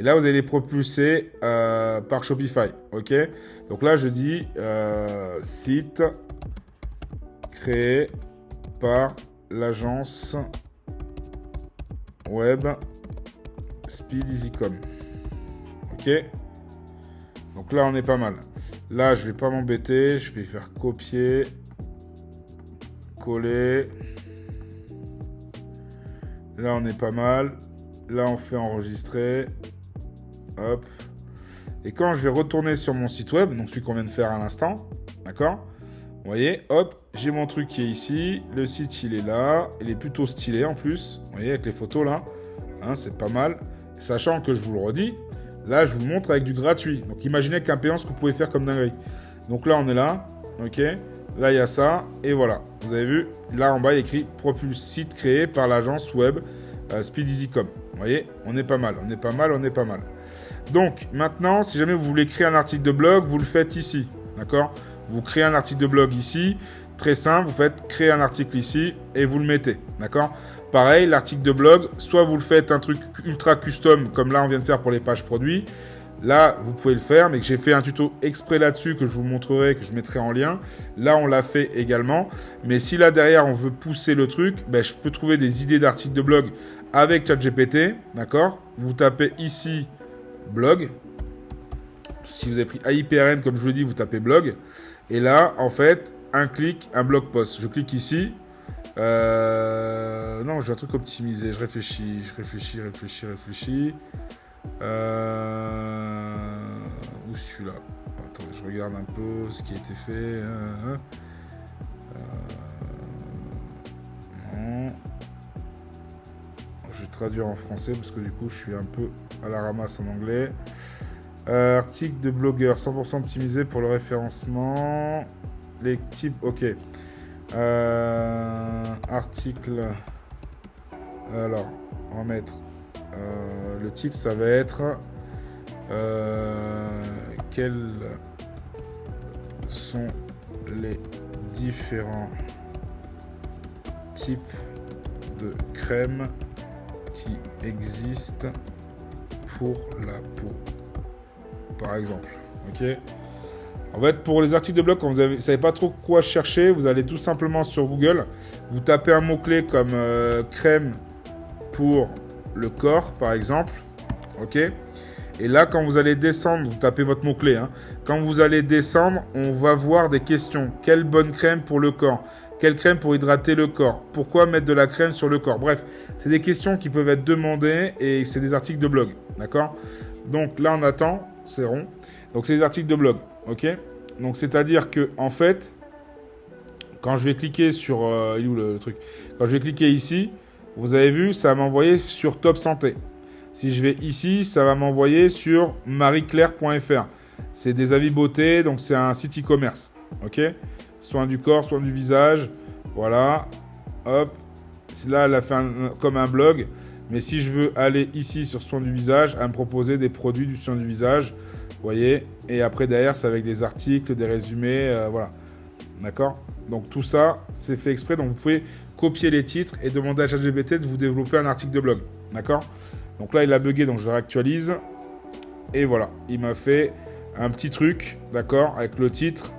là, vous allez les propulser par Shopify. Ok. Donc là, je dis site créé par l'agence web SpeedEasyCom. Ok. Donc là, on est pas mal. Là, je vais pas m'embêter. Je vais faire copier, coller. Là, on est pas mal. Là, on fait enregistrer. Hop. Et quand je vais retourner sur mon site web, donc celui qu'on vient de faire à l'instant, d'accord? Vous voyez, hop, j'ai mon truc qui est ici. Le site, il est là. Il est plutôt stylé en plus. Vous voyez, avec les photos là. Hein, c'est pas mal. Sachant que je vous le redis, là, je vous le montre avec du gratuit. Donc, imaginez qu'un payant, ce que vous pouvez faire comme dinguerie. Donc là, on est là. OK. Là, il y a ça. Et voilà. Vous avez vu, là, en bas, il y a écrit « Propulse site créé par l'agence web SpeedEasyCom ». Vous voyez, on est pas mal. On est pas mal. On est pas mal. Donc, maintenant, si jamais vous voulez créer un article de blog, vous le faites ici. D'accord? Vous créez un article de blog ici. Très simple. Vous faites « Créer un article ici » et vous le mettez. D'accord? Pareil, l'article de blog, soit vous le faites un truc ultra custom, comme là on vient de faire pour les pages produits. Là, vous pouvez le faire, mais que j'ai fait un tuto exprès là-dessus que je vous montrerai, que je mettrai en lien. Là, on l'a fait également. Mais si là, derrière, on veut pousser le truc, ben, je peux trouver des idées d'articles de blog avec ChatGPT. D'accord? Vous tapez ici « blog ». Si vous avez pris AIPRN, comme je vous l'ai dit, vous tapez « blog ». Et là, en fait, un clic, un blog post. Je clique ici. Non, j'ai un truc optimisé. Je réfléchis. Où je suis là? Attendez, je regarde un peu ce qui a été fait. Non. Je vais traduire en français parce que du coup je suis un peu à la ramasse en anglais. Article de blogueur 100% optimisé pour le référencement. Les types, ok. Article. Alors, on va mettre le titre, ça va être quels sont les différents types de crème qui existent pour la peau, par exemple. Ok. En fait, pour les articles de blog, quand vous ne savez pas trop quoi chercher, vous allez tout simplement sur Google, vous tapez un mot-clé comme crème pour le corps, par exemple. Ok. Et là, quand vous allez descendre, vous tapez votre mot-clé. Hein. Quand vous allez descendre, on va voir des questions. Quelle bonne crème pour le corps? Quelle crème pour hydrater le corps? Pourquoi mettre de la crème sur le corps? Bref, c'est des questions qui peuvent être demandées et c'est des articles de blog. D'accord? Donc là, on attend. C'est rond. Donc, c'est des articles de blog. Ok? Donc, c'est-à-dire que, en fait, quand je vais cliquer sur... il est où le truc? Quand je vais cliquer ici, vous avez vu, ça va m'envoyer sur Top Santé. Si je vais ici, ça va m'envoyer sur marieclaire.fr. C'est des avis beauté, donc c'est un site e-commerce. Ok? Soins du corps, soins du visage. Voilà. Hop. Là, elle a fait comme un blog. Mais si je veux aller ici sur soins du visage, elle va me proposer des produits du soin du visage. Vous voyez? Et après, derrière, c'est avec des articles, des résumés. Voilà. D'accord? Donc, tout ça, c'est fait exprès. Donc, vous pouvez copier les titres et demander à ChatGPT de vous développer un article de blog. D'accord? Donc là, il a bugué, donc je réactualise. Et voilà, il m'a fait un petit truc, d'accord, avec le titre.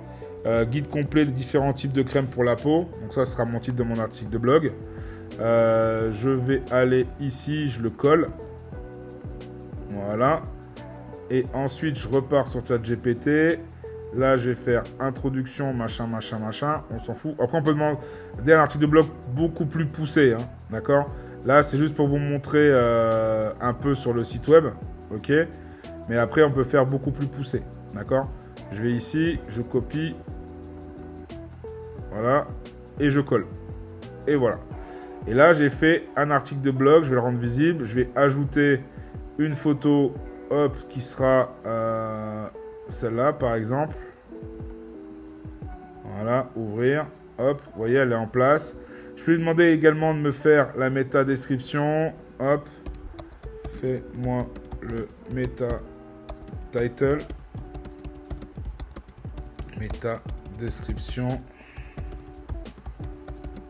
Guide complet des différents types de crème pour la peau. Donc ça sera mon titre de mon article de blog. Je vais aller ici, je le colle. Voilà. Et ensuite, je repars sur ChatGPT. Là, je vais faire introduction, machin, machin, machin. On s'en fout. Après, on peut demander un article de blog beaucoup plus poussé, hein, d'accord? Là, c'est juste pour vous montrer un peu sur le site web, ok? Mais après, on peut faire beaucoup plus poussé, d'accord? Je vais ici, je copie, voilà, et je colle. Et voilà. Et là, j'ai fait un article de blog, je vais le rendre visible. Je vais ajouter une photo, hop, qui sera celle-là, par exemple. Voilà, ouvrir, hop, vous voyez, elle est en place. Je peux lui demander également de me faire la méta-description. Hop. Fais-moi le méta-title. Méta-description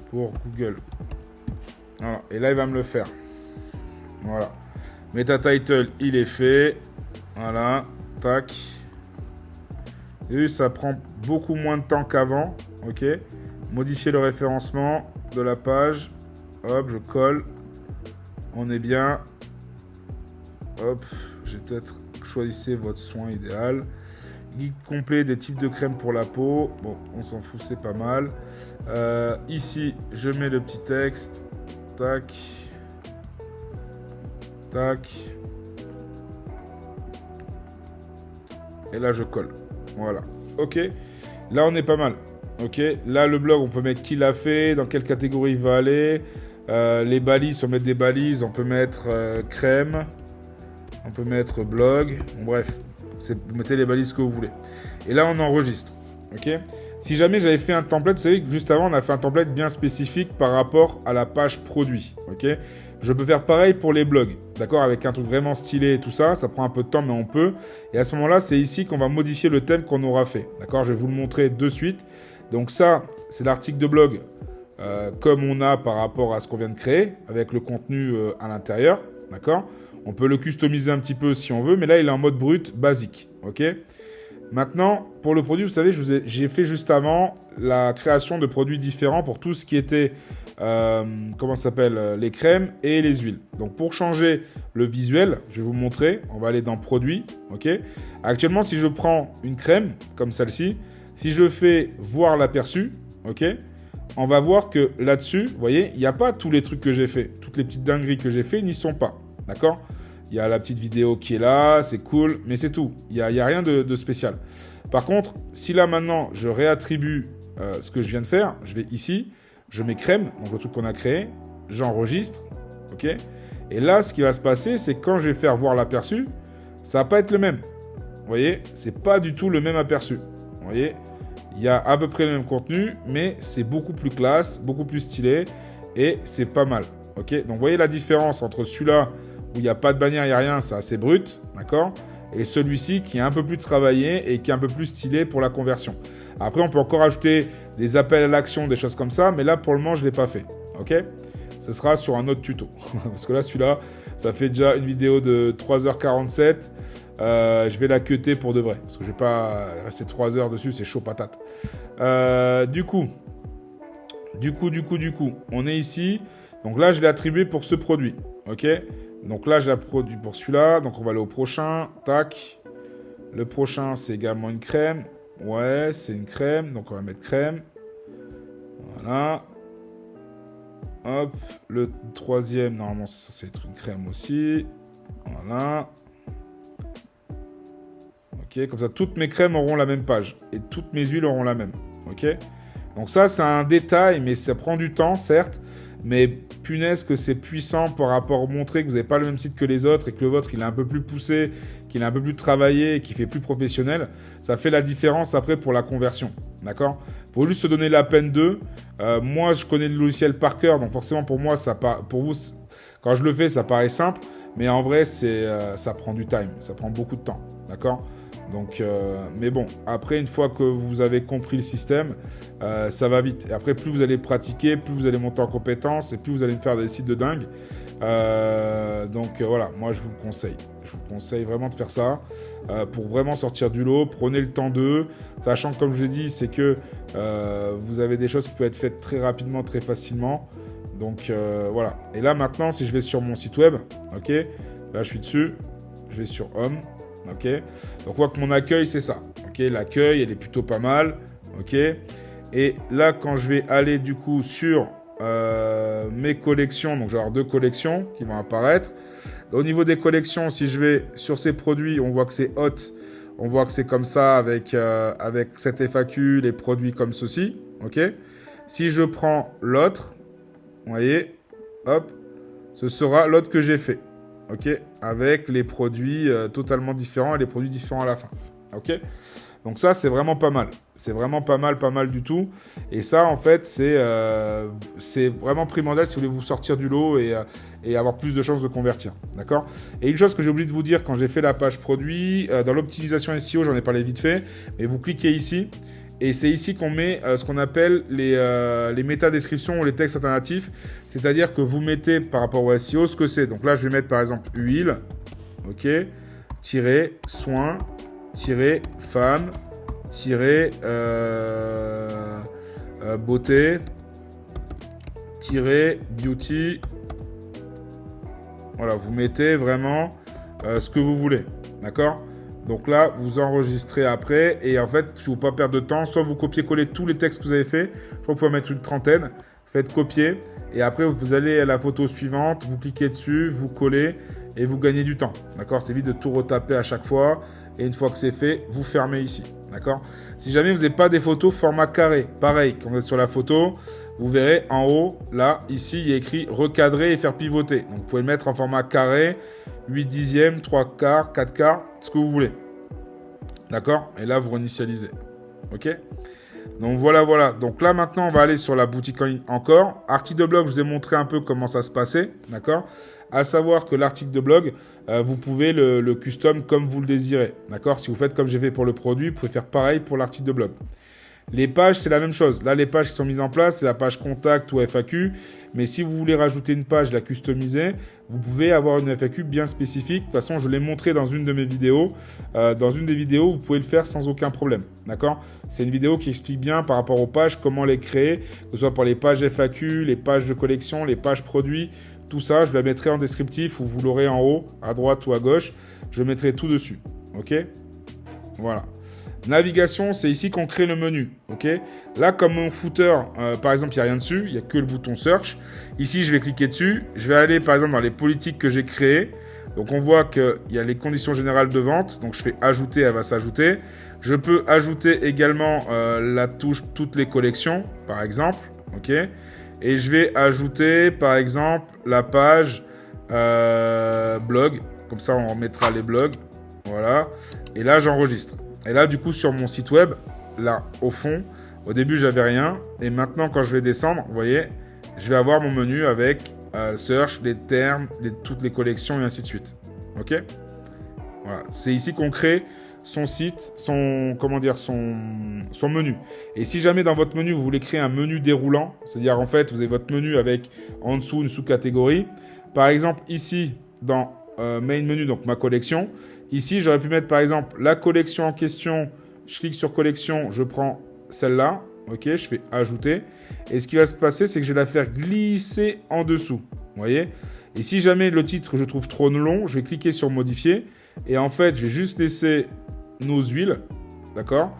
pour Google. Voilà. Et là, il va me le faire. Voilà. Méta-title, il est fait. Voilà. Tac. Et ça prend beaucoup moins de temps qu'avant. Ok. Modifier le référencement de la page. Hop, je colle. On est bien. Hop, j'ai peut-être choisi votre soin idéal. Guide complet des types de crème pour la peau. Bon, on s'en fout, c'est pas mal. Ici, je mets le petit texte. Tac. Tac. Et là, je colle. Voilà. Ok. Là, on est pas mal. Ok, là le blog, on peut mettre qui l'a fait, dans quelle catégorie il va aller. Les balises, on peut mettre des balises, on peut mettre crème, on peut mettre blog. Bon, bref, vous mettez les balises que vous voulez. Et là, on enregistre. Ok. Si jamais j'avais fait un template, vous savez que juste avant, on a fait un template bien spécifique par rapport à la page produit. Ok. Je peux faire pareil pour les blogs, d'accord, avec un truc vraiment stylé et tout ça. Ça prend un peu de temps, mais on peut. Et à ce moment-là, c'est ici qu'on va modifier le thème qu'on aura fait. D'accord. Je vais vous le montrer de suite. Donc ça, c'est l'article de blog comme on a par rapport à ce qu'on vient de créer, avec le contenu à l'intérieur, d'accord? On peut le customiser un petit peu si on veut, mais là, il est en mode brut, basique, ok? Maintenant, pour le produit, vous savez, j'ai fait juste avant la création de produits différents pour tout ce qui était, les crèmes et les huiles. Donc, pour changer le visuel, je vais vous montrer, on va aller dans produits, ok? Actuellement, si je prends une crème, comme celle-ci, si je fais voir l'aperçu, ok, on va voir que là-dessus, vous voyez, il n'y a pas tous les trucs que j'ai fait. Toutes les petites dingueries que j'ai fait n'y sont pas. D'accord? Il y a la petite vidéo qui est là, c'est cool, mais c'est tout. Il y a rien de spécial. Par contre, si là maintenant je réattribue ce que je viens de faire, je vais ici, je mets crème, donc le truc qu'on a créé, j'enregistre, ok. Et là, ce qui va se passer, c'est que quand je vais faire voir l'aperçu, ça va pas être le même. Vous voyez, c'est pas du tout le même aperçu. Vous voyez, il y a à peu près le même contenu, mais c'est beaucoup plus classe, beaucoup plus stylé, et c'est pas mal. Ok, donc vous voyez la différence entre celui-là où il n'y a pas de bannière, il n'y a rien, c'est assez brut, d'accord, et celui-ci qui est un peu plus travaillé et qui est un peu plus stylé pour la conversion. Après, on peut encore ajouter des appels à l'action, des choses comme ça, mais là, pour le moment, je ne l'ai pas fait. Ok ? Ce sera sur un autre tuto. Parce que là, celui-là, ça fait déjà une vidéo de 3h47. Je vais la cutter pour de vrai. Parce que je ne vais pas rester 3 heures dessus, c'est chaud patate. Du coup, on est ici. Donc là, je l'ai attribué pour ce produit. Ok ? Donc là, j'ai la produit pour celui-là. Donc on va aller au prochain. Tac. Le prochain, c'est également une crème. Ouais, c'est une crème. Donc on va mettre crème. Voilà. Hop. Le troisième, normalement, ça c'est une crème aussi. Voilà. Ok, comme ça, toutes mes crèmes auront la même page. Et toutes mes huiles auront la même. Ok. Donc ça, c'est un détail, mais ça prend du temps, certes. Mais punaise que c'est puissant par rapport à montrer que vous n'avez pas le même site que les autres et que le vôtre, il est un peu plus poussé, qu'il est un peu plus travaillé et qu'il fait plus professionnel. Ça fait la différence après pour la conversion. D'accord ? Il faut juste se donner la peine d'eux. Moi, je connais le logiciel par cœur, donc forcément pour moi, pour vous, quand je le fais, ça paraît simple. Mais en vrai, ça prend du time, ça prend beaucoup de temps. D'accord ? Donc, mais bon, après, une fois que vous avez compris le système, ça va vite. Et après, plus vous allez pratiquer, plus vous allez monter en compétences et plus vous allez me faire des sites de dingue. Donc, voilà, moi, je vous le conseille. Je vous conseille vraiment de faire ça pour vraiment sortir du lot. Prenez le temps d'eux, sachant que, comme je l'ai dit, c'est que vous avez des choses qui peuvent être faites très rapidement, très facilement. Donc, voilà. Et là, maintenant, si je vais sur mon site web, ok, là, je suis dessus, je vais sur Home. Ok, donc on voit que mon accueil c'est ça. Ok, l'accueil elle est plutôt pas mal. Ok, et là quand je vais aller du coup sur mes collections, donc j'ai 2 collections qui vont apparaître. Au niveau des collections, si je vais sur ces produits, on voit que c'est hot. On voit que c'est comme ça avec cette FAQ, les produits comme ceci. Ok, si je prends l'autre, vous voyez, hop, ce sera l'autre que j'ai fait. Ok, avec les produits totalement différents et les produits différents à la fin. Ok, donc ça c'est vraiment pas mal. C'est vraiment pas mal du tout. Et ça en fait c'est vraiment primordial si vous voulez vous sortir du lot et avoir plus de chances de convertir. D'accord ? Et une chose que j'ai oublié de vous dire quand j'ai fait la page produit, dans l'optimisation SEO, j'en ai parlé vite fait, mais vous cliquez ici. Et c'est ici qu'on met ce qu'on appelle les métadescriptions ou les textes alternatifs. C'est-à-dire que vous mettez par rapport au SEO ce que c'est. Donc là, je vais mettre par exemple huile, ok, tiret, soin, tiret, femme, tiret, beauté, tiret, beauty. Voilà, vous mettez vraiment ce que vous voulez. D'accord ? Donc là, vous enregistrez après et en fait, si vous ne voulez pas perdre de temps, soit vous copiez-collez tous les textes que vous avez fait, je crois qu'il faut en mettre une trentaine, faites copier et après vous allez à la photo suivante, vous cliquez dessus, vous collez et vous gagnez du temps. D'accord ? C'est vite de tout retaper à chaque fois et une fois que c'est fait, vous fermez ici. D'accord ? Si jamais vous n'avez pas des photos format carré, pareil, quand vous êtes sur la photo, vous verrez en haut, là, ici, il y a écrit recadrer et faire pivoter. Donc vous pouvez le mettre en format carré, 8 dixièmes, 3 quarts, 4 quarts, ce que vous voulez. D'accord ? Et là, vous réinitialisez. Ok ? Donc voilà. Donc là, maintenant, on va aller sur la boutique en ligne encore. Article de blog, je vous ai montré un peu comment ça se passait. D'accord ? À savoir que l'article de blog, vous pouvez le custom comme vous le désirez. D'accord ? Si vous faites comme j'ai fait pour le produit, vous pouvez faire pareil pour l'article de blog. Les pages, c'est la même chose. Là, les pages qui sont mises en place, c'est la page contact ou FAQ. Mais si vous voulez rajouter une page, la customiser, vous pouvez avoir une FAQ bien spécifique. De toute façon, je l'ai montré dans une de mes vidéos. Dans une des vidéos, vous pouvez le faire sans aucun problème. D'accord ? C'est une vidéo qui explique bien par rapport aux pages, comment les créer, que ce soit pour les pages FAQ, les pages de collection, les pages produits. Tout ça, je la mettrai en descriptif ou vous l'aurez en haut, à droite ou à gauche. Je mettrai tout dessus. Ok ? Voilà. Navigation, c'est ici qu'on crée le menu. Ok ? Là, comme mon footer, par exemple, il n'y a rien dessus, il n'y a que le bouton Search. Ici, je vais cliquer dessus. Je vais aller, par exemple, dans les politiques que j'ai créées. Donc on voit qu'il y a les conditions générales de vente. Donc je fais ajouter, elle va s'ajouter. Je peux ajouter également la touche toutes les collections, par exemple. Ok. Et je vais ajouter, par exemple, la page blog. Comme ça, on remettra les blogs. Voilà. Et là, j'enregistre. Et là, du coup, sur mon site web, là, au fond, au début, j'avais rien. Et maintenant, quand je vais descendre, vous voyez, je vais avoir mon menu avec search, les termes, toutes les collections et ainsi de suite. Ok. Voilà. C'est ici qu'on crée son site, son menu. Et si jamais dans votre menu, vous voulez créer un menu déroulant, c'est-à-dire en fait, vous avez votre menu avec en dessous une sous-catégorie. Par exemple, ici, dans main menu, donc ma collection, ici, j'aurais pu mettre par exemple la collection en question. Je clique sur collection, je prends celle-là. Ok, je fais ajouter. Et ce qui va se passer, c'est que je vais la faire glisser en dessous. Vous voyez? Et si jamais le titre, je trouve trop long, je vais cliquer sur modifier. Et en fait, je vais juste laisser nos huiles. D'accord?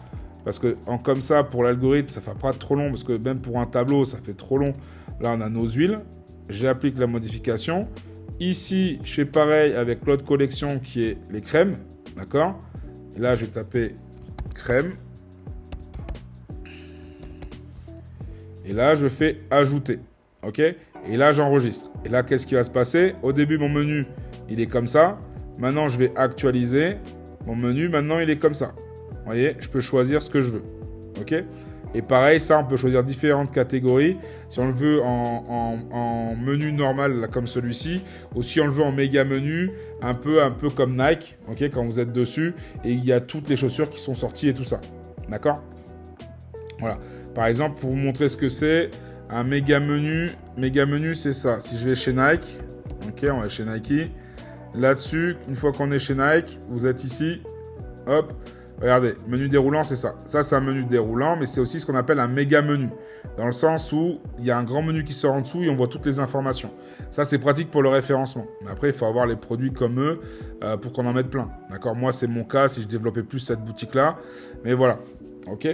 Parce que comme ça, pour l'algorithme, ça ne fait pas trop long. Parce que même pour un tableau, ça fait trop long. Là, on a nos huiles. J'applique la modification. Ici, je fais pareil avec l'autre collection qui est les crèmes. D'accord? Et là, je vais taper crème. Et là, je fais ajouter. OK? Et là, j'enregistre. Et là, qu'est-ce qui va se passer? Au début, mon menu, il est comme ça. Maintenant, je vais actualiser. Mon menu, maintenant, il est comme ça. Vous voyez? Je peux choisir ce que je veux. OK? Et pareil, ça, on peut choisir différentes catégories. Si on le veut en menu normal, là, comme celui-ci. Ou si on le veut en méga menu, un peu comme Nike. OK? Quand vous êtes dessus. Et il y a toutes les chaussures qui sont sorties et tout ça. D'accord? Voilà. Par exemple, pour vous montrer ce que c'est, un méga menu, c'est ça. Si je vais chez Nike, ok, on va chez Nike. Là-dessus, une fois qu'on est chez Nike, vous êtes ici. Hop, regardez, menu déroulant, c'est ça. Ça, c'est un menu déroulant, mais c'est aussi ce qu'on appelle un méga menu. Dans le sens où il y a un grand menu qui sort en dessous et on voit toutes les informations. Ça, c'est pratique pour le référencement. Mais après, il faut avoir les produits comme eux pour qu'on en mette plein. D'accord? Moi, c'est mon cas si je développais plus cette boutique-là. Mais voilà, ok?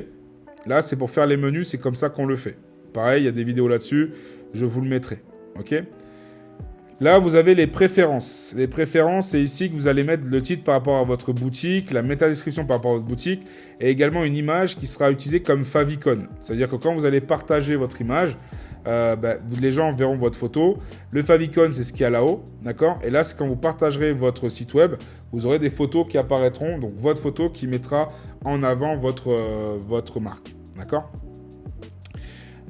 Là, c'est pour faire les menus, c'est comme ça qu'on le fait. Pareil, il y a des vidéos là-dessus, je vous le mettrai. Ok? Là, vous avez les préférences. Les préférences, c'est ici que vous allez mettre le titre par rapport à votre boutique, la métadescription par rapport à votre boutique, et également une image qui sera utilisée comme favicon. C'est-à-dire que quand vous allez partager votre image, les gens verront votre photo. Le favicon, c'est ce qu'il y a là-haut, d'accord? Et là, c'est quand vous partagerez votre site web, vous aurez des photos qui apparaîtront, donc votre photo qui mettra en avant votre marque, d'accord?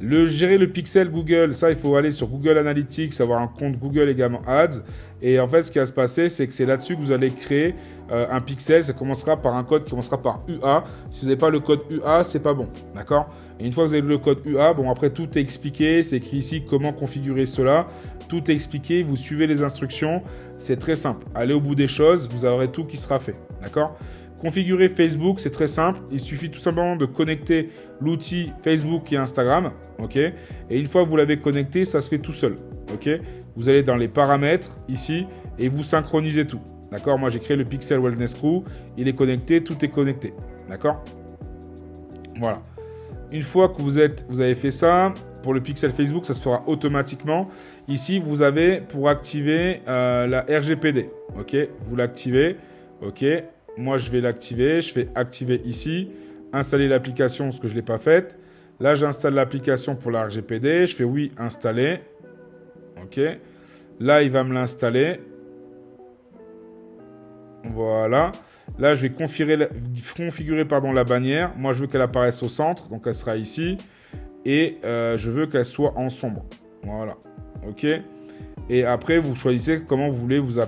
Gérer le pixel Google, ça il faut aller sur Google Analytics, avoir un compte Google également Ads. Et en fait, ce qui va se passer, c'est que c'est là-dessus que vous allez créer un pixel. Ça commencera par un code qui commencera par UA. Si vous n'avez pas le code UA, c'est pas bon, d'accord? Et une fois que vous avez le code UA, bon après tout est expliqué. C'est écrit ici comment configurer cela. Tout est expliqué. Vous suivez les instructions. C'est très simple. Allez au bout des choses, vous aurez tout qui sera fait, d'accord? Configurer Facebook, c'est très simple. Il suffit tout simplement de connecter l'outil Facebook et Instagram. Ok. Et une fois que vous l'avez connecté, ça se fait tout seul. Ok. Vous allez dans les paramètres ici et vous synchronisez tout. D'accord. Moi, j'ai créé le Pixel Wellness Crew. Il est connecté, tout est connecté. D'accord. Voilà. Une fois que vous avez fait ça, pour le Pixel Facebook, ça se fera automatiquement. Ici, vous avez pour activer la RGPD. Ok. Vous l'activez. Ok. Moi, je vais l'activer. Je fais activer ici. Installer l'application, ce que je ne l'ai pas faite. Là, j'installe l'application pour la RGPD. Je fais oui, installer. OK. Là, il va me l'installer. Voilà. Là, je vais configurer la bannière. Moi, je veux qu'elle apparaisse au centre. Donc, elle sera ici. Et je veux qu'elle soit en sombre. Voilà. OK. Et après, vous choisissez comment vous voulez vous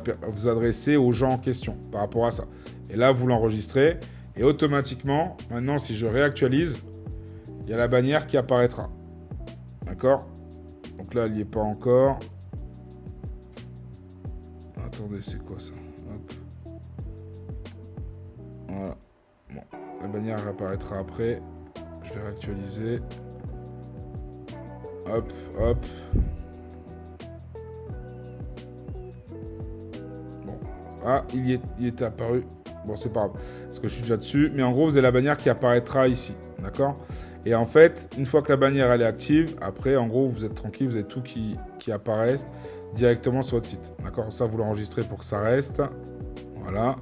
adresser aux gens en question par rapport à ça. Et là, vous l'enregistrez. Et automatiquement, maintenant, si je réactualise, il y a la bannière qui apparaîtra. D'accord? Donc là, elle n'y est pas encore. Attendez, c'est quoi ça? Hop. Voilà. Bon, la bannière apparaîtra après. Je vais réactualiser. Hop, hop. Bon. Ah, il est apparu. Bon, c'est pas grave, parce que je suis déjà dessus. Mais en gros, vous avez la bannière qui apparaîtra ici. D'accord? Et en fait, une fois que la bannière elle est active, après, en gros, vous êtes tranquille, vous avez tout qui apparaît. directement sur votre site. D'accord? Ça, vous l'enregistrez pour que ça reste. Voilà.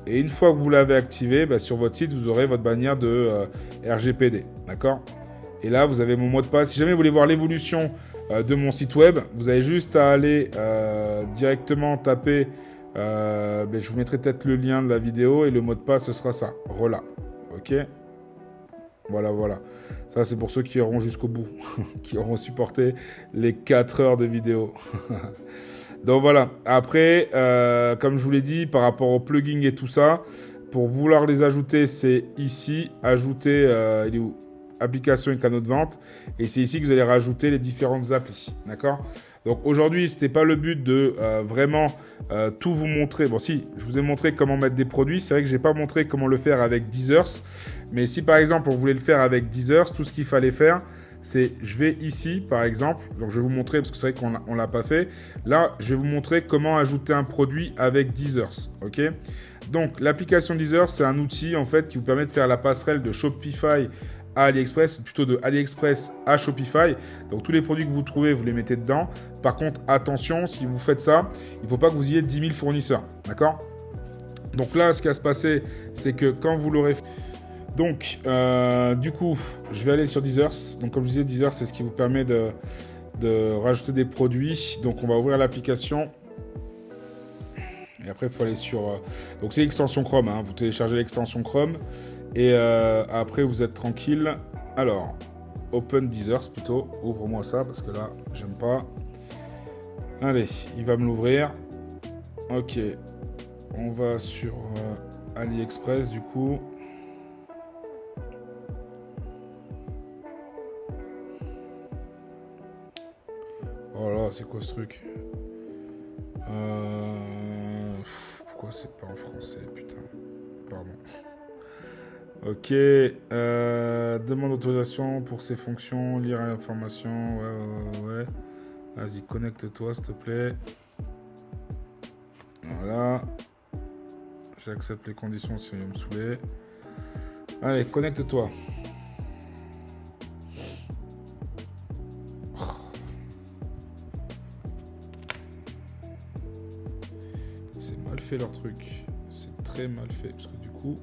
Et une fois que vous l'avez activé, sur votre site, vous aurez votre bannière de RGPD. D'accord? Et là, vous avez mon mot de passe. Si jamais vous voulez voir l'évolution de mon site web, vous avez juste à aller directement taper. Je vous mettrai peut-être le lien de la vidéo et le mot de passe, ce sera ça. Rela. Ok? Voilà. Ça, c'est pour ceux qui iront jusqu'au bout, qui auront supporté les 4 heures de vidéo. Donc voilà. Après, comme je vous l'ai dit, par rapport aux plugins et tout ça, pour vouloir les ajouter, c'est ici, ajouter, il est où? Application et canaux de vente. Et c'est ici que vous allez rajouter les différentes applis. D'accord? Donc aujourd'hui, ce n'était pas le but de vraiment tout vous montrer. Bon, si, je vous ai montré comment mettre des produits. C'est vrai que je n'ai pas montré comment le faire avec Deezers. Mais si par exemple, on voulait le faire avec Deezers, tout ce qu'il fallait faire, c'est, je vais ici, par exemple, donc je vais vous montrer, parce que c'est vrai qu'on ne l'a pas fait. Là, je vais vous montrer comment ajouter un produit avec Deezers, ok? Donc, l'application Deezers, c'est un outil, en fait, qui vous permet de faire la passerelle de Shopify à AliExpress, plutôt de AliExpress à Shopify. Donc, tous les produits que vous trouvez, vous les mettez dedans. Par contre, attention, si vous faites ça, il ne faut pas que vous ayez 10 000 fournisseurs, d'accord? Donc là, ce qui va se passer, c'est que quand vous l'aurez fait... Donc, du coup, je vais aller sur Deezers. Donc, comme je disais, Deezers, c'est ce qui vous permet de rajouter des produits. Donc, on va ouvrir l'application. Et après, il faut aller sur... Donc, c'est l'extension Chrome. Hein. Vous téléchargez l'extension Chrome. Et après, vous êtes tranquille. Alors, Open Deezers plutôt. Ouvre-moi ça, parce que là, j'aime pas. Allez, il va me l'ouvrir. Ok. On va sur AliExpress, du coup. Oh là, c'est quoi ce truc? Pourquoi c'est pas en français, putain? Pardon. Ok. Demande d'autorisation pour ces fonctions. Lire l'information. Ouais. Vas-y, connecte-toi, s'il te plaît. Voilà. J'accepte les conditions si il va me saouler. Allez, connecte-toi. C'est mal fait leur truc. C'est très mal fait. Parce que du coup...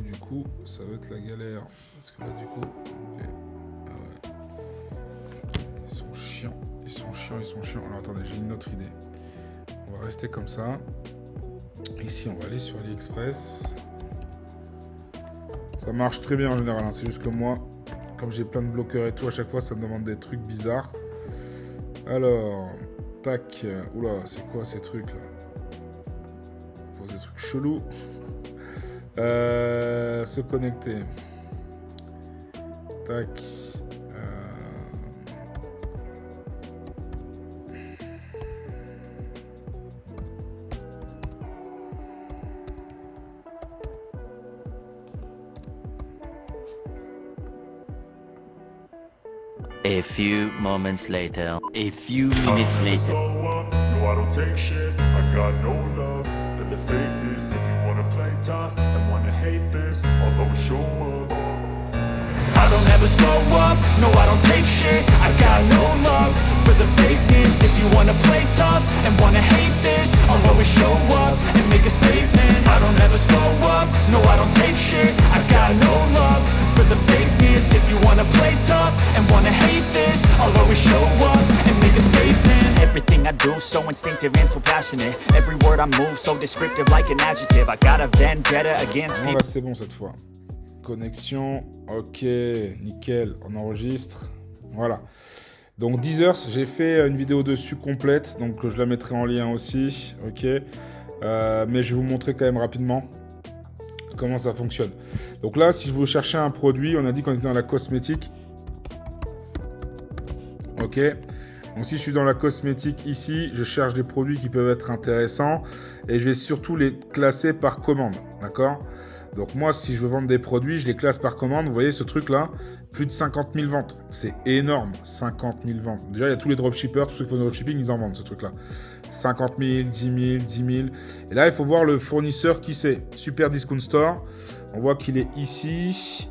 Du coup, ça va être la galère. Parce que là, du coup... Ah ouais. Ils sont chiants. Alors attendez, j'ai une autre idée. On va rester comme ça. Ici, on va aller sur AliExpress. Ça marche très bien en général. Hein. C'est juste que moi... Comme j'ai plein de bloqueurs et tout, à chaque fois, ça me demande des trucs bizarres. Alors, tac. Oula, c'est quoi ces trucs-là? Des trucs chelous. Se connecter. Tac. A few moments later. A few minutes later. Slow up, no, I don't take shit. I got no love for the fakeness. If you wanna play tough and wanna hate this, I'll always show up. I don't ever slow up, no, I don't take shit. I got no love for the fakeness. If you wanna play tough and wanna hate this, I'll always show up and make a statement. I don't ever slow up, no, I don't take shit. I got no love for the fakeness. If you wanna play tough and wanna hate this, I'll always show up and make a statement. Everything I do so instinctive and so passionate. Every word I move so descriptive like an adjective. I got a vendetta against people. Là, c'est bon cette fois. Connexion, ok, nickel, on enregistre. Voilà. Donc Deezers, j'ai fait une vidéo dessus complète, donc je la mettrai en lien aussi, ok. Mais je vais vous montrer quand même rapidement comment ça fonctionne. Donc là, si vous cherchez un produit, on a dit qu'on était dans la cosmétique. Ok. Donc si je suis dans la cosmétique ici, je cherche des produits qui peuvent être intéressants et je vais surtout les classer par commande. d'accord? Donc moi, si je veux vendre des produits, je les classe par commande. Vous voyez ce truc-là, plus de 50 000 ventes. C'est énorme, 50 000 ventes. Déjà, il y a tous les dropshippers, tous ceux qui font du dropshipping, ils en vendent ce truc-là. 50 000, 10 000, 10 000. Et là, il faut voir le fournisseur qui c'est. Super Discount Store. On voit qu'il est ici.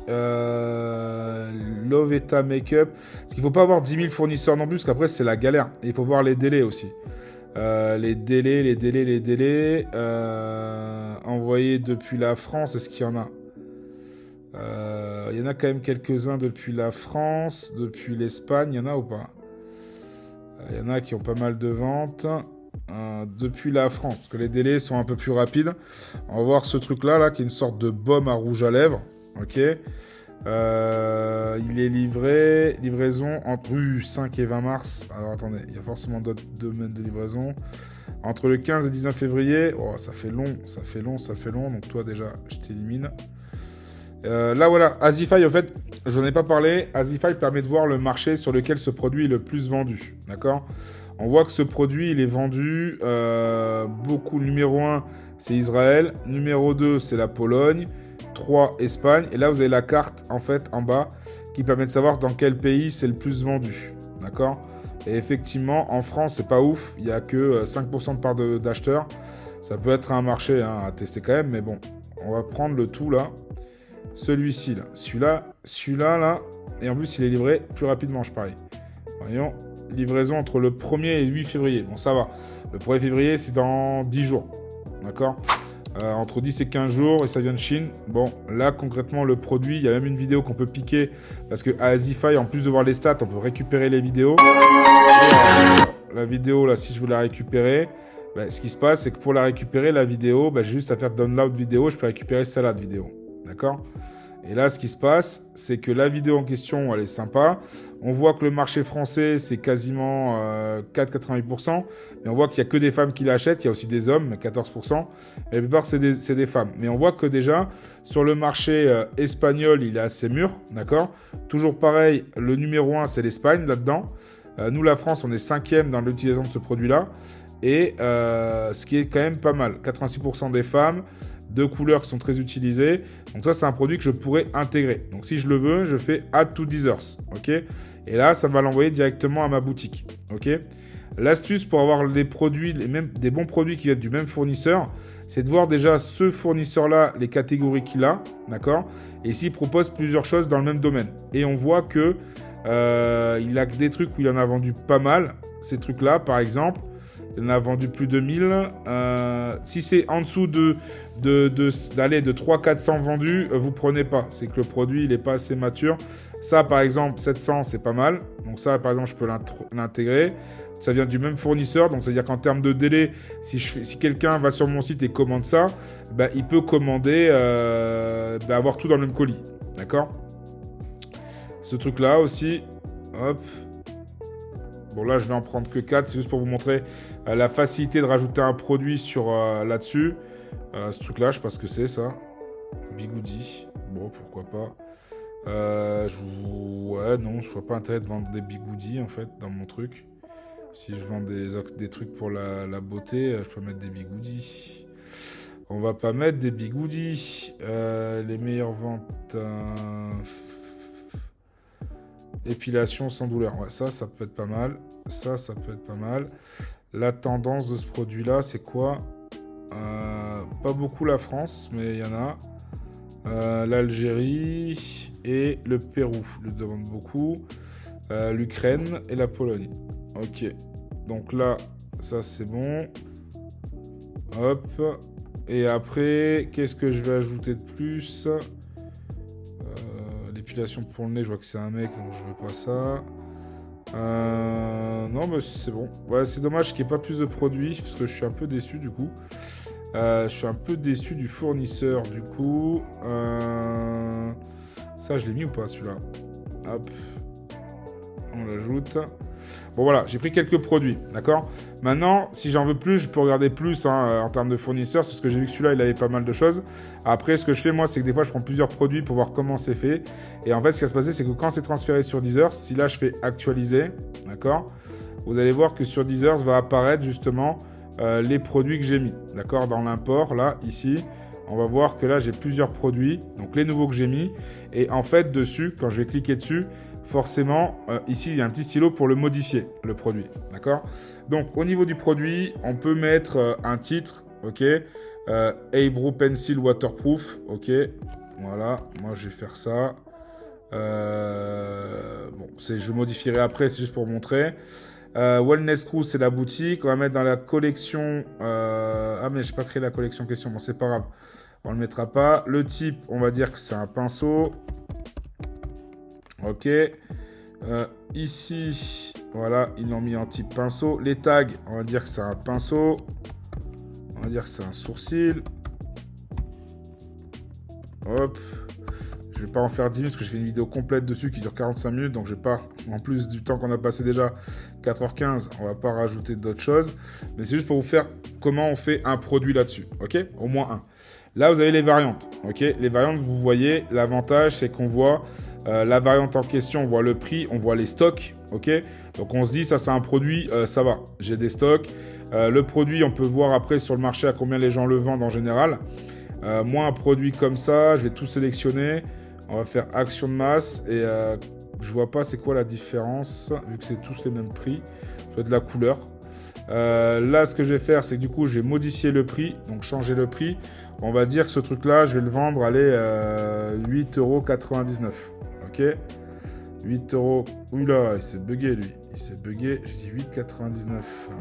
Loveta Makeup. Parce qu'il ne faut pas avoir 10 000 fournisseurs non plus, parce qu'après, c'est la galère. Et il faut voir les délais aussi. Les délais. Envoyés depuis la France, est-ce qu'il y en a? Il y en a quand même quelques-uns depuis la France, depuis l'Espagne, il y en a ou pas? Il y en a qui ont pas mal de ventes. Depuis la France, parce que les délais sont un peu plus rapides. On va voir ce truc-là, là, qui est une sorte de baume à rouge à lèvres. Ok. Il est livré, livraison entre 5 et 20 mars. Alors attendez, il y a forcément d'autres domaines de livraison. Entre le 15 et 19 février. Oh, ça fait long. Donc toi déjà, je t'élimine. Là voilà, Azify, en fait, je n'en ai pas parlé. Azify permet de voir le marché sur lequel ce produit est le plus vendu. D'accord ? On voit que ce produit, il est vendu beaucoup. Numéro 1, c'est Israël. Numéro 2, c'est la Pologne. 3, Espagne. Et là, vous avez la carte, en fait, en bas, qui permet de savoir dans quel pays c'est le plus vendu. D'accord ? Et effectivement, en France, c'est pas ouf. Il n'y a que 5% de part d'acheteurs. Ça peut être un marché à tester quand même. Mais bon, on va prendre le tout, là. Celui-ci, là. Celui-là, là. Et en plus, il est livré plus rapidement, je parie. Voyons. Livraison entre le 1er et le 8 février. Bon, ça va. Le 1er février, c'est dans 10 jours. D'accord ? Entre 10 et 15 jours, et ça vient de Chine. Bon, là, concrètement, le produit, il y a même une vidéo qu'on peut piquer. Parce qu'à Azify, en plus de voir les stats, on peut récupérer les vidéos. La vidéo, là, si je veux la récupérer, ce qui se passe, c'est que pour la récupérer, la vidéo, j'ai juste à faire download vidéo, je peux récupérer celle-là de vidéo. D'accord ? Et là, ce qui se passe, c'est que la vidéo en question, elle est sympa. On voit que le marché français, c'est quasiment 4,88%. Mais on voit qu'il n'y a que des femmes qui l'achètent. Il y a aussi des hommes, 14%. Et la plupart, c'est des femmes. Mais on voit que déjà, sur le marché espagnol, il est assez mûr. D'accord ? Toujours pareil, le numéro 1, c'est l'Espagne, là-dedans. Nous, la France, on est 5e dans l'utilisation de ce produit-là. Et ce qui est quand même pas mal. 86% des femmes. 2 couleurs qui sont très utilisées. Donc ça, c'est un produit que je pourrais intégrer. Donc si je le veux, je fais Add to Deezers. Ok ? Et là, ça va l'envoyer directement à ma boutique. Ok ? L'astuce pour avoir des produits, des bons produits qui viennent du même fournisseur, c'est de voir déjà ce fournisseur-là, les catégories qu'il a. D'accord ? Et s'il propose plusieurs choses dans le même domaine. Et on voit que il a des trucs où il en a vendu pas mal. Ces trucs-là, par exemple. Il en a vendu plus de 1000. Si c'est en dessous d'aller de 300-400 vendus, vous prenez pas. C'est que le produit, il n'est pas assez mature. Ça, par exemple, 700, c'est pas mal. Donc ça, par exemple, je peux l'intégrer. Ça vient du même fournisseur. Donc, c'est-à-dire qu'en termes de délai, si quelqu'un va sur mon site et commande ça, il peut commander, avoir tout dans le même colis. D'accord ? Ce truc-là aussi. Hop. Bon, là, je vais en prendre que 4. C'est juste pour vous montrer la facilité de rajouter un produit là-dessus. Ce truc-là, je sais pas ce que c'est, ça. Bigoudi. Bon, pourquoi pas. Ouais, non, je vois pas intérêt de vendre des bigoudis, en fait, dans mon truc. Si je vends des trucs pour la beauté, je peux mettre des bigoudis. On va pas mettre des bigoudis. Les meilleures ventes... Épilation sans douleur. Ouais, ça peut être pas mal. Ça peut être pas mal. La tendance de ce produit-là, c'est quoi ? Pas beaucoup la France, mais il y en a. L'Algérie et le Pérou le demandent beaucoup. L'Ukraine et la Pologne. Ok. Donc là, ça c'est bon. Hop. Et après, qu'est-ce que je vais ajouter de plus ? L'épilation pour le nez, je vois que c'est un mec, donc je veux pas ça. Non, mais c'est bon. Ouais, c'est dommage qu'il n'y ait pas plus de produits, parce que je suis un peu déçu du coup. Je suis un peu déçu du fournisseur du coup. Ça, je l'ai mis ou pas celui-là ? Hop. On l'ajoute. Bon voilà, j'ai pris quelques produits, d'accord ? Maintenant, si j'en veux plus, je peux regarder plus en termes de fournisseurs, parce que j'ai vu que celui-là, il avait pas mal de choses. Après, ce que je fais, moi, c'est que des fois, je prends plusieurs produits pour voir comment c'est fait. Et en fait, ce qui va se passer, c'est que quand c'est transféré sur Deezers, si là, je fais actualiser, d'accord ? Vous allez voir que sur Deezers va apparaître justement les produits que j'ai mis, d'accord ? Dans l'import, là, ici, on va voir que là, j'ai plusieurs produits, donc les nouveaux que j'ai mis. Et en fait, dessus, quand je vais cliquer dessus, forcément, ici, il y a un petit stylo pour le modifier, le produit. D'accord? Donc, au niveau du produit, on peut mettre un titre, ok? Eyebrow Pencil Waterproof, ok? Voilà, moi, je vais faire ça. Bon, je modifierai après, c'est juste pour montrer. Wellness Crew, c'est la boutique. On va mettre dans la collection. Ah, mais je n'ai pas créé la collection question. Bon, c'est pas grave. On ne le mettra pas. Le type, on va dire que c'est un pinceau. Ok. Ici, voilà, ils l'ont mis en type pinceau. Les tags, on va dire que c'est un pinceau. On va dire que c'est un sourcil. Hop. Je vais pas en faire 10 minutes parce que j'ai fait une vidéo complète dessus qui dure 45 minutes. Donc je vais pas, en plus du temps qu'on a passé déjà, 4h15, on va pas rajouter d'autres choses. Mais c'est juste pour vous faire comment on fait un produit là-dessus. Ok? Au moins un. Là, vous avez les variantes. Ok? Les variantes, vous voyez, l'avantage, c'est qu'on voit la variante en question, on voit le prix, on voit les stocks. Ok? Donc on se dit, ça c'est un produit, ça va. J'ai des stocks. Le produit, on peut voir après sur le marché à combien les gens le vendent en général. Moi, un produit comme ça, je vais tout sélectionner. On va faire action de masse et je vois pas c'est quoi la différence vu que c'est tous les mêmes prix. Je vois de la couleur. Là, ce que je vais faire, c'est que du coup, je vais modifier le prix, donc changer le prix. On va dire que ce truc-là, je vais le vendre, allez, 8,99 €. Ok, 8 €. Oula, il s'est bugué lui. Il s'est bugué. Je dis 8,99 €.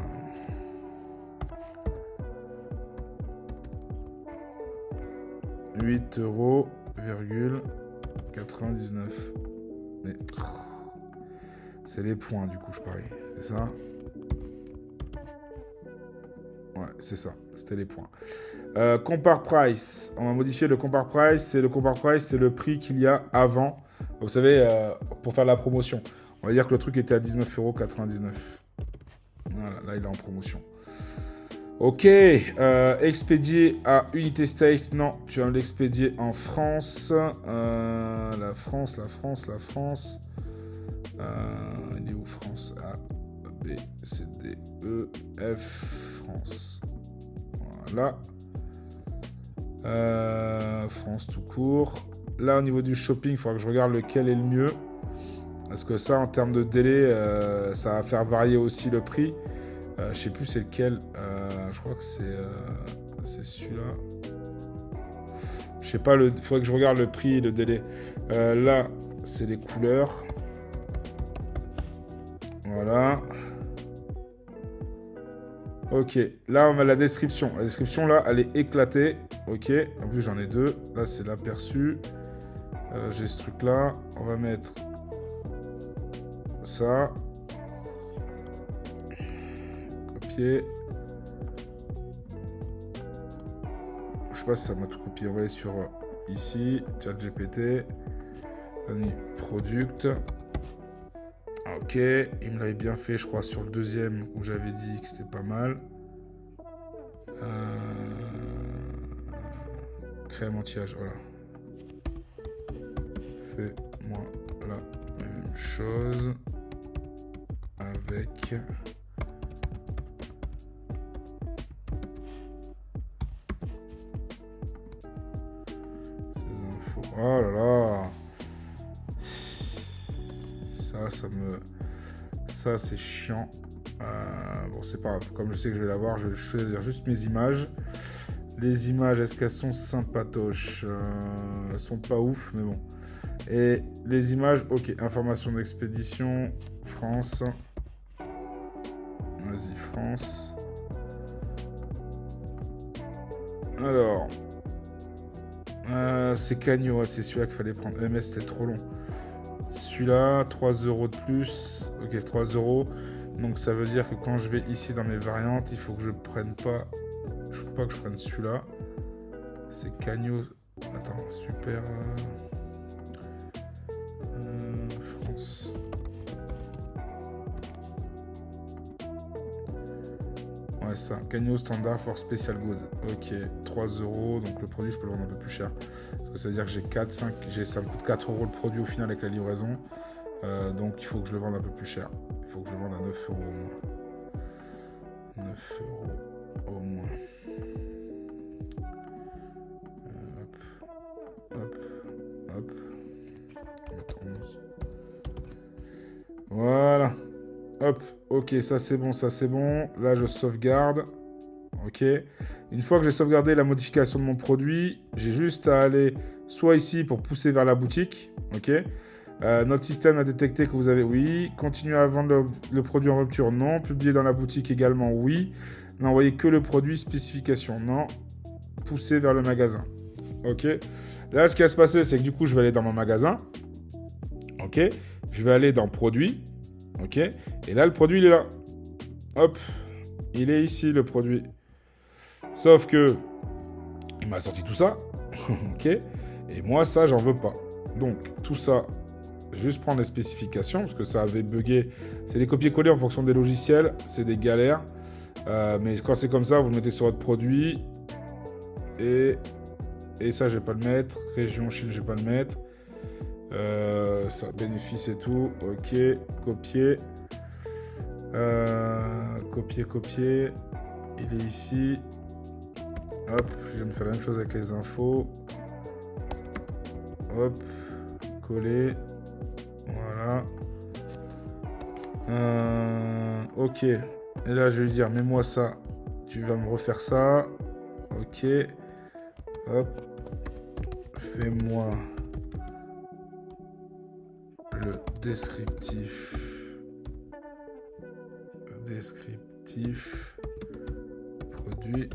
8,99 €. Mais c'est les points du coup, je parie. C'est ça? Ouais, c'est ça. C'était les points. Compare price. On va modifier le compare price. C'est le prix qu'il y a avant. Vous savez, pour faire la promotion. On va dire que le truc était à 19,99 €. Voilà, là il est en promotion. Ok, expédier à Unité State. Non, tu vas me l'expédier en France. La France. Il est où France? A, B, C, D, E, F, France. Voilà. France tout court. Là, au niveau du shopping, il faudra que je regarde lequel est le mieux. Parce que ça, en termes de délai, ça va faire varier aussi le prix. Je sais plus c'est lequel. Je crois que c'est celui-là. Je sais pas, il faudrait que je regarde le prix et le délai. Là, c'est les couleurs. Voilà. Ok, là on a la description. La description là, elle est éclatée. Ok, en plus j'en ai deux. Là c'est l'aperçu. J'ai ce truc là. On va mettre ça. Copier. Je sais pas si ça m'a tout copié. On va aller sur ici, ChatGPT. Product. Ok, il me l'avait bien fait, je crois, sur le deuxième où j'avais dit que c'était pas mal. Crème anti-âge, voilà. Fais-moi la même chose avec ces infos. Oh là là. Ça, c'est chiant. Bon, c'est pas grave. Comme je sais que je vais l'avoir, je vais choisir juste mes images. Les images, est-ce qu'elles sont sympatoches? Elles sont pas ouf, mais bon. Et les images, ok. Information d'expédition, France. Vas-y, France. Alors. C'est Cagno, ouais, c'est celui-là qu'il fallait prendre. MS, c'était trop long. Celui-là, 3 € de plus. Ok, 3 €. Donc ça veut dire que quand je vais ici dans mes variantes, il faut que je prenne pas. Je ne faut pas que je prenne celui-là. C'est Cagno. Attends, super. France. Ouais, ça. Cagno standard for special good. Ok, 3 €. Donc le produit, je peux le vendre un peu plus cher. Parce que ça veut dire que j'ai 4, 5. Ça me coûte 4 € le produit au final avec la livraison. Donc il faut que je le vende un peu plus cher. Il faut que je le vende à 9 € au moins. 9 € au moins. Hop. Hop. Mettre 11. Voilà. Hop. Ok, ça c'est bon, ça c'est bon. Là, je sauvegarde. Ok. Une fois que j'ai sauvegardé la modification de mon produit, j'ai juste à aller soit ici pour pousser vers la boutique. Ok. Notre système a détecté que vous avez oui. Continuer à vendre le produit en rupture, non. Publier dans la boutique également, oui. N'envoyer que le produit spécification, non. Pousser vers le magasin. Ok. Là, ce qui va se passer, c'est que du coup, je vais aller dans mon magasin. Ok. Je vais aller dans produit. Ok. Et là, le produit, il est là. Hop. Il est ici, le produit. Sauf que il m'a sorti tout ça. Ok. Et moi, ça, j'en veux pas. Donc, tout ça, juste prendre les spécifications, parce que ça avait bugué. C'est des copier-coller en fonction des logiciels. C'est des galères. Mais quand c'est comme ça, vous le mettez sur votre produit. Et ça, je vais pas le mettre. Région Chine, je vais pas le mettre. Ça, bénéfice et tout. Ok. Copier. Copier. Il est ici. Hop. Je vais me faire la même chose avec les infos. Hop. Coller. Voilà. Ok. Et là, je vais lui dire, mets-moi ça. Tu vas me refaire ça. Ok. Hop. Fais-moi le descriptif. Produit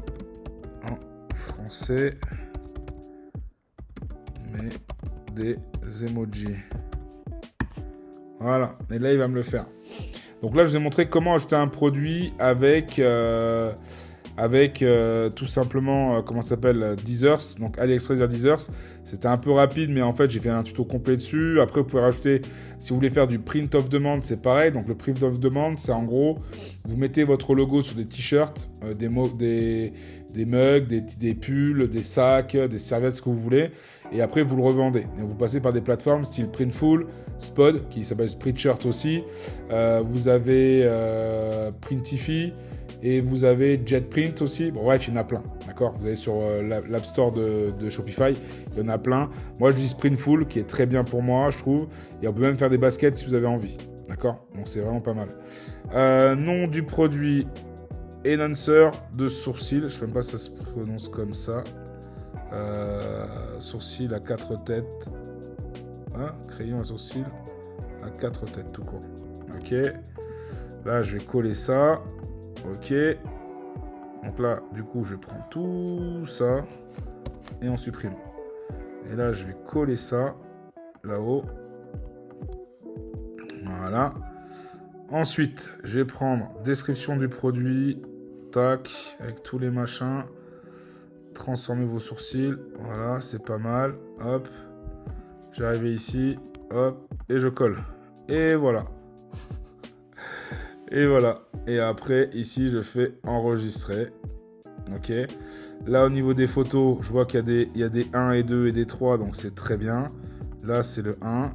en français. Mais des emojis. Voilà. Et là, il va me le faire. Donc là, je vous ai montré comment ajouter un produit avec tout simplement, comment ça s'appelle, Deezers. Donc AliExpress vers Deezers. C'était un peu rapide, mais en fait, j'ai fait un tuto complet dessus. Après, vous pouvez rajouter, si vous voulez faire du print of demand, c'est pareil. Donc le print of demand, c'est en gros, vous mettez votre logo sur des t-shirts, des mugs, des pulls, des sacs, des serviettes, ce que vous voulez. Et après, vous le revendez. Et vous passez par des plateformes style Printful, Spod, qui s'appelle Spreadshirt aussi. Vous avez Printify. Et vous avez JetPrint aussi. Bon, bref, il y en a plein. D'accord. Vous allez sur l'App Store de Shopify. Il y en a plein. Moi, je dis Printful, qui est très bien pour moi, je trouve. Et on peut même faire des baskets si vous avez envie. D'accord. Donc, c'est vraiment pas mal. Nom du produit. Enhancer de sourcil. Je ne sais même pas si ça se prononce comme ça. Sourcil à 4 têtes. Hein, crayon à sourcil à 4 têtes, tout court. Ok. Là, je vais coller ça. Ok. Donc là, du coup, je prends tout ça et on supprime. Et là, je vais coller ça là-haut. Voilà. Ensuite, je vais prendre description du produit. Tac, avec tous les machins. Transformer vos sourcils. Voilà, c'est pas mal. Hop. J'arrive ici. Hop. Et je colle. Et voilà. Et voilà. Et après, ici, je fais enregistrer. Ok. Là, au niveau des photos, je vois qu'il y a des 1 et 2 et des 3. Donc, c'est très bien. Là, c'est le 1.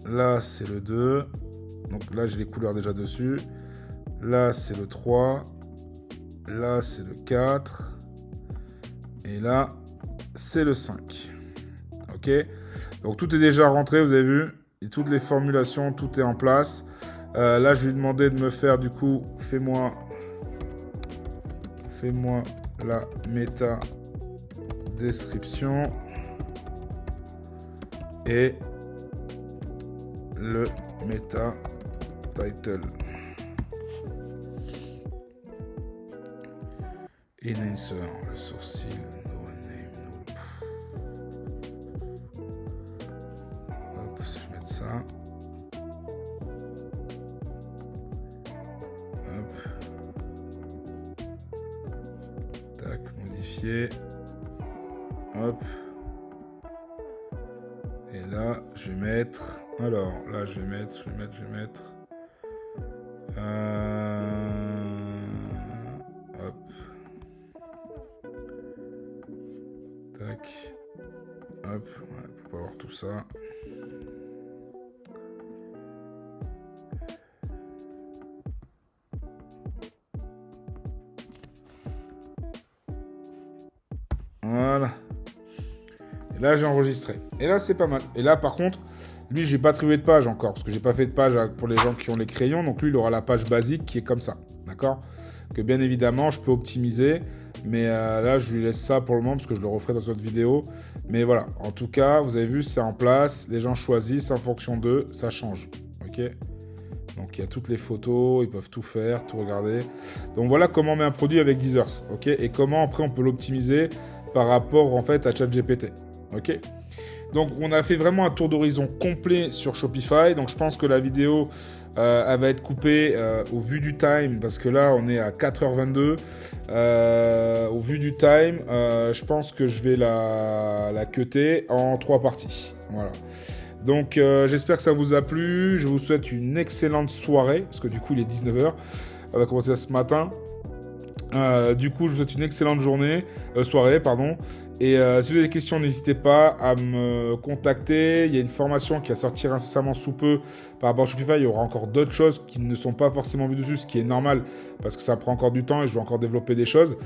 Là, c'est le 2. Donc, là, j'ai les couleurs déjà dessus. Là, c'est le 3. Là, c'est le 4. Et là, c'est le 5. Ok. Donc, tout est déjà rentré, vous avez vu. Et toutes les formulations, tout est en place. Là, je lui ai demandé de me faire, du coup, fais-moi la méta description et le méta title. Enhancer, le sourcil, no name, no. Hop, je vais mettre ça. Modifier. Hop. Et là, je vais mettre. Alors, là, je vais mettre. Hop. Tac. Hop. Ouais, pour pas avoir tout ça. Voilà. Et là, j'ai enregistré. Et là, c'est pas mal. Et là, par contre, lui, j'ai pas trouvé de page encore, parce que j'ai pas fait de page pour les gens qui ont les crayons. Donc lui, il aura la page basique qui est comme ça, d'accord? Que bien évidemment, je peux optimiser. Mais là, je lui laisse ça pour le moment, parce que je le referai dans une autre vidéo. Mais voilà, en tout cas, vous avez vu, c'est en place. Les gens choisissent en fonction d'eux, ça change, ok? Donc il y a toutes les photos, ils peuvent tout faire, tout regarder. Donc voilà comment on met un produit avec Deezers, ok? Et comment après on peut l'optimiser par rapport en fait à ChatGPT, ok? Donc on a fait vraiment un tour d'horizon complet sur Shopify. Donc je pense que la vidéo elle va être coupée au vu du time, parce que là on est à 4h22. Au vu du time, je pense que je vais la cutter en 3 parties. Voilà. Donc j'espère que ça vous a plu. Je vous souhaite une excellente soirée, parce que du coup il est 19h. On va commencer ce matin. Du coup, je vous souhaite une excellente soirée, pardon. Et si vous avez des questions, n'hésitez pas à me contacter. Il y a une formation qui va sortir incessamment sous peu par rapport à Shopify. Il y aura encore d'autres choses qui ne sont pas forcément vues dessus, ce qui est normal parce que ça prend encore du temps et je dois encore développer des choses.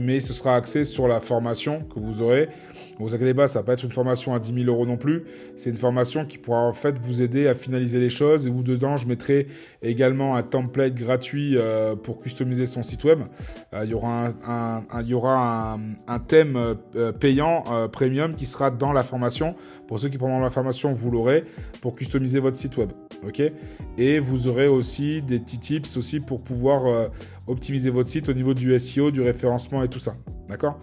Mais ce sera axé sur la formation que vous aurez. Ne vous inquiétez pas, ça va pas être une formation à 10 000 € non plus. C'est une formation qui pourra en fait vous aider à finaliser les choses. Et où dedans, je mettrai également un template gratuit pour customiser son site web. Il y aura un thème payant premium qui sera dans la formation. Pour ceux qui prendront la formation, vous l'aurez pour customiser votre site web. Ok ? Et vous aurez aussi des petits tips aussi pour pouvoir optimiser votre site au niveau du SEO, du référencement et tout ça. D'accord ?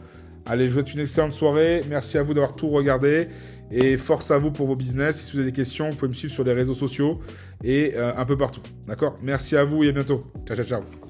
Allez, je vous souhaite une excellente soirée. Merci à vous d'avoir tout regardé. Et force à vous pour vos business. Si vous avez des questions, vous pouvez me suivre sur les réseaux sociaux et un peu partout. D'accord ? Merci à vous et à bientôt. Ciao, ciao, ciao.